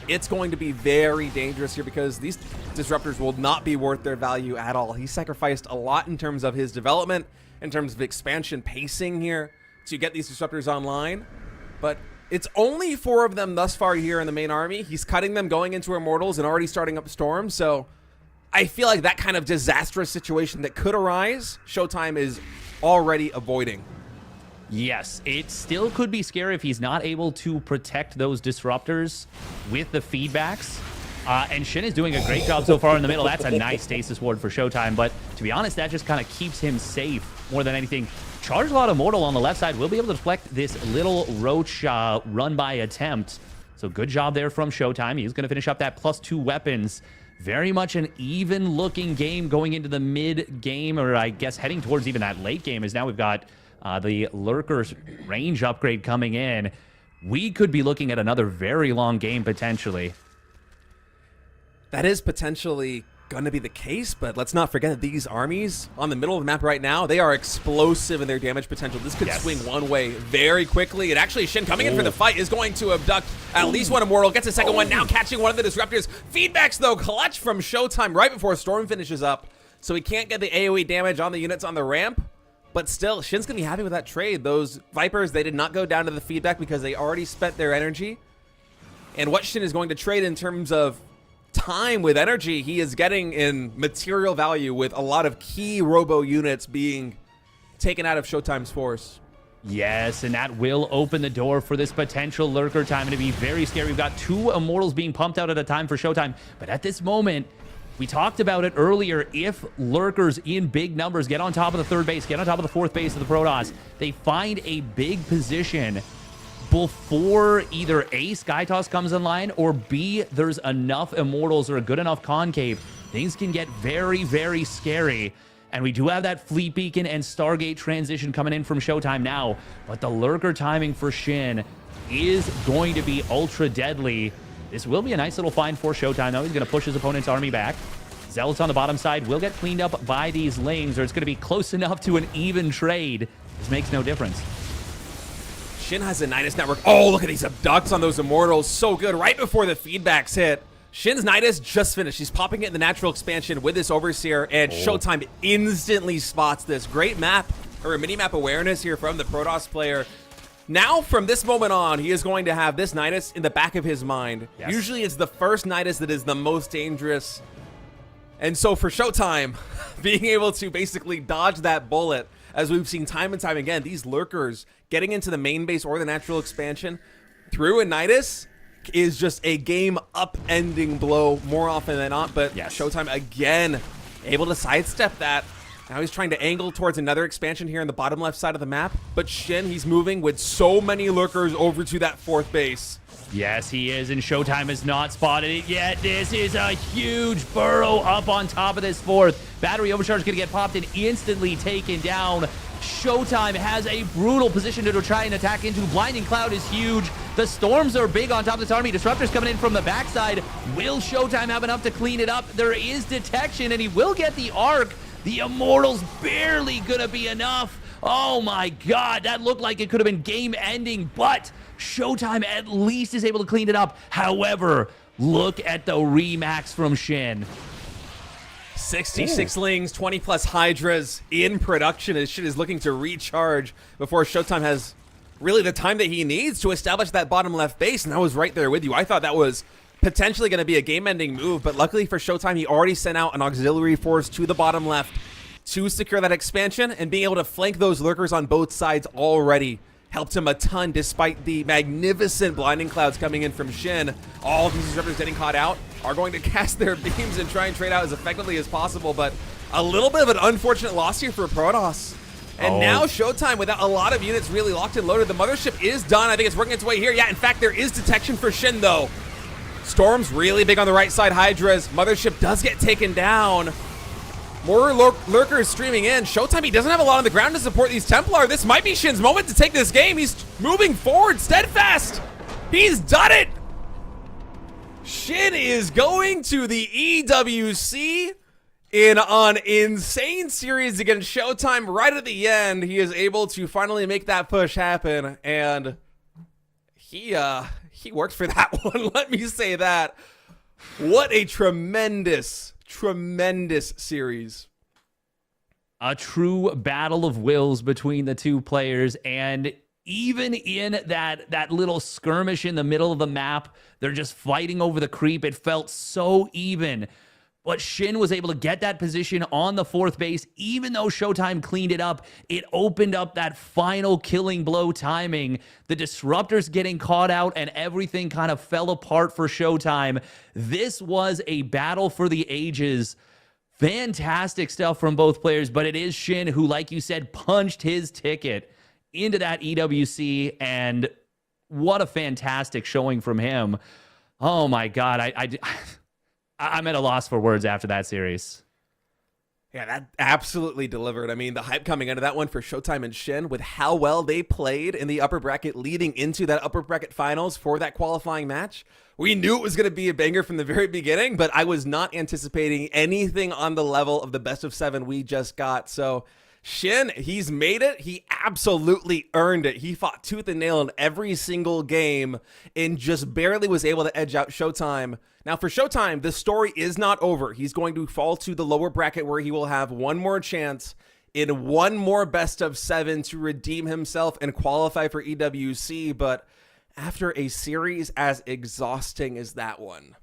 it's going to be very dangerous here because these Disruptors will not be worth their value at all. He sacrificed a lot in terms of his development, in terms of expansion pacing here to get these Disruptors online. But it's only 4 of them thus far here in the main army. He's cutting them going into Immortals and already starting up Storm. So I feel like that kind of disastrous situation that could arise, Showtime is already avoiding. Yes, it still could be scary if he's not able to protect those Disruptors with the feedbacks. And Shin is doing a great job so far in the middle. That's a nice stasis ward for Showtime. But to be honest, that just kind of keeps him safe more than anything. Charge Lot Immortal on the left side will be able to deflect this little Roach run-by attempt. So good job there from Showtime. He's going to finish up that +2 weapons. Very much an even-looking game going into the mid-game, or I guess heading towards even that late game, as now we've got the Lurker's range upgrade coming in. We could be looking at another very long game potentially. That is potentially going to be the case, but let's not forget that these armies on the middle of the map right now, they are explosive in their damage potential. This could swing one way very quickly. And actually, Shin coming in for the fight is going to abduct at least one Immortal, gets a second one, now catching one of the Disruptors. Feedbacks, though, clutch from Showtime right before Storm finishes up. So he can't get the AoE damage on the units on the ramp. But still, Shin's going to be happy with that trade. Those Vipers, they did not go down to the feedback because they already spent their energy. And what Shin is going to trade in terms of time with energy, he is getting in material value with a lot of key robo units being taken out of Showtime's force. Yes, and that will open the door for this potential Lurker time. And it'd be very scary. We've got 2 Immortals being pumped out at a time for Showtime. But at this moment, we talked about it earlier. If Lurkers in big numbers get on top of the 3rd base, get on top of the 4th base of the Protoss, they find a big position before either A, Skytoss comes online, or B, there's enough Immortals or a good enough concave, things can get very, very scary. And we do have that Fleet Beacon and Stargate transition coming in from Showtime now, but the Lurker timing for Shin is going to be ultra deadly. This will be a nice little find for Showtime, though. He's going to push his opponent's army back. Zealots on the bottom side will get cleaned up by these lanes, or it's going to be close enough to an even trade. This makes no difference. Shin has a Nidus network. Oh, look at these abducts on those Immortals. So good. Right before the feedbacks hit, Shin's Nidus just finished. He's popping it in the natural expansion with this Overseer, and Showtime instantly spots this. Great map, or mini-map awareness here from the Protoss player. Now, from this moment on, he is going to have this Nidus in the back of his mind. Yes. Usually it's the first Nidus that is the most dangerous. And so for Showtime, being able to basically dodge that bullet, as we've seen time and time again, these Lurkers getting into the main base or the natural expansion through a Nidus is just a game upending blow more often than not. But Showtime, again, able to sidestep that. Now he's trying to angle towards another expansion here in the bottom left side of the map. But Shin, he's moving with so many Lurkers over to that 4th base. Yes, he is, and Showtime has not spotted it yet. This is a huge burrow up on top of this 4th. Battery overcharge going to get popped and instantly taken down. Showtime has a brutal position to try and attack into. Blinding Cloud is huge. The Storms are big on top of this army. Disruptors coming in from the backside. Will Showtime have enough to clean it up? There is detection, and he will get the Arc. The Immortals barely going to be enough. Oh my God, that looked like it could have been game-ending, but Showtime at least is able to clean it up. However, look at the remax from Shin. 66 Lings, 20+ Hydras in production as Shin is looking to recharge before Showtime has really the time that he needs to establish that bottom left base, and I was right there with you. I thought that was potentially going to be a game-ending move, but luckily for Showtime, he already sent out an auxiliary force to the bottom left to secure that expansion, and being able to flank those lurkers on both sides already helped him a ton despite the magnificent blinding clouds coming in from Shin. All of these disruptors getting caught out are going to cast their beams and try and trade out as effectively as possible, but a little bit of an unfortunate loss here for Protoss. And now Showtime, without a lot of units really locked and loaded, the mothership is done. I think it's working its way here. Yeah, in fact, there is detection for Shin, though. Storm's really big on the right side. Hydras. Mothership does get taken down. More lurkers streaming in. Showtime, he doesn't have a lot on the ground to support these Templar. This might be Shin's moment to take this game. He's moving forward, steadfast. He's done it. Shin is going to the EWC in an insane series against Showtime. Right at the end, he is able to finally make that push happen, and he worked for that one. Let me say that. What a tremendous series. A true battle of wills between the two players, and even in that little skirmish in the middle of the map, they're just fighting over the creep. It felt so even. But Shin was able to get that position on the 4th base. Even though Showtime cleaned it up, it opened up that final killing blow timing. The disruptors getting caught out and everything kind of fell apart for Showtime. This was a battle for the ages. Fantastic stuff from both players, but it is Shin who, like you said, punched his ticket into that EWC, and what a fantastic showing from him. Oh my God, I'm at a loss for words after that series. Yeah, that absolutely delivered. I mean, the hype coming into that one for Showtime and Shin with how well they played in the upper bracket leading into that upper bracket finals for that qualifying match. We knew it was going to be a banger from the very beginning, but I was not anticipating anything on the level of the best of 7 we just got. So Shin, he's made it. He absolutely earned it. He fought tooth and nail in every single game and just barely was able to edge out Showtime. Now for Showtime, the story is not over. He's going to fall to the lower bracket where he will have one more chance in one more best of 7 to redeem himself and qualify for EWC. But after a series as exhausting as that one,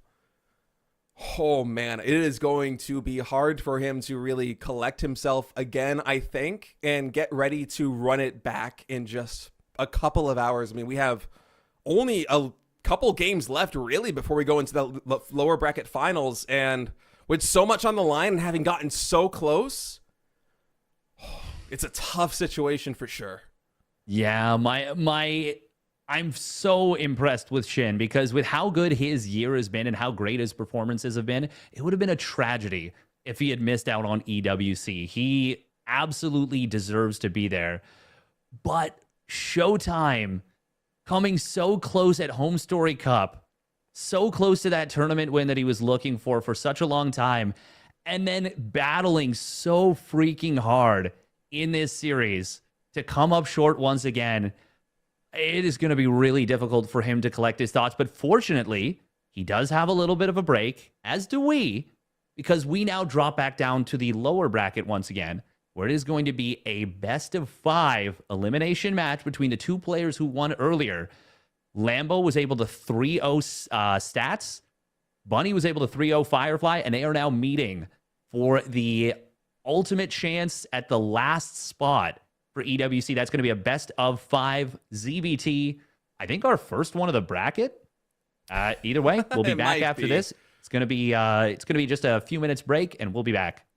oh man, it is going to be hard for him to really collect himself again, I think, and get ready to run it back in just a couple of hours. I mean, we have only a couple games left really before we go into the lower bracket finals, and with so much on the line and having gotten so close, it's a tough situation for sure. Yeah, I'm so impressed with Shin, because with how good his year has been and how great his performances have been, it would have been a tragedy if he had missed out on EWC. He absolutely deserves to be there. But Showtime coming so close at Home Story Cup, so close to that tournament win that he was looking for such a long time, and then battling so freaking hard in this series to come up short once again. It is going to be really difficult for him to collect his thoughts, but fortunately, he does have a little bit of a break, as do we, because we now drop back down to the lower bracket once again, where it is going to be a best of 5 elimination match between the two players who won earlier. Lambo was able to 3-0 Stats. Bunny was able to 3-0 Firefly, and they are now meeting for the ultimate chance at the last spot for EWC. That's going to be a best of 5 ZBT. I think our first one of the bracket. Either way, we'll be back after this. It's going to be just a few minutes break, and we'll be back.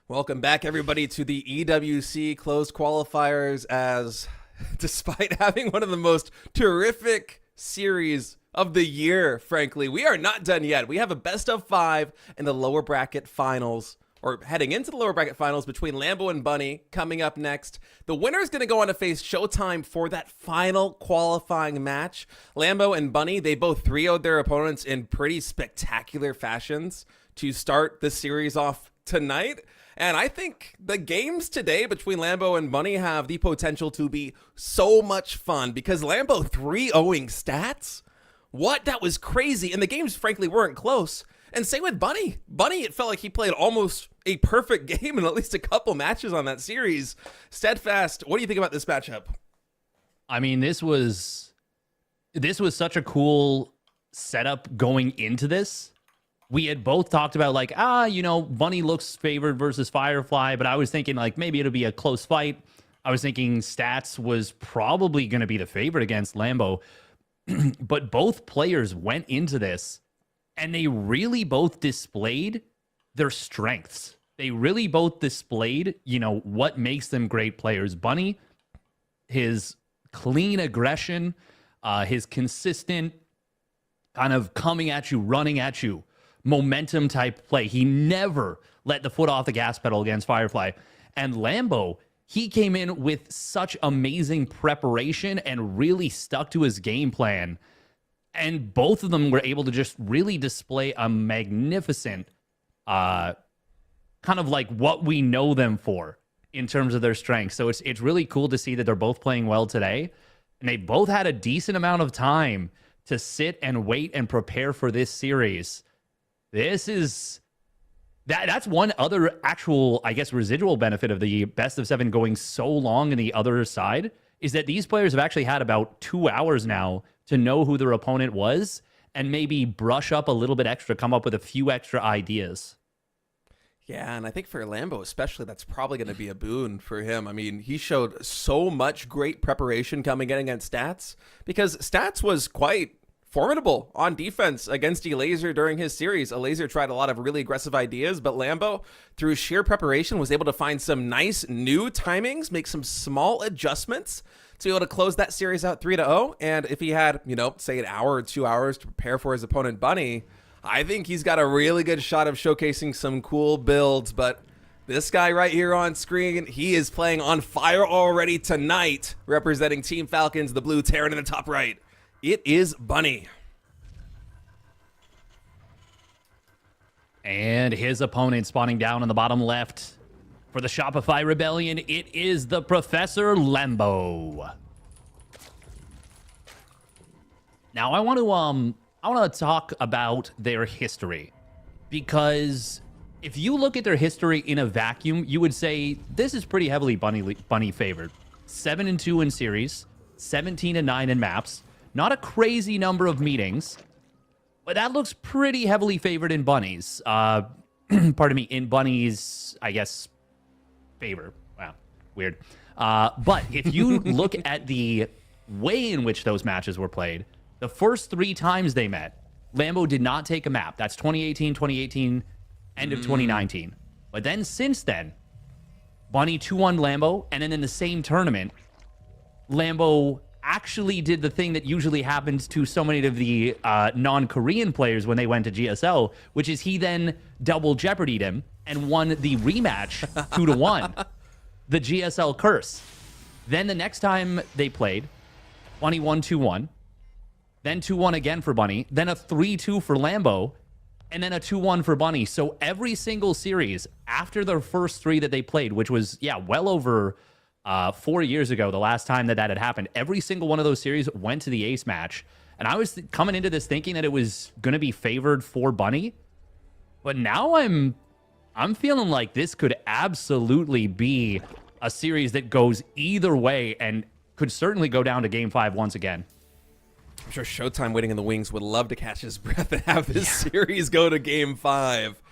Welcome back, everybody, to the EWC closed qualifiers. As despite having one of the most terrific series of the year, frankly, we are not done yet. We have a best of 5 in the lower bracket finals, or heading into the lower bracket finals between Lambo and Bunny coming up next. The winner is going to go on to face Showtime for that final qualifying match. Lambo and Bunny, they both 3-0'd their opponents in pretty spectacular fashions to start the series off tonight. And I think the games today between Lambo and Bunny have the potential to be so much fun because Lambo 3-0ing stats? What? That was crazy. And the games, frankly, weren't close. And same with Bunny. Bunny, it felt like he played almost a perfect game in at least a couple matches on that series. Steadfast, what do you think about this matchup? I mean, this was such a cool setup going into this. We had both talked about like, Bunny looks favored versus Firefly, but I was thinking like maybe it'll be a close fight. I was thinking Stats was probably going to be the favorite against Lambo, but both players went into this and they really both displayed their strengths. They really both displayed, what makes them great players. Bunny, his clean aggression, his consistent kind of coming at you, running at you, momentum type play. He never let the foot off the gas pedal against Firefly. And Lambo, he came in with such amazing preparation and really stuck to his game plan. And both of them were able to just really display a magnificent kind of like what we know them for in terms of their strengths. So it's really cool to see that they're both playing well today. And they both had a decent amount of time to sit and wait and prepare for this series. That's one other actual, I guess, residual benefit of the best of 7 going so long in the other side is that these players have actually had about 2 hours now to know who their opponent was and maybe brush up a little bit extra, come up with a few extra ideas. Yeah, and I think for Lambo especially, that's probably going to be a boon for him. I mean, he showed so much great preparation coming in against Stats because Stats was quite formidable on defense against Elaser during his series. Elaser tried a lot of really aggressive ideas, but Lambo, through sheer preparation, was able to find some nice new timings, make some small adjustments to be able to close that series out 3-0. And if he had, say an hour or 2 hours to prepare for his opponent, Bunny, I think he's got a really good shot of showcasing some cool builds. But this guy right here on screen, he is playing on fire already tonight, representing Team Falcons, the blue Terran in the top right. It is Bunny. And his opponent spawning down in the bottom left for the Shopify Rebellion. It is the Professor Lambo. Now I want to talk about their history, because if you look at their history in a vacuum, you would say this is pretty heavily Bunny favored. 7-2 in series, 17-9 in maps. Not a crazy number of meetings, but that looks pretty heavily favored in Bunny's. In Bunny's, I guess, favor. Wow, weird. But if you look at the way in which those matches were played, the first 3 times they met, Lambo did not take a map. That's 2018, 2018, end of 2019. But then since then, Bunny 2-1 Lambo, and then in the same tournament, Lambo actually did the thing that usually happens to so many of the non-Korean players when they went to GSL, which is he then double jeopardied him and won the rematch 2-1, the GSL curse. Then the next time they played, Bunny won 2-1, then 2-1 again for Bunny, then a 3-2 for Lambo, and then a 2-1 for Bunny. So every single series after their first 3 that they played, which was, well over 4 years ago, the last time that had happened, every single one of those series went to the ace match. And I was coming into this thinking that it was going to be favored for Bunny. But now I'm feeling like this could absolutely be a series that goes either way and could certainly go down to Game 5 once again. I'm sure Showtime waiting in the wings would love to catch his breath and have this series go to Game 5.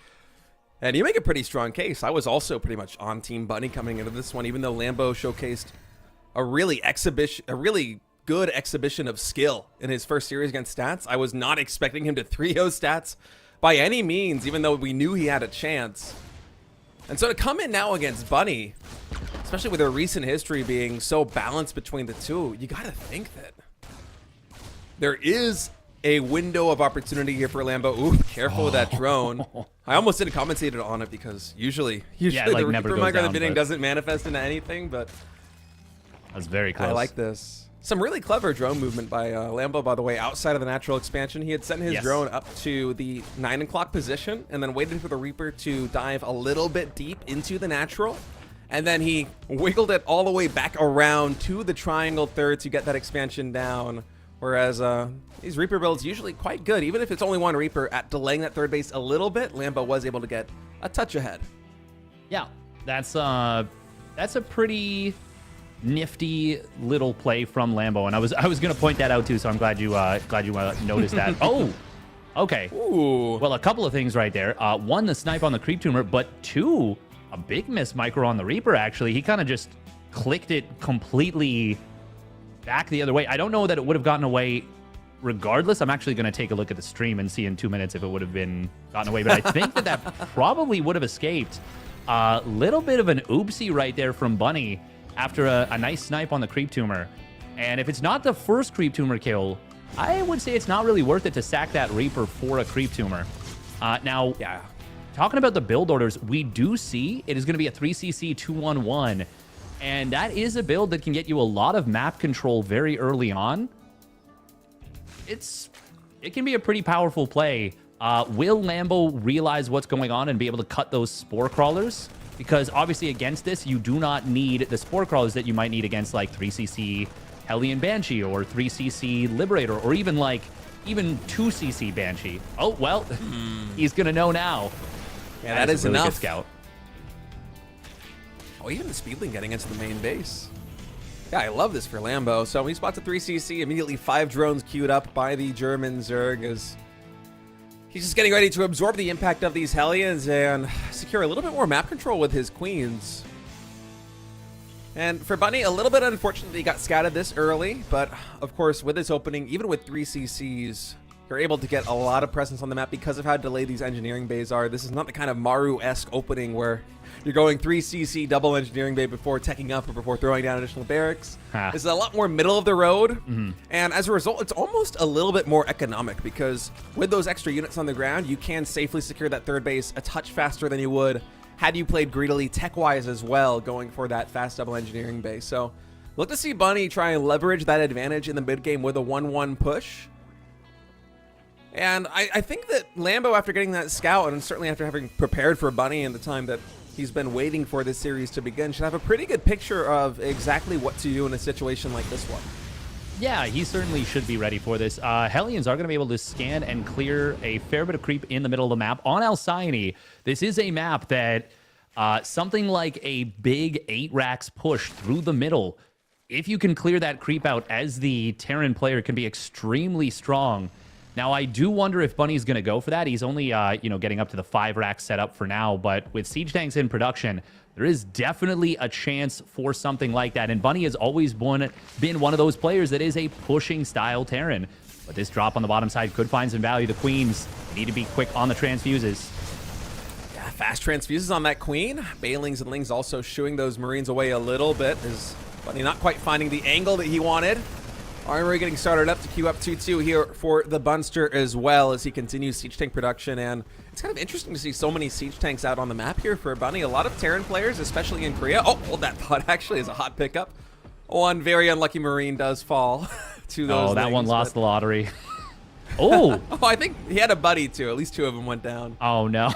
And you make a pretty strong case. I was also pretty much on Team Bunny coming into this one, even though Lambo showcased a really good exhibition of skill in his first series against Stats. I was not expecting him to 3-0 Stats by any means, even though we knew he had a chance. And so to come in now against Bunny, especially with their recent history being so balanced between the two, you got to think that there is a window of opportunity here for Lambo. Ooh, careful with that drone. I almost didn't commentate on it because usually like the never Reaper goes micro down, bidding but- doesn't manifest into anything, but That's very close. I like this. Some really clever drone movement by Lambo, by the way, outside of the natural expansion. He had sent his drone up to the 9 o'clock position and then waited for the Reaper to dive a little bit deep into the natural. And then he wiggled it all the way back around to the triangle third to get that expansion down. Whereas these Reaper builds usually quite good. Even if it's only one Reaper, at delaying that third base a little bit, Lambo was able to get a touch ahead. Yeah, that's a pretty nifty little play from Lambo, and I was gonna point that out too. So I'm glad you noticed that. Oh, okay. Ooh. Well, a couple of things right there. One, the snipe on the creep tumor, but two, a big miss micro on the Reaper. Actually, he kind of just clicked it completely back the other way. I don't know that it would have gotten away regardless. I'm actually going to take a look at the stream and see in 2 minutes if it would have been gotten away, but I think that probably would have escaped. A little bit of an oopsie right there from Bunny after a nice snipe on the creep tumor. And if it's not the first creep tumor kill, I would say it's not really worth it to sack that Reaper for a creep tumor. Now, Yeah. talking about the build orders, we do see it is going to be a 3cc 2-1-1. And that is a build that can get you a lot of map control very early on. It can be a pretty powerful play. Will Lambo realize what's going on and be able to cut those spore crawlers? Because obviously against this, you do not need the spore crawlers that you might need against like 3cc Hellion Banshee or 3cc Liberator or even 2cc Banshee. Oh, well, he's going to know now. Yeah, that is a really enough. good scout. Oh, even the Speedling getting into the main base. Yeah, I love this for Lambo. So he spots a 3cc, immediately 5 drones queued up by the German Zerg as he's just getting ready to absorb the impact of these Hellions and secure a little bit more map control with his Queens. And for Bunny, a little bit unfortunate that he got scouted this early, but of course with this opening, even with 3cc's, you're able to get a lot of presence on the map because of how delayed these engineering bays are. This is not the kind of Maru-esque opening where you're going 3cc double engineering bay before teching up or before throwing down additional barracks. This is a lot more middle of the road. And as a result, it's almost a little bit more economic because with those extra units on the ground, you can safely secure that third base a touch faster than you would had you played greedily tech-wise as well, going for that fast double engineering bay. So look to see Bunny try and leverage that advantage in the mid game with a 1-1 push. And I think that Lambo, after getting that scout, and certainly after having prepared for Bunny in the time that he's been waiting for this series to begin, should have a pretty good picture of exactly what to do in a situation like this one. Yeah, he certainly should be ready for this. Hellions are going to be able to scan and clear a fair bit of creep in the middle of the map. On Alcyone, this is a map that something like a big 8 racks push through the middle, if you can clear that creep out as the Terran player, can be extremely strong. Now, I do wonder if Bunny's going to go for that. He's only, getting up to the 5 rack setup for now, but with siege tanks in production, there is definitely a chance for something like that. And Bunny has always been one of those players that is a pushing style Terran. But this drop on the bottom side could find some value. The Queens need to be quick on the transfuses. Yeah, fast transfuses on that Queen. Bailings and Lings also shooing those Marines away a little bit. Is Bunny not quite finding the angle that he wanted. Armory getting started up to queue up 2-2 here for the Bunster as well as he continues siege tank production. And it's kind of interesting to see so many siege tanks out on the map here for Bunny. A lot of Terran players, especially in Korea. Oh, hold that thought. Actually is a hot pickup. One very unlucky Marine does fall to those. Oh, that one Lings, lost but... the lottery. Oh. Oh, I think he had a buddy too. At least 2 of them went down. Oh, no.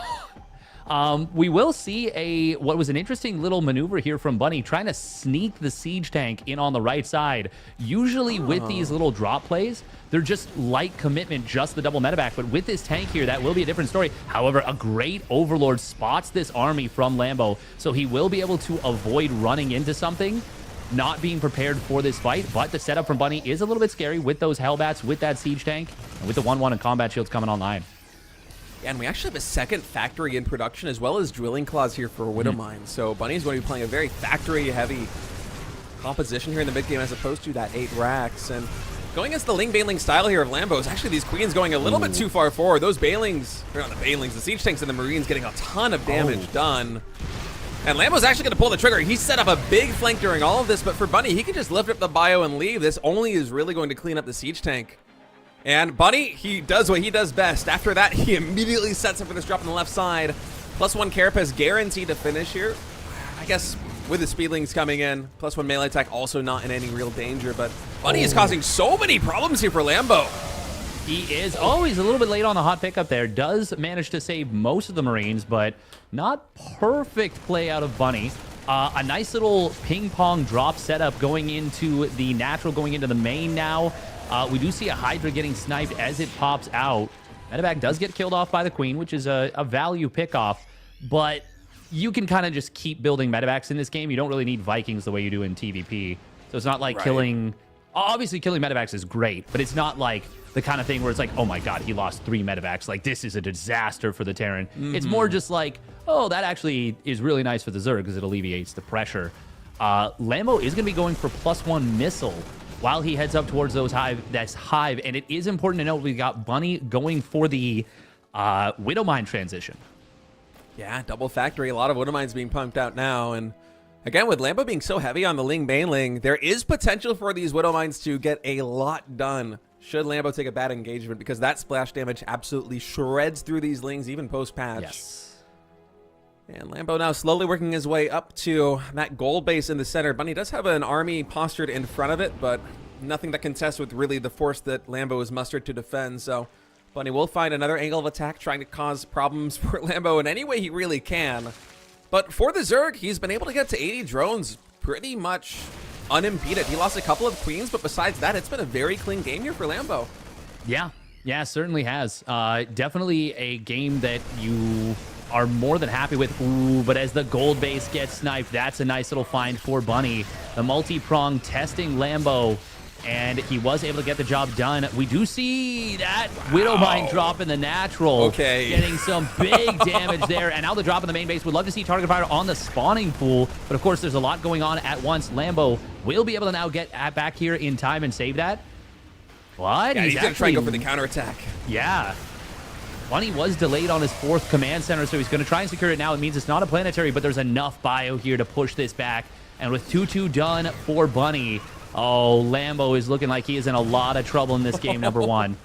We will see what was an interesting little maneuver here from Bunny, trying to sneak the siege tank in on the right side. Usually with these little drop plays, they're just light commitment, just the double medevac. But with this tank here, that will be a different story. However, a great Overlord spots this army from Lambo, so he will be able to avoid running into something, not being prepared for this fight. But the setup from Bunny is a little bit scary with those Hellbats, with that siege tank, and with the 1-1 and combat shields coming online. Yeah, and we actually have a second factory in production as well as drilling claws here for Widowmine. So Bunny's going to be playing a very factory-heavy composition here in the mid-game as opposed to that 8 racks. And going against the Ling Bailing style here of Lambo is actually these Queens going a little bit too far forward. Those Bailings, or not the Bailings, the Siege Tanks and the Marines getting a ton of damage done. And Lambo's actually going to pull the trigger. He set up a big flank during all of this, but for Bunny, he can just lift up the bio and leave. This only is really going to clean up the siege tank. And Bunny, he does what he does best. After that, he immediately sets up for this drop on the left side. +1 Carapace guaranteed to finish here. I guess with the speedlings coming in, +1 melee attack also not in any real danger, but Bunny is causing so many problems here for Lambo. He is always a little bit late on the hot pickup there. Does manage to save most of the Marines, but not perfect play out of Bunny. A nice little ping pong drop setup going into the natural, going into the main now. We do see a Hydra getting sniped as it pops out. Medevac does get killed off by the Queen, which is a value pickoff, but you can kind of just keep building Medevacs in this game. You don't really need Vikings the way you do in TVP. So it's not like killing... Obviously, killing Medevacs is great, but it's not like the kind of thing where it's like, oh my god, he lost 3 Medevacs. Like, this is a disaster for the Terran. It's more just like, oh, that actually is really nice for the Zerg because it alleviates the pressure. Lambo is going to be going for +1 missile while he heads up towards those Hive. And it is important to note we got Bunny going for the Widowmine transition. Yeah, double factory. A lot of Widowmines being pumped out now. And again, with Lambo being so heavy on the Ling Baneling, there is potential for these Widowmines to get a lot done should Lambo take a bad engagement, because that splash damage absolutely shreds through these Lings, even post-patch. Yes. And Lambo now slowly working his way up to that gold base in the center. Bunny does have an army postured in front of it, but nothing that contests with really the force that Lambo is mustered to defend. So Bunny will find another angle of attack, trying to cause problems for Lambo in any way he really can. But for the Zerg, he's been able to get to 80 drones pretty much unimpeded. He lost a couple of Queens, but besides that, it's been a very clean game here for Lambo. Yeah, certainly has. Definitely a game that you are more than happy with. Ooh, but as the gold base gets sniped, that's a nice little find for Bunny. The multi-prong testing Lambo, and he was able to get the job done. We do see that Widowmine drop in the natural. Okay. Getting some big damage there. And now the drop in the main base. Would love to see target fire on the spawning pool. But of course, there's a lot going on at once. Lambo will be able to now get back here in time and save that. What? Yeah, he's going to try and go for the counterattack. Yeah. Bunny was delayed on his 4th command center, so he's going to try and secure it now. It means it's not a planetary, but there's enough bio here to push this back. And with 2-2 done for Bunny, oh, Lambo is looking like he is in a lot of trouble in this game, number 1.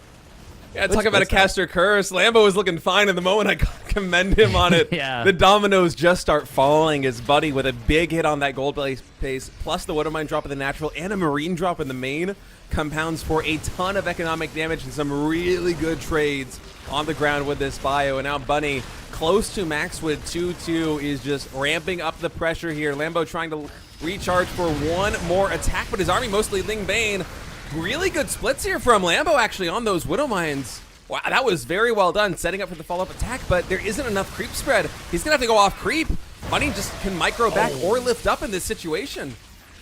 Yeah, talk about a caster curse. Lambo is looking fine in the moment. I commend him on it. Yeah. The dominoes just start falling as Buddy with a big hit on that gold base, plus the Widowmine drop in the natural and a Marine drop in the main, compounds for a ton of economic damage and some really good trades on the ground with this bio. And now Bunny, close to max with 2-2, is just ramping up the pressure here. Lambo trying to recharge for one more attack, but his army mostly Ling Bane. Really good splits here from Lambo, actually, on those Widowmines. Wow, that was very well done, setting up for the follow-up attack, but there isn't enough creep spread. He's going to have to go off creep. Bunny just can micro back or lift up in this situation.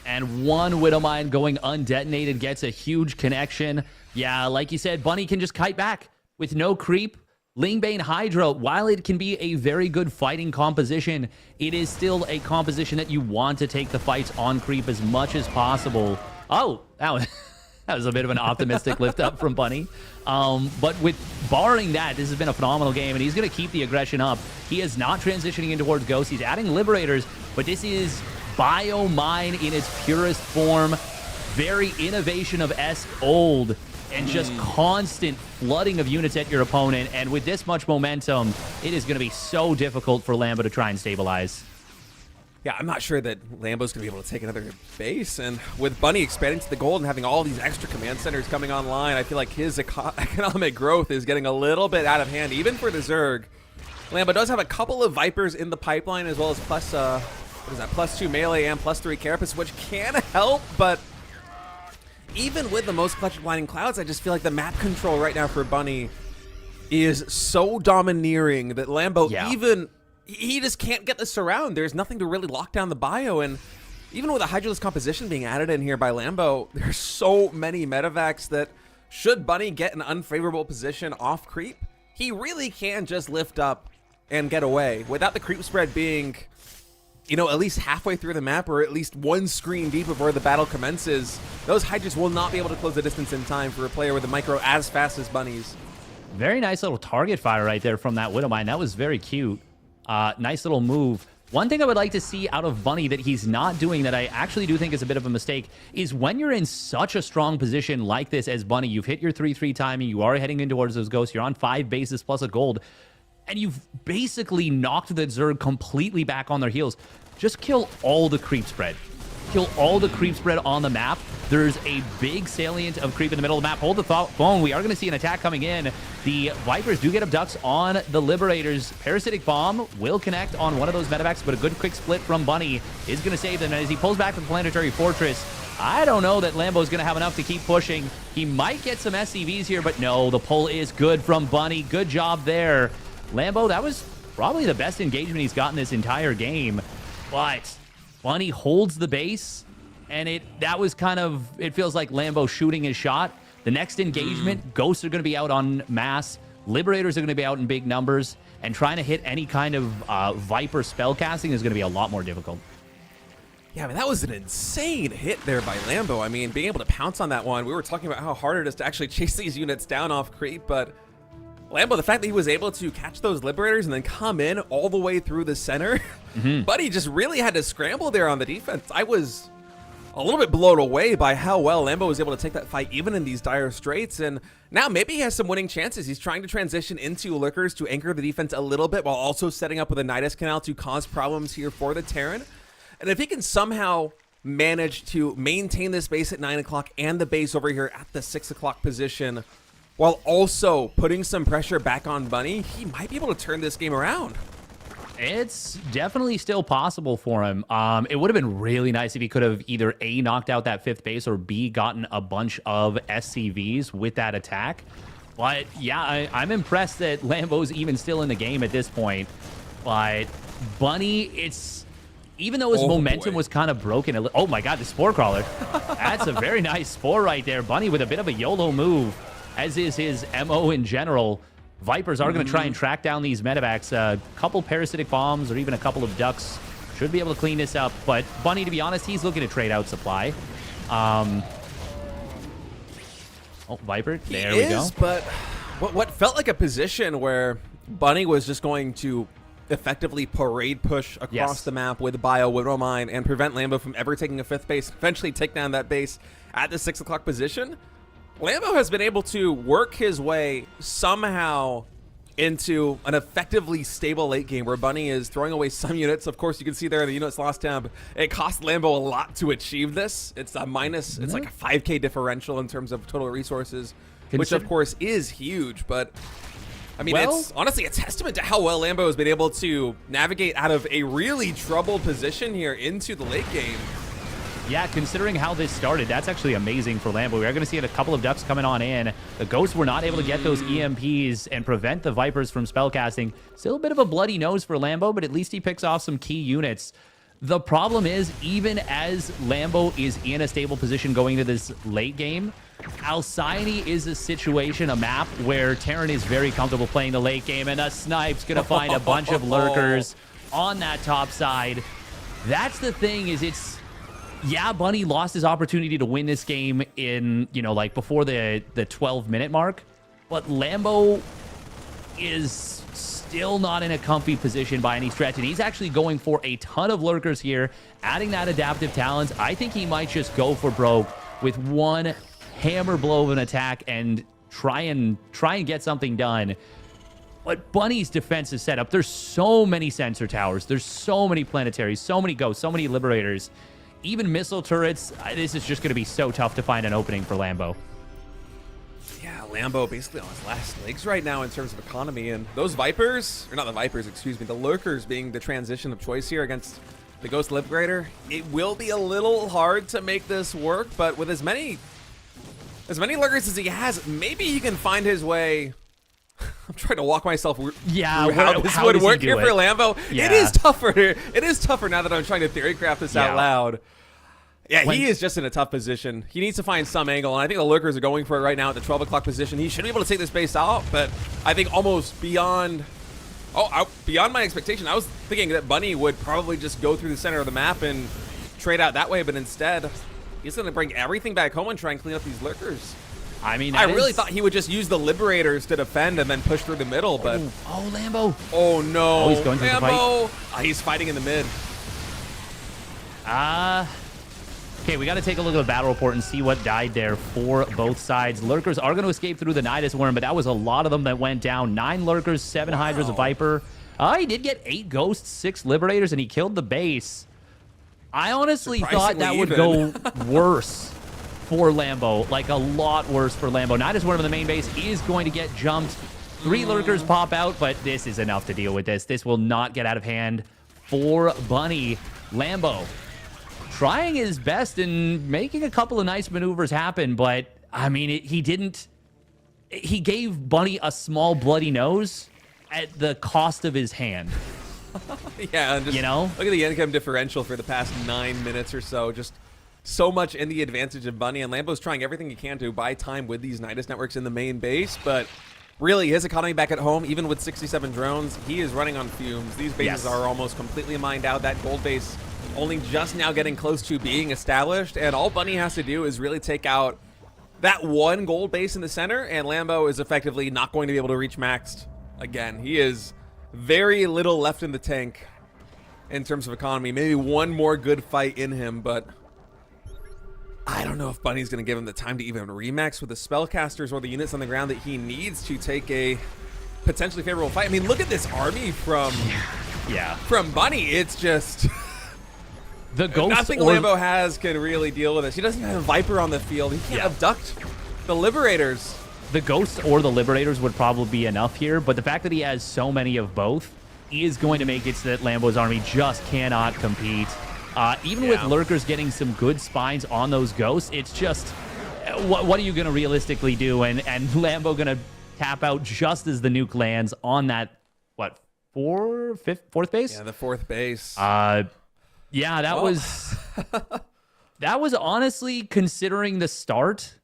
And one Widowmine going undetonated gets a huge connection. Yeah, like you said, Bunny can just kite back with no creep. Lingbane Hydra, while it can be a very good fighting composition, it is still a composition that you want to take the fights on creep as much as possible. Oh, that was a bit of an optimistic lift up from Bunny. But with barring that, this has been a phenomenal game, and he's going to keep the aggression up. He is not transitioning in towards Ghost. He's adding Liberators, but this is Biomine in its purest form. Very innovation of esque old, and just constant flooding of units at your opponent. And with this much momentum, it is going to be so difficult for Lambo to try and stabilize. Yeah, I'm not sure that Lambo's going to be able to take another base. And with Bunny expanding to the gold and having all these extra command centers coming online, I feel like his economic growth is getting a little bit out of hand, even for the Zerg. Lambo does have a couple of Vipers in the pipeline, as well as +2 melee and +3 Carapace, which can help, but even with the most clutch of Blinding Clouds, I just feel like the map control right now for Bunny is so domineering that Lambo he just can't get the surround. There's nothing to really lock down the bio, and even with a Hydraless composition being added in here by Lambo, there's so many medevacs that should Bunny get an unfavorable position off creep, he really can just lift up and get away without the creep spread being, you know, at least halfway through the map, or at least one screen deep before the battle commences. Those Hydras will not be able to close the distance in time for a player with a micro as fast as Bunny's. Very nice little target fire right there from that Widowmine. That was very cute. Nice little move. One thing I would like to see out of Bunny that he's not doing that I actually do think is a bit of a mistake is when you're in such a strong position like this as Bunny, you've hit your 3-3 timing, you are heading in towards those ghosts, you're on 5 bases plus a gold, and you've basically knocked the Zerg completely back on their heels. Just kill all the creep spread. Kill all the creep spread on the map. There's a big salient of creep in the middle of the map. Hold the phone. We are going to see an attack coming in. The Vipers do get abducts on the Liberators. Parasitic Bomb will connect on one of those medevacs, but a good quick split from Bunny is going to save them. And as he pulls back with the Planetary Fortress, I don't know that Lambo's going to have enough to keep pushing. He might get some SCVs here, but no, the pull is good from Bunny. Good job there. Lambo, that was probably the best engagement he's gotten this entire game. But Bunny holds the base, and that was kind of, it feels like Lambo shooting his shot. The next engagement, Ghosts are going to be out en masse, Liberators are going to be out in big numbers, and trying to hit any kind of Viper spellcasting is going to be a lot more difficult. Yeah, I mean, that was an insane hit there by Lambo. I mean, being able to pounce on that one, we were talking about how hard it is to actually chase these units down off creep, but Lambo, the fact that he was able to catch those Liberators and then come in all the way through the center, Buddy just really had to scramble there on the defense. I was a little bit blown away by how well Lambo was able to take that fight even in these dire straits, and now maybe he has some winning chances. He's trying to transition into Lurkers to anchor the defense a little bit while also setting up with a Nidus Canal to cause problems here for the Terran. And if he can somehow manage to maintain this base at 9 o'clock and the base over here at the 6 o'clock position, while also putting some pressure back on Bunny, he might be able to turn this game around. It's definitely still possible for him. It would have been really nice if he could have either A, knocked out that 5th base, or B, gotten a bunch of SCVs with that attack. But yeah, I'm impressed that Lambo's even still in the game at this point. But Bunny, even though his momentum was kind of broken. Oh my God, the Spore Crawler. That's a very nice Spore right there. Bunny with a bit of a YOLO move, as is his MO in general. Vipers are going to try and track down these medevacs. A couple Parasitic Bombs or even a couple of Ducks should be able to clean this up. But Bunny, to be honest, he's looking to trade out supply. Oh, Viper, there we go. But what felt like a position where Bunny was just going to effectively parade push across the map with Bio, Widow Mine, and prevent Lambo from ever taking a 5th base, eventually take down that base at the 6 o'clock position. Lambo has been able to work his way somehow into an effectively stable late game where Bunny is throwing away some units. Of course, you can see there in the units lost tab. It cost Lambo a lot to achieve this. It's a minus, it's like a 5K differential in terms of total resources, which of course is huge. But I mean, it's honestly a testament to how well Lambo has been able to navigate out of a really troubled position here into the late game. Yeah, considering how this started, that's actually amazing for Lambo. We are going to see a couple of Ducks coming on in. The Ghosts were not able to get those EMPs and prevent the Vipers from spellcasting. Still a bit of a bloody nose for Lambo, but at least he picks off some key units. The problem is, even as Lambo is in a stable position going into this late game, Alcyone is a situation, a map, where Terran is very comfortable playing the late game, and a Snipe's going to find a bunch of Lurkers on that top side. That's the thing, is yeah, Bunny lost his opportunity to win this game in, like before the 12-minute mark, but Lambo is still not in a comfy position by any stretch, and he's actually going for a ton of Lurkers here, adding that adaptive talents. I think he might just go for broke with one hammer blow of an attack and try and get something done. But Bunny's defense is set up. There's so many sensor towers. There's so many planetaries, so many Ghosts, so many Liberators. Even missile turrets. This is just going to be so tough to find an opening for Lambo. Yeah, Lambo basically on his last legs right now in terms of economy. And those Vipers, or not the Vipers, excuse me, the Lurkers being the transition of choice here against the Ghost Liberator. It will be a little hard to make this work, but with as many Lurkers as he has, maybe he can find his way. I'm trying to walk myself through how this would work here for Lambo. Yeah. It is tougher. It is tougher now that I'm trying to theorycraft this out loud. Yeah, he is just in a tough position. He needs to find some angle, and I think the Lurkers are going for it right now at the 12 o'clock position. He should be able to take this base out, but I think almost beyond my expectation. I was thinking that Bunny would probably just go through the center of the map and trade out that way, but instead, he's going to bring everything back home and try and clean up these Lurkers. I mean, I really thought he would just use the Liberators to defend and then push through the middle, but... Oh, Lambo. Oh, no. Oh, he's going through the fight. He's fighting in the mid. Okay, we got to take a look at the battle report and see what died there for both sides. Lurkers are going to escape through the Nidus Worm, but that was a lot of them that went down. 9 Lurkers, 7 Hydras, a Viper. He did get 8 Ghosts, 6 Liberators, and he killed the base. I honestly thought that would go worse for Lambo, like a lot worse for Lambo. Nidus Worm in the main base is going to get jumped. 3 Lurkers pop out, but this is enough to deal with this. This will not get out of hand for Bunny. Lambo trying his best and making a couple of nice maneuvers happen, but I mean, he didn't. He gave Bunny a small bloody nose at the cost of his hand. Yeah, and just, you know, look at the income differential for the past 9 minutes or so. Just so much in the advantage of Bunny, and Lambo's trying everything he can to buy time with these Nidus networks in the main base, but really his economy back at home, even with 67 drones, he is running on fumes. These bases are almost completely mined out. That gold base only just now getting close to being established, and all Bunny has to do is really take out that one gold base in the center, and Lambo is effectively not going to be able to reach maxed again. He is very little left in the tank in terms of economy. Maybe one more good fight in him, but I don't know if Bunny's going to give him the time to even remax with the spellcasters or the units on the ground that he needs to take a potentially favorable fight. I mean, look at this army from Bunny. It's just... The Ghost nothing Lambo has can really deal with this. He doesn't have a Viper on the field. He can't abduct the Liberators. The Ghosts or the Liberators would probably be enough here, but the fact that he has so many of both is going to make it so that Lambo's army just cannot compete. Even with Lurkers getting some good spines on those Ghosts, it's just, what are you going to realistically do? And Lambo going to tap out just as the nuke lands on that, what, fourth base? Yeah, the 4th base. Yeah, that was that was honestly, considering the start,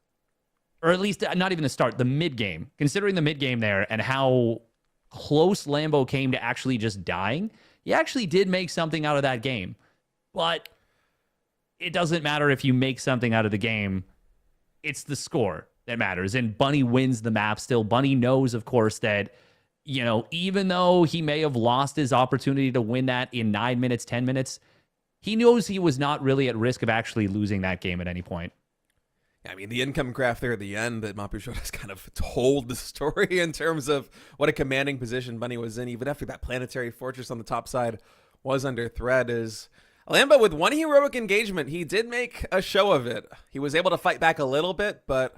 or at least not even the start, the mid game. Considering the mid game there and how close Lambo came to actually just dying, he actually did make something out of that game. But it doesn't matter if you make something out of the game. It's the score that matters. And Bunny wins the map still. Bunny knows, of course, that, you know, even though he may have lost his opportunity to win that in 9 minutes, 10 minutes, he knows he was not really at risk of actually losing that game at any point. I mean, the income graph there at the end that Mapu showed us kind of told the story in terms of what a commanding position Bunny was in, even after that planetary fortress on the top side was under threat. Is Lambo, with one heroic engagement, he did make a show of it. He was able to fight back a little bit, but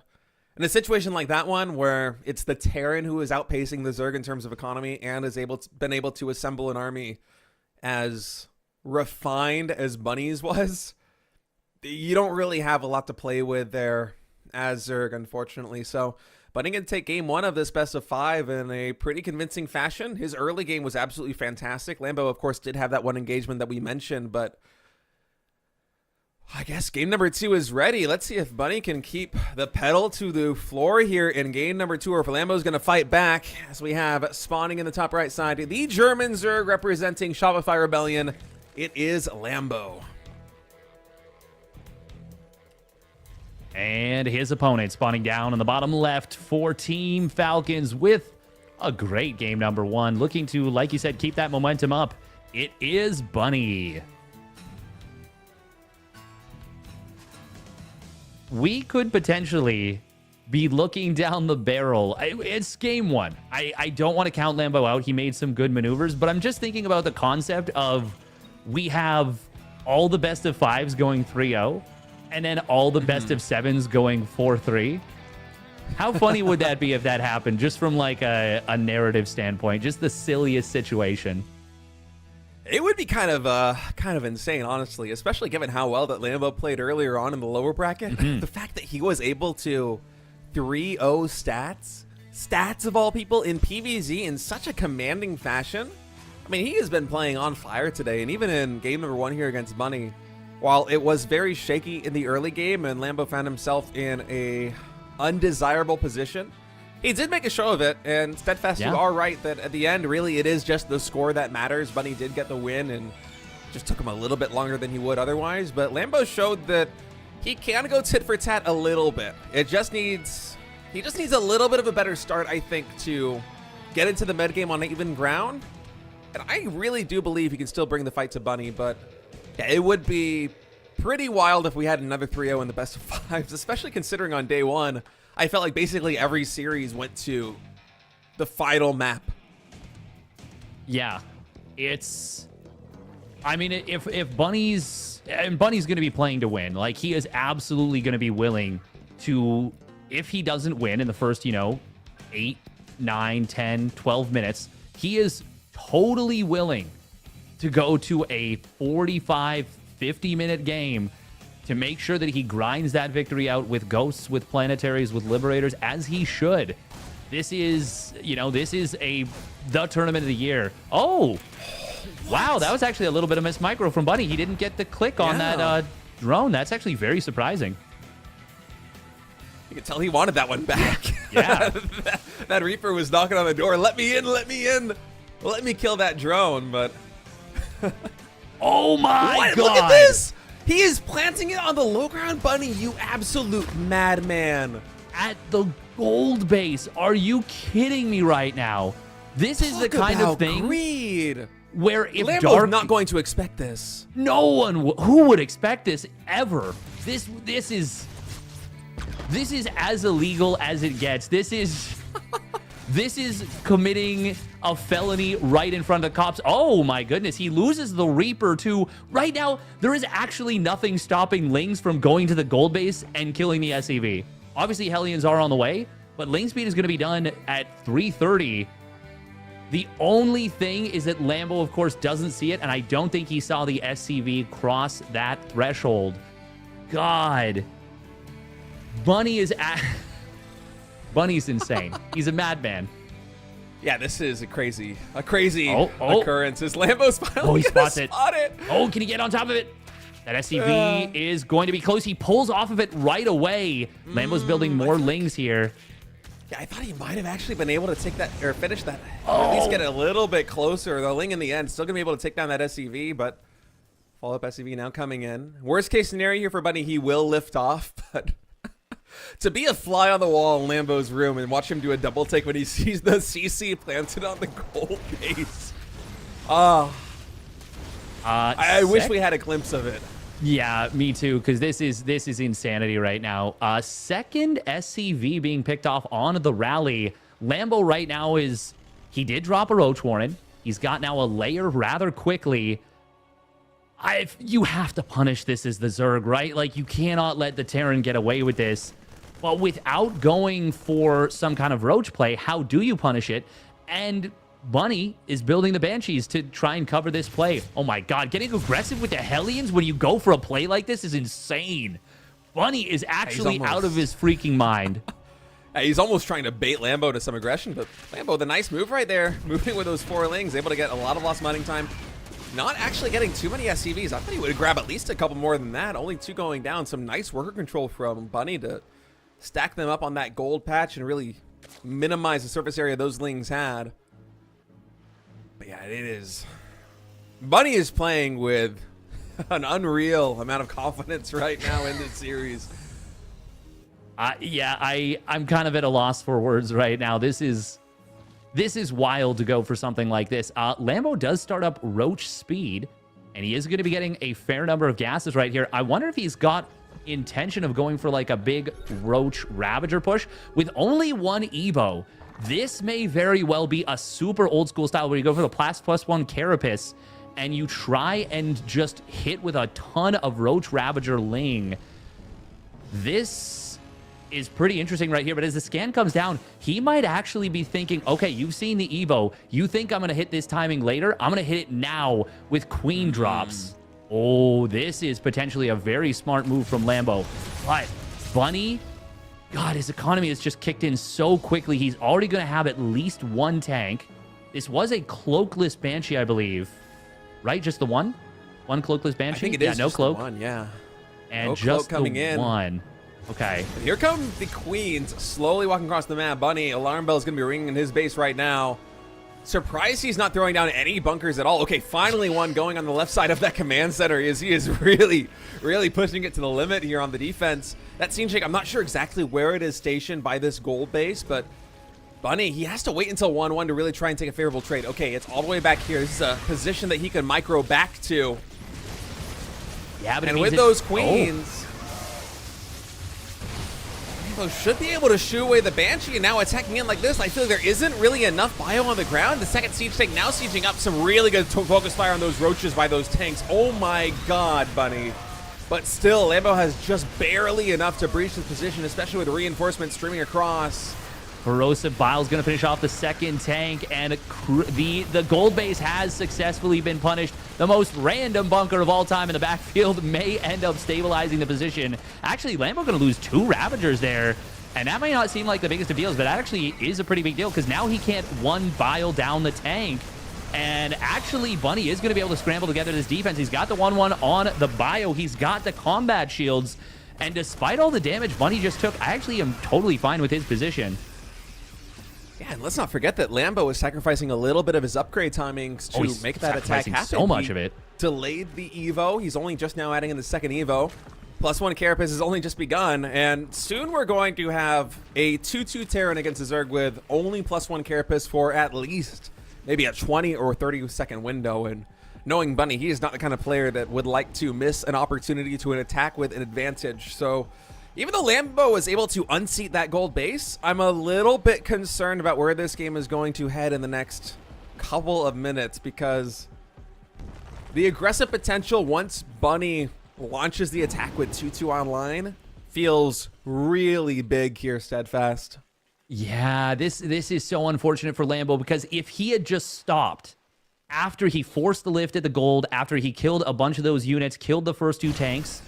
in a situation like that one, where it's the Terran who is outpacing the Zerg in terms of economy and has been able to assemble an army as refined as Bunny's was, you don't really have a lot to play with there as Zerg, unfortunately. So Bunny can take game 1 of this best of 5 in a pretty convincing fashion. His early game was absolutely fantastic. Lambo, of course, did have that one engagement that we mentioned, but I guess game number 2 is ready. Let's see if Bunny can keep the pedal to the floor here in game number 2, or if Lambo's going to fight back, as we have spawning in the top right side the German Zerg representing Shopify Rebellion. It is Lambo. And his opponent spawning down on the bottom left for Team Falcons with a great game number 1. Looking to, like you said, keep that momentum up. It is Bunny. We could potentially be looking down the barrel. It's game 1. I don't want to count Lambo out. He made some good maneuvers, but I'm just thinking about the concept of we have all the best of 5s going 3-0, and then all the best of 7s going 4-3. How funny would that be if that happened, just from like a narrative standpoint? Just the silliest situation. It would be kind of insane, honestly, especially given how well that Lambo played earlier on in the lower bracket. The fact that he was able to 3-0 stats of all people in PvZ in such a commanding fashion. I mean, he has been playing on fire today, and even in game number 1 here against Bunny, while it was very shaky in the early game and Lambo found himself in a undesirable position, he did make a show of it. And Steadfast, you are right that at the end, really, it is just the score that matters. Bunny did get the win, and just took him a little bit longer than he would otherwise. But Lambo showed that he can go tit for tat a little bit. It just needs He just needs a little bit of a better start, I think, to get into the mid game on even ground. And I really do believe he can still bring the fight to Bunny, but yeah, it would be pretty wild if we had another 3-0 in the best of fives, especially considering on day one, I felt like basically every series went to the final map. Yeah, it's... I mean, if Bunny's... And Bunny's going to be playing to win. Like, he is absolutely going to be willing to... If he doesn't win in the first, 8, 9, 10, 12 minutes, he is totally willing to go to a 45, 50-minute game to make sure that he grinds that victory out with ghosts, with planetaries, with liberators, as he should. This is, the tournament of the year. Oh, wow, that was actually a little bit of miss micro from Bunny. He didn't get the click on that drone. That's actually very surprising. You can tell he wanted that one back. Yeah. that Reaper was knocking on the door. Let me in, let me in. Let me kill that drone, but... Oh my God. Look at this. He is planting it on the low ground, Bunny, you absolute madman. At the gold base. Are you kidding me right now? This is the kind of thing greed. where if Lambo's Dark... not going to expect this. No one... Who would expect this ever? This is as illegal as it gets. This is committing a felony right in front of the cops. Oh my goodness, he loses the Reaper too. Right now, there is actually nothing stopping Lings from going to the gold base and killing the SEV. Obviously, Hellions are on the way, but Ling Speed is going to be done at 3:30. The only thing is that Lambo, of course, doesn't see it, and I don't think he saw the SCV cross that threshold. God. Bunny's insane. He's a madman. Yeah, this is a crazy occurrence. Is Lambo's finally he gonna spots it. spot it? Oh, can he get on top of it? That SCV is going to be close. He pulls off of it right away. Lambo's building more Lings here. Yeah, I thought he might have actually been able to take that, or finish that, at least get a little bit closer. The Ling in the end still going to be able to take down that SCV, but follow-up SCV now coming in. Worst case scenario here for Bunny, he will lift off, but to be a fly on the wall in Lambo's room and watch him do a double take when he sees the CC planted on the gold base. I wish we had a glimpse of it. Yeah, me too, because this is insanity right now. Second SCV being picked off on the rally. Lambo right now he did drop a Roach Warren. He's got now a layer rather quickly. You have to punish this as the Zerg, right? Like, you cannot let the Terran get away with this. But without going for some kind of Roach play, how do you punish it? And Bunny is building the Banshees to try and cover this play. Oh my God, getting aggressive with the Hellions when you go for a play like this is insane. Bunny is actually out of his freaking mind. He's almost trying to bait Lambo to some aggression, but Lambo, the nice move right there. Moving with those 4 Lings, able to get a lot of lost mining time. Not actually getting too many SCVs. I thought he would grab at least a couple more than that. Only 2 going down. Some nice worker control from Bunny to stack them up on that gold patch and really minimize the surface area those Lings had. But yeah, it is. Bunny is playing with an unreal amount of confidence right now in this series. I'm kind of at a loss for words right now. This is wild to go for something like this. Lambo does start up Roach Speed, and he is going to be getting a fair number of gases right here. I wonder if he's got intention of going for like a big Roach Ravager push with only 1 Evo. This may very well be a super old school style where you go for the +1 Carapace and you try and just hit with a ton of Roach Ravager Ling. This is pretty interesting right here, but as the scan comes down, he might actually be thinking, okay, you've seen the Evo. You think I'm going to hit this timing later? I'm going to hit it now with Queen drops. Oh, this is potentially a very smart move from Lambo. But Bunny... God, his economy has just kicked in so quickly. He's already going to have at least 1 tank. This was a cloakless Banshee, I believe. Right? Just the one? One cloakless Banshee? I think it is no just cloak. The one, yeah. And no just cloak coming the in. one. Okay. But here come the Queens slowly walking across the map. Bunny, alarm bell is going to be ringing in his base right now. Surprised he's not throwing down any bunkers at all. Okay, finally one going on the left side of that command center. He is really, really pushing it to the limit here on the defense. That scene shake, I'm not sure exactly where it is stationed by this gold base, but Bunny, he has to wait until 1-1 to really try and take a favorable trade. Okay, it's all the way back here. This is a position that he can micro back to. Yeah, but and with those queens, Rainbow should be able to shoo away the Banshee, and now attacking in like this, I feel like there isn't really enough bio on the ground. The second siege tank now sieging up, some really good focus fire on those roaches by those tanks. Oh my god, Bunny. But still, Lambo has just barely enough to breach his position, especially with reinforcements streaming across. Corrosive Bile's going to finish off the second tank, and the gold base has successfully been punished. The most random bunker of all time in the backfield may end up stabilizing the position. Actually, Lambo going to lose 2 Ravagers there, and that may not seem like the biggest of deals, but that actually is a pretty big deal because now he can't one Bile down the tank. And actually, Bunny is going to be able to scramble together this defense. He's got the 1-1 on the bio. He's got the combat shields. And despite all the damage Bunny just took, I actually am totally fine with his position. Yeah, and let's not forget that Lambo is sacrificing a little bit of his upgrade timings to make that attack happen. So much of it. Delayed the Evo. He's only just now adding in the second Evo. +1 Carapace has only just begun, and soon we're going to have a 2-2 Terran against the Zerg with only +1 Carapace for at least maybe a 20 or 30 second window. And knowing Bunny, he is not the kind of player that would like to miss an opportunity to an attack with an advantage. So even though Lambo was able to unseat that gold base, I'm a little bit concerned about where this game is going to head in the next couple of minutes, because the aggressive potential once Bunny launches the attack with 2-2 online feels really big here, Steadfast. Yeah, this is so unfortunate for Lambo, because if he had just stopped after he forced the lift at the gold, after he killed a bunch of those units, killed the first 2 tanks,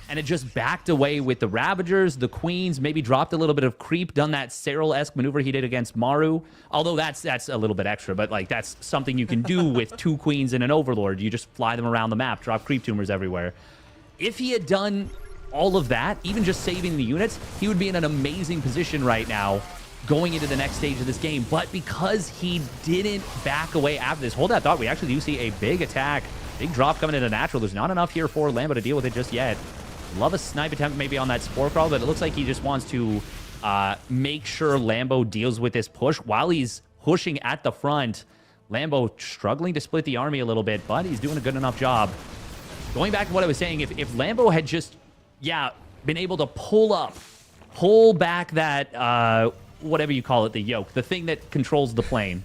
and it just backed away with the Ravagers, the Queens, maybe dropped a little bit of creep, done that Cyril-esque maneuver he did against Maru. Although that's a little bit extra, but like that's something you can do with 2 Queens and an Overlord. You just fly them around the map, drop creep tumors everywhere. If he had done all of that, even just saving the units, he would be in an amazing position right now going into the next stage of this game. But because he didn't back away after this, hold that thought, we actually do see a big attack, big drop coming into natural. There's not enough here for Lambo to deal with it just yet. Love a snipe attempt maybe on that Spore Crawl, but it looks like he just wants to make sure Lambo deals with this push while he's pushing at the front. Lambo struggling to split the army a little bit, but he's doing a good enough job. Going back to what I was saying, if Lambo had just, been able to pull back that, whatever you call it, the yoke, the thing that controls the plane.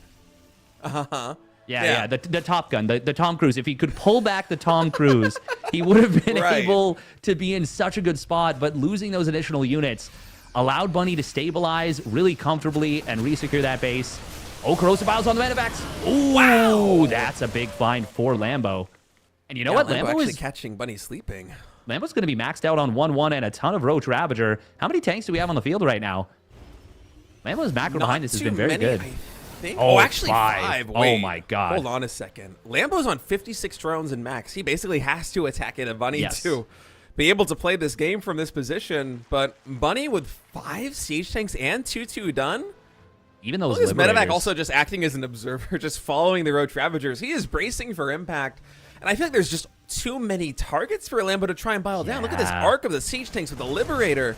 Yeah, the Top Gun, the Tom Cruise. If he could pull back the Tom Cruise, he would have been able to be in such a good spot. But losing those additional units allowed Bunny to stabilize really comfortably and resecure that base. Oh, Corrosive Bile's on the medevacs. Ooh, wow, that's a big find for Lambo. And you know what? Lambo actually catching Bunny sleeping. Lambo's going to be maxed out on 1-1 and a ton of Roach Ravager. How many tanks do we have on the field right now? Lambo's macro behind us has been very good. Oh, actually 5. Wait, oh my god. Hold on a second. Lambo's on 56 drones in max. He basically has to attack in a Bunny to be able to play this game from this position. But Bunny with 5 siege tanks and 2-2 done. Even those Medevac also just acting as an observer, just following the Roach Ravagers. He is bracing for impact. And I feel like there's just too many targets for Lambo to try and bile down. Look at this arc of the siege tanks with the Liberator.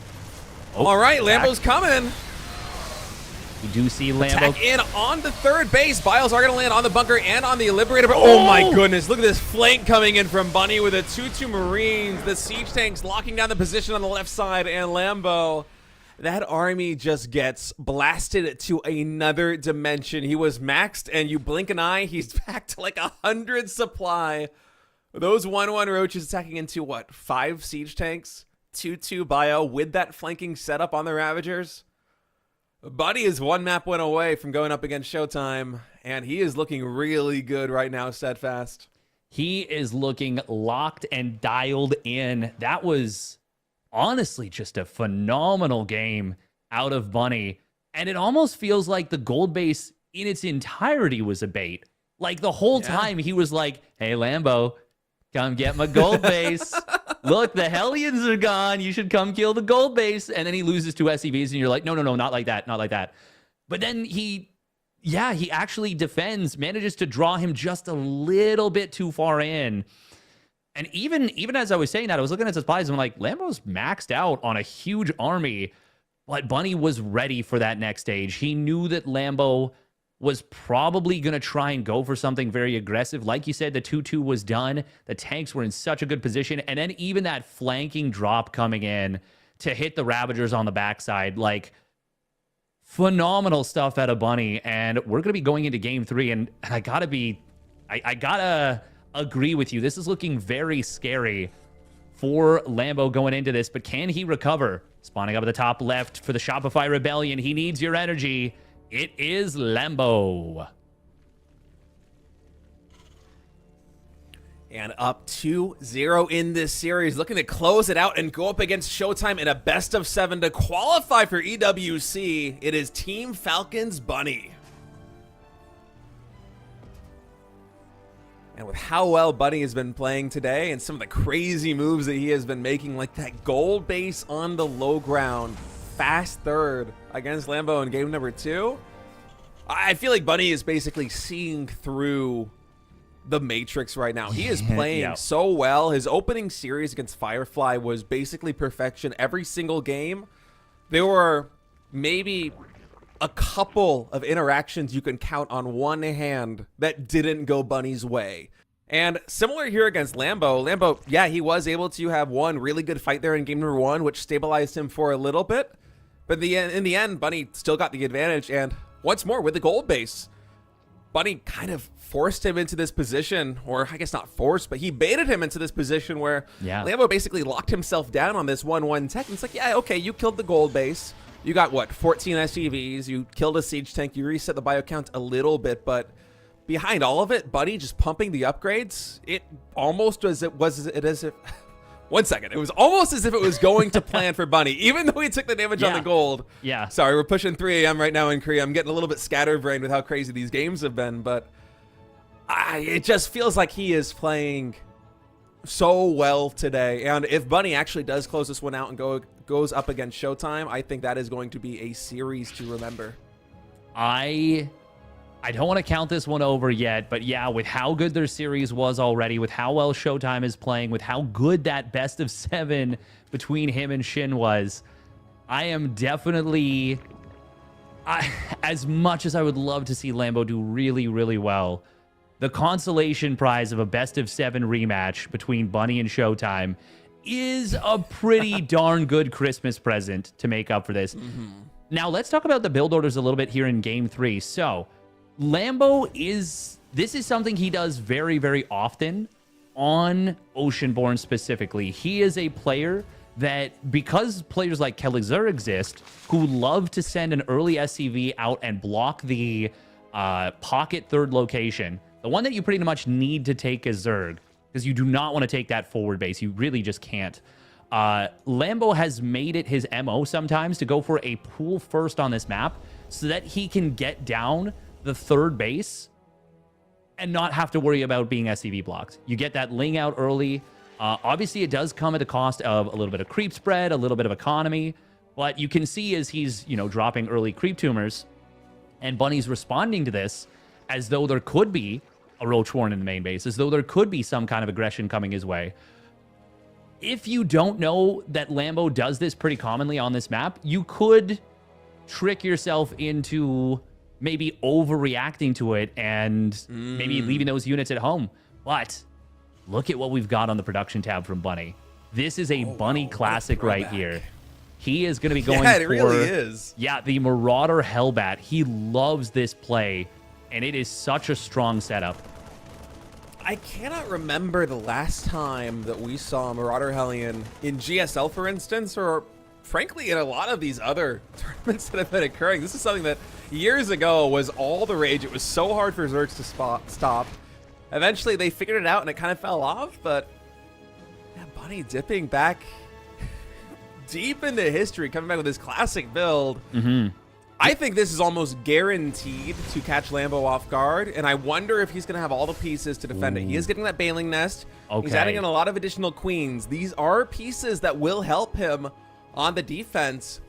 All right, Lambo's coming. We do see Lambo attack in on the third base. Biles are going to land on the bunker and on the Liberator. But oh my goodness, look at this flank coming in from Bunny with the 2-2 Marines. The siege tanks locking down the position on the left side, and Lambo, that army just gets blasted to another dimension. He was maxed, and you blink an eye, he's back to like 100 supply. Those 1-1 Roaches attacking into what, 5 siege tanks? 2-2 bio with that flanking setup on the Ravagers. Buddy is 1 map win away from going up against Showtime, and he is looking really good right now, Steadfast. He is looking locked and dialed in. That was honestly just a phenomenal game out of Bunny. And it almost feels like the gold base in its entirety was a bait. Like the whole time he was like, hey, Lambo, come get my gold base. Look, the Hellions are gone. You should come kill the gold base. And then he loses 2 SCVs and you're like, no, not like that. Not like that. But then he actually defends, manages to draw him just a little bit too far in. And even as I was saying that, I was looking at the supplies and I'm like, Lambo's maxed out on a huge army, but Bunny was ready for that next stage. He knew that Lambo was probably going to try and go for something very aggressive. Like you said, the 2-2 was done. The tanks were in such a good position. And then even that flanking drop coming in to hit the Ravagers on the backside, like phenomenal stuff out of Bunny. And we're going to be going into game 3. And I got to agree with you. This is looking very scary for Lambo going into this. But can he recover? Spawning up at the top left for the Shopify Rebellion. He needs your energy. It is Lambo. And up 2-0 in this series, looking to close it out and go up against Showtime in a best of 7 to qualify for EWC. It is Team Falcons Bunny. And with how well Bunny has been playing today and some of the crazy moves that he has been making, like that gold base on the low ground, fast third against Lambo in game number 2, I feel like Bunny is basically seeing through the Matrix right now. He is playing so well. His opening series against Firefly was basically perfection every single game. There were maybe a couple of interactions you can count on one hand that didn't go Bunny's way. And similar here against Lambo. Lambo, yeah, he was able to have one really good fight there in game number 1, which stabilized him for a little bit. But in the end, Bunny still got the advantage. And once more, with the gold base, Bunny kind of forced him into this position, or I guess not forced, but he baited him into this position where Lambo basically locked himself down on this 1-1 tech. And it's like, yeah, okay, you killed the gold base. You got, what, 14 SCVs. You killed a siege tank. You reset the bio count a little bit, but behind all of it, Bunny just pumping the upgrades, it almost was as if... One second. It was almost as if it was going to plan for Bunny, even though he took the damage on the gold. Yeah. Sorry, we're pushing 3 a.m. right now in Korea. I'm getting a little bit scatterbrained with how crazy these games have been, but it just feels like he is playing so well today. And if Bunny actually does close this one out and goes up against Showtime, I think that is going to be a series to remember. I don't want to count this one over yet, but yeah, with how good their series was already, with how well Showtime is playing, with how good that best of 7 between him and Shin was, I am definitely, as much as I would love to see Lambo do really, really well, the consolation prize of a best of 7 rematch between Bunny and Showtime is a pretty darn good Christmas present to make up for this. Now, let's talk about the build orders a little bit here in game 3. So, Lambo this is something he does very, very often on Oceanborn specifically. He is a player that, because players like Kelizur exist, who love to send an early SCV out and block the pocket third location, the one that you pretty much need to take is Zerg, because you do not want to take that forward base. You really just can't. Lambo has made it his MO sometimes to go for a pool first on this map so that he can get down the third base and not have to worry about being SCV blocked. You get that Ling out early. Obviously, it does come at the cost of a little bit of creep spread, a little bit of economy, but you can see as he's, dropping early creep tumors, and Bunny's responding to this as though there could be a Roach Warren in the main base, as though there could be some kind of aggression coming his way. If you don't know that Lambo does this pretty commonly on this map, you could trick yourself into maybe overreacting to it and maybe leaving those units at home. But look at what we've got on the production tab from Bunny. This is a Bunny classic right here. He is going to be going it really is. Yeah, the Marauder Hellbat. He loves this play, and it is such a strong setup. I cannot remember the last time that we saw Marauder Hellion in GSL, for instance, or frankly in a lot of these other tournaments that have been occurring. This is something that years ago was all the rage. It was so hard for Zergs to stop. Eventually they figured it out and it kind of fell off, but yeah, Bunny dipping back deep into history, coming back with his classic build. I think this is almost guaranteed to catch Lambo off guard, and I wonder if he's going to have all the pieces to defend it. He is getting that Baling Nest. He's adding in a lot of additional queens. These are pieces that will help him on the defense.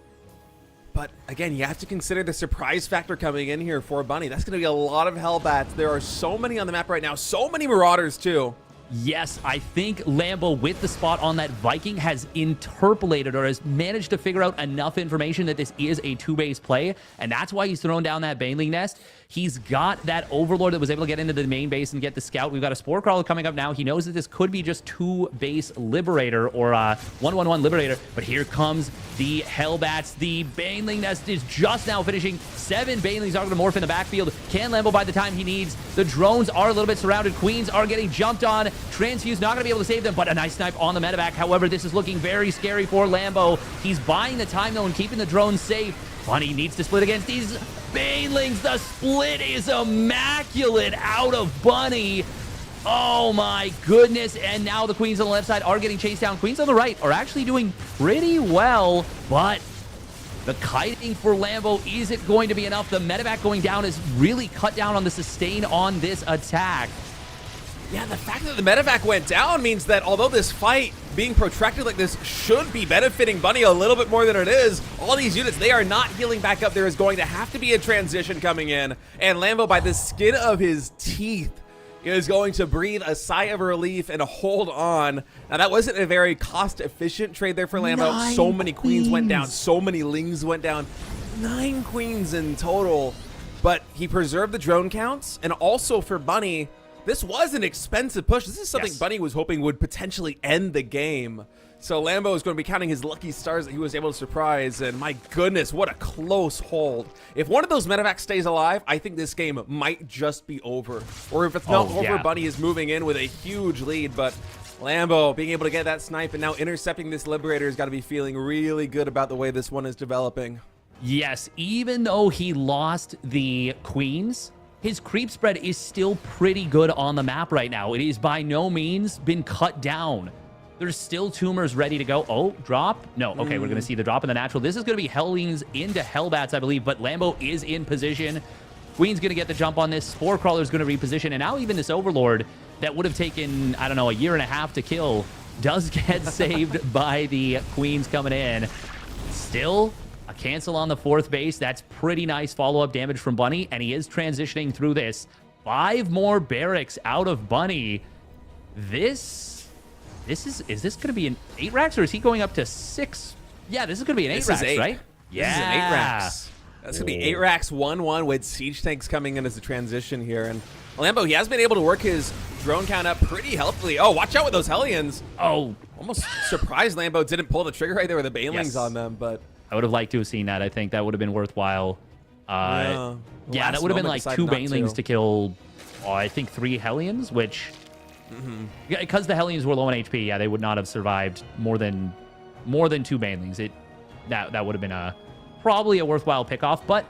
But again, you have to consider the surprise factor coming in here for Bunny. That's going to be a lot of Hellbats. There are so many on the map right now. So many Marauders, too. Yes, I think Lambo, with the spot on that Viking, has interpolated or has managed to figure out enough information that this is a 2-base play, and that's why he's thrown down that Baneling nest. He's got that Overlord that was able to get into the main base and get the Scout. We've got a Spore Crawler coming up now. He knows that this could be just 2-base Liberator or 1/1/1 Liberator, but here comes the Hellbats. The Baneling nest is just now finishing. 7 Banelings are going to morph in the backfield. Can Lambo by the time he needs? The drones are a little bit surrounded. Queens are getting jumped on. Transfuse not going to be able to save them, but a nice snipe on the medevac. However, this is looking very scary for Lambo. He's buying the time, though, and keeping the drones safe. Bunny needs to split against these Banelings. The split is immaculate out of Bunny. Oh my goodness. And now the Queens on the left side are getting chased down. Queens on the right are actually doing pretty well, but the kiting for Lambo isn't going to be enough. The medevac going down has really cut down on the sustain on this attack. Yeah, the fact that the medevac went down means that although this fight being protracted like this should be benefiting Bunny a little bit more than it is, all these units, they are not healing back up. There is going to have to be a transition coming in, and Lambo, by the skin of his teeth, is going to breathe a sigh of relief and hold on. Now, that wasn't a very cost-efficient trade there for Lambo. So many queens went down. So many lings went down. 9 queens in total. But he preserved the drone counts, and also for Bunny, this was an expensive push. This is something Bunny was hoping would potentially end the game. So Lambo is going to be counting his lucky stars that he was able to surprise. And my goodness, what a close hold. If one of those medevacs stays alive, I think this game might just be over. Or if it's not over, Bunny is moving in with a huge lead. But Lambo being able to get that snipe and now intercepting this Liberator has got to be feeling really good about the way this one is developing. Yes, even though he lost the Queens, his creep spread is still pretty good on the map right now. It is by no means been cut down. There's still tumors ready to go. Oh, drop? No. Okay, we're going to see the drop in the natural. This is going to be Hellings into Hellbats, I believe, but Lambo is in position. Queen's going to get the jump on this. Spore Crawler's going to reposition, and now even this Overlord that would have taken, I don't know, a year and a half to kill does get saved by the Queens coming in. Still a cancel on the 4th base. That's pretty nice follow-up damage from Bunny, and he is transitioning through this. 5 more barracks out of Bunny. Is this going to be an 8 racks, or is he going up to 6? Yeah, this is going to be an 8 racks, right? Yeah. This is an 8 racks. That's going to be 8 racks, 1/1 with siege tanks coming in as a transition here. And Lambo, he has been able to work his drone count up pretty healthily. Oh, watch out with those Hellions. Oh. Almost surprised Lambo didn't pull the trigger right there with the Banelings on them, but I would have liked to have seen that. I think that would have been worthwhile. Yeah, that would have been like 2 Banelings to kill, I think 3 Hellions, which, because the Hellions were low on HP, yeah, they would not have survived more than 2 Banelings. That would have been probably a worthwhile pickoff, but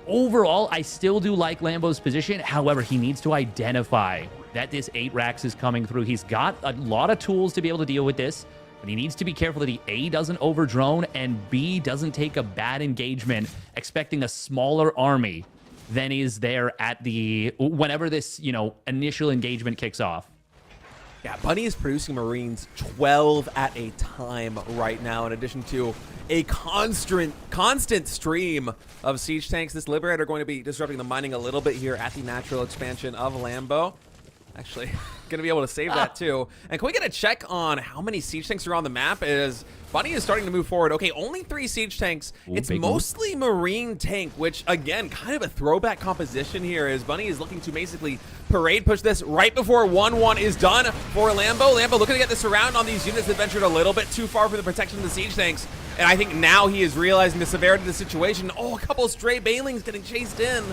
overall, I still do like Lambo's position. However, he needs to identify that this 8 racks is coming through. He's got a lot of tools to be able to deal with this, but he needs to be careful that he A, doesn't over-drone, and B, doesn't take a bad engagement expecting a smaller army than is there at whenever this, initial engagement kicks off. Yeah, Bunny is producing Marines 12 at a time right now, in addition to a constant stream of siege tanks. This Liberator going to be disrupting the mining a little bit here at the natural expansion of Lambo. Actually, going to be able to save that too. And can we get a check on how many siege tanks are on the map? As Bunny is starting to move forward. Okay, only 3 siege tanks. It's mostly Marine tank, which again, kind of a throwback composition here, as Bunny is looking to basically parade push this right before 1/1 is done for Lambo. Lambo looking to get this around on these units that ventured a little bit too far for the protection of the siege tanks. And I think now he is realizing the severity of the situation. Oh, a couple of stray Banelings getting chased in.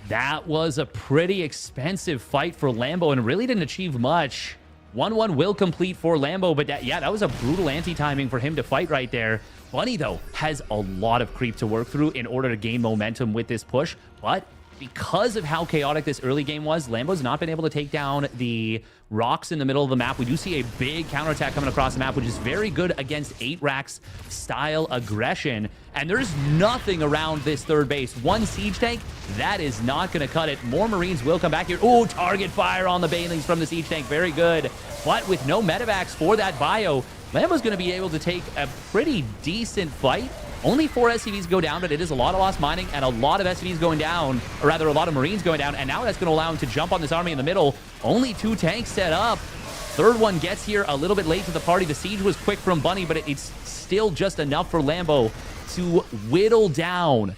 That was a pretty expensive fight for Lambo and really didn't achieve much. 1/1 will complete for Lambo, but that was a brutal anti-timing for him to fight right there. Bunny, though, has a lot of creep to work through in order to gain momentum with this push, but because of how chaotic this early game was, Lambo's not been able to take down the rocks in the middle of the map. We do see a big counterattack coming across the map, which is very good against 8 racks style aggression. And there's nothing around this 3rd base. 1 siege tank, that is not going to cut it. More Marines will come back here. Oh, target fire on the Banelings from the siege tank. Very good. But with no medevacs for that bio, Lambo's going to be able to take a pretty decent fight Only 4 SCVs go down, but it is a lot of lost mining and a lot of SCVs going down, or rather a lot of Marines going down, and now that's going to allow him to jump on this army in the middle. Only 2 tanks set up. Third one gets here a little bit late to the party. The siege was quick from Bunny, but it's still just enough for Lambo to whittle down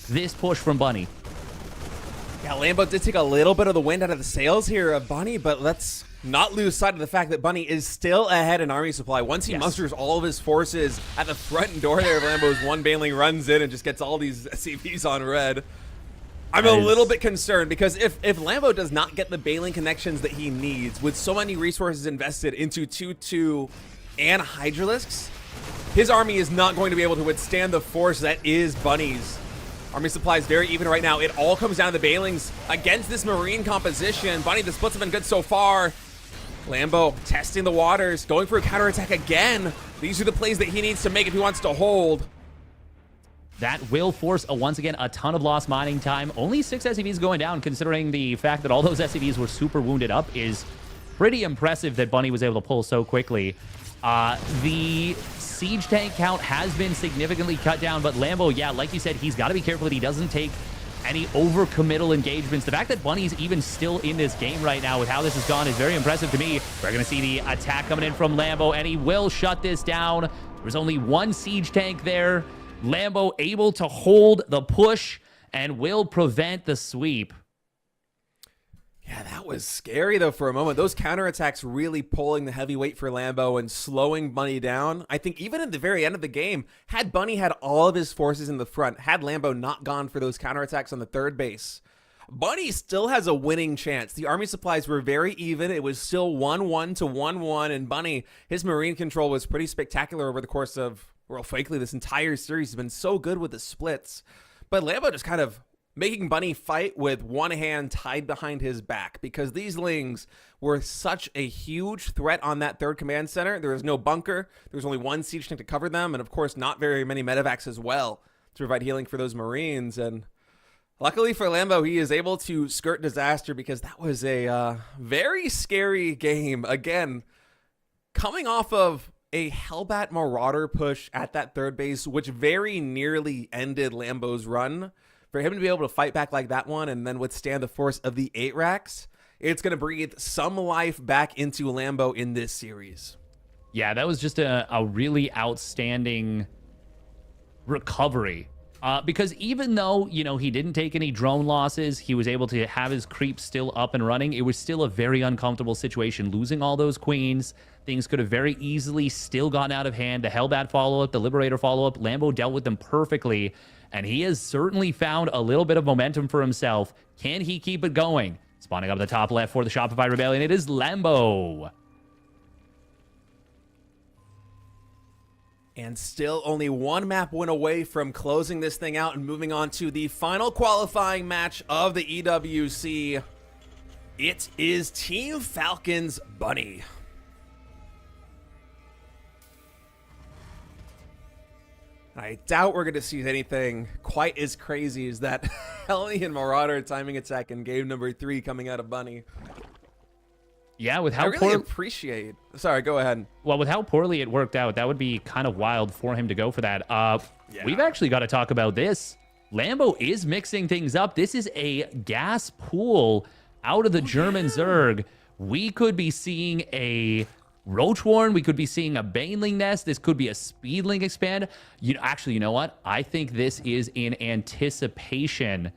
this push from Bunny. Yeah, Lambo did take a little bit of the wind out of the sails here of Bunny, but let's not lose sight of the fact that Bunny is still ahead in army supply. Once he musters all of his forces at the front door there of Lambo's, one Baneling runs in and just gets all these SCVs on red. I'm a little bit concerned because if Lambo does not get the Baneling connections that he needs, with so many resources invested into 2-2 and Hydralisks, his army is not going to be able to withstand the force that is Bunny's. Army supply is very even right now. It all comes down to the Banelings against this Marine composition. Bunny, the splits have been good so far. Lambo testing the waters, going for a counterattack again. These are the plays that he needs to make if he wants to hold. That will force, once again, a ton of lost mining time. Only 6 SCVs going down, considering the fact that all those SCVs were super wounded up, is pretty impressive that Bunny was able to pull so quickly. The siege tank count has been significantly cut down, but Lambo, yeah, like you said, he's got to be careful that he doesn't take any overcommittal engagements. The fact that Bunny's even still in this game right now with how this has gone is very impressive to me. We're going to see the attack coming in from Lambo, and he will shut this down. There's only 1 siege tank there. Lambo able to hold the push and will prevent the sweep. Yeah, that was scary, though, for a moment. Those counterattacks really pulling the heavyweight for Lambo and slowing Bunny down. I think even at the very end of the game, had Bunny had all of his forces in the front, had Lambo not gone for those counterattacks on the third base, Bunny still has a winning chance. The army supplies were very even. It was still 1-1 to 1-1, and Bunny, his Marine control was pretty spectacular over the course of, well, frankly, this entire series has been so good with the splits. But Lambo just kind of making Bunny fight with one hand tied behind his back, because these Lings were such a huge threat on that third command center. There was no bunker. There was only 1 siege tank to cover them, and of course not very many medevacs as well to provide healing for those Marines. And luckily for Lambo, he is able to skirt disaster, because that was a very scary game. Again, coming off of a Hellbat Marauder push at that third base, which very nearly ended Lambo's run. For him to be able to fight back like that one and then withstand the force of the 8 racks, it's going to breathe some life back into Lambo in this series. Yeah, that was just a really outstanding recovery. Because even though, you know, he didn't take any drone losses, he was able to have his creep still up and running. It was still a very uncomfortable situation. Losing all those queens, things could have very easily still gotten out of hand. The Hellbat follow-up, the Liberator follow-up, Lambo dealt with them perfectly. And he has certainly found a little bit of momentum for himself. Can he keep it going? Spawning up at the top left for the Shopify Rebellion, it is Lambo. And still only 1 map win away from closing this thing out and moving on to the final qualifying match of the EWC. It is Team Falcon's Bunny. I doubt we're going to see anything quite as crazy as that Hellion Marauder timing attack in game number 3 coming out of Bunny. Yeah, with how I really appreciate. Sorry, go ahead. Well, with how poorly it worked out, that would be kind of wild for him to go for that. We've actually got to talk about this. Lambo is mixing things up. This is a gas pool out of the German Zerg. We could be seeing a Roachwarn. We could be seeing a Baneling nest. This could be a Speedling expand. Actually, you know what? I think this is in anticipation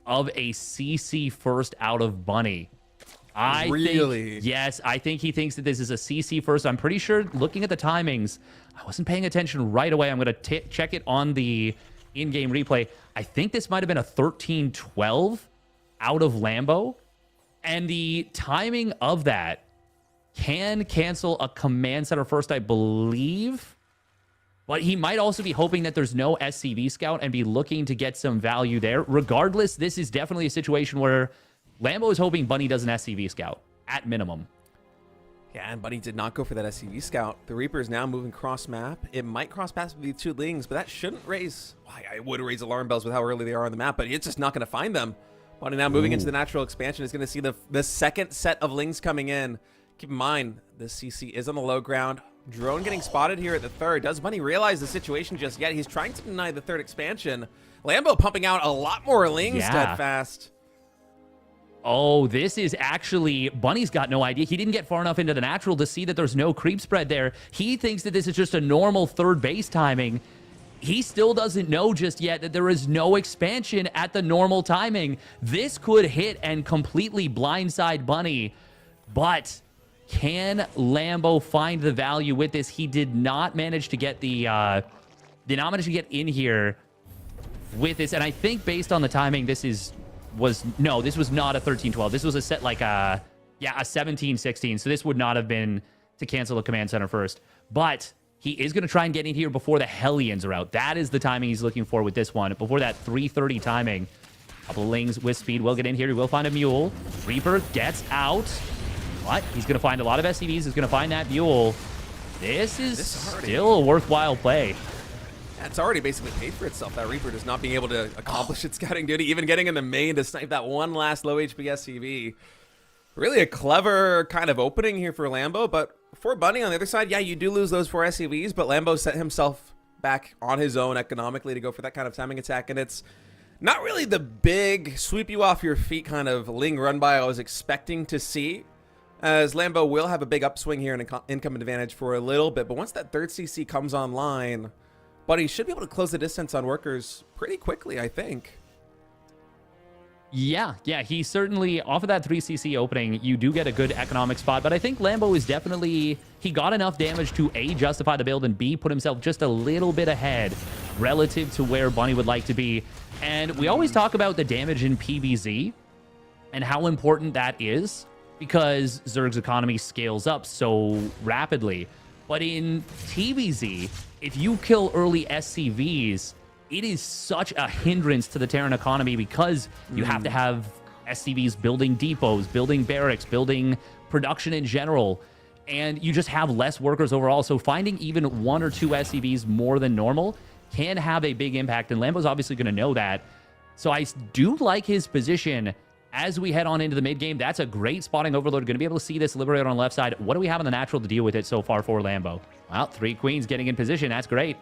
of a CC first out of Bunny. Yes, I think he thinks that this is a CC first. I'm pretty sure, looking at the timings, I wasn't paying attention right away. I'm going to check it on the in-game replay. I think this might have been a 13-12 out of Lambo. And the timing of that can cancel a command center first, I believe. But he might also be hoping that there's no SCV scout and be looking to get some value there. Regardless, this is definitely a situation where Lambo is hoping Bunny does an SCV scout, at minimum. Yeah, and Bunny did not go for that SCV scout. The Reaper is now moving cross-map. It might cross past the 2 Lings, but that shouldn't raise... Well, I would raise alarm bells with how early they are on the map, but it's just not going to find them. Bunny now moving into the natural expansion is going to see the second set of Lings coming in. Keep in mind, this CC is on the low ground. Drone getting spotted here at the third. Does Bunny realize the situation just yet? He's trying to deny the third expansion. Lambo pumping out a lot more lings dead fast. Oh, this is actually... Bunny's got no idea. He didn't get far enough into the natural to see that there's no creep spread there. He thinks that this is just a normal third base timing. He still doesn't know just yet that there is no expansion at the normal timing. This could hit and completely blindside Bunny, but... Can Lambo find the value with this? He did not manage to get the in here with this. And I think based on the timing, this was not a 13-12. This was a set like a 17-16. So this would not have been to cancel the command center first. But he is going to try and get in here before the Hellions are out. That is the timing he's looking for with this one. Before that 3:30 timing. Couple of Lings with speed will get in here. He will find a Mule. Reaper gets out. But he's going to find a lot of SCVs. He's going to find that Mule. This is still a worthwhile play. Yeah, it's already basically paid for itself. That Reaper just not being able to accomplish its scouting duty, even getting in the main to snipe that one last low HP SCV. Really a clever kind of opening here for Lambo, but for Bunny on the other side, yeah, you do lose those 4 SCVs, but Lambo set himself back on his own economically to go for that kind of timing attack, and it's not really the big sweep you off your feet kind of Ling run by I was expecting to see, as Lambo will have a big upswing here and income advantage for a little bit, but once that third CC comes online, Bunny should be able to close the distance on workers pretty quickly, I think. Yeah, he certainly, off of that 3cc opening, you do get a good economic spot, but I think Lambo is definitely, he got enough damage to A, justify the build, and B, put himself just a little bit ahead relative to where Bunny would like to be. And we always talk about the damage in PvZ and how important that is, because Zerg's economy scales up so rapidly. But in TvZ, if you kill early SCVs, it is such a hindrance to the Terran economy because you have to have SCVs building depots, building barracks, building production in general, and you just have less workers overall. So finding even 1 or 2 SCVs more than normal can have a big impact, and Lambo's obviously going to know that. So I do like his position as we head on into the mid game. That's a great spotting overload. Going to be able to see this Liberator on the left side. What do we have on the natural to deal with it so far for Lambo? Well, 3 Queens getting in position. That's great.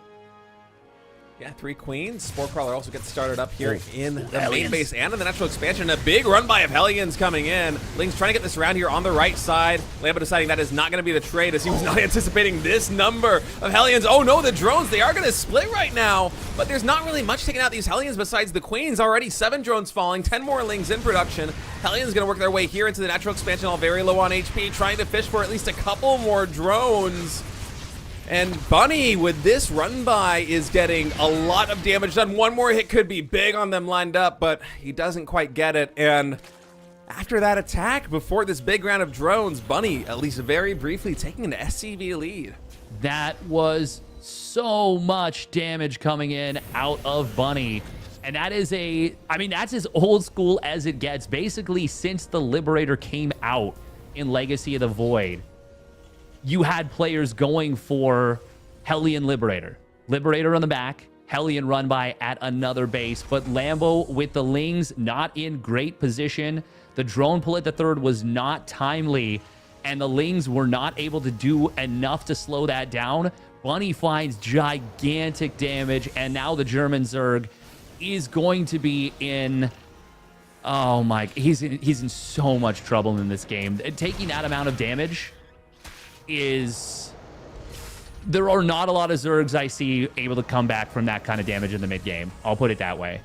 Yeah, 3 Queens. Spore Crawler also gets started up here in the main base and in the natural expansion. A big run by of Hellions coming in. Ling's trying to get this around here on the right side. Lambo deciding that is not going to be the trade as he was not anticipating this number of Hellions. Oh no, the drones, they are going to split right now. But there's not really much taking out these Hellions besides the Queens. Already 7 drones falling, 10 more Lings in production. Hellions going to work their way here into the natural expansion, all very low on HP, trying to fish for at least a couple more drones. And Bunny, with this run by, is getting a lot of damage done. One more hit could be big on them lined up, but he doesn't quite get it. And after that attack, before this big round of drones, Bunny, at least very briefly, taking an SCV lead. That was so much damage coming in out of Bunny. And that is that's as old school as it gets. Basically, since the Liberator came out in Legacy of the Void, you had players going for Hellion Liberator. Liberator on the back, Hellion run by at another base, but Lambo with the Lings not in great position. The drone pull at the third was not timely, and the Lings were not able to do enough to slow that down. Bunny finds gigantic damage, and now the German Zerg is going to be in... Oh my... He's in so much trouble in this game. Taking that amount of damage is... There are not a lot of Zergs I see able to come back from that kind of damage in the mid game. I'll put it that way.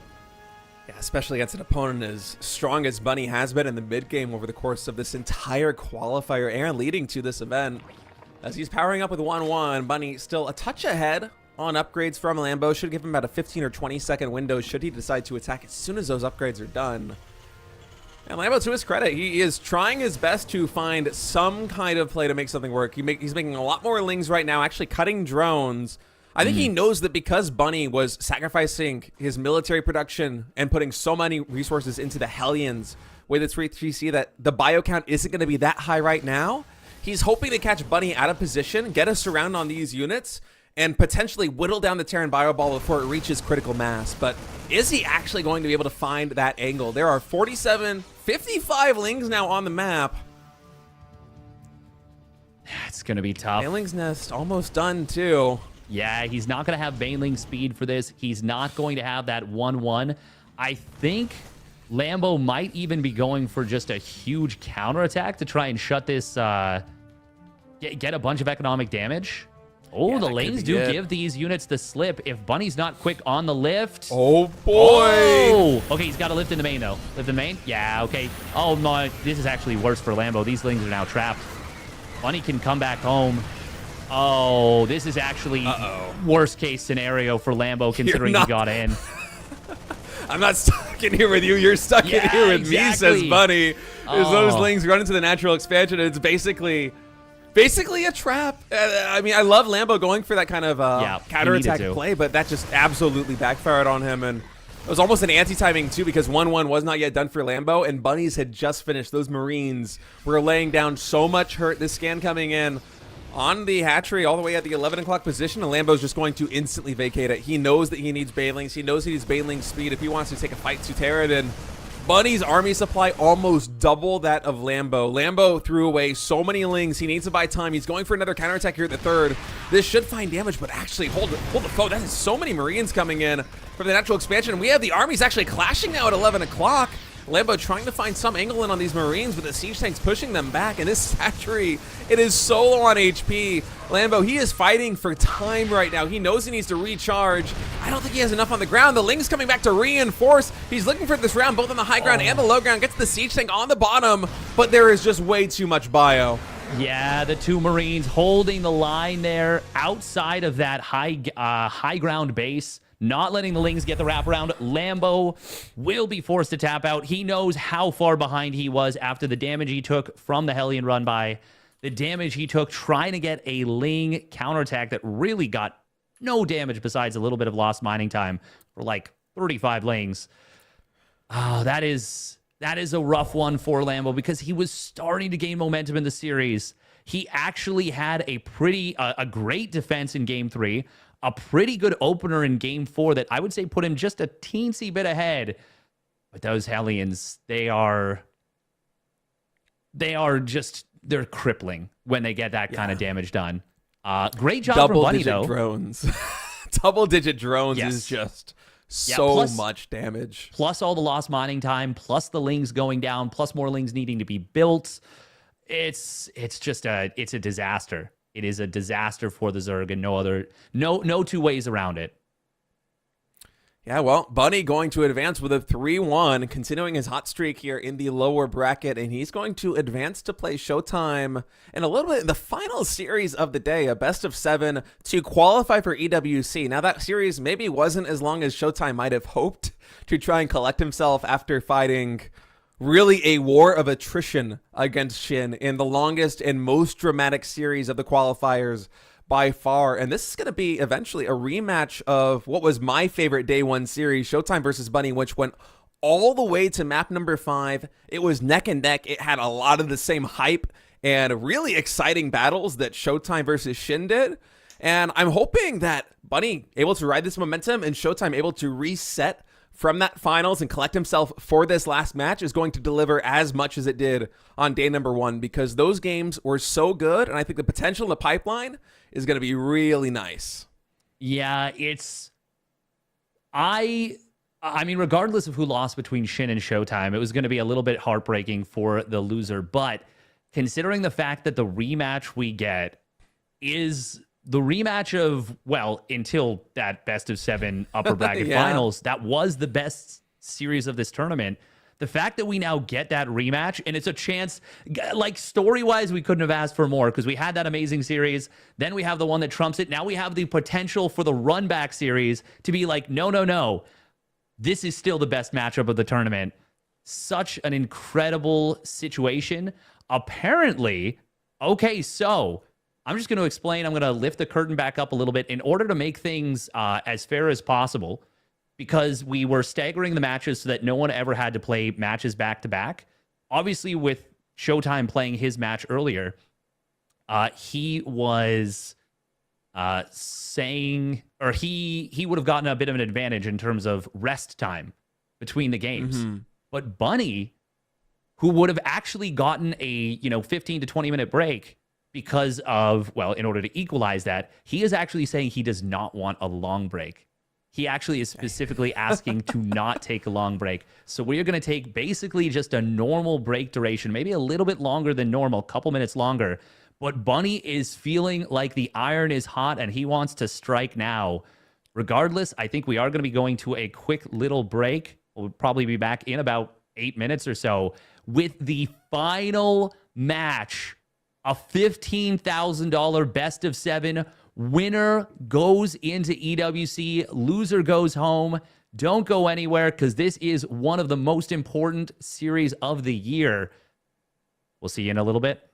Yeah, especially against an opponent as strong as Bunny has been in the mid game over the course of this entire qualifier and leading to this event. As he's powering up with 1-1, Bunny still a touch ahead on upgrades from Lambo. Should give him about a 15 or 20 second window should he decide to attack as soon as those upgrades are done. And Lambo, to his credit, he is trying his best to find some kind of play to make something work. He's making a lot more Lings right now, actually cutting drones. I think he knows that because Bunny was sacrificing his military production and putting so many resources into the Hellions with its 3C that the bio count isn't going to be that high right now. He's hoping to catch Bunny out of position, get a surround on these units, and potentially whittle down the Terran bio ball before it reaches critical mass. But is he actually going to be able to find that angle? There are 55 Lings now on the map. That's going to be tough. Bailing's Nest almost done, too. Yeah, he's not going to have Baneling speed for this. He's not going to have that 1-1. I think Lambo might even be going for just a huge counterattack to try and shut this, get a bunch of economic damage. Oh, Yeah, the that lanes could be do it. give these units the slip. If Bunny's not quick on the lift. Oh, boy. Oh! Okay, he's got to lift in the main, though. Lift in the main? Yeah, okay. Oh, no, this is actually worse for Lambo. These lings are now trapped. Bunny can come back home. Oh, this is actually worst case scenario for Lambo considering he got in. I'm not stuck in here with you. You're stuck in here with me, says Bunny. As those lings run into the natural expansion, it's basically a trap. I mean, I love Lambo going for that kind of counterattack play, but that just absolutely backfired on him. And it was almost an anti-timing, too, because 1-1 was not yet done for Lambo, and Bunnies had just finished. Those Marines were laying down so much hurt. This scan coming in on the hatchery all the way at the 11 o'clock position, and Lambo's just going to instantly vacate it. He knows that he needs Bailings. He knows he needs Bailing speed if he wants to take a fight to Terradin. Bunny's army supply almost double that of Lambo. Lambo threw away so many lings. He needs to buy time. He's going for another counterattack here at the third. This should find damage, but actually hold the foe. That is so many Marines coming in from the natural expansion. We have the armies actually clashing now at 11 o'clock. Lambo trying to find some angle in on these Marines, but the siege tanks pushing them back. And this hatchery, it is so low on HP. Lambo, he is fighting for time right now. He knows he needs to recharge. I don't think he has enough on the ground. The Ling's coming back to reinforce. He's looking for this round, both on the high ground and the low ground. Gets the siege tank on the bottom, but there is just way too much bio. Yeah, the two Marines holding the line there outside of that high ground base. Not letting the Lings get the wraparound. Lambo will be forced to tap out. He knows how far behind he was after the damage he took from the Hellion run by. The damage he took trying to get a Ling counterattack that really got no damage besides a little bit of lost mining time for like 35 Lings. Oh, that is a rough one for Lambo because he was starting to gain momentum in the series. He actually had a great defense in Game 3. A pretty good opener in Game 4 that I would say put him just a teensy bit ahead. But those Hellions, they're crippling when they get that kind of damage done. Great job from Bunny, though. Drones. Double-digit drones is just so much damage. Plus all the lost mining time, plus the Lings going down, plus more Lings needing to be built. It's a disaster. It is a disaster for the Zerg and no two ways around it. Yeah, well, Bunny going to advance with a 3-1, continuing his hot streak here in the lower bracket, and he's going to advance to play Showtime in a little bit in the final series of the day, a best of 7 to qualify for EWC. Now, that series maybe wasn't as long as Showtime might have hoped to try and collect himself after fighting really a war of attrition against Shin in the longest and most dramatic series of the qualifiers by far. And this is going to be eventually a rematch of what was my favorite day one series, Showtime versus Bunny, which went all the way to map number 5. It was neck and neck. It had a lot of the same hype and really exciting battles that Showtime versus Shin did. And I'm hoping that Bunny able to ride this momentum and Showtime able to reset from that finals and collect himself for this last match is going to deliver as much as it did on day number 1, because those games were so good, and I think the potential in the pipeline is going to be really nice. Yeah, I mean, regardless of who lost between Shin and Showtime, it was going to be a little bit heartbreaking for the loser, but considering the fact that the rematch we get is the rematch of, well, until that best of 7 upper bracket finals, that was the best series of this tournament. The fact that we now get that rematch, and it's a chance, like story-wise, we couldn't have asked for more because we had that amazing series. Then we have the one that trumps it. Now we have the potential for the run-back series to be like, no. This is still the best matchup of the tournament. Such an incredible situation. Apparently, okay, so I'm just going to explain. I'm going to lift the curtain back up a little bit in order to make things as fair as possible, because we were staggering the matches so that no one ever had to play matches back-to-back. Obviously, with Showtime playing his match earlier, he was saying, or he would have gotten a bit of an advantage in terms of rest time between the games. Mm-hmm. But Bunny, who would have actually gotten a 15 to 20 minute break, because of, well, in order to equalize that, he is actually saying he does not want a long break. He actually is specifically asking to not take a long break. So we're going to take basically just a normal break duration, maybe a little bit longer than normal, a couple minutes longer. But Bunny is feeling like the iron is hot and he wants to strike now. Regardless, I think we are going to be going to a quick little break. We'll probably be back in about 8 minutes or so with the final match. A $15,000 best of 7. Winner goes into EWC. Loser goes home. Don't go anywhere because this is one of the most important series of the year. We'll see you in a little bit.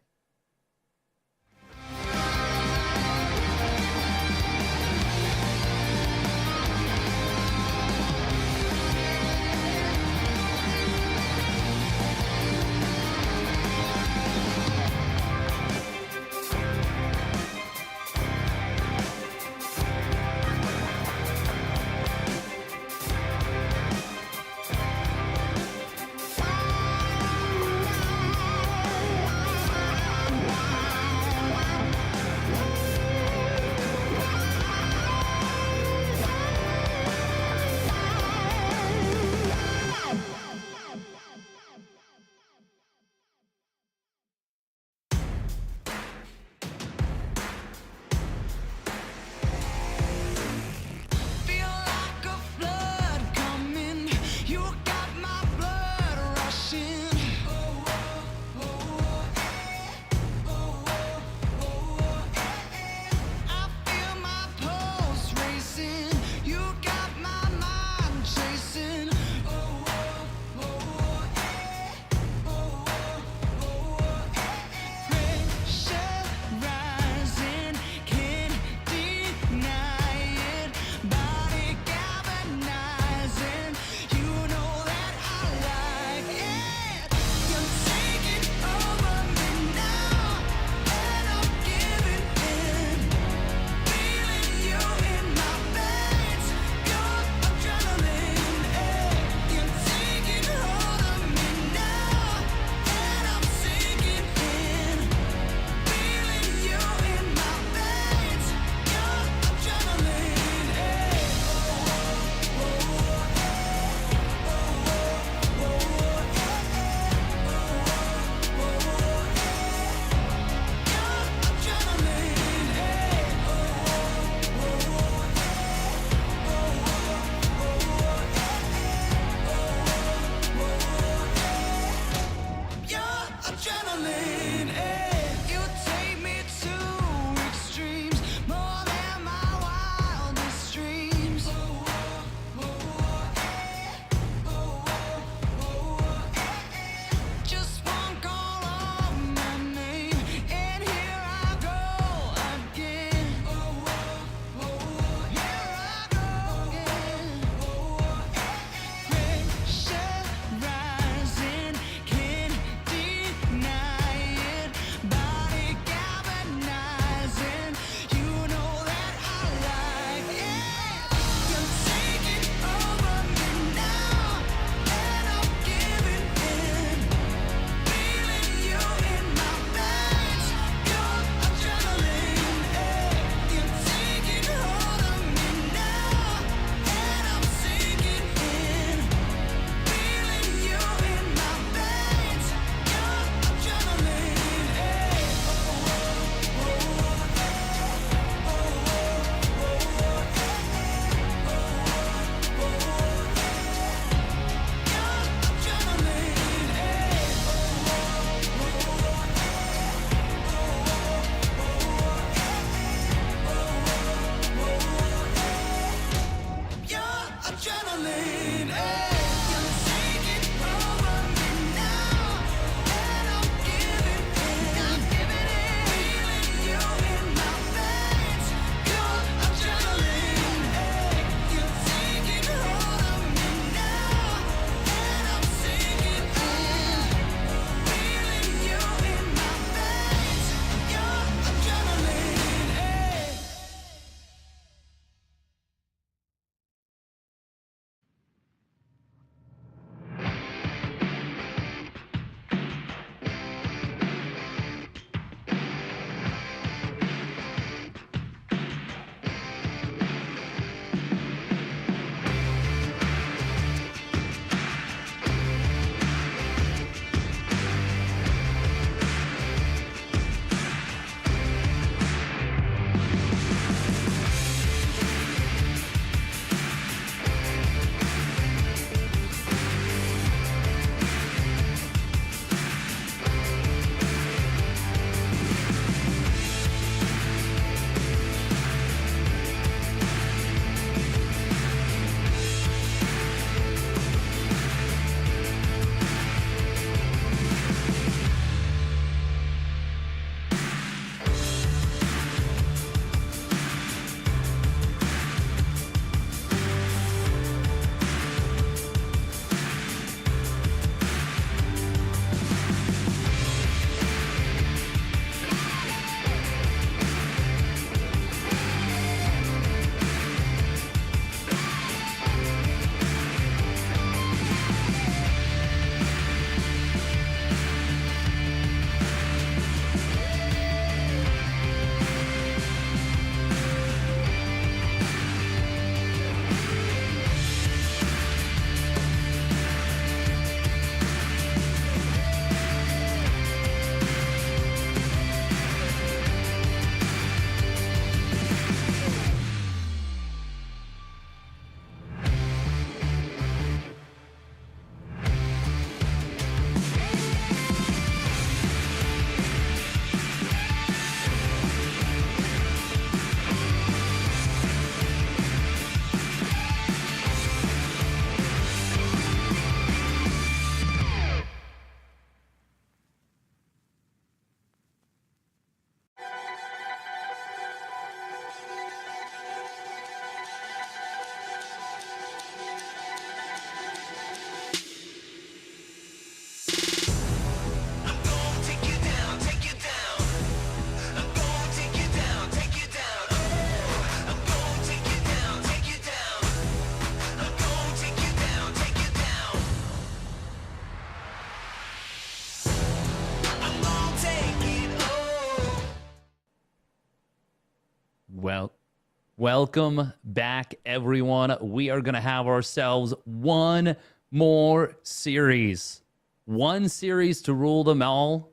Welcome back, everyone. We are going to have ourselves one more series. One series to rule them all,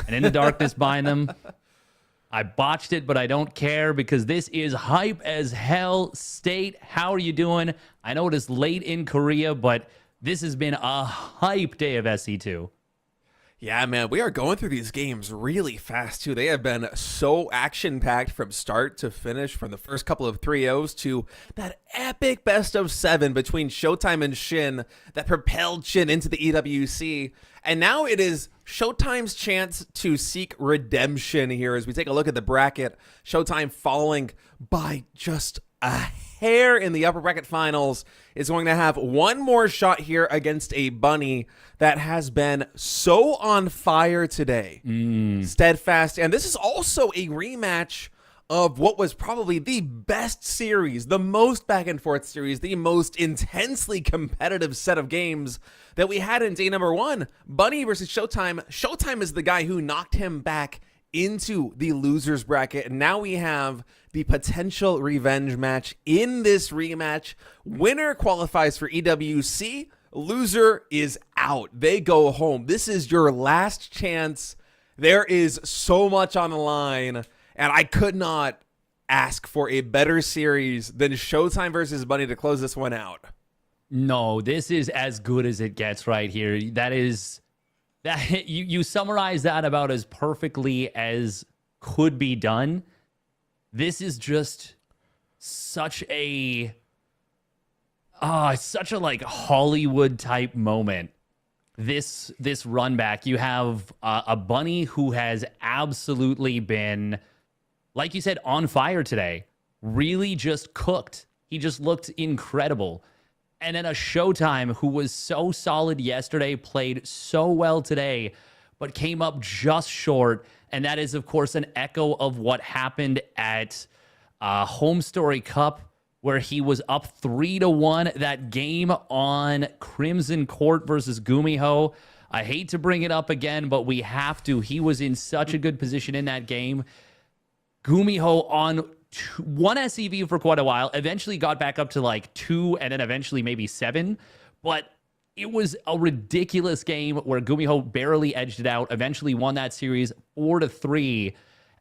and in the darkness bind them. I botched it, but I don't care because this is hype as hell. State, how are you doing? I know it is late in Korea, but this has been a hype day of SE2. Yeah, man, we are going through these games really fast, too. They have been so action-packed from start to finish, from the first couple of 3-0s to that epic best-of-7 between Showtime and Shin that propelled Shin into the EWC. And now it is Showtime's chance to seek redemption here as we take a look at the bracket. Showtime falling by just a hair in the upper bracket finals is going to have one more shot here against a bunny that has been so on fire today. Steadfast. And this is also a rematch of what was probably the best series, the most back and forth series, the most intensely competitive set of games that we had in day number 1. Bunny versus Showtime. Showtime is the guy who knocked him back into the losers bracket, and now we have the potential revenge match in this rematch. Winner qualifies for EWC, loser is out. They go home. This is your last chance. There is so much on the line, and I could not ask for a better series than Showtime versus Bunny to close this one out. No, this is as good as it gets right here. You summarize that about as perfectly as could be done. This is just such a like Hollywood type moment. This run back, you have a bunny who has absolutely been, like you said, on fire today. Really just cooked. He just looked incredible. And then a Showtime who was so solid yesterday, played so well today, but came up just short. And that is, of course, an echo of what happened at Home Story Cup, where he was up 3-1 that game on Crimson Court versus Gumiho. I hate to bring it up again, but we have to. He was in such a good position in that game. Gumiho on one SEV for quite a while, eventually got back up to like 2 and then eventually maybe 7. But it was a ridiculous game where Gumiho barely edged it out, eventually won that series 4-3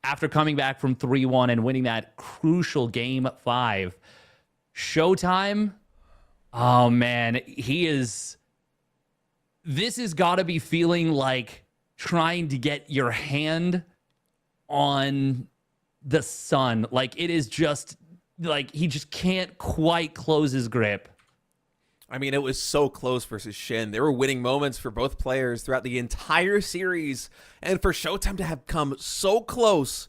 after coming back from 3-1 and winning that crucial game 5. Showtime, oh man, this has got to be feeling like trying to get your hand on the sun. Like, it is just like he just can't quite close his grip. I mean, it was so close versus Shin. There were winning moments for both players throughout the entire series, and for Showtime to have come so close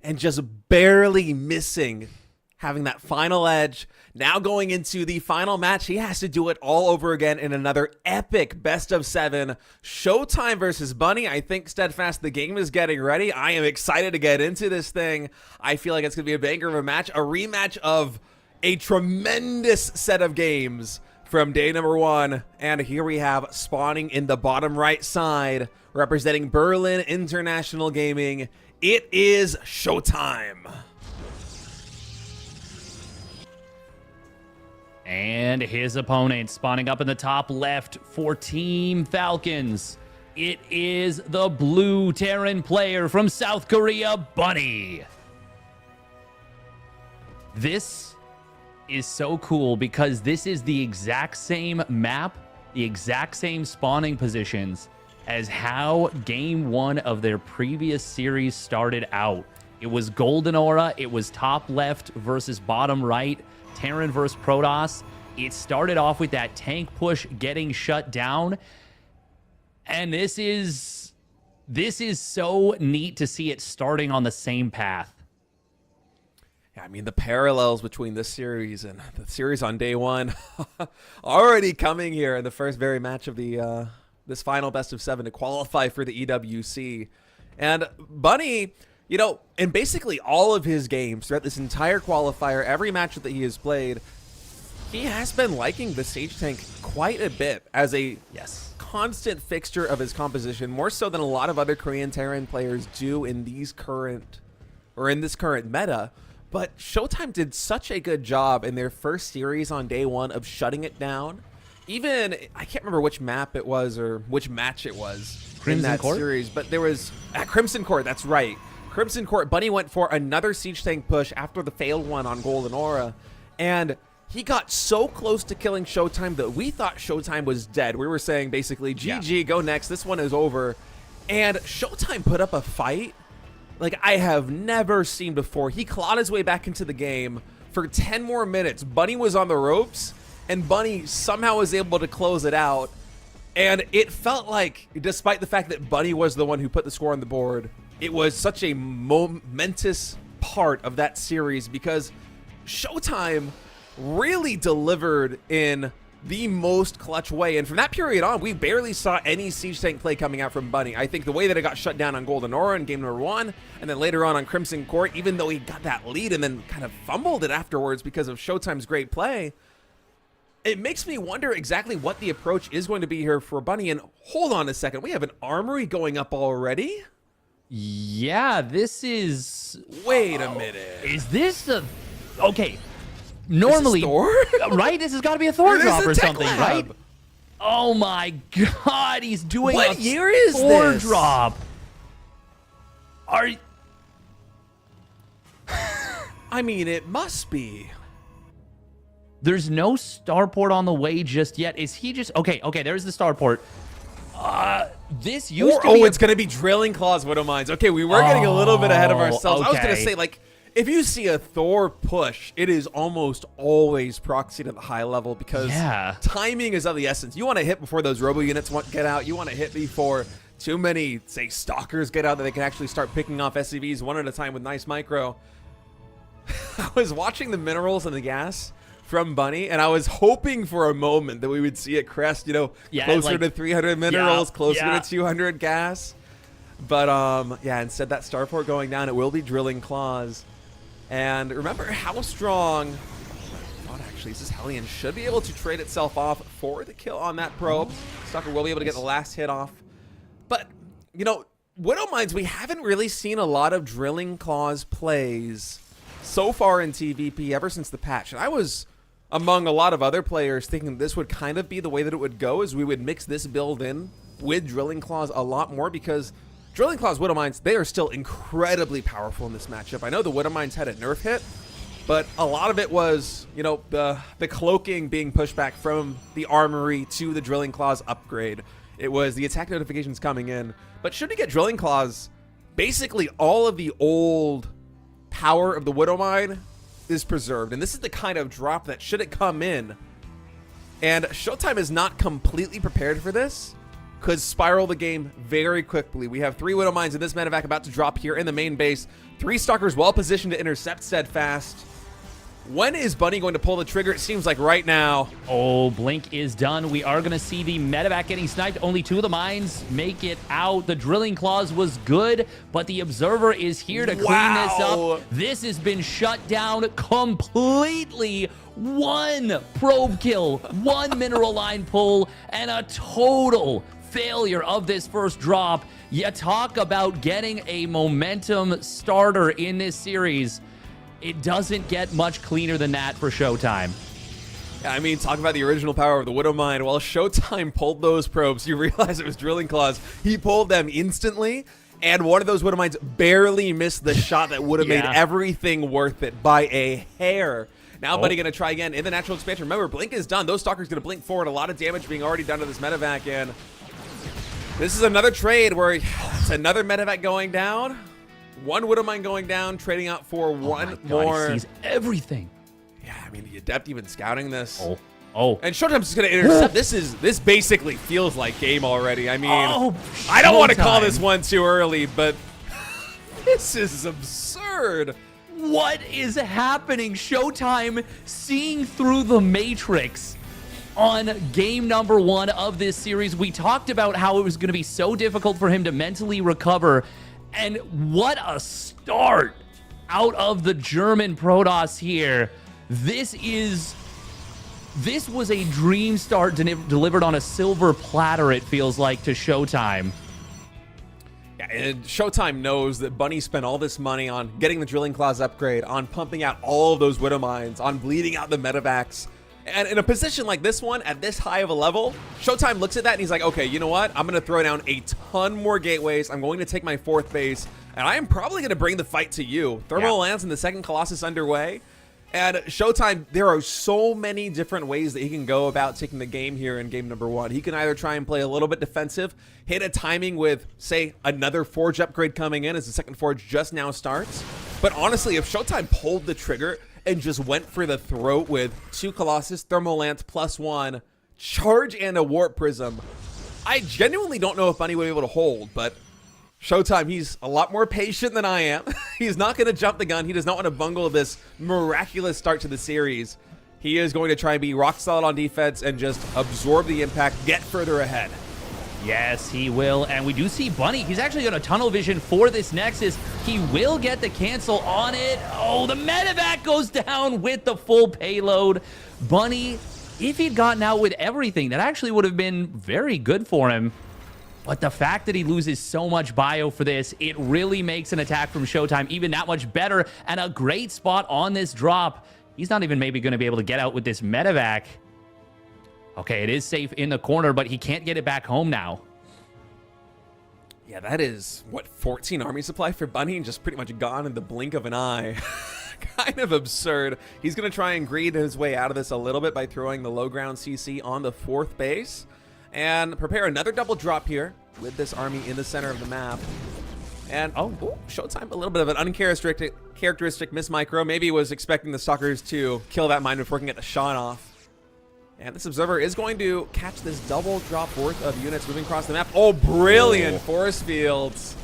and just barely missing having that final edge. Now going into the final match, he has to do it all over again in another epic best-of-7. Showtime versus Bunny. I think Steadfast, the game is getting ready. I am excited to get into this thing. I feel like it's going to be a banger of a match, a rematch of a tremendous set of games from day number 1. And here we have spawning in the bottom right side, representing Berlin International Gaming. It is Showtime. And his opponent spawning up in the top left for Team Falcons. It is the blue Terran player from South Korea, Bunny. This is so cool because this is the exact same map, the exact same spawning positions as how game 1 of their previous series started out. It was Golden Aura, it was top left versus bottom right, Terran versus Protoss. It started off with that tank push getting shut down. And this is so neat to see it starting on the same path. Yeah, I mean, the parallels between this series and the series on day 1 already coming here in the first very match of the this final best-of-7 to qualify for the EWC. And Bunny, you know, in basically all of his games throughout this entire qualifier, every match that he has played, he has been liking the Sage Tank quite a bit as a constant fixture of his composition, more so than a lot of other Korean Terran players do in these current, or in this current meta. But Showtime did such a good job in their first series on day one of shutting it down. Even, I can't remember which map it was or which match it was in that series, but there was Crimson Court, that's right. Crimson Court, Bunny went for another siege tank push after the failed one on Golden Aura, and he got so close to killing Showtime that we thought Showtime was dead. We were saying basically, GG, go next, this one is over. And Showtime put up a fight like I have never seen before. He clawed his way back into the game for 10 more minutes. Bunny was on the ropes, and Bunny somehow was able to close it out. And it felt like, despite the fact that Bunny was the one who put the score on the board, it was such a momentous part of that series because Showtime really delivered in the most clutch way. And from that period on, we barely saw any siege tank play coming out from Bunny. I think the way that it got shut down on Golden Aura in game number 1, and then later on Crimson Court, even though he got that lead and then kind of fumbled it afterwards because of Showtime's great play, it makes me wonder exactly what the approach is going to be here for Bunny. And hold on a second, we have an armory going up already? Yeah, this is... Wait a minute. Is this the... Okay. Normally... Thor? Right? This has got to be a Thor drop or something, lab. right? Oh my god, he's doing what a year is Thor this? drop. Are... I mean, it must be. There's no starport on the way just yet. Is he just... Okay, there's the starport. This used to be... it's going to be Drilling Claws Widow Mines. Okay, we were getting a little bit ahead of ourselves. I was going to say, like, if you see a Thor push, it is almost always proxied at the high level because timing is of the essence. You want to hit before those robo units get out. You want to hit before too many, say, stalkers get out that they can actually start picking off SCVs one at a time with nice micro. I was watching the minerals and the gas from Bunny, and I was hoping for a moment that we would see it crest, you know, closer to 300 minerals, closer to 200 gas. But, yeah, instead that starport going down, it will be Drilling Claws. And remember how strong... Actually, this Hellion should be able to trade itself off for the kill on that probe. Stalker will be able to get the last hit off. But, you know, Widow Mines, we haven't really seen a lot of Drilling Claws plays so far in TVP ever since the patch. And I was, among a lot of other players, thinking this would kind of be the way that it would go, as we would mix this build in with Drilling Claws a lot more, because Drilling Claws Widow Mines, they are still incredibly powerful in this matchup. I know the Widow Mines had a nerf hit, but a lot of it was, you know, the cloaking being pushed back from the armory to the Drilling Claws upgrade. It was the attack notifications coming in. But should we get Drilling Claws, basically all of the old power of the Widow Mine is preserved. And this is the kind of drop that, should it come in, and Showtime is not completely prepared for this, could spiral the game very quickly. We have 3 Widow Mines in this medevac about to drop here in the main base. 3 Stalkers well positioned to intercept Steadfast. When is Bunny going to pull the trigger? It seems like right now. Oh, Blink is done. We are going to see the medevac getting sniped. Only 2 of the mines make it out. The Drilling Claws was good, but the Observer is here to clean this up. This has been shut down completely. 1 probe kill, 1 mineral line pull, and a total failure of this first drop. You talk about getting a momentum starter in this series. It doesn't get much cleaner than that for Showtime. Yeah, I mean, talk about the original power of the Widow Mine. While Showtime pulled those probes, you realize it was Drilling Claws. He pulled them instantly, and one of those Widow Mines barely missed the shot that would have made everything worth it by a hair. Now Bunny going to try again in the natural expansion. Remember, Blink is done. Those Stalkers going to blink forward. A lot of damage being already done to this medevac, and this is another trade where it's another medevac going down. 1 Widow Mine going down, trading out for one more. He sees everything. Yeah, I mean, the Adept even scouting this. Oh. And Showtime's just going to intercept. This basically feels like game already. I mean, I don't want to call this one too early, but this is absurd. What is happening? Showtime seeing through the Matrix on game number 1 of this series. We talked about how it was going to be so difficult for him to mentally recover. And what a start out of the German Protoss here. This was a dream start delivered on a silver platter, it feels like, to Showtime. Yeah, and Showtime knows that Bunny spent all this money on getting the Drilling Claws upgrade, on pumping out all of those Widow Mines, on bleeding out the medevacs. And in a position like this one, at this high of a level, Showtime looks at that and he's like, okay, you know what? I'm going to throw down a ton more gateways. I'm going to take my 4th base, and I am probably going to bring the fight to you. Thermal lands and the second Colossus underway. And Showtime, there are so many different ways that he can go about taking the game here in game number 1. He can either try and play a little bit defensive, hit a timing with, say, another Forge upgrade coming in as the second Forge just now starts. But honestly, if Showtime pulled the trigger and just went for the throat with 2 Colossus, Thermal Lance +1, Charge, and a Warp Prism, I genuinely don't know if Bunny would be able to hold, but Showtime, he's a lot more patient than I am. He's not going to jump the gun. He does not want to bungle this miraculous start to the series. He is going to try and be rock solid on defense and just absorb the impact, get further ahead. Yes, he will. And we do see Bunny. He's actually going to tunnel vision for this Nexus. He will get the cancel on it. Oh, the medevac goes down with the full payload. Bunny, if he'd gotten out with everything, that actually would have been very good for him. But the fact that he loses so much bio for this, it really makes an attack from Showtime even that much better. And a great spot on this drop. He's not even maybe going to be able to get out with this medevac. Okay, it is safe in the corner, but he can't get it back home now. Yeah, that is, what, 14 army supply for Bunny and just pretty much gone in the blink of an eye. Kind of absurd. He's going to try and greed his way out of this a little bit by throwing the low ground CC on the 4th base. And prepare another double drop here with this army in the center of the map. And, Showtime, a little bit of an uncharacteristic miss micro. Maybe he was expecting the Stalkers to kill that mine before he can get the shot off. And this Observer is going to catch this double drop worth of units moving across the map. Oh, brilliant force fields.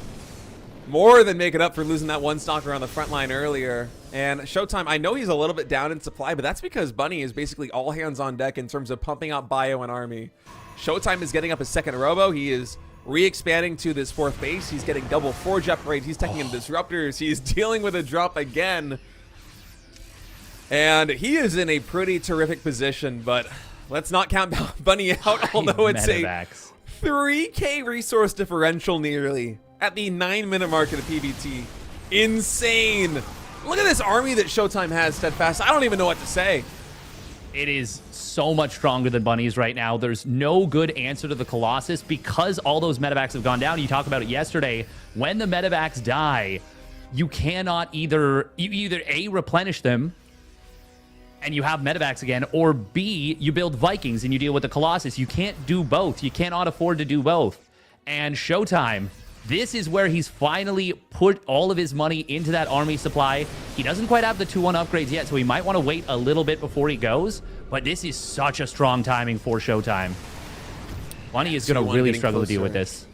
More than make it up for losing that one Stalker on the front line earlier. And Showtime, I know he's a little bit down in supply, but that's because Bunny is basically all hands on deck in terms of pumping out bio and army. Showtime is getting up his second robo. He is re-expanding to this 4th base. He's getting double Forge upgrades. He's taking in disruptors. He's dealing with a drop again. And he is in a pretty terrific position, but let's not count Bunny out, although it's a 3K resource differential nearly at the 9-minute mark of the PBT. Insane. Look at this army that Showtime has, Steadfast. I don't even know what to say. It is so much stronger than Bunny's right now. There's no good answer to the Colossus because all those medevacs have gone down. You talked about it yesterday. When the medevacs die, you cannot either A, replenish them, and you have medevacs again, or B, you build Vikings and you deal with the Colossus. You can't do both. You cannot afford to do both. And Showtime, this is where he's finally put all of his money into that army supply. He doesn't quite have the 2-1 upgrades yet, so he might want to wait a little bit before he goes. But this is such a strong timing for Showtime. Bunny is going to really struggle to deal with this.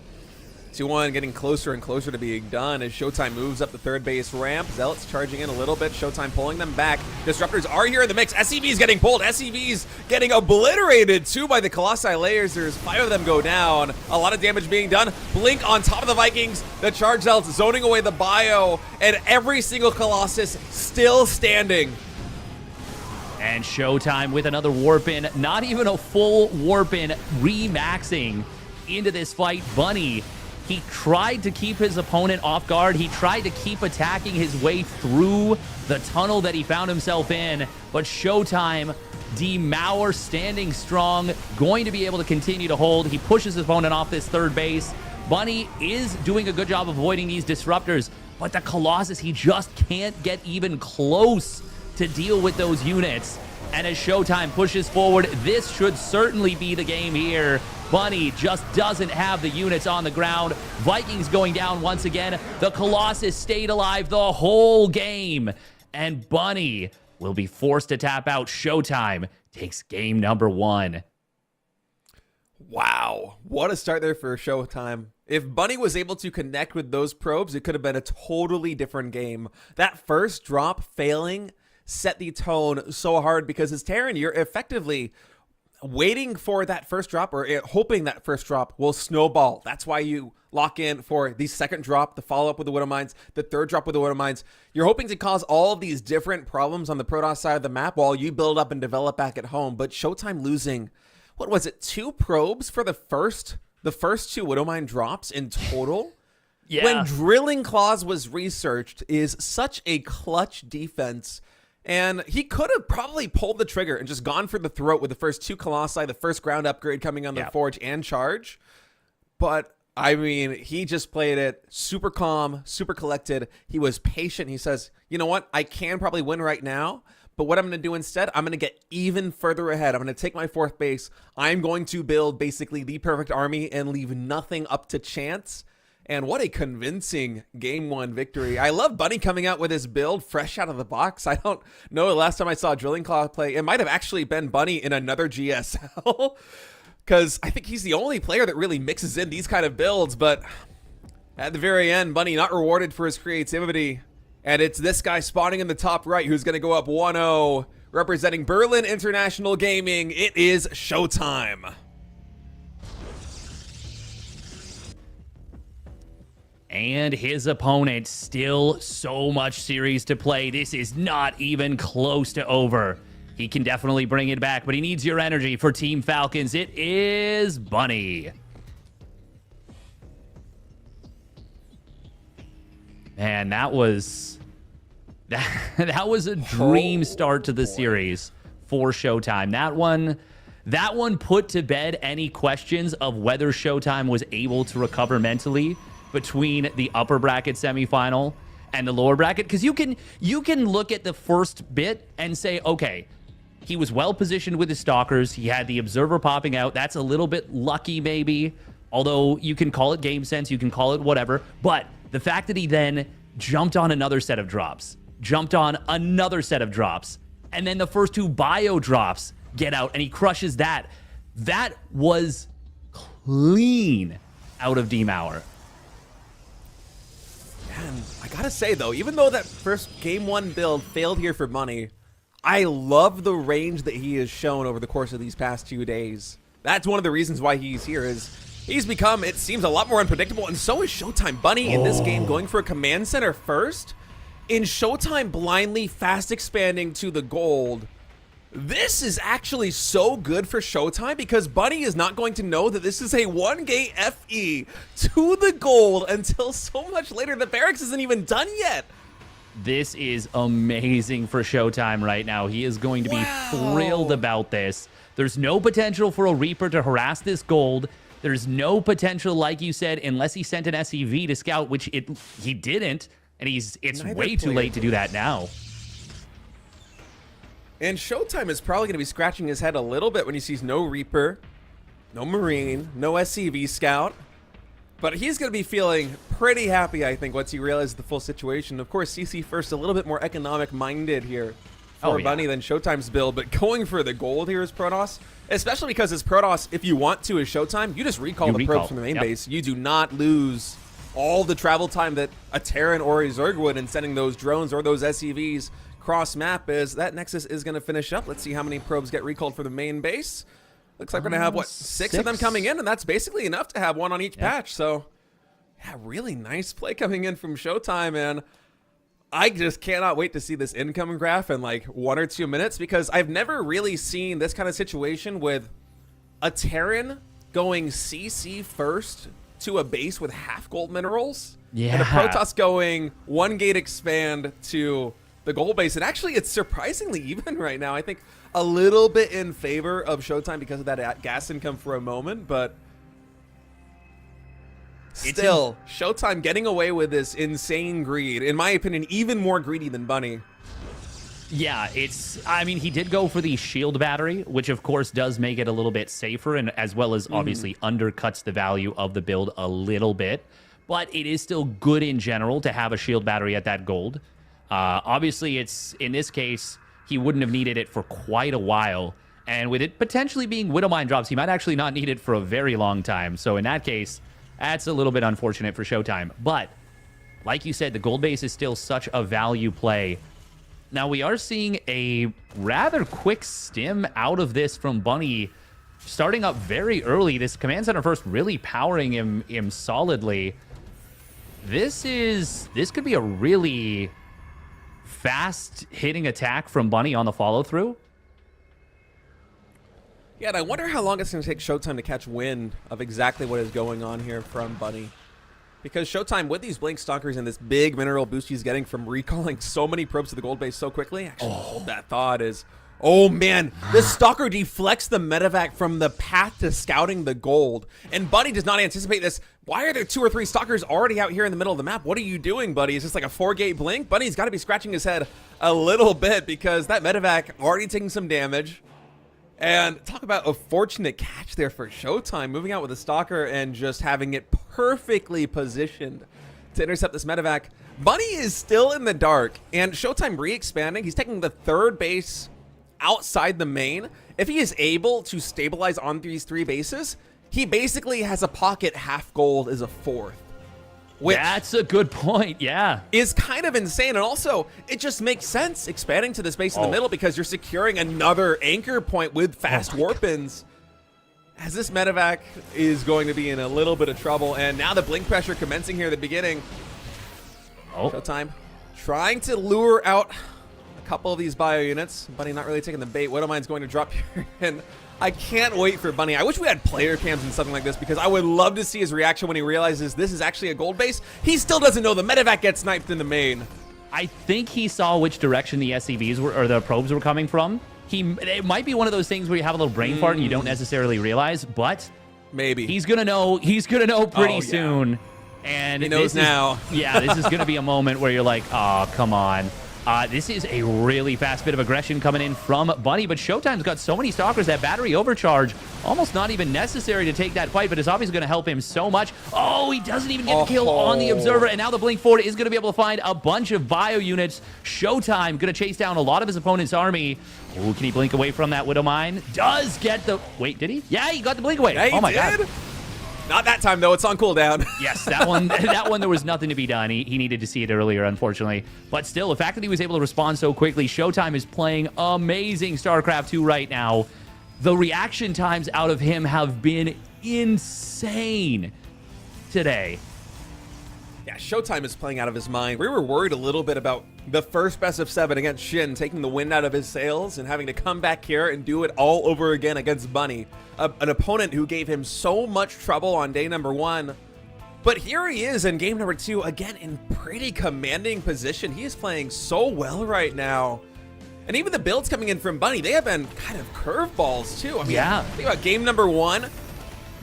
2-1 getting closer and closer to being done as Showtime moves up the 3rd base ramp. Zealots charging in a little bit. Showtime pulling them back. Disruptors are here in the mix. SCV's getting pulled. SCV's getting obliterated too by the Colossi layers. There's 5 of them go down. A lot of damage being done. Blink on top of the Vikings. The Charge Zealots zoning away the bio. And every single Colossus still standing. And Showtime with another warp in. Not even a full warp in. Remaxing into this fight. Bunny, he tried to keep his opponent off guard. He tried to keep attacking his way through the tunnel that he found himself in. But Showtime, Demauer standing strong, going to be able to continue to hold. He pushes his opponent off this 3rd base. Bunny is doing a good job of avoiding these disruptors, but the Colossus, he just can't get even close to deal with those units. And as Showtime pushes forward, this should certainly be the game here. Bunny just doesn't have the units on the ground. Vikings going down once again. The Colossus stayed alive the whole game. And Bunny will be forced to tap out. Showtime takes game number 1. Wow. What a start there for Showtime. If Bunny was able to connect with those probes, it could have been a totally different game. That first drop failing set the tone so hard because as Terran, you're effectively waiting for that first drop or hoping that first drop will snowball. That's why you lock in for the second drop, the follow-up with the Widow Mines, the third drop with the Widow Mines. You're hoping to cause all of these different problems on the Protoss side of the map while you build up and develop back at home. But Showtime losing, what was it, 2 probes for the first 2 Widow Mine drops in total? Yeah. When Drilling Claws was researched is such a clutch defense. And he could have probably pulled the trigger and just gone for the throat with the first 2 Colossi, the first ground upgrade coming on the Forge and Charge. But, I mean, he just played it super calm, super collected. He was patient. He says, you know what? I can probably win right now. But what I'm going to do instead, I'm going to get even further ahead. I'm going to take my 4th base. I'm going to build basically the perfect army and leave nothing up to chance. And what a convincing Game 1 victory. I love Bunny coming out with his build fresh out of the box. I don't know the last time I saw Drilling Claw play. It might have actually been Bunny in another GSL. Because I think he's the only player that really mixes in these kind of builds. But at the very end, Bunny not rewarded for his creativity. And it's this guy spawning in the top right who's going to go up 1-0. Representing Berlin International Gaming, it is showtime. And his opponent, still so much series to play. This is not even close to over. He can definitely bring it back, but he needs your energy for Team Falcons. It is Bunny. Man, that was a dream start to the series for Showtime. That one put to bed any questions of whether Showtime was able to recover mentally between the upper bracket semifinal and the lower bracket, because you can look at the first bit and say, okay, he was well positioned with his stalkers. He had the observer popping out. That's a little bit lucky, maybe. Although you can call it game sense, you can call it whatever. But the fact that he then jumped on another set of drops, and then the first 2 bio drops get out, and he crushes that. That was clean out of D-Mauer. And I gotta say, though, even though that first Game 1 build failed here for Bunny, I love the range that he has shown over the course of these past 2 days. That's one of the reasons why he's here, is he's become, it seems, a lot more unpredictable, and so is Showtime. Bunny in this game going for a command center first, in Showtime blindly fast expanding to the gold. This is actually so good for Showtime because Bunny is not going to know that this is a 1-gate FE to the gold until so much later. The barracks isn't even done yet. This is amazing for Showtime right now. He is going to be thrilled about this. There's no potential for a Reaper to harass this gold. There's no potential, like you said, unless he sent an SEV to scout, which he didn't, and it's way too late to do that now. And Showtime is probably going to be scratching his head a little bit when he sees no Reaper, no Marine, no SCV Scout. But he's going to be feeling pretty happy, I think, once he realizes the full situation. Of course, CC first, a little bit more economic-minded here for Bunny than Showtime's build. But going for the gold here is Protoss, especially because as Protoss, if you want to as Showtime, you just recall the probes from the main base. You do not lose all the travel time that a Terran or a Zerg would in sending those drones or those SCVs cross map. Is that Nexus is going to finish up. Let's see how many probes get recalled for the main base. Looks like we're going to have, what, six of them coming in, and that's basically enough to have one on each patch. So, yeah, really nice play coming in from Showtime, and I just cannot wait to see this income graph in like 1 or 2 minutes, because I've never really seen this kind of situation with a Terran going CC first to a base with half gold minerals, and a Protoss going 1-gate expand to the gold base. And actually, it's surprisingly even right now. I think a little bit in favor of Showtime because of that gas income for a moment, but still, Showtime getting away with this insane greed. In my opinion, even more greedy than Bunny. Yeah, I mean, he did go for the shield battery, which of course does make it a little bit safer, and as well as obviously undercuts the value of the build a little bit. But it is still good in general to have a shield battery at that gold. Obviously, it's in this case, he wouldn't have needed it for quite a while. And with it potentially being Widowmine drops, he might actually not need it for a very long time. So in that case, that's a little bit unfortunate for Showtime. But like you said, the gold base is still such a value play. Now, we are seeing a rather quick stim out of this from Bunny, starting up very early. This command center first really powering him solidly. This could be a really fast hitting attack from Bunny on the follow through. Yeah, and I wonder how long it's going to take Showtime to catch wind of exactly what is going on here from Bunny. Because Showtime, with these Blink Stalkers and this big mineral boost he's getting from recalling so many probes to the gold base so quickly, actually hold that thought is, oh man, the Stalker deflects the medevac from the path to scouting the gold. And Buddy does not anticipate this. Why are there 2 or 3 Stalkers already out here in the middle of the map? What are you doing, Buddy? Is this like a 4-gate blink? Buddy's got to be scratching his head a little bit because that medevac already taking some damage. And talk about a fortunate catch there for Showtime, moving out with a Stalker and just having it perfectly positioned to intercept this medevac. Bunny is still in the dark, and Showtime re-expanding. He's taking the 3rd base outside the main. If he is able to stabilize on these 3 bases, he basically has a pocket half gold as a 4th. Which that's a good point, yeah. Is kind of insane. And also, it just makes sense expanding to the space in the middle because you're securing another anchor point with fast warp-ins. As this medevac is going to be in a little bit of trouble. And now the blink pressure commencing here at the beginning. Showtime trying to lure out a couple of these bio units. Bunny not really taking the bait. Widowmine's going to drop here. And I can't wait for Bunny. I wish we had player cams and something like this because I would love to see his reaction when he realizes this is actually a gold base. He still doesn't know the medevac gets sniped in the main. I think he saw which direction the SCVs were, or the probes were coming from. It might be one of those things where you have a little brain fart and you don't necessarily realize, but maybe he's gonna know. He's gonna know pretty soon. And he knows now. Yeah, this is gonna be a moment where you're like, oh, come on. This is a really fast bit of aggression coming in from Bunny, but Showtime's got so many Stalkers that battery overcharge, almost not even necessary to take that fight, but it's obviously going to help him so much. Oh, he doesn't even get a kill on the Observer, and now the Blink Forward is going to be able to find a bunch of bio units. Showtime going to chase down a lot of his opponent's army. Oh, can he blink away from that Widowmine? Does get the... Wait, did he? Yeah, he got the blink away. Yeah, oh my God. Not that time, though. It's on cooldown. Yes, that one, there was nothing to be done. He needed to see it earlier, unfortunately. But still, the fact that he was able to respond so quickly, Showtime is playing amazing StarCraft 2 right now. The reaction times out of him have been insane today. Yeah, Showtime is playing out of his mind. We were worried a little bit about the first best of 7 against Shin, taking the wind out of his sails and having to come back here and do it all over again against Bunny, an opponent who gave him so much trouble on day number 1. But here he is in game number 2, again in pretty commanding position. He is playing so well right now. And even the builds coming in from Bunny, they have been kind of curveballs too. I mean, yeah. Think about game number 1.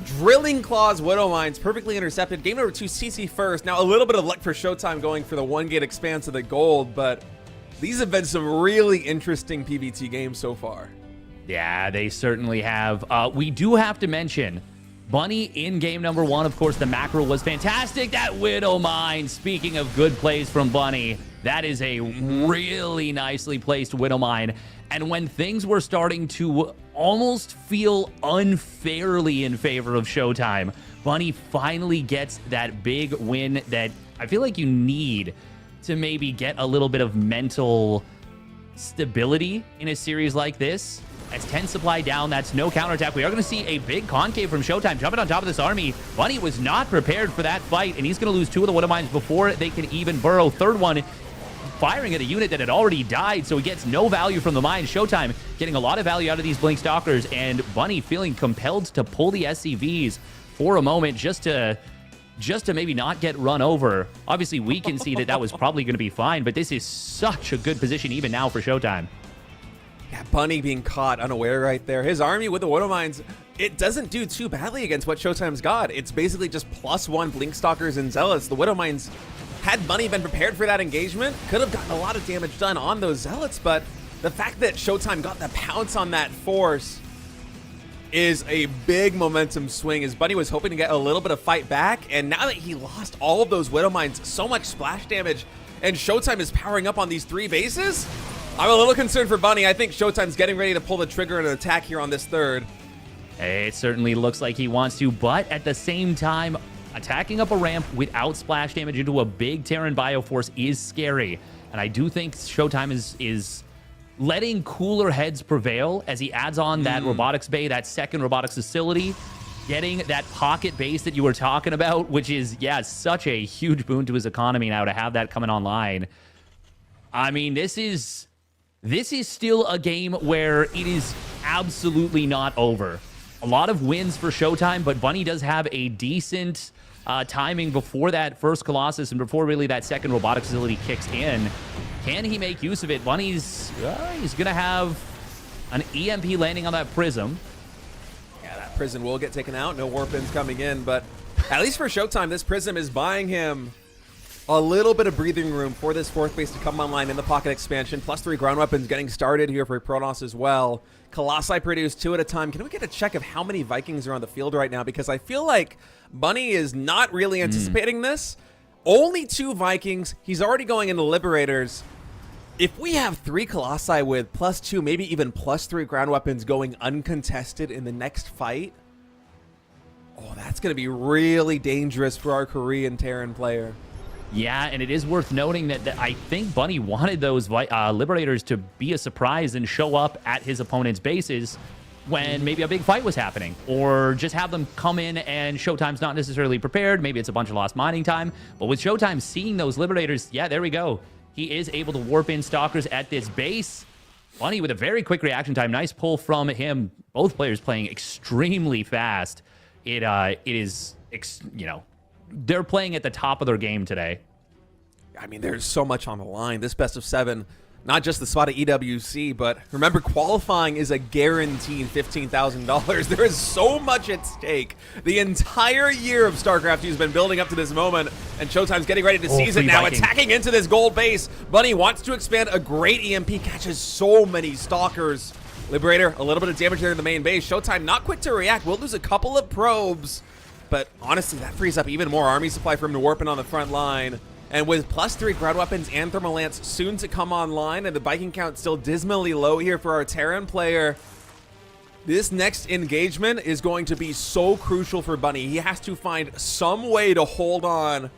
Drilling Claws, Widowmines, perfectly intercepted. Game number 2, CC first. Now, a little bit of luck for Showtime going for the 1-gate expanse of the gold, but these have been some really interesting PvT games so far. Yeah, they certainly have. We do have to mention, Bunny in game number 1, of course, the macro was fantastic. That Widowmine, speaking of good plays from Bunny, that is a really nicely placed Widowmine. And when things were starting to almost feel unfairly in favor of Showtime, Bunny finally gets that big win that I feel like you need to maybe get a little bit of mental stability in a series like this. That's 10 supply down. That's no counterattack. We are going to see a big concave from Showtime jumping on top of this army. Bunny was not prepared for that fight, and he's going to lose 2 of the Widowmines before they can even burrow. Third one firing at a unit that had already died, so he gets no value from the mine. Showtime getting a lot of value out of these Blink Stalkers, and Bunny feeling compelled to pull the SCVs for a moment just to maybe not get run over. Obviously, we can see that was probably going to be fine, but this is such a good position even now for Showtime. Yeah, Bunny being caught unaware right there. His army with the Widowmines, it doesn't do too badly against what Showtime's got. It's basically just +1 Blink Stalkers and Zealots. The Widowmines, had Bunny been prepared for that engagement, could have gotten a lot of damage done on those Zealots, but the fact that Showtime got the pounce on that force is a big momentum swing, as Bunny was hoping to get a little bit of fight back, and now that he lost all of those Widowmines, so much splash damage, and Showtime is powering up on these 3 bases, I'm a little concerned for Bunny. I think Showtime's getting ready to pull the trigger and an attack here on this 3rd. It certainly looks like he wants to, but at the same time, attacking up a ramp without splash damage into a big Terran Bioforce is scary. And I do think Showtime is letting cooler heads prevail as he adds on that robotics bay, that second robotics facility, getting that pocket base that you were talking about, which is, yeah, such a huge boon to his economy now to have that coming online. I mean, this is still a game where it is absolutely not over. A lot of wins for Showtime, but Bunny does have a decent timing before that first Colossus and before really that second robotic facility kicks in. Can he make use of it? Bunny's he's going to have an EMP landing on that Prism. Yeah, that Prism will get taken out. No Warpins coming in, but at least for Showtime, this Prism is buying him a little bit of breathing room for this fourth base to come online in the pocket expansion. +3 ground weapons getting started here for Protoss as well. Colossi produce 2 at a time. Can we get a check of how many Vikings are on the field right now? Because I feel like Bunny is not really anticipating this. Only 2 Vikings. He's already going into Liberators. If we have 3 Colossi with +2, maybe even +3 ground weapons going uncontested in the next fight, oh, that's going to be really dangerous for our Korean Terran player. Yeah, and it is worth noting that I think Bunny wanted those Liberators to be a surprise and show up at his opponent's bases when maybe a big fight was happening, or just have them come in and Showtime's not necessarily prepared. Maybe it's a bunch of lost mining time, but with Showtime seeing those Liberators, yeah, there we go. He is able to warp in Stalkers at this base. Bunny with a very quick reaction time. Nice pull from him. Both players playing extremely fast. It is, you know, they're playing at the top of their game today. I mean, there's so much on the line. This best of 7, not just the spot at EWC, but remember, qualifying is a guaranteed $15,000. There is so much at stake. The entire year of StarCraft has been building up to this moment, and Showtime's getting ready to seize it now, Viking. Attacking into this gold base. Bunny wants to expand. A great EMP catches so many Stalkers. Liberator, a little bit of damage there in the main base. Showtime not quick to react. We'll lose a couple of probes, but honestly, that frees up even more army supply for him to warp in on the front line. And with +3 ground weapons and thermal lance soon to come online, and the Viking count still dismally low here for our Terran player, this next engagement is going to be so crucial for Bunny. He has to find some way to hold on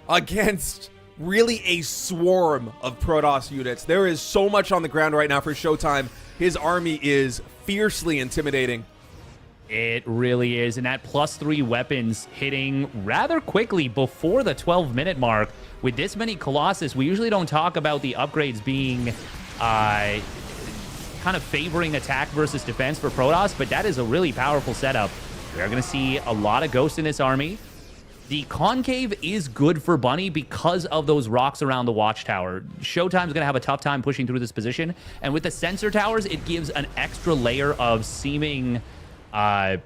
against really a swarm of Protoss units. There is so much on the ground right now for Showtime. His army is fiercely intimidating. It really is, and that +3 weapons hitting rather quickly before the 12-minute mark. With this many Colossus, we usually don't talk about the upgrades being kind of favoring attack versus defense for Protoss, but that is a really powerful setup. We are going to see a lot of ghosts in this army. The concave is good for Bunny because of those rocks around the watchtower. Showtime's going to have a tough time pushing through this position, and with the sensor towers, it gives an extra layer of seeming kind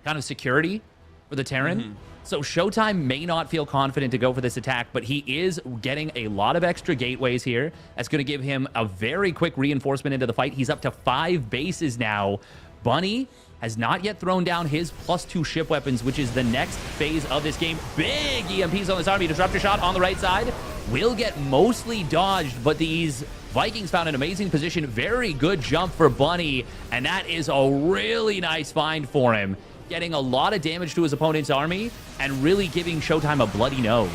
of security for the Terran. So Showtime may not feel confident to go for this attack, but he is getting a lot of extra gateways here. That's going to give him a very quick reinforcement into the fight. He's up to 5 bases now. Bunny has not yet thrown down his +2 ship weapons, which is the next phase of this game. Big EMPs on this army. Disruptor shot on the right side will get mostly dodged, but these Vikings found an amazing position. Very good jump for Bunny, and that is a really nice find for him. Getting a lot of damage to his opponent's army and really giving Showtime a bloody nose.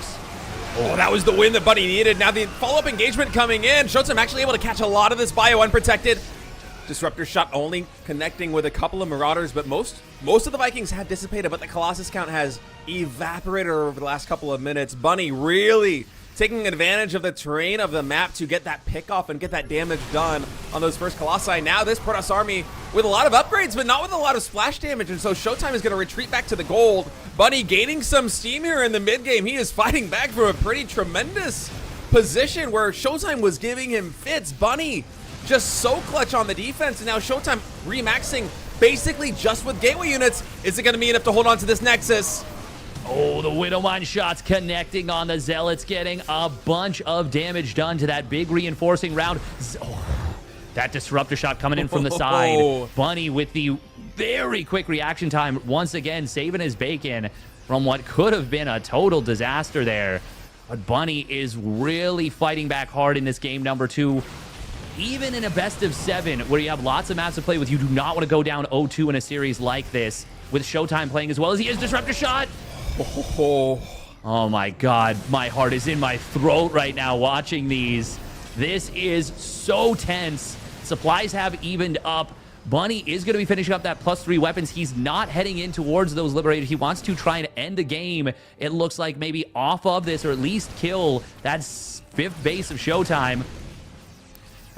Oh, that was the win that Bunny needed. Now the follow-up engagement coming in. Showtime actually able to catch a lot of this bio unprotected. Disruptor shot only connecting with a couple of Marauders, but most of the Vikings have dissipated, but the Colossus count has evaporated over the last couple of minutes. Bunny really taking advantage of the terrain of the map to get that pick off and get that damage done on those first Colossi. Now this Protoss army with a lot of upgrades, but not with a lot of splash damage, and so Showtime is going to retreat back to the gold. Bunny gaining some steam here in the mid game. He is fighting back from a pretty tremendous position where Showtime was giving him fits. Bunny just so clutch on the defense, and now Showtime remaxing basically just with gateway units. Is it going to be enough to hold on to this Nexus? Oh, the Widowmine shots connecting on the Zealots, getting a bunch of damage done to that big reinforcing round. Oh, that Disruptor shot coming in from the side. Bunny with the very quick reaction time, once again saving his bacon from what could have been a total disaster there. But Bunny is really fighting back hard in this game number 2. Even in a best of 7, where you have lots of maps to play with, you do not want to go down 0-2 in a series like this, with Showtime playing as well as he is. Disruptor shot! Oh my God, my heart is in my throat right now watching these. This is so tense. Supplies have evened up. Bunny is going to be finishing up that +3 weapons. He's not heading in towards those Liberators. He wants to try and end the game. It looks like maybe off of this, or at least kill that 5th base of Showtime.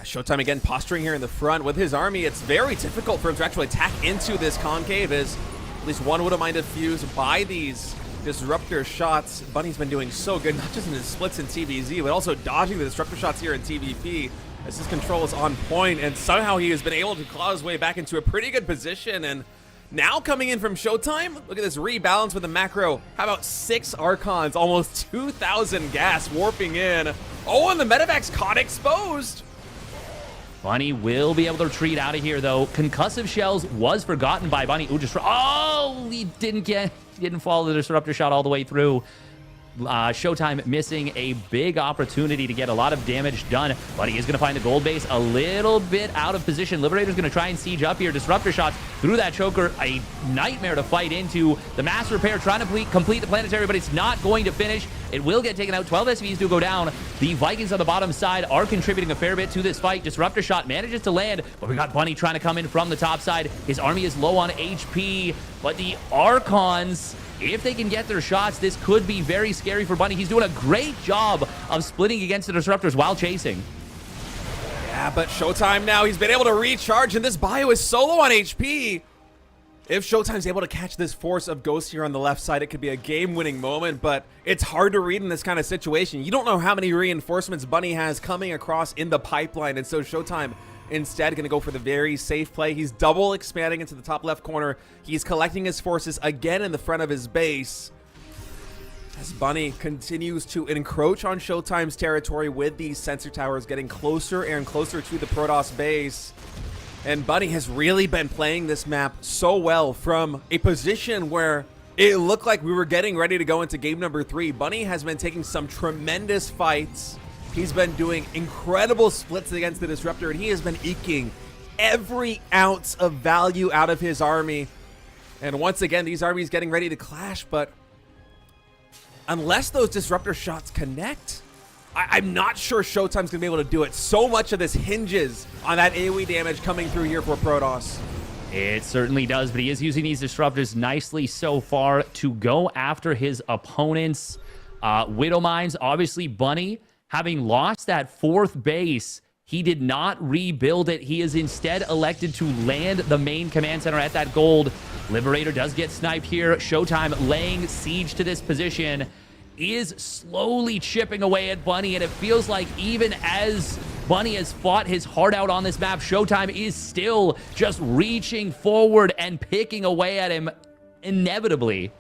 Showtime again posturing here in the front with his army. It's very difficult for him to actually attack into this concave as At least one Widowmine defused by these disruptor shots. Bunny's been doing so good, not just in his splits in TVZ, but also dodging the disruptor shots here in TVP. As his control is on point, and somehow he has been able to claw his way back into a pretty good position. And now coming in from Showtime, look at this rebalance with the macro. How about 6 Archons, almost 2,000 gas warping in. Oh, and the Medivacs caught exposed. Bunny will be able to retreat out of here, though. Concussive Shells was forgotten by Bunny. Ooh, he didn't follow the disruptor shot all the way through. Showtime missing a big opportunity to get a lot of damage done, but he is going to find the gold base a little bit out of position. Liberator's going to try and siege up here. Disruptor shots through that choker, a nightmare to fight into. The mass repair trying to complete the planetary, but it's not going to finish. It will get taken out. 12 SVs do go down. The Vikings on the bottom side are contributing a fair bit to this fight. Disruptor shot manages to land, but we got Bunny trying to come in from the top side. His army is low on HP, but the Archons, if they can get their shots, this could be very scary for Bunny. He's doing a great job of splitting against the disruptors while chasing. Yeah, but Showtime now, he's been able to recharge, and this bio is solo on HP. If Showtime's able to catch this force of ghosts here on the left side, it could be a game-winning moment, but it's hard to read in this kind of situation. You don't know how many reinforcements Bunny has coming across in the pipeline, and so Showtime instead going to go for the very safe play. He's double expanding into the top left corner. He's collecting his forces again in the front of his base, as Bunny continues to encroach on Showtime's territory with these sensor towers getting closer and closer to the Protoss base. And Bunny has really been playing this map so well from a position where it looked like we were getting ready to go into game number 3. Bunny has been taking some tremendous fights. He's been doing incredible splits against the Disruptor, and he has been eking every ounce of value out of his army. And once again, these armies getting ready to clash, but unless those Disruptor shots connect, I'm not sure Showtime's going to be able to do it. So much of this hinges on that AoE damage coming through here for Protoss. It certainly does, but he is using these disruptors nicely so far to go after his opponents. Widowmines, obviously Bunny, having lost that 4th base, he did not rebuild it. He is instead elected to land the main command center at that gold. Liberator does get sniped here. Showtime laying siege to this position, is slowly chipping away at Bunny, and it feels like even as Bunny has fought his heart out on this map, Showtime is still just reaching forward and picking away at him inevitably.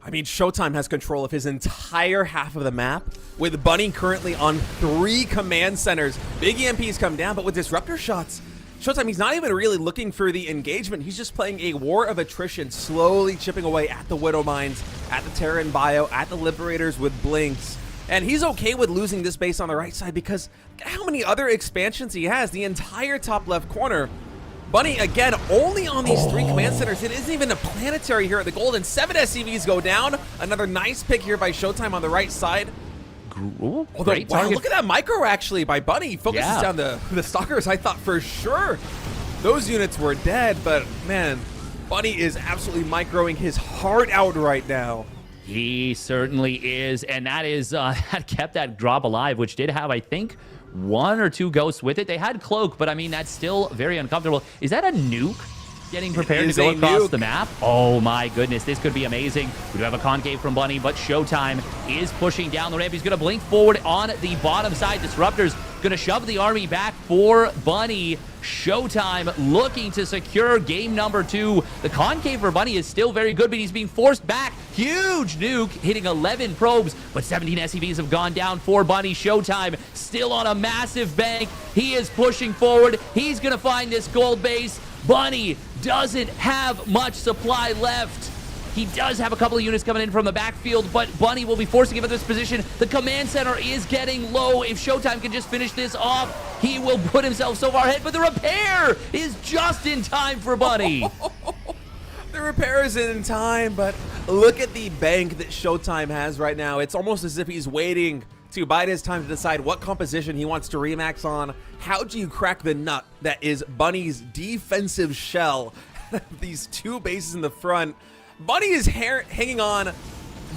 I mean, Showtime has control of his entire half of the map, with Bunny currently on 3 command centers. Big EMPs come down, but with disruptor shots, Showtime, he's not even really looking for the engagement. He's just playing a war of attrition, slowly chipping away at the Widowmines, at the Terran Bio, at the Liberators with Blinks. And he's okay with losing this base on the right side because look at how many other expansions he has. The entire top left corner. Bunny, again, only on these 3 command centers. It isn't even a planetary here at the gold, and 7 SCVs go down. Another nice pick here by Showtime on the right side. Ooh, Although, wow, look at that micro, actually, by Bunny. He focuses down the Stalkers. I thought for sure those units were dead, but, man, Bunny is absolutely microing his heart out right now. He certainly is, and that is that kept that drop alive, which did have, I think, 1 or 2 ghosts with it. They had Cloak, but, I mean, that's still very uncomfortable. Is that a nuke getting prepared to go across the map? Oh, my goodness. This could be amazing. We do have a concave from Bunny, but Showtime is pushing down the ramp. He's going to blink forward on the bottom side. Disruptors going to shove the army back for Bunny. Showtime looking to secure game number 2. The concave for Bunny is still very good, but he's being forced back. Huge nuke hitting 11 probes, but 17 SCVs have gone down for Bunny. Showtime still on a massive bank. He is pushing forward. He's going to find this gold base. Bunny doesn't have much supply left. He does have a couple of units coming in from the backfield, but Bunny will be forcing him at this position. The command center is getting low. If Showtime can just finish this off, he will put himself so far ahead, but the repair is just in time for Bunny. The repair is in time, but look at the bank that Showtime has right now. It's almost as if he's waiting to bide his time to decide what composition he wants to remax on. How do you crack the nut that is Bunny's defensive shell? These 2 bases in the front. Bunny is hanging on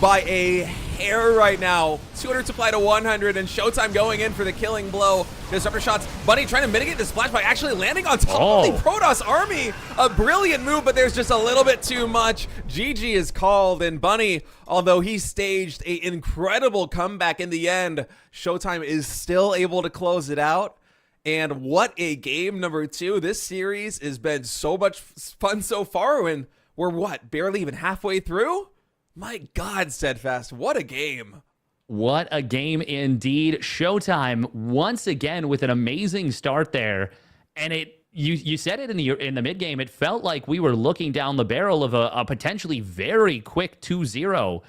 by a care right now. 200 supply to 100, and Showtime going in for the killing blow. Disruptor shots. Bunny trying to mitigate the splash by actually landing on top of the Protoss army. A brilliant move, but there's just a little bit too much. GG is called, and Bunny, although he staged an incredible comeback in the end, Showtime is still able to close it out. And what a game, number 2. This series has been so much fun so far, and we're what, barely even halfway through? My God, Steadfast, what a game. What a game indeed. Showtime once again with an amazing start there. And you said it in the mid game, it felt like we were looking down the barrel of a potentially very quick 2-0.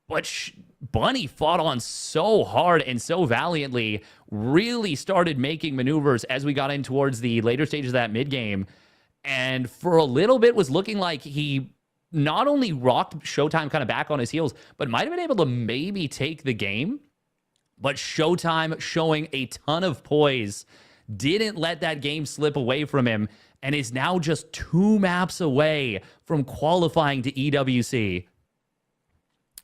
But Bunny fought on so hard and so valiantly, really started making maneuvers as we got in towards the later stages of that mid game. And for a little bit was looking like he not only rocked Showtime kind of back on his heels, but might have been able to maybe take the game. But Showtime showing a ton of poise, didn't let that game slip away from him, and is now just 2 maps away from qualifying to EWC.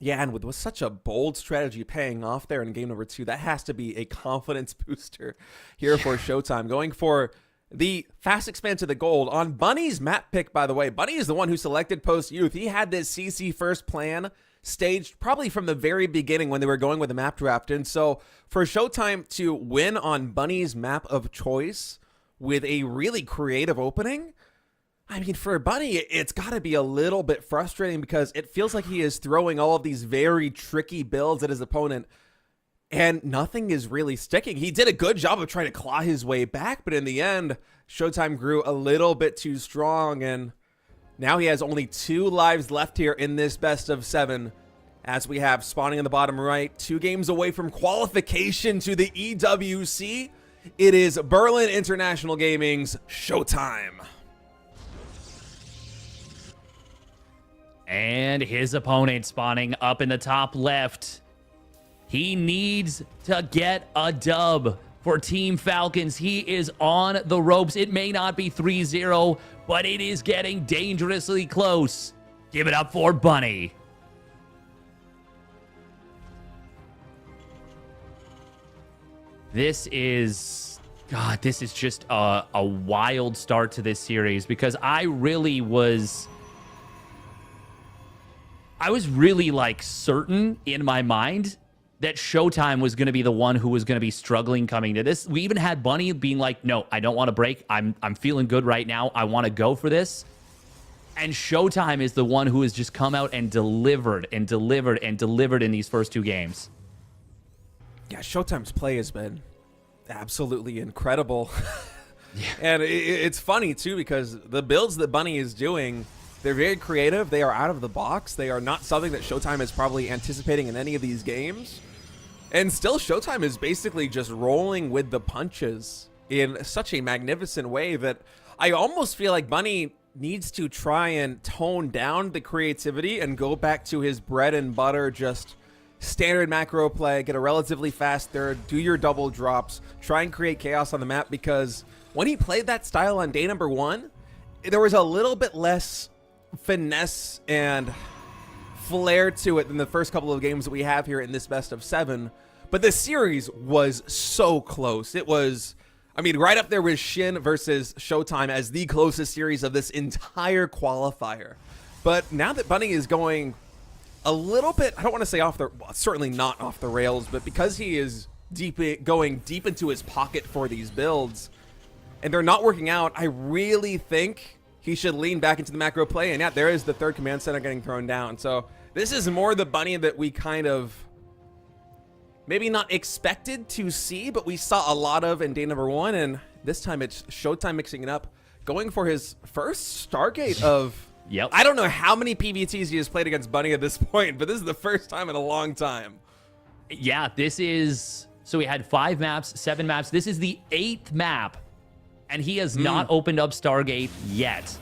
Yeah, and with such a bold strategy paying off there in game number 2, that has to be a confidence booster here for Showtime. Going for the fast expand to the gold on Bunny's map pick, by the way. Bunny is the one who selected Post Youth. He had this CC first plan staged probably from the very beginning when they were going with the map draft. And so for Showtime to win on Bunny's map of choice with a really creative opening, I mean, for Bunny, it's got to be a little bit frustrating because it feels like he is throwing all of these very tricky builds at his opponent, and nothing is really sticking. He did a good job of trying to claw his way back, but in the end, Showtime grew a little bit too strong, and now he has only 2 lives left here in this best of 7, as we have spawning in the bottom right, 2 games away from qualification to the EWC. It is Berlin International Gaming's Showtime. And his opponent spawning up in the top left. He needs to get a dub for Team Falcons. He is on the ropes. It may not be 3-0, but it is getting dangerously close. Give it up for Bunny. This is just a wild start to this series, because I was really like certain in my mind that Showtime was going to be the one who was going to be struggling coming to this. We even had Bunny being like, no, I don't want to break. I'm feeling good right now. I want to go for this. And Showtime is the one who has just come out and delivered and delivered and delivered in these first 2 games. Yeah, Showtime's play has been absolutely incredible. Yeah. And it's funny, too, because the builds that Bunny is doing, they're very creative. They are out of the box. They are not something that Showtime is probably anticipating in any of these games. And still, Showtime is basically just rolling with the punches in such a magnificent way that I almost feel like Bunny needs to try and tone down the creativity and go back to his bread and butter, just standard macro play, get a relatively fast third, do your double drops, try and create chaos on the map, because when he played that style on day number 1, there was a little bit less finesse and flair to it than the first couple of games that we have here in this best of 7. But the series was so close. It was, I mean, right up there with Shin versus Showtime as the closest series of this entire qualifier. But now that Bunny is going a little bit, I don't want to say off the, well, certainly not off the rails, but because he is going deep into his pocket for these builds and they're not working out, I really think he should lean back into the macro play. And yeah, there is the 3rd command center getting thrown down. So this is more the Bunny that we kind of maybe not expected to see, but we saw a lot of in day number 1. And this time it's Showtime mixing it up, going for his first Stargate of, yep. I don't know how many PVTs he has played against Bunny at this point, but this is the first time in a long time. Yeah, this is, so we had 5 maps, 7 maps. This is the 8th map, and he has not opened up Stargate yet.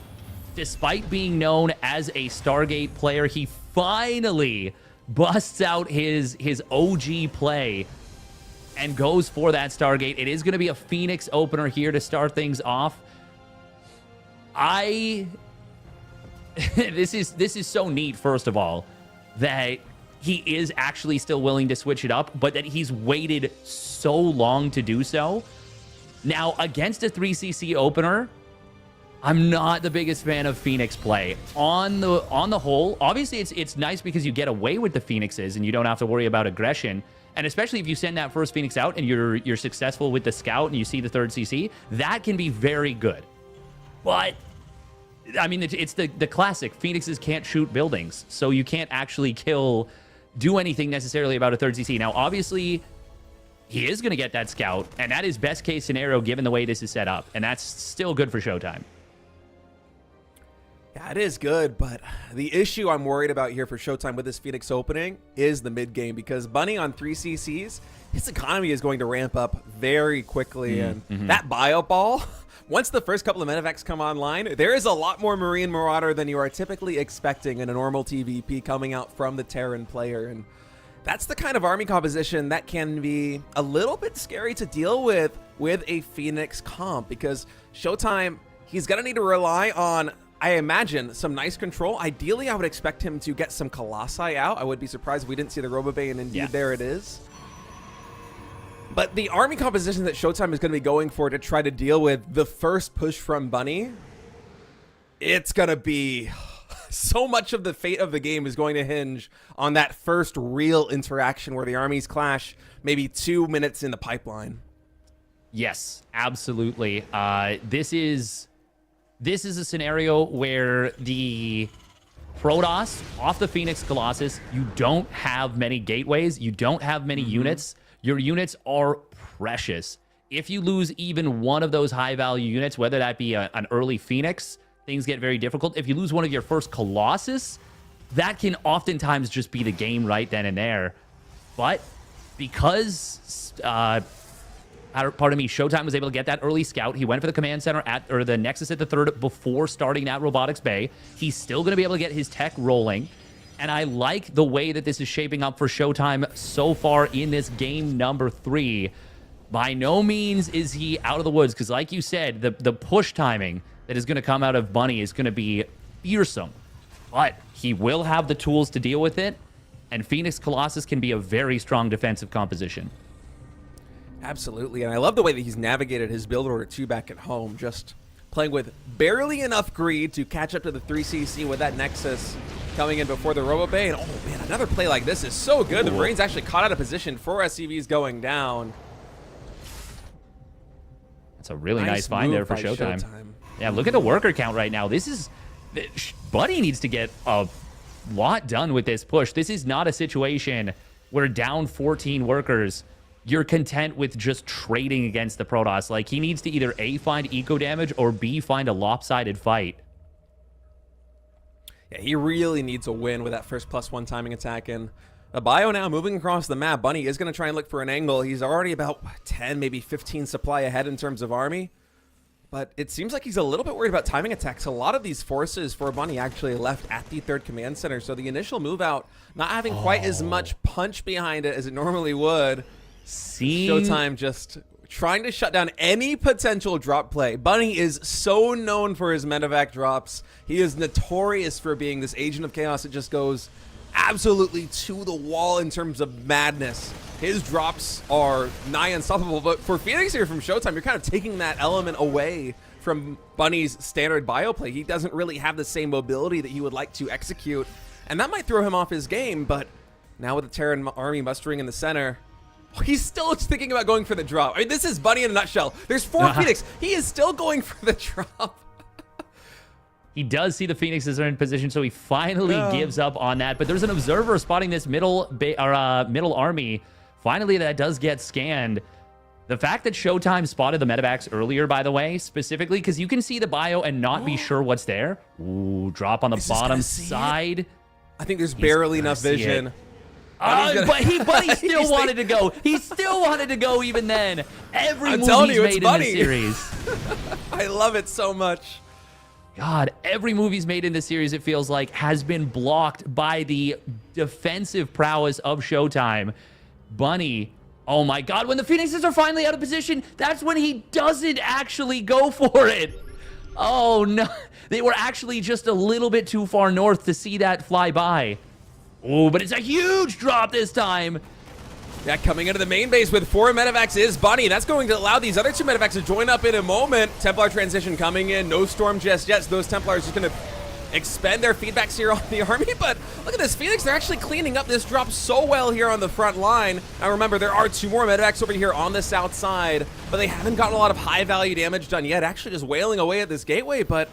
Despite being known as a Stargate player, he finally busts out his OG play and goes for that Stargate. It is going to be a Phoenix opener here to start things off. This is so neat, first of all, that he is actually still willing to switch it up, but that he's waited so long to do so. Now, against a 3cc opener, I'm not the biggest fan of Phoenix play. On the whole, obviously it's nice because you get away with the Phoenixes and you don't have to worry about aggression. And especially if you send that first Phoenix out and you're successful with the scout and you see the third CC, that can be very good. But I mean, it's the classic. Phoenixes can't shoot buildings, so you can't actually do anything necessarily about a third CC. Now, obviously, he is going to get that scout, and that is best case scenario given the way this is set up, and that's still good for Showtime. Yeah, it is good, but the issue I'm worried about here for Showtime with this Phoenix opening is the mid game, because Bunny on 3CCs, his economy is going to ramp up very quickly, and that bio ball, once the first couple of medevacs come online, there is a lot more Marine Marauder than you are typically expecting in a normal TVP coming out from the Terran player, and that's the kind of army composition that can be a little bit scary to deal with a Phoenix comp, because Showtime, he's going to need to rely on, I imagine, some nice control. Ideally, I would expect him to get some Colossi out. I would be surprised if we didn't see the Robobay, and indeed there it is. But the army composition that Showtime is going to be going for to try to deal with the first push from Bunny, it's going to be... so much of the fate of the game is going to hinge on that first real interaction where the armies clash maybe 2 minutes in the pipeline. Yes, absolutely. This is a scenario where the Protoss off the Phoenix Colossus, you don't have many gateways, you don't have many units. Your units are precious. If you lose even one of those high-value units, whether that be an early Phoenix, things get very difficult. If you lose one of your first Colossus, that can oftentimes just be the game right then and there. But because, Showtime was able to get that early scout, he went for the command center or the Nexus at the third before starting that robotics bay. He's still going to be able to get his tech rolling. And I like the way that this is shaping up for Showtime so far in this game number 3. By no means is he out of the woods, because like you said, the push timing that is going to come out of Bunny is going to be fearsome. But he will have the tools to deal with it, and Phoenix Colossus can be a very strong defensive composition. Absolutely, and I love the way that he's navigated his build order 2 back at home, just playing with barely enough greed to catch up to the 3CC with that Nexus coming in before the Robobay. And oh man, another play like this is so good. The Marines actually caught out of position for SCVs going down. That's a really nice find there for Showtime. Yeah, look at the worker count right now. Buddy needs to get a lot done with this push. This is not a situation where down 14 workers, you're content with just trading against the Protoss. Like, he needs to either A, find eco damage, or B, find a lopsided fight. Yeah, he really needs a win with that first +1 timing attack. And a bio now moving across the map. Bunny is going to try and look for an angle. He's already about 10, maybe 15 supply ahead in terms of army. But it seems like he's a little bit worried about timing attacks. A lot of these forces for Bunny actually left at the 3rd command center. So the initial move out not having quite as much punch behind it as it normally would. Showtime just trying to shut down any potential drop play. Bunny is so known for his medevac drops. He is notorious for being this agent of chaos that just goes absolutely to the wall in terms of madness. His drops are nigh unstoppable, but for Phoenix here from Showtime, you're kind of taking that element away from Bunny's standard bio play. He doesn't really have the same mobility that he would like to execute, and that might throw him off his game. But now with the Terran army mustering in the center, he's still thinking about going for the drop. I mean, this is Bunny in a nutshell. There's 4 Phoenix. He is still going for the drop. He does see the Phoenixes are in position, so he finally gives up on that. But there's an observer spotting this middle army. Finally, that does get scanned. The fact that Showtime spotted the medevacs earlier, by the way, specifically, because you can see the bio and not be sure what's there. Ooh, drop on the bottom side. I think there's barely enough vision. But he still wanted to go. He still wanted to go even then. Every movie he's made in this series. I love it so much. God, every movie he's made in this series, it feels like, has been blocked by the defensive prowess of Showtime. Bunny, oh my God, when the Phoenixes are finally out of position, that's when he doesn't actually go for it. Oh no, they were actually just a little bit too far north to see that fly by. Oh, but it's a huge drop this time. Yeah, coming into the main base with 4 medevacs is Bunny. That's going to allow these other 2 medevacs to join up in a moment. Templar transition coming in. No Storm just yet. So those Templars just going to expend their feedbacks here on the army. But look at this Phoenix. They're actually cleaning up this drop so well here on the front line. Now remember, there are 2 more medevacs over here on the south side, but they haven't gotten a lot of high value damage done yet. Actually just wailing away at this gateway. But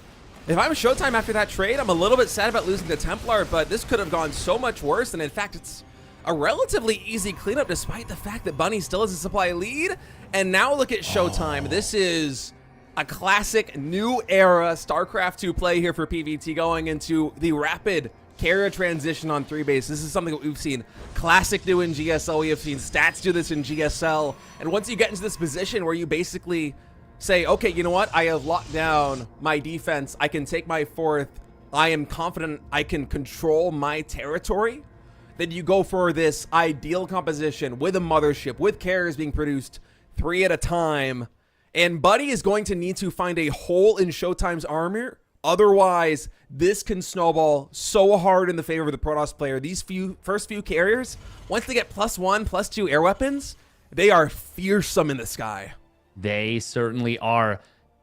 if I'm Showtime after that trade, I'm a little bit sad about losing the Templar, but this could have gone so much worse. And in fact, it's a relatively easy cleanup despite the fact that Bunny still has a supply lead. And now look at Showtime. This is a classic new era StarCraft 2 play here for PVT, going into the rapid carrier transition on 3 base. This is something that we've seen Classic do in GSL. We have seen Stats do this in GSL. And once you get into this position where you basically say, okay, you know what? I have locked down my defense. I can take my 4th. I am confident I can control my territory. Then you go for this ideal composition with a mothership, with carriers being produced 3 at a time. And Buddy is going to need to find a hole in Showtime's armor. Otherwise, this can snowball so hard in the favor of the Protoss player. These first few carriers, once they get +1, +2 air weapons, they are fearsome in the sky. They certainly are.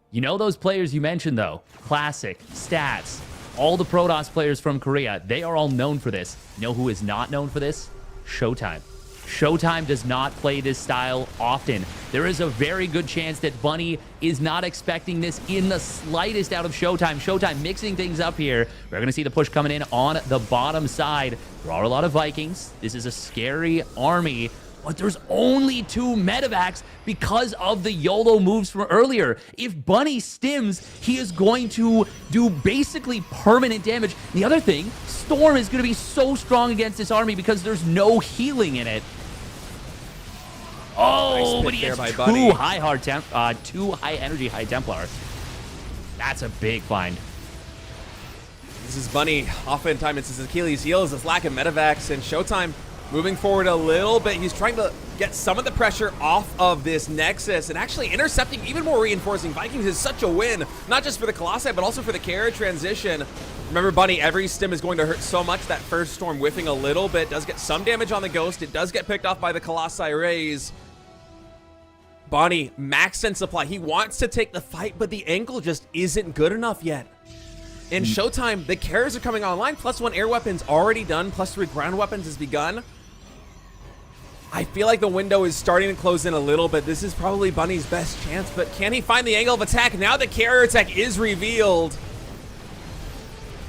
You know those players you mentioned, though? Classic, Stats, all the Protoss players from Korea, they are all known for this. You know who is not known for this? Showtime. Showtime does not play this style often. There is a very good chance that Bunny is not expecting this in the slightest out of Showtime. Showtime mixing things up here. We're going to see the push coming in on the bottom side. There are a lot of Vikings. This is a scary army, but there's only 2 medevacs because of the YOLO moves from earlier. If Bunny stims, he is going to do basically permanent damage. The other thing, Storm is going to be so strong against this army because there's no healing in it. Oh, Nice but he pick has there by 2 Bunny. two high energy high Templar. That's a big find. This is Bunny. Oftentimes it's his Achilles heel, is this lack of medevacs, and Showtime moving forward a little bit. He's trying to get some of the pressure off of this Nexus and actually intercepting even more reinforcing Vikings is such a win, not just for the Colossi, but also for the carrier transition. Remember, Bunny, every stim is going to hurt so much. That first Storm whiffing a little bit does get some damage on the Ghost. It does get picked off by the Colossi Rays. Bunny, max in supply. He wants to take the fight, but the angle just isn't good enough yet. In Showtime, the carriers are coming online. +1 air weapons already done. +3 ground weapons has begun. I feel like the window is starting to close in a little bit. This is probably Bunny's best chance, but can he find the angle of attack? Now the carrier attack is revealed.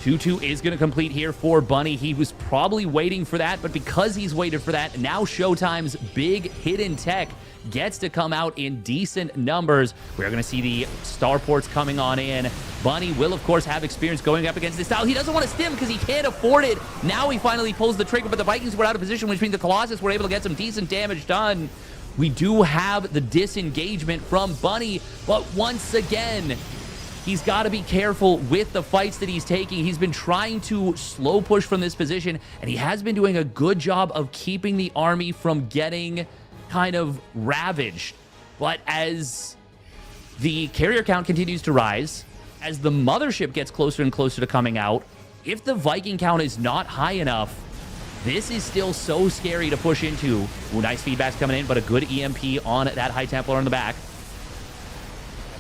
2-2 is going to complete here for Bunny. He was probably waiting for that, but because he's waited for that, now Showtime's big hidden tech gets to come out in decent numbers. We're going to see the starports coming on in. Bunny will, of course, have experience going up against this style. He doesn't want to stim because he can't afford it. Now he finally pulls the trigger, but the Vikings were out of position, which means the Colossus were able to get some decent damage done. We do have the disengagement from Bunny, but once again, he's got to be careful with the fights that he's taking. He's been trying to slow push from this position, and he has been doing a good job of keeping the army from getting kind of ravaged. But as the carrier count continues to rise, as the mothership gets closer and closer to coming out, if the Viking count is not high enough, this is still so scary to push into. Ooh, nice feedback's coming in, but a good EMP on that high Templar in the back.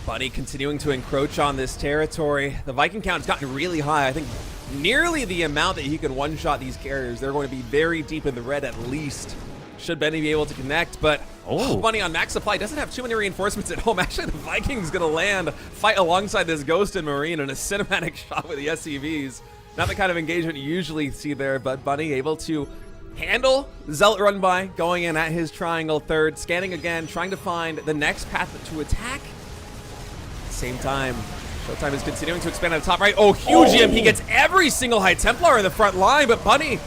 Bunny continuing to encroach on this territory. The Viking count has gotten really high. I think nearly the amount that he can one-shot these carriers. They're going to be very deep in the red at least. Should Benny be able to connect, but Bunny on max supply doesn't have too many reinforcements at home. Actually, the Vikings going to land, fight alongside this Ghost and Marine in a cinematic shot with the SCVs. Not the kind of engagement you usually see there, but Bunny able to handle Zealot run by, going in at his triangle third, scanning again, trying to find the next path to attack. Same time, Showtime is continuing to expand on the top right. Oh, huge EMP gets every single high Templar in the front line, but Bunny,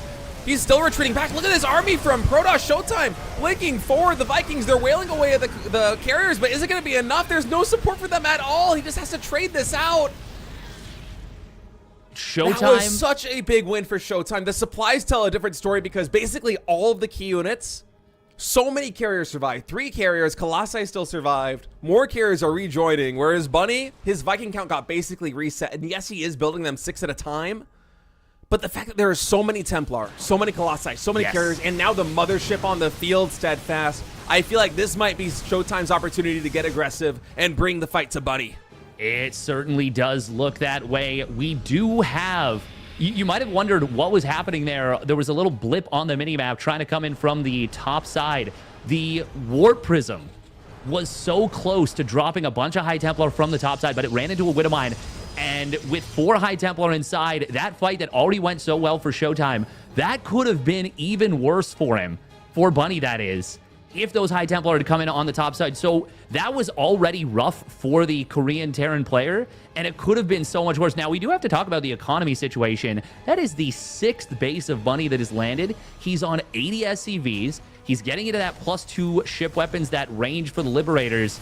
he's still retreating back. Look at this army from Protoss. Showtime blinking forward. The Vikings, they're wailing away at the carriers, but is it going to be enough? There's no support for them at all. He just has to trade this out. Showtime. That was such a big win for Showtime. The supplies tell a different story because basically all of the key units, so many carriers survived. 3 carriers, Colossi still survived. More carriers are rejoining, whereas Bunny, his Viking count got basically reset. And yes, he is building them 6 at a time, But the fact that there are so many Templar, so many Colossi, so many carriers, and now the mothership on the field, Steadfast, I feel like this might be Showtime's opportunity to get aggressive and bring the fight to Bunny. It certainly does look that way. We do have... You might have wondered what was happening there. There was a little blip on the minimap trying to come in from the top side. The Warp Prism was so close to dropping a bunch of High Templar from the top side, but it ran into a Widow Mine. And with 4 High Templar inside, that fight that already went so well for Showtime, that could have been even worse for him. For Bunny, that is, if those High Templar had come in on the top side. So that was already rough for the Korean Terran player, and it could have been so much worse. Now, we do have to talk about the economy situation. That is the 6th base of Bunny that has landed. He's on 80 SCVs. He's getting into that +2 ship weapons, that range for the Liberators.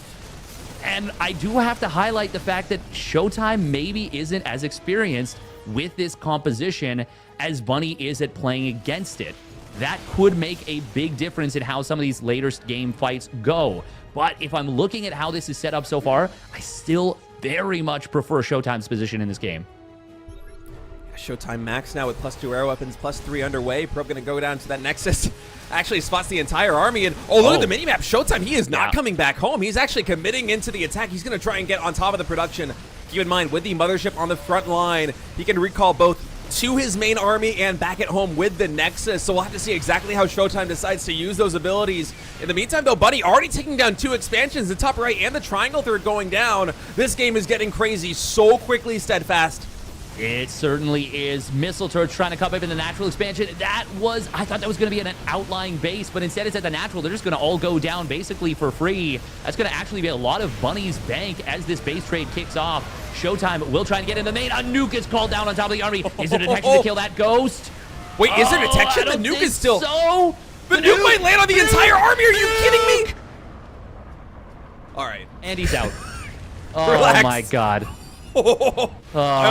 And I do have to highlight the fact that Showtime maybe isn't as experienced with this composition as Bunny is at playing against it. That could make a big difference in how some of these later game fights go. But if I'm looking at how this is set up so far, I still very much prefer Showtime's position in this game. Showtime max now with +2 air weapons, +3 underway. Probe going to go down to that Nexus. Actually spots the entire army. And look at the minimap. Showtime, he is not coming back home. He's actually committing into the attack. He's going to try and get on top of the production. Keep in mind, with the mothership on the front line, he can recall both to his main army and back at home with the Nexus. So we'll have to see exactly how Showtime decides to use those abilities. In the meantime, though, Bunny already taking down 2 expansions, the top right and the triangle third going down. This game is getting crazy so quickly, Steadfast. It certainly is. Missile turrets trying to come up in the natural expansion. I thought that was going to be an outlying base, but instead it's at the natural. They're just going to all go down basically for free. That's going to actually be a lot of Bunny's bank as this base trade kicks off. Showtime will try and get in the main. A nuke is called down on top of the army. Is there detection to kill that ghost? Wait, is there detection? The nuke is still... So? The nuke might land on the entire army. Are you kidding me? All right. And he's out. Oh, Relax. my God. I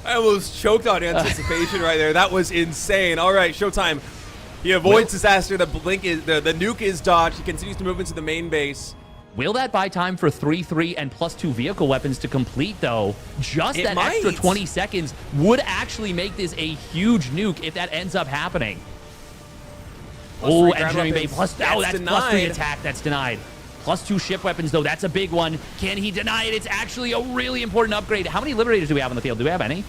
almost choked on anticipation right there. That was insane. All right, Showtime. He avoids disaster. The nuke is dodged. He continues to move into the main base. Will that buy time for 3-3 and +2 vehicle weapons to complete, though? Just that extra 20 seconds would actually make this a huge nuke if that ends up happening. Oh, engineering bay plus... Oh, that's +3 attack. That's denied. +2 ship weapons, though. That's a big one. Can he deny it? It's actually a really important upgrade. How many Liberators do we have on the field? Do we have any?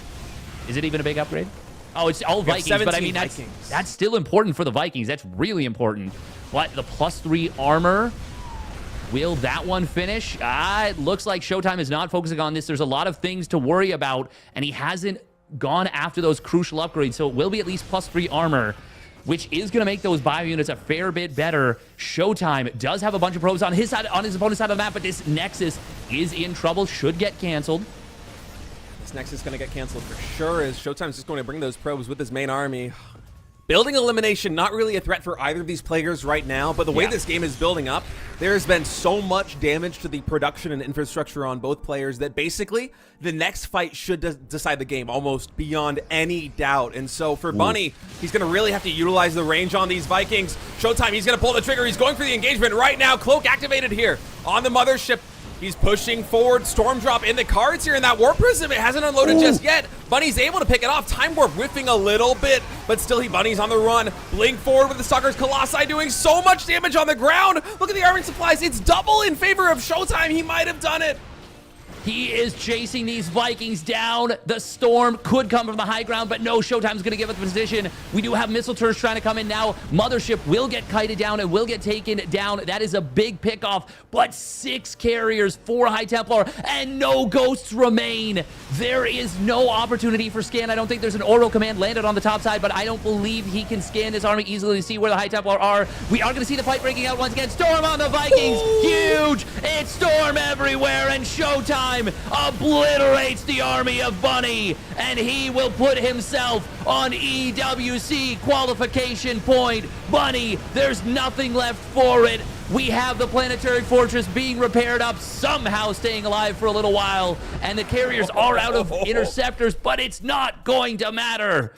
Is it even a big upgrade? Oh, it's all Vikings, but I mean, that's still important for the Vikings. That's really important. But the +3 armor... Will that one finish? It looks like Showtime is not focusing on this. There's a lot of things to worry about, and he hasn't gone after those crucial upgrades, so it will be at least +3 armor, which is going to make those bio units a fair bit better. Showtime does have a bunch of probes on his side, on his opponent's side of the map, but this Nexus is in trouble, should get canceled. This Nexus is going to get canceled for sure, as Showtime's just going to bring those probes with his main army. Building elimination, not really a threat for either of these players right now, but the way this game is building up, there has been so much damage to the production and infrastructure on both players that basically the next fight should decide the game almost beyond any doubt. And so for Bunny, he's going to really have to utilize the range on these Vikings. Showtime, he's going to pull the trigger. He's going for the engagement right now. Cloak activated here on the mothership. He's pushing forward. Storm drop in the cards here, and that Warp Prism, it hasn't unloaded just yet. Bunny's able to pick it off. Time Warp whiffing a little bit, but still Bunny's on the run. Blink forward with the Stalker's Colossi doing so much damage on the ground. Look at the arming supplies. It's double in favor of Showtime. He might have done it. He is chasing these Vikings down. The storm could come from the high ground, but no, Showtime's going to give up the position. We do have missile turrets trying to come in now. Mothership will get kited down and will get taken down. That is a big pickoff, but 6 carriers, 4 High Templar, and no ghosts remain. There is no opportunity for scan. I don't think there's an oral command landed on the top side, but I don't believe he can scan this army easily to see where the High Templar are. We are going to see the fight breaking out once again. Storm on the Vikings. Huge. It's storm everywhere, and Showtime obliterates the army of Bunny, and he will put himself on EWC qualification point. Bunny, there's nothing left for it. We have the planetary fortress being repaired up, somehow staying alive for a little while, and the carriers are out of interceptors, but it's not going to matter.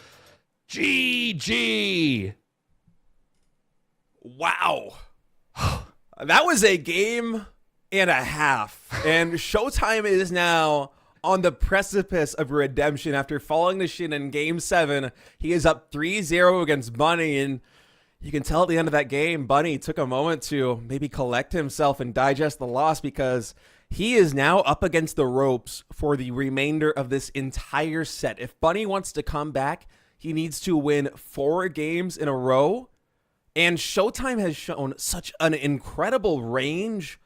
GG. Wow. That was a game and a half, and Showtime is now on the precipice of redemption after falling to Shin in Game 7. He is up 3-0 against Bunny, and you can tell at the end of that game, Bunny took a moment to maybe collect himself and digest the loss, because he is now up against the ropes for the remainder of this entire set. If Bunny wants to come back, he needs to win 4 games in a row. And Showtime has shown such an incredible range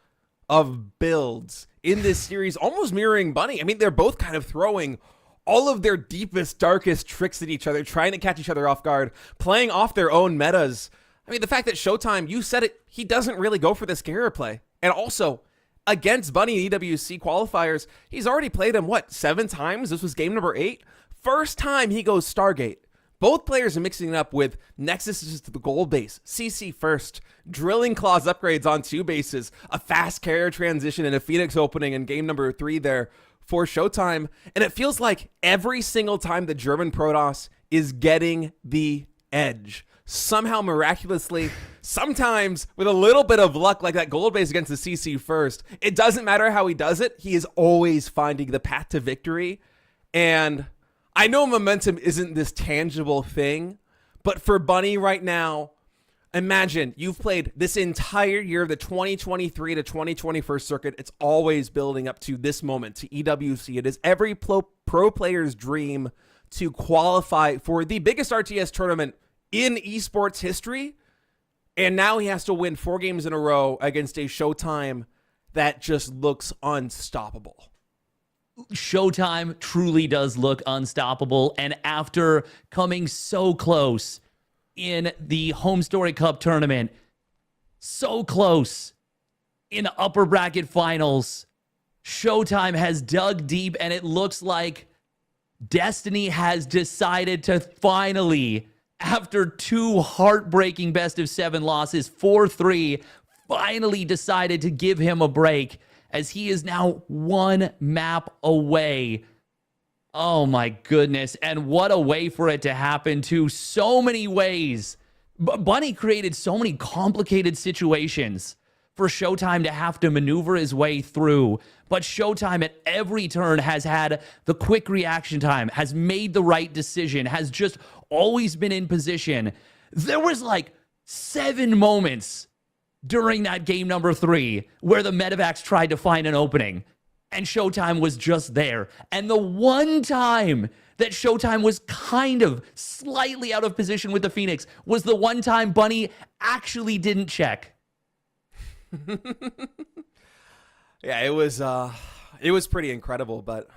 of builds in this series, almost mirroring Bunny. I mean, they're both kind of throwing all of their deepest, darkest tricks at each other, trying to catch each other off guard, playing off their own metas. I mean, the fact that Showtime, you said it, he doesn't really go for the scarer play. And also, against Bunny in EWC qualifiers, he's already played him, 7 times? This was game number 8. First time he goes Stargate. Both players are mixing it up with Nexus to the gold base, CC first, Drilling Claws upgrades on 2 bases, a fast carrier transition, and a Phoenix opening in game number 3 there for Showtime. And it feels like every single time the German Protoss is getting the edge. Somehow, miraculously, sometimes with a little bit of luck, like that gold base against the CC first. It doesn't matter how he does it. He is always finding the path to victory. And I know momentum isn't this tangible thing, but for Bunny right now, imagine you've played this entire year of the 2023 to 2021 circuit. It's always building up to this moment, to EWC. It is every pro player's dream to qualify for the biggest RTS tournament in esports history. And now he has to win 4 games in a row against a Showtime that just looks unstoppable. Showtime truly does look unstoppable. And after coming so close in the Home Story Cup tournament, so close in the upper bracket finals, Showtime has dug deep, and it looks like Destiny has decided to finally, after 2 heartbreaking best of 7 losses, 4-3, finally decided to give him a break, as he is now 1 map away. Oh my goodness. And what a way for it to happen, too. So many ways. Bunny created so many complicated situations for Showtime to have to maneuver his way through. But Showtime at every turn has had the quick reaction time, has made the right decision, has just always been in position. There was like 7 moments during that game number 3 where the medevacs tried to find an opening and Showtime was just there. And the one time that Showtime was kind of slightly out of position with the Phoenix was the one time Bunny actually didn't check. Yeah, it was pretty incredible, but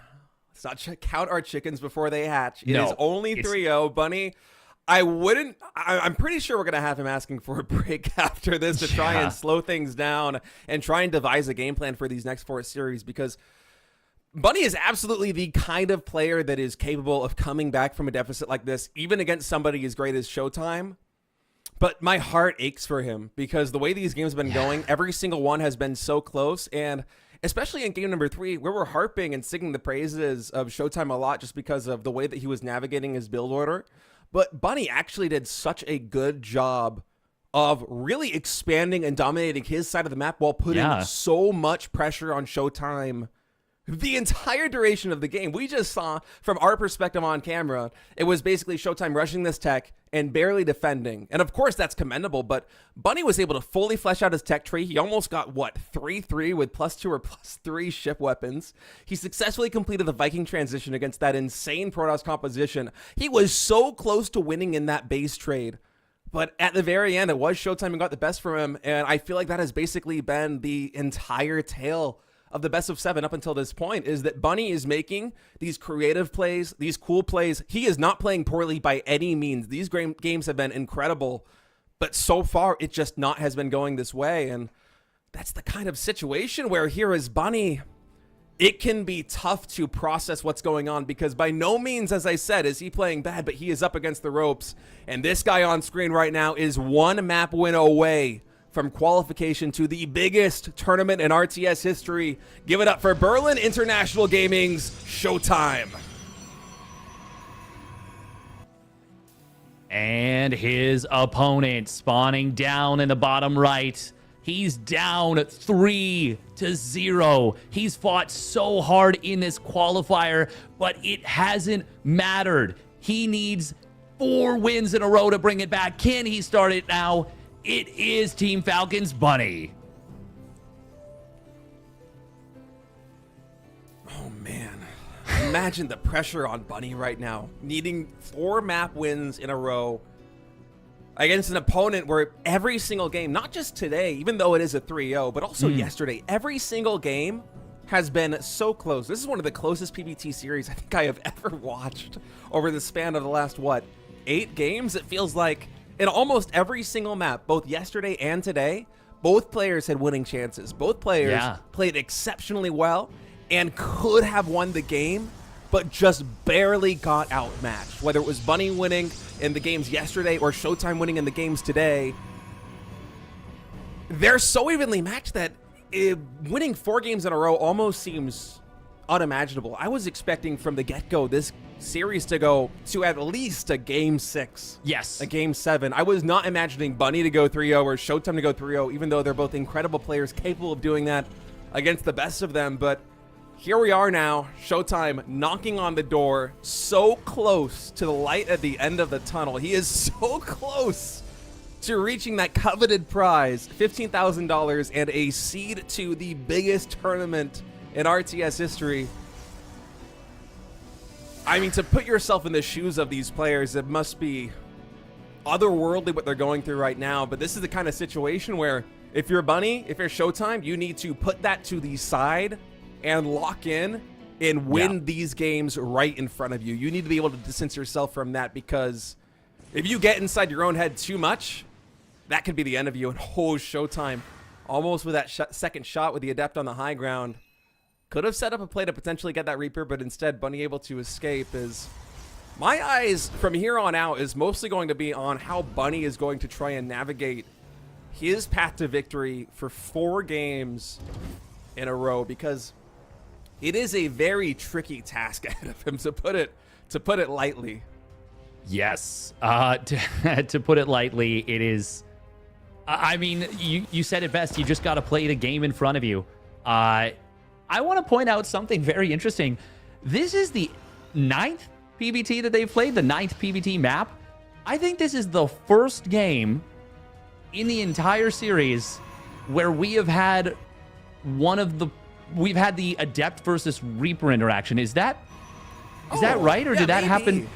let's not count our chickens before they hatch. It is only 3-0. Bunny, I'm pretty sure we're going to have him asking for a break after this to try and slow things down and try and devise a game plan for these next 4 series, because Bunny is absolutely the kind of player that is capable of coming back from a deficit like this, even against somebody as great as Showtime. But my heart aches for him, because the way these games have been going, every single one has been so close. And especially in game number 3, where we're harping and singing the praises of Showtime a lot just because of the way that he was navigating his build order. But Bunny actually did such a good job of really expanding and dominating his side of the map while putting so much pressure on Showtime the entire duration of the game. We just saw, from our perspective on camera, it was basically Showtime rushing this tech and barely defending. And of course, that's commendable, but Bunny was able to fully flesh out his tech tree. He almost got, 3-3 with +2 or +3 ship weapons. He successfully completed the Viking transition against that insane Protoss composition. He was so close to winning in that base trade. But at the very end, it was Showtime who got the best from him. And I feel like that has basically been the entire tale of the best of 7 up until this point, is that Bunny is making these creative plays, these cool plays. He is not playing poorly by any means. These games have been incredible, but so far it just not has been going this way. And that's the kind of situation where here is Bunny. It can be tough to process what's going on, because by no means, as I said, is he playing bad, but he is up against the ropes. And this guy on screen right now is 1 map win away from qualification to the biggest tournament in RTS history. Give it up for Berlin International Gaming's Showtime. And his opponent spawning down in the bottom right. He's down 3-0. He's fought so hard in this qualifier, but it hasn't mattered. He needs 4 wins in a row to bring it back. Can he start it now? It is Team Falcon's Bunny. Oh, man. Imagine the pressure on Bunny right now. Needing 4 map wins in a row against an opponent where every single game, not just today, even though it is a 3-0, but also yesterday, every single game has been so close. This is one of the closest PBT series I think I have ever watched over the span of the last, 8 games? It feels like in almost every single map, both yesterday and today, both players had winning chances. Both players played exceptionally well and could have won the game, but just barely got outmatched. Whether it was Bunny winning in the games yesterday or Showtime winning in the games today, they're so evenly matched that winning 4 games in a row almost seems unimaginable. I was expecting from the get-go this series to go to at least a game 6. Yes. A game 7. I was not imagining Bunny to go 3-0 or Showtime to go 3-0, even though they're both incredible players capable of doing that against the best of them. But here we are now, Showtime knocking on the door, so close to the light at the end of the tunnel. He is so close to reaching that coveted prize, $15,000 and a seed to the biggest tournament in RTS history. I mean, to put yourself in the shoes of these players, it must be otherworldly what they're going through right now. But this is the kind of situation where if you're Bunny, if you're Showtime, you need to put that to the side and lock in and win these games right in front of you. You need to be able to distance yourself from that, because if you get inside your own head too much, that could be the end of you. And Showtime, almost with that second shot with the Adept on the high ground, could have set up a play to potentially get that Reaper, but instead Bunny able to escape. Is my eyes from here on out is mostly going to be on how Bunny is going to try and navigate his path to victory for 4 games in a row, because it is a very tricky task ahead of him, to put it lightly. Yes. To put it lightly, it is. I mean, you said it best. You just got to play the game in front of you. I want to point out something very interesting. This is the 9th PBT that they've played, the 9th PBT map. I think this is the first game in the entire series where we have had we've had the Adept versus Reaper interaction. Is that right, or did that happen?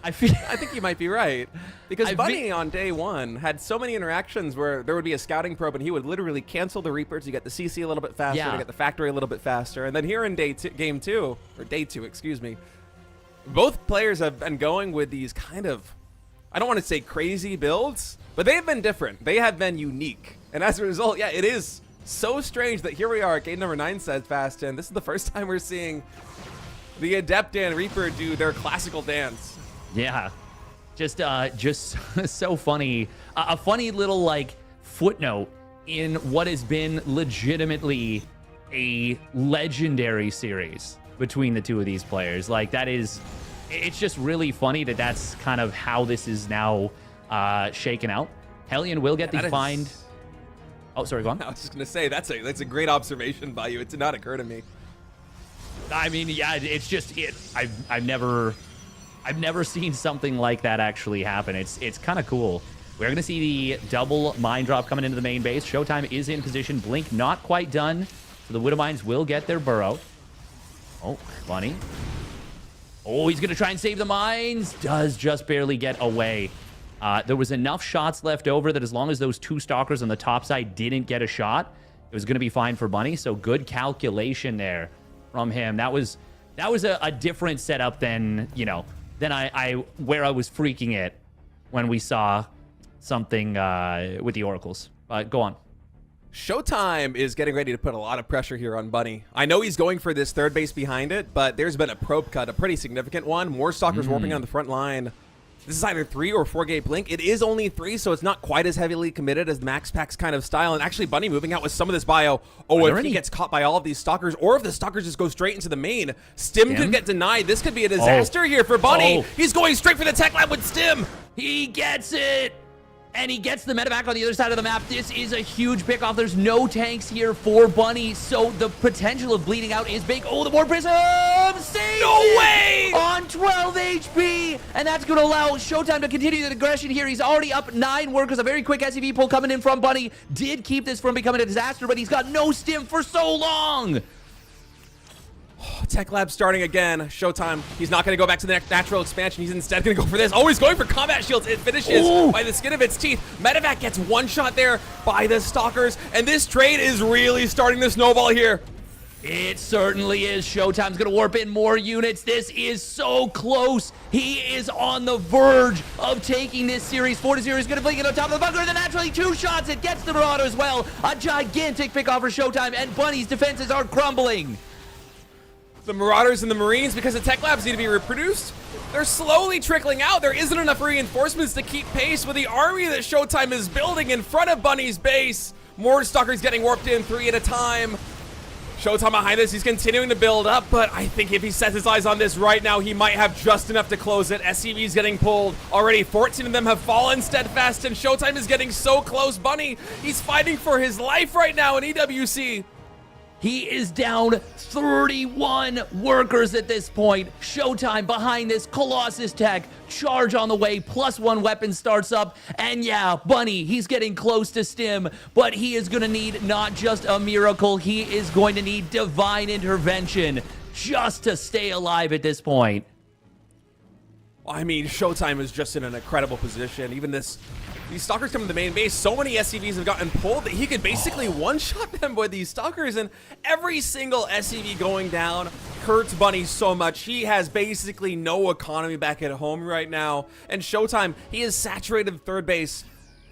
I think you might be right, because Bunny on day 1 had so many interactions where there would be a scouting probe and he would literally cancel the Reaper to get the CC a little bit faster, to get the factory a little bit faster. And then here in day 2, excuse me, both players have been going with these kind of, I don't want to say crazy builds, but they've been different. They have been unique. And as a result, it is so strange that here we are at game number 9 fast, and this is the first time we're seeing the Adept and Reaper do their classical dance. Yeah, just so funny. A funny little footnote in what has been legitimately a legendary series between the two of these players. It's just really funny that that's kind of how this is now shaken out. Hellion will get the find. Oh, sorry, go on. I was just gonna say that's a great observation by you. It did not occur to me. I mean, it's just I've never seen something like that actually happen. It's kind of cool. We're going to see the double mine drop coming into the main base. Showtime is in position. Blink not quite done. So the Widow Mines will get their burrow. Oh, Bunny. Oh, he's going to try and save the mines. Does just barely get away. There was enough shots left over that as long as those 2 stalkers on the top side didn't get a shot, it was going to be fine for Bunny. So good calculation there from him. That was a different setup than, than where I was freaking it when we saw something with the Oracles. Go on. Showtime is getting ready to put a lot of pressure here on Bunny. I know he's going for this third base behind it, but there's been a probe cut, a pretty significant one. More stalkers warping on the front line. This is either 3 or 4 gate blink. It is only 3, so it's not quite as heavily committed as Max Pack's kind of style. And actually, Bunny moving out with some of this bio. Oh, if he gets caught by all of these stalkers, or if the stalkers just go straight into the main, Stim could get denied. This could be a disaster here for Bunny. He's going straight for the tech lab with Stim. He gets it. and he gets the medevac on the other side of the map. This is a huge pickoff. There's no tanks here for Bunny, so the potential of bleeding out is big. Oh, the War Prism saves No it way! on 12 HP, and that's going to allow Showtime to continue the aggression here. He's already up 9 workers. A very quick SCV pull coming in from Bunny did keep this from becoming a disaster, but he's got no stim for so long. Tech Lab starting again. Showtime. He's not going to go back to the natural expansion. He's instead going to go for this. Oh, he's going for combat shields. It finishes by the skin of its teeth. Medevac gets one shot there by the Stalkers, and this trade is really starting to snowball here. It certainly is. Showtime's going to warp in more units. This is so close. He is on the verge of taking this series. 4-0 is going to blink it on top of the bunker, and then naturally 2 shots. It gets the Marauder as well. A gigantic pickoff for Showtime, and Bunny's defenses are crumbling. The Marauders and the Marines, because the Tech Labs need to be reproduced, they're slowly trickling out. There isn't enough reinforcements to keep pace with the army that Showtime is building in front of Bunny's base. More Stalkers getting warped in 3 at a time. Showtime behind this, he's continuing to build up, but I think if he sets his eyes on this right now, he might have just enough to close it. SCV's getting pulled. Already 14 of them have fallen steadfast, and Showtime is getting so close. Bunny, he's fighting for his life right now in EWC. He is down 31 workers at this point. Showtime behind this Colossus tech. Charge on the way, +1 weapon starts up. And yeah, Bunny, he's getting close to stim, but he is going to need not just a miracle, he is going to need divine intervention just to stay alive at this point. I mean, Showtime is just in an incredible position. Even these Stalkers come to the main base. So many SCVs have gotten pulled that he could basically one-shot them with these Stalkers, and every single SCV going down hurts Bunny so much. He has basically no economy back at home right now, and Showtime, he is saturated third base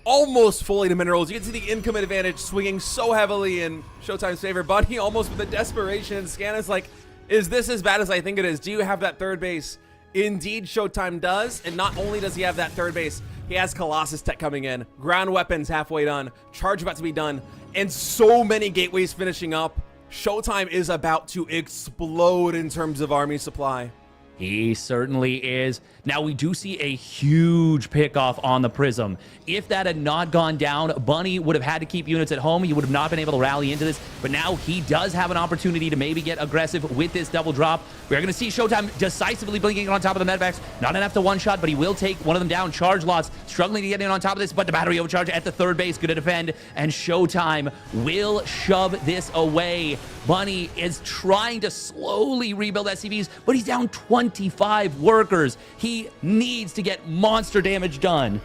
almost fully to minerals. You can see the income advantage swinging so heavily in Showtime's favor. Bunny almost with a desperation scan is like, is this as bad as I think it is? Do you have that third base? Indeed, Showtime does, and not only does he have that third base, he has Colossus tech coming in, ground weapons halfway done, charge about to be done, and so many gateways finishing up. Showtime is about to explode in terms of army supply. He certainly is. Now, we do see a huge pickoff on the Prism. If that had not gone down, Bunny would have had to keep units at home. He would have not been able to rally into this, but now he does have an opportunity to maybe get aggressive with this double drop. We're going to see Showtime decisively blinking on top of the medevacs. Not enough to one-shot, but he will take one of them down. Charge lots, struggling to get in on top of this, but the battery overcharge at the third base, good to defend, and Showtime will shove this away. Bunny is trying to slowly rebuild SCVs, but he's down 25 workers. He needs to get monster damage done.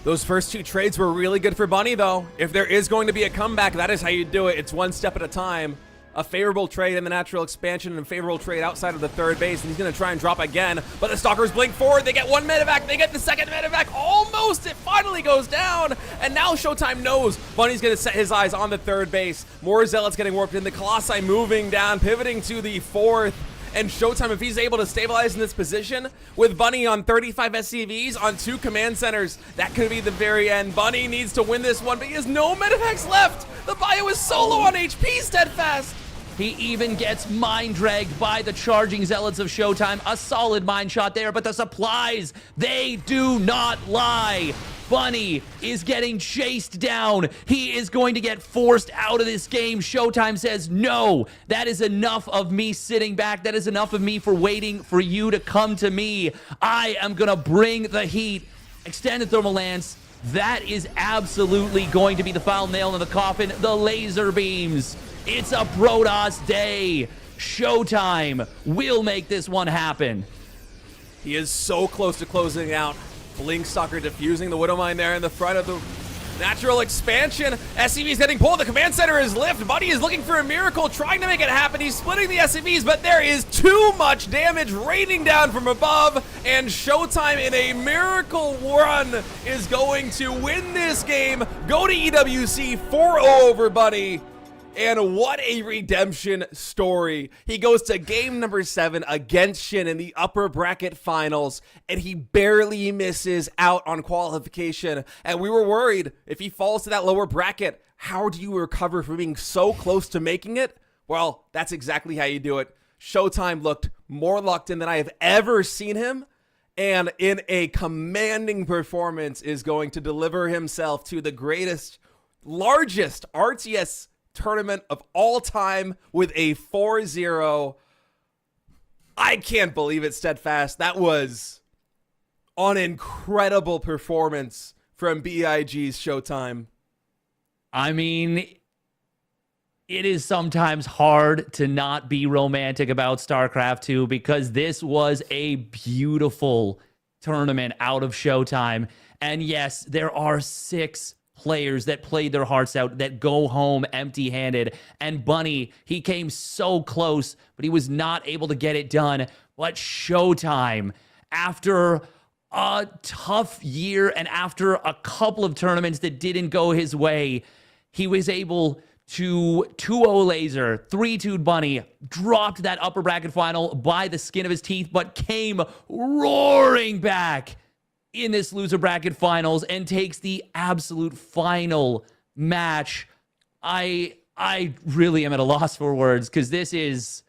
Those first 2 trades were really good for Bunny, though. If there is going to be a comeback, that is how you do it. It's one step at a time. A favorable trade in the natural expansion and a favorable trade outside of the third base, and he's going to try and drop again. But the Stalkers blink forward. They get 1 medevac. They get the second medevac. Almost. It finally goes down. And now Showtime knows Bunny's going to set his eyes on the third base. More Zealots getting warped in. The Colossi moving down, pivoting to the fourth. And Showtime, if he's able to stabilize in this position with Bunny on 35 SCVs on 2 command centers, that could be the very end. Bunny needs to win this one, but he has no medevacs left. The bio is so low on HP, steadfast. He even gets mind dragged by the charging Zealots of Showtime. A solid mine shot there, but the supplies, they do not lie. Bunny is getting chased down. He is going to get forced out of this game. Showtime says, no, that is enough of me sitting back. That is enough of me for waiting for you to come to me. I am going to bring the heat. Extended thermal lance. That is absolutely going to be the final nail in the coffin. The laser beams. It's a Protoss day. Showtime will make this one happen. He is so close to closing out. Blink Stalker diffusing the Widow Mine there in the front of the natural expansion. SCV is getting pulled. The command center is lifted. Bunny is looking for a miracle, trying to make it happen. He's splitting the SCVs, but there is too much damage raining down from above. And Showtime, in a miracle run, is going to win this game. Go to EWC 4-0 over Bunny. And what a redemption story. He goes to game number 7 against Shin in the upper bracket finals, and he barely misses out on qualification. And we were worried, if he falls to that lower bracket, how do you recover from being so close to making it? Well, that's exactly how you do it. Showtime looked more locked in than I have ever seen him, and in a commanding performance is going to deliver himself to the greatest, largest RTS tournament of all time with a 4-0. I can't believe it, Steadfast. That was an incredible performance from BIG's Showtime. I mean, it is sometimes hard to not be romantic about StarCraft 2 because this was a beautiful tournament out of Showtime. And yes, there are 6 players that played their hearts out that go home empty-handed. And Bunny, he came so close, but he was not able to get it done. But Showtime, after a tough year and after a couple of tournaments that didn't go his way, he was able to 2-0 laser, 3-2 Bunny, dropped that upper bracket final by the skin of his teeth, but came roaring back in this loser bracket finals and takes the absolute final match. I really am at a loss for words because this is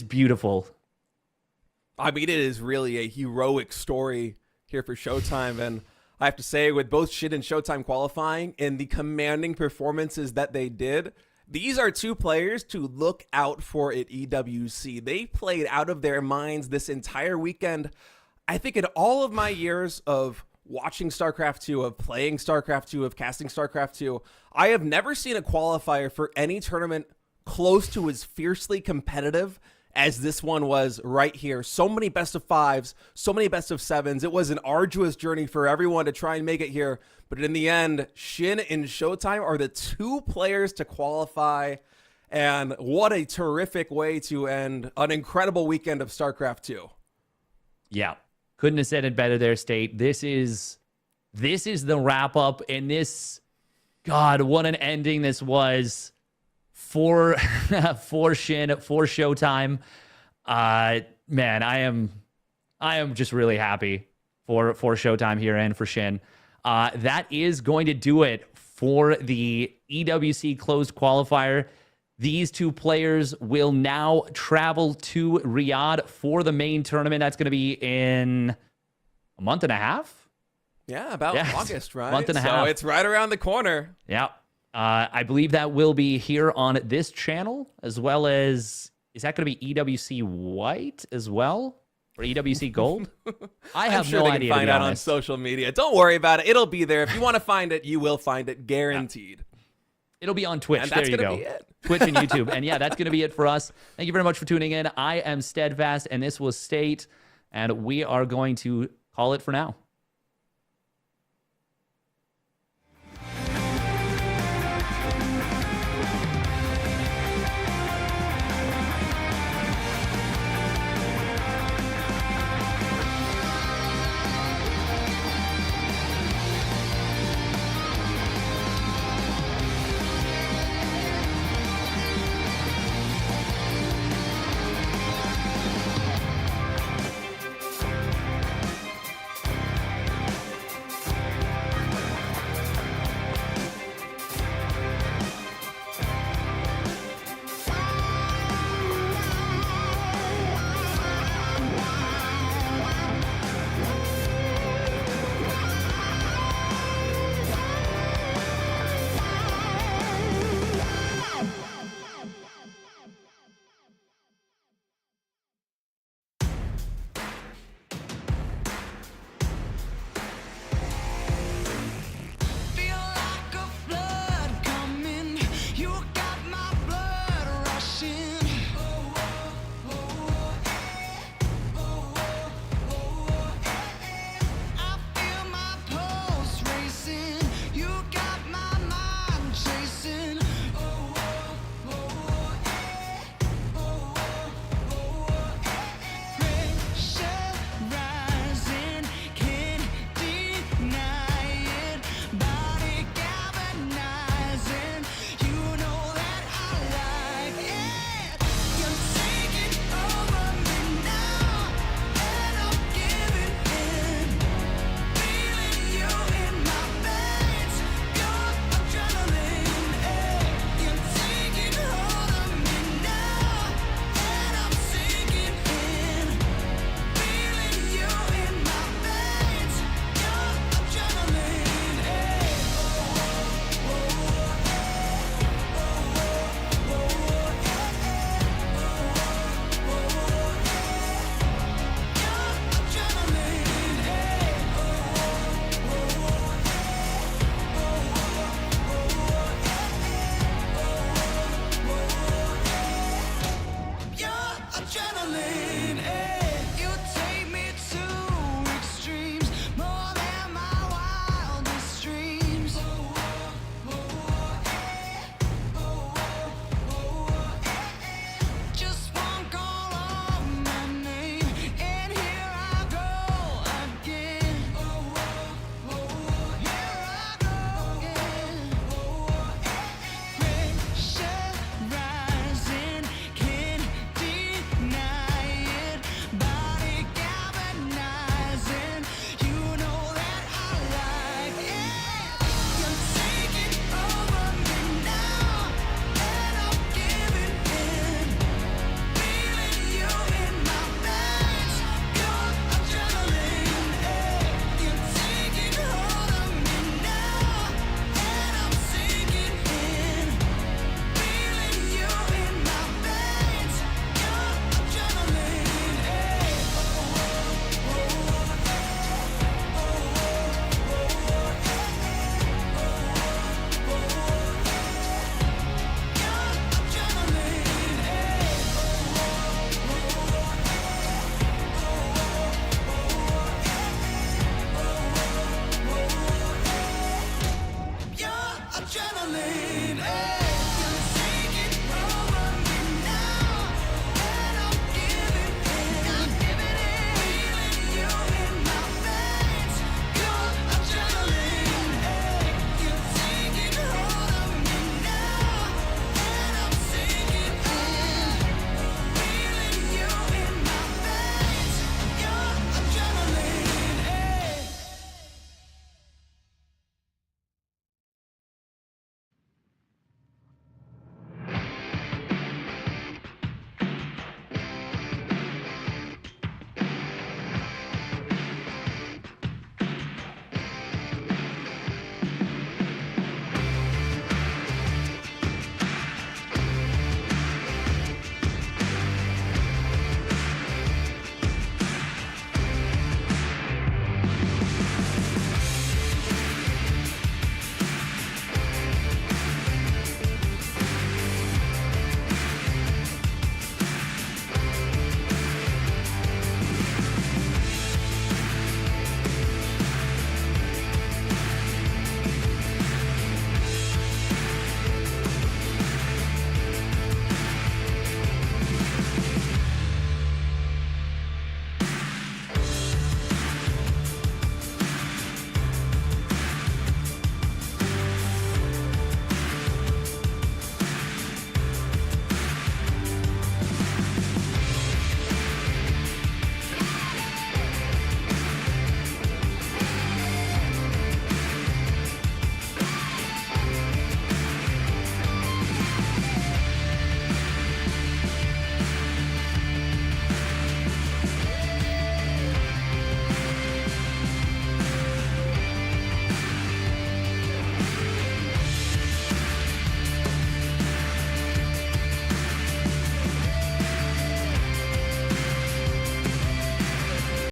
beautiful. I mean, it is really a heroic story here for Showtime, and I have to say, with both Shin and Showtime qualifying and the commanding performances that they did, these are 2 players to look out for at EWC. They played out of their minds this entire weekend. I think in all of my years of watching StarCraft 2, of playing StarCraft 2, of casting StarCraft 2, I have never seen a qualifier for any tournament close to as fiercely competitive as this one was right here. So many best of 5s, so many best of 7s. It was an arduous journey for everyone to try and make it here. But in the end, Shin and Showtime are the 2 players to qualify. And what a terrific way to end an incredible weekend of StarCraft 2. Yeah. Couldn't have said it better there, State. This is the wrap up, and this, God, what an ending this was for Shin, for Showtime. Man, I am just really happy for Showtime here and for Shin. That is going to do it for the EWC closed qualifier. These 2 players will now travel to Riyadh for the main tournament. That's going to be in a month and a half. Yeah, about August, right? Month and a half. So it's right around the corner. Yeah. I believe that will be here on this channel, as well as, is that going to be EWC White as well? Or EWC Gold? I have I'm sure no they idea. can find out on social media. Don't worry about it. It'll be there. If you want to find it, you will find it, guaranteed. Yeah. It'll be on Twitch. And there you go. Be it. Twitch and YouTube. And yeah, that's going to be it for us. Thank you very much for tuning in. I am Steadfast, and this was State, and we are going to call it for now.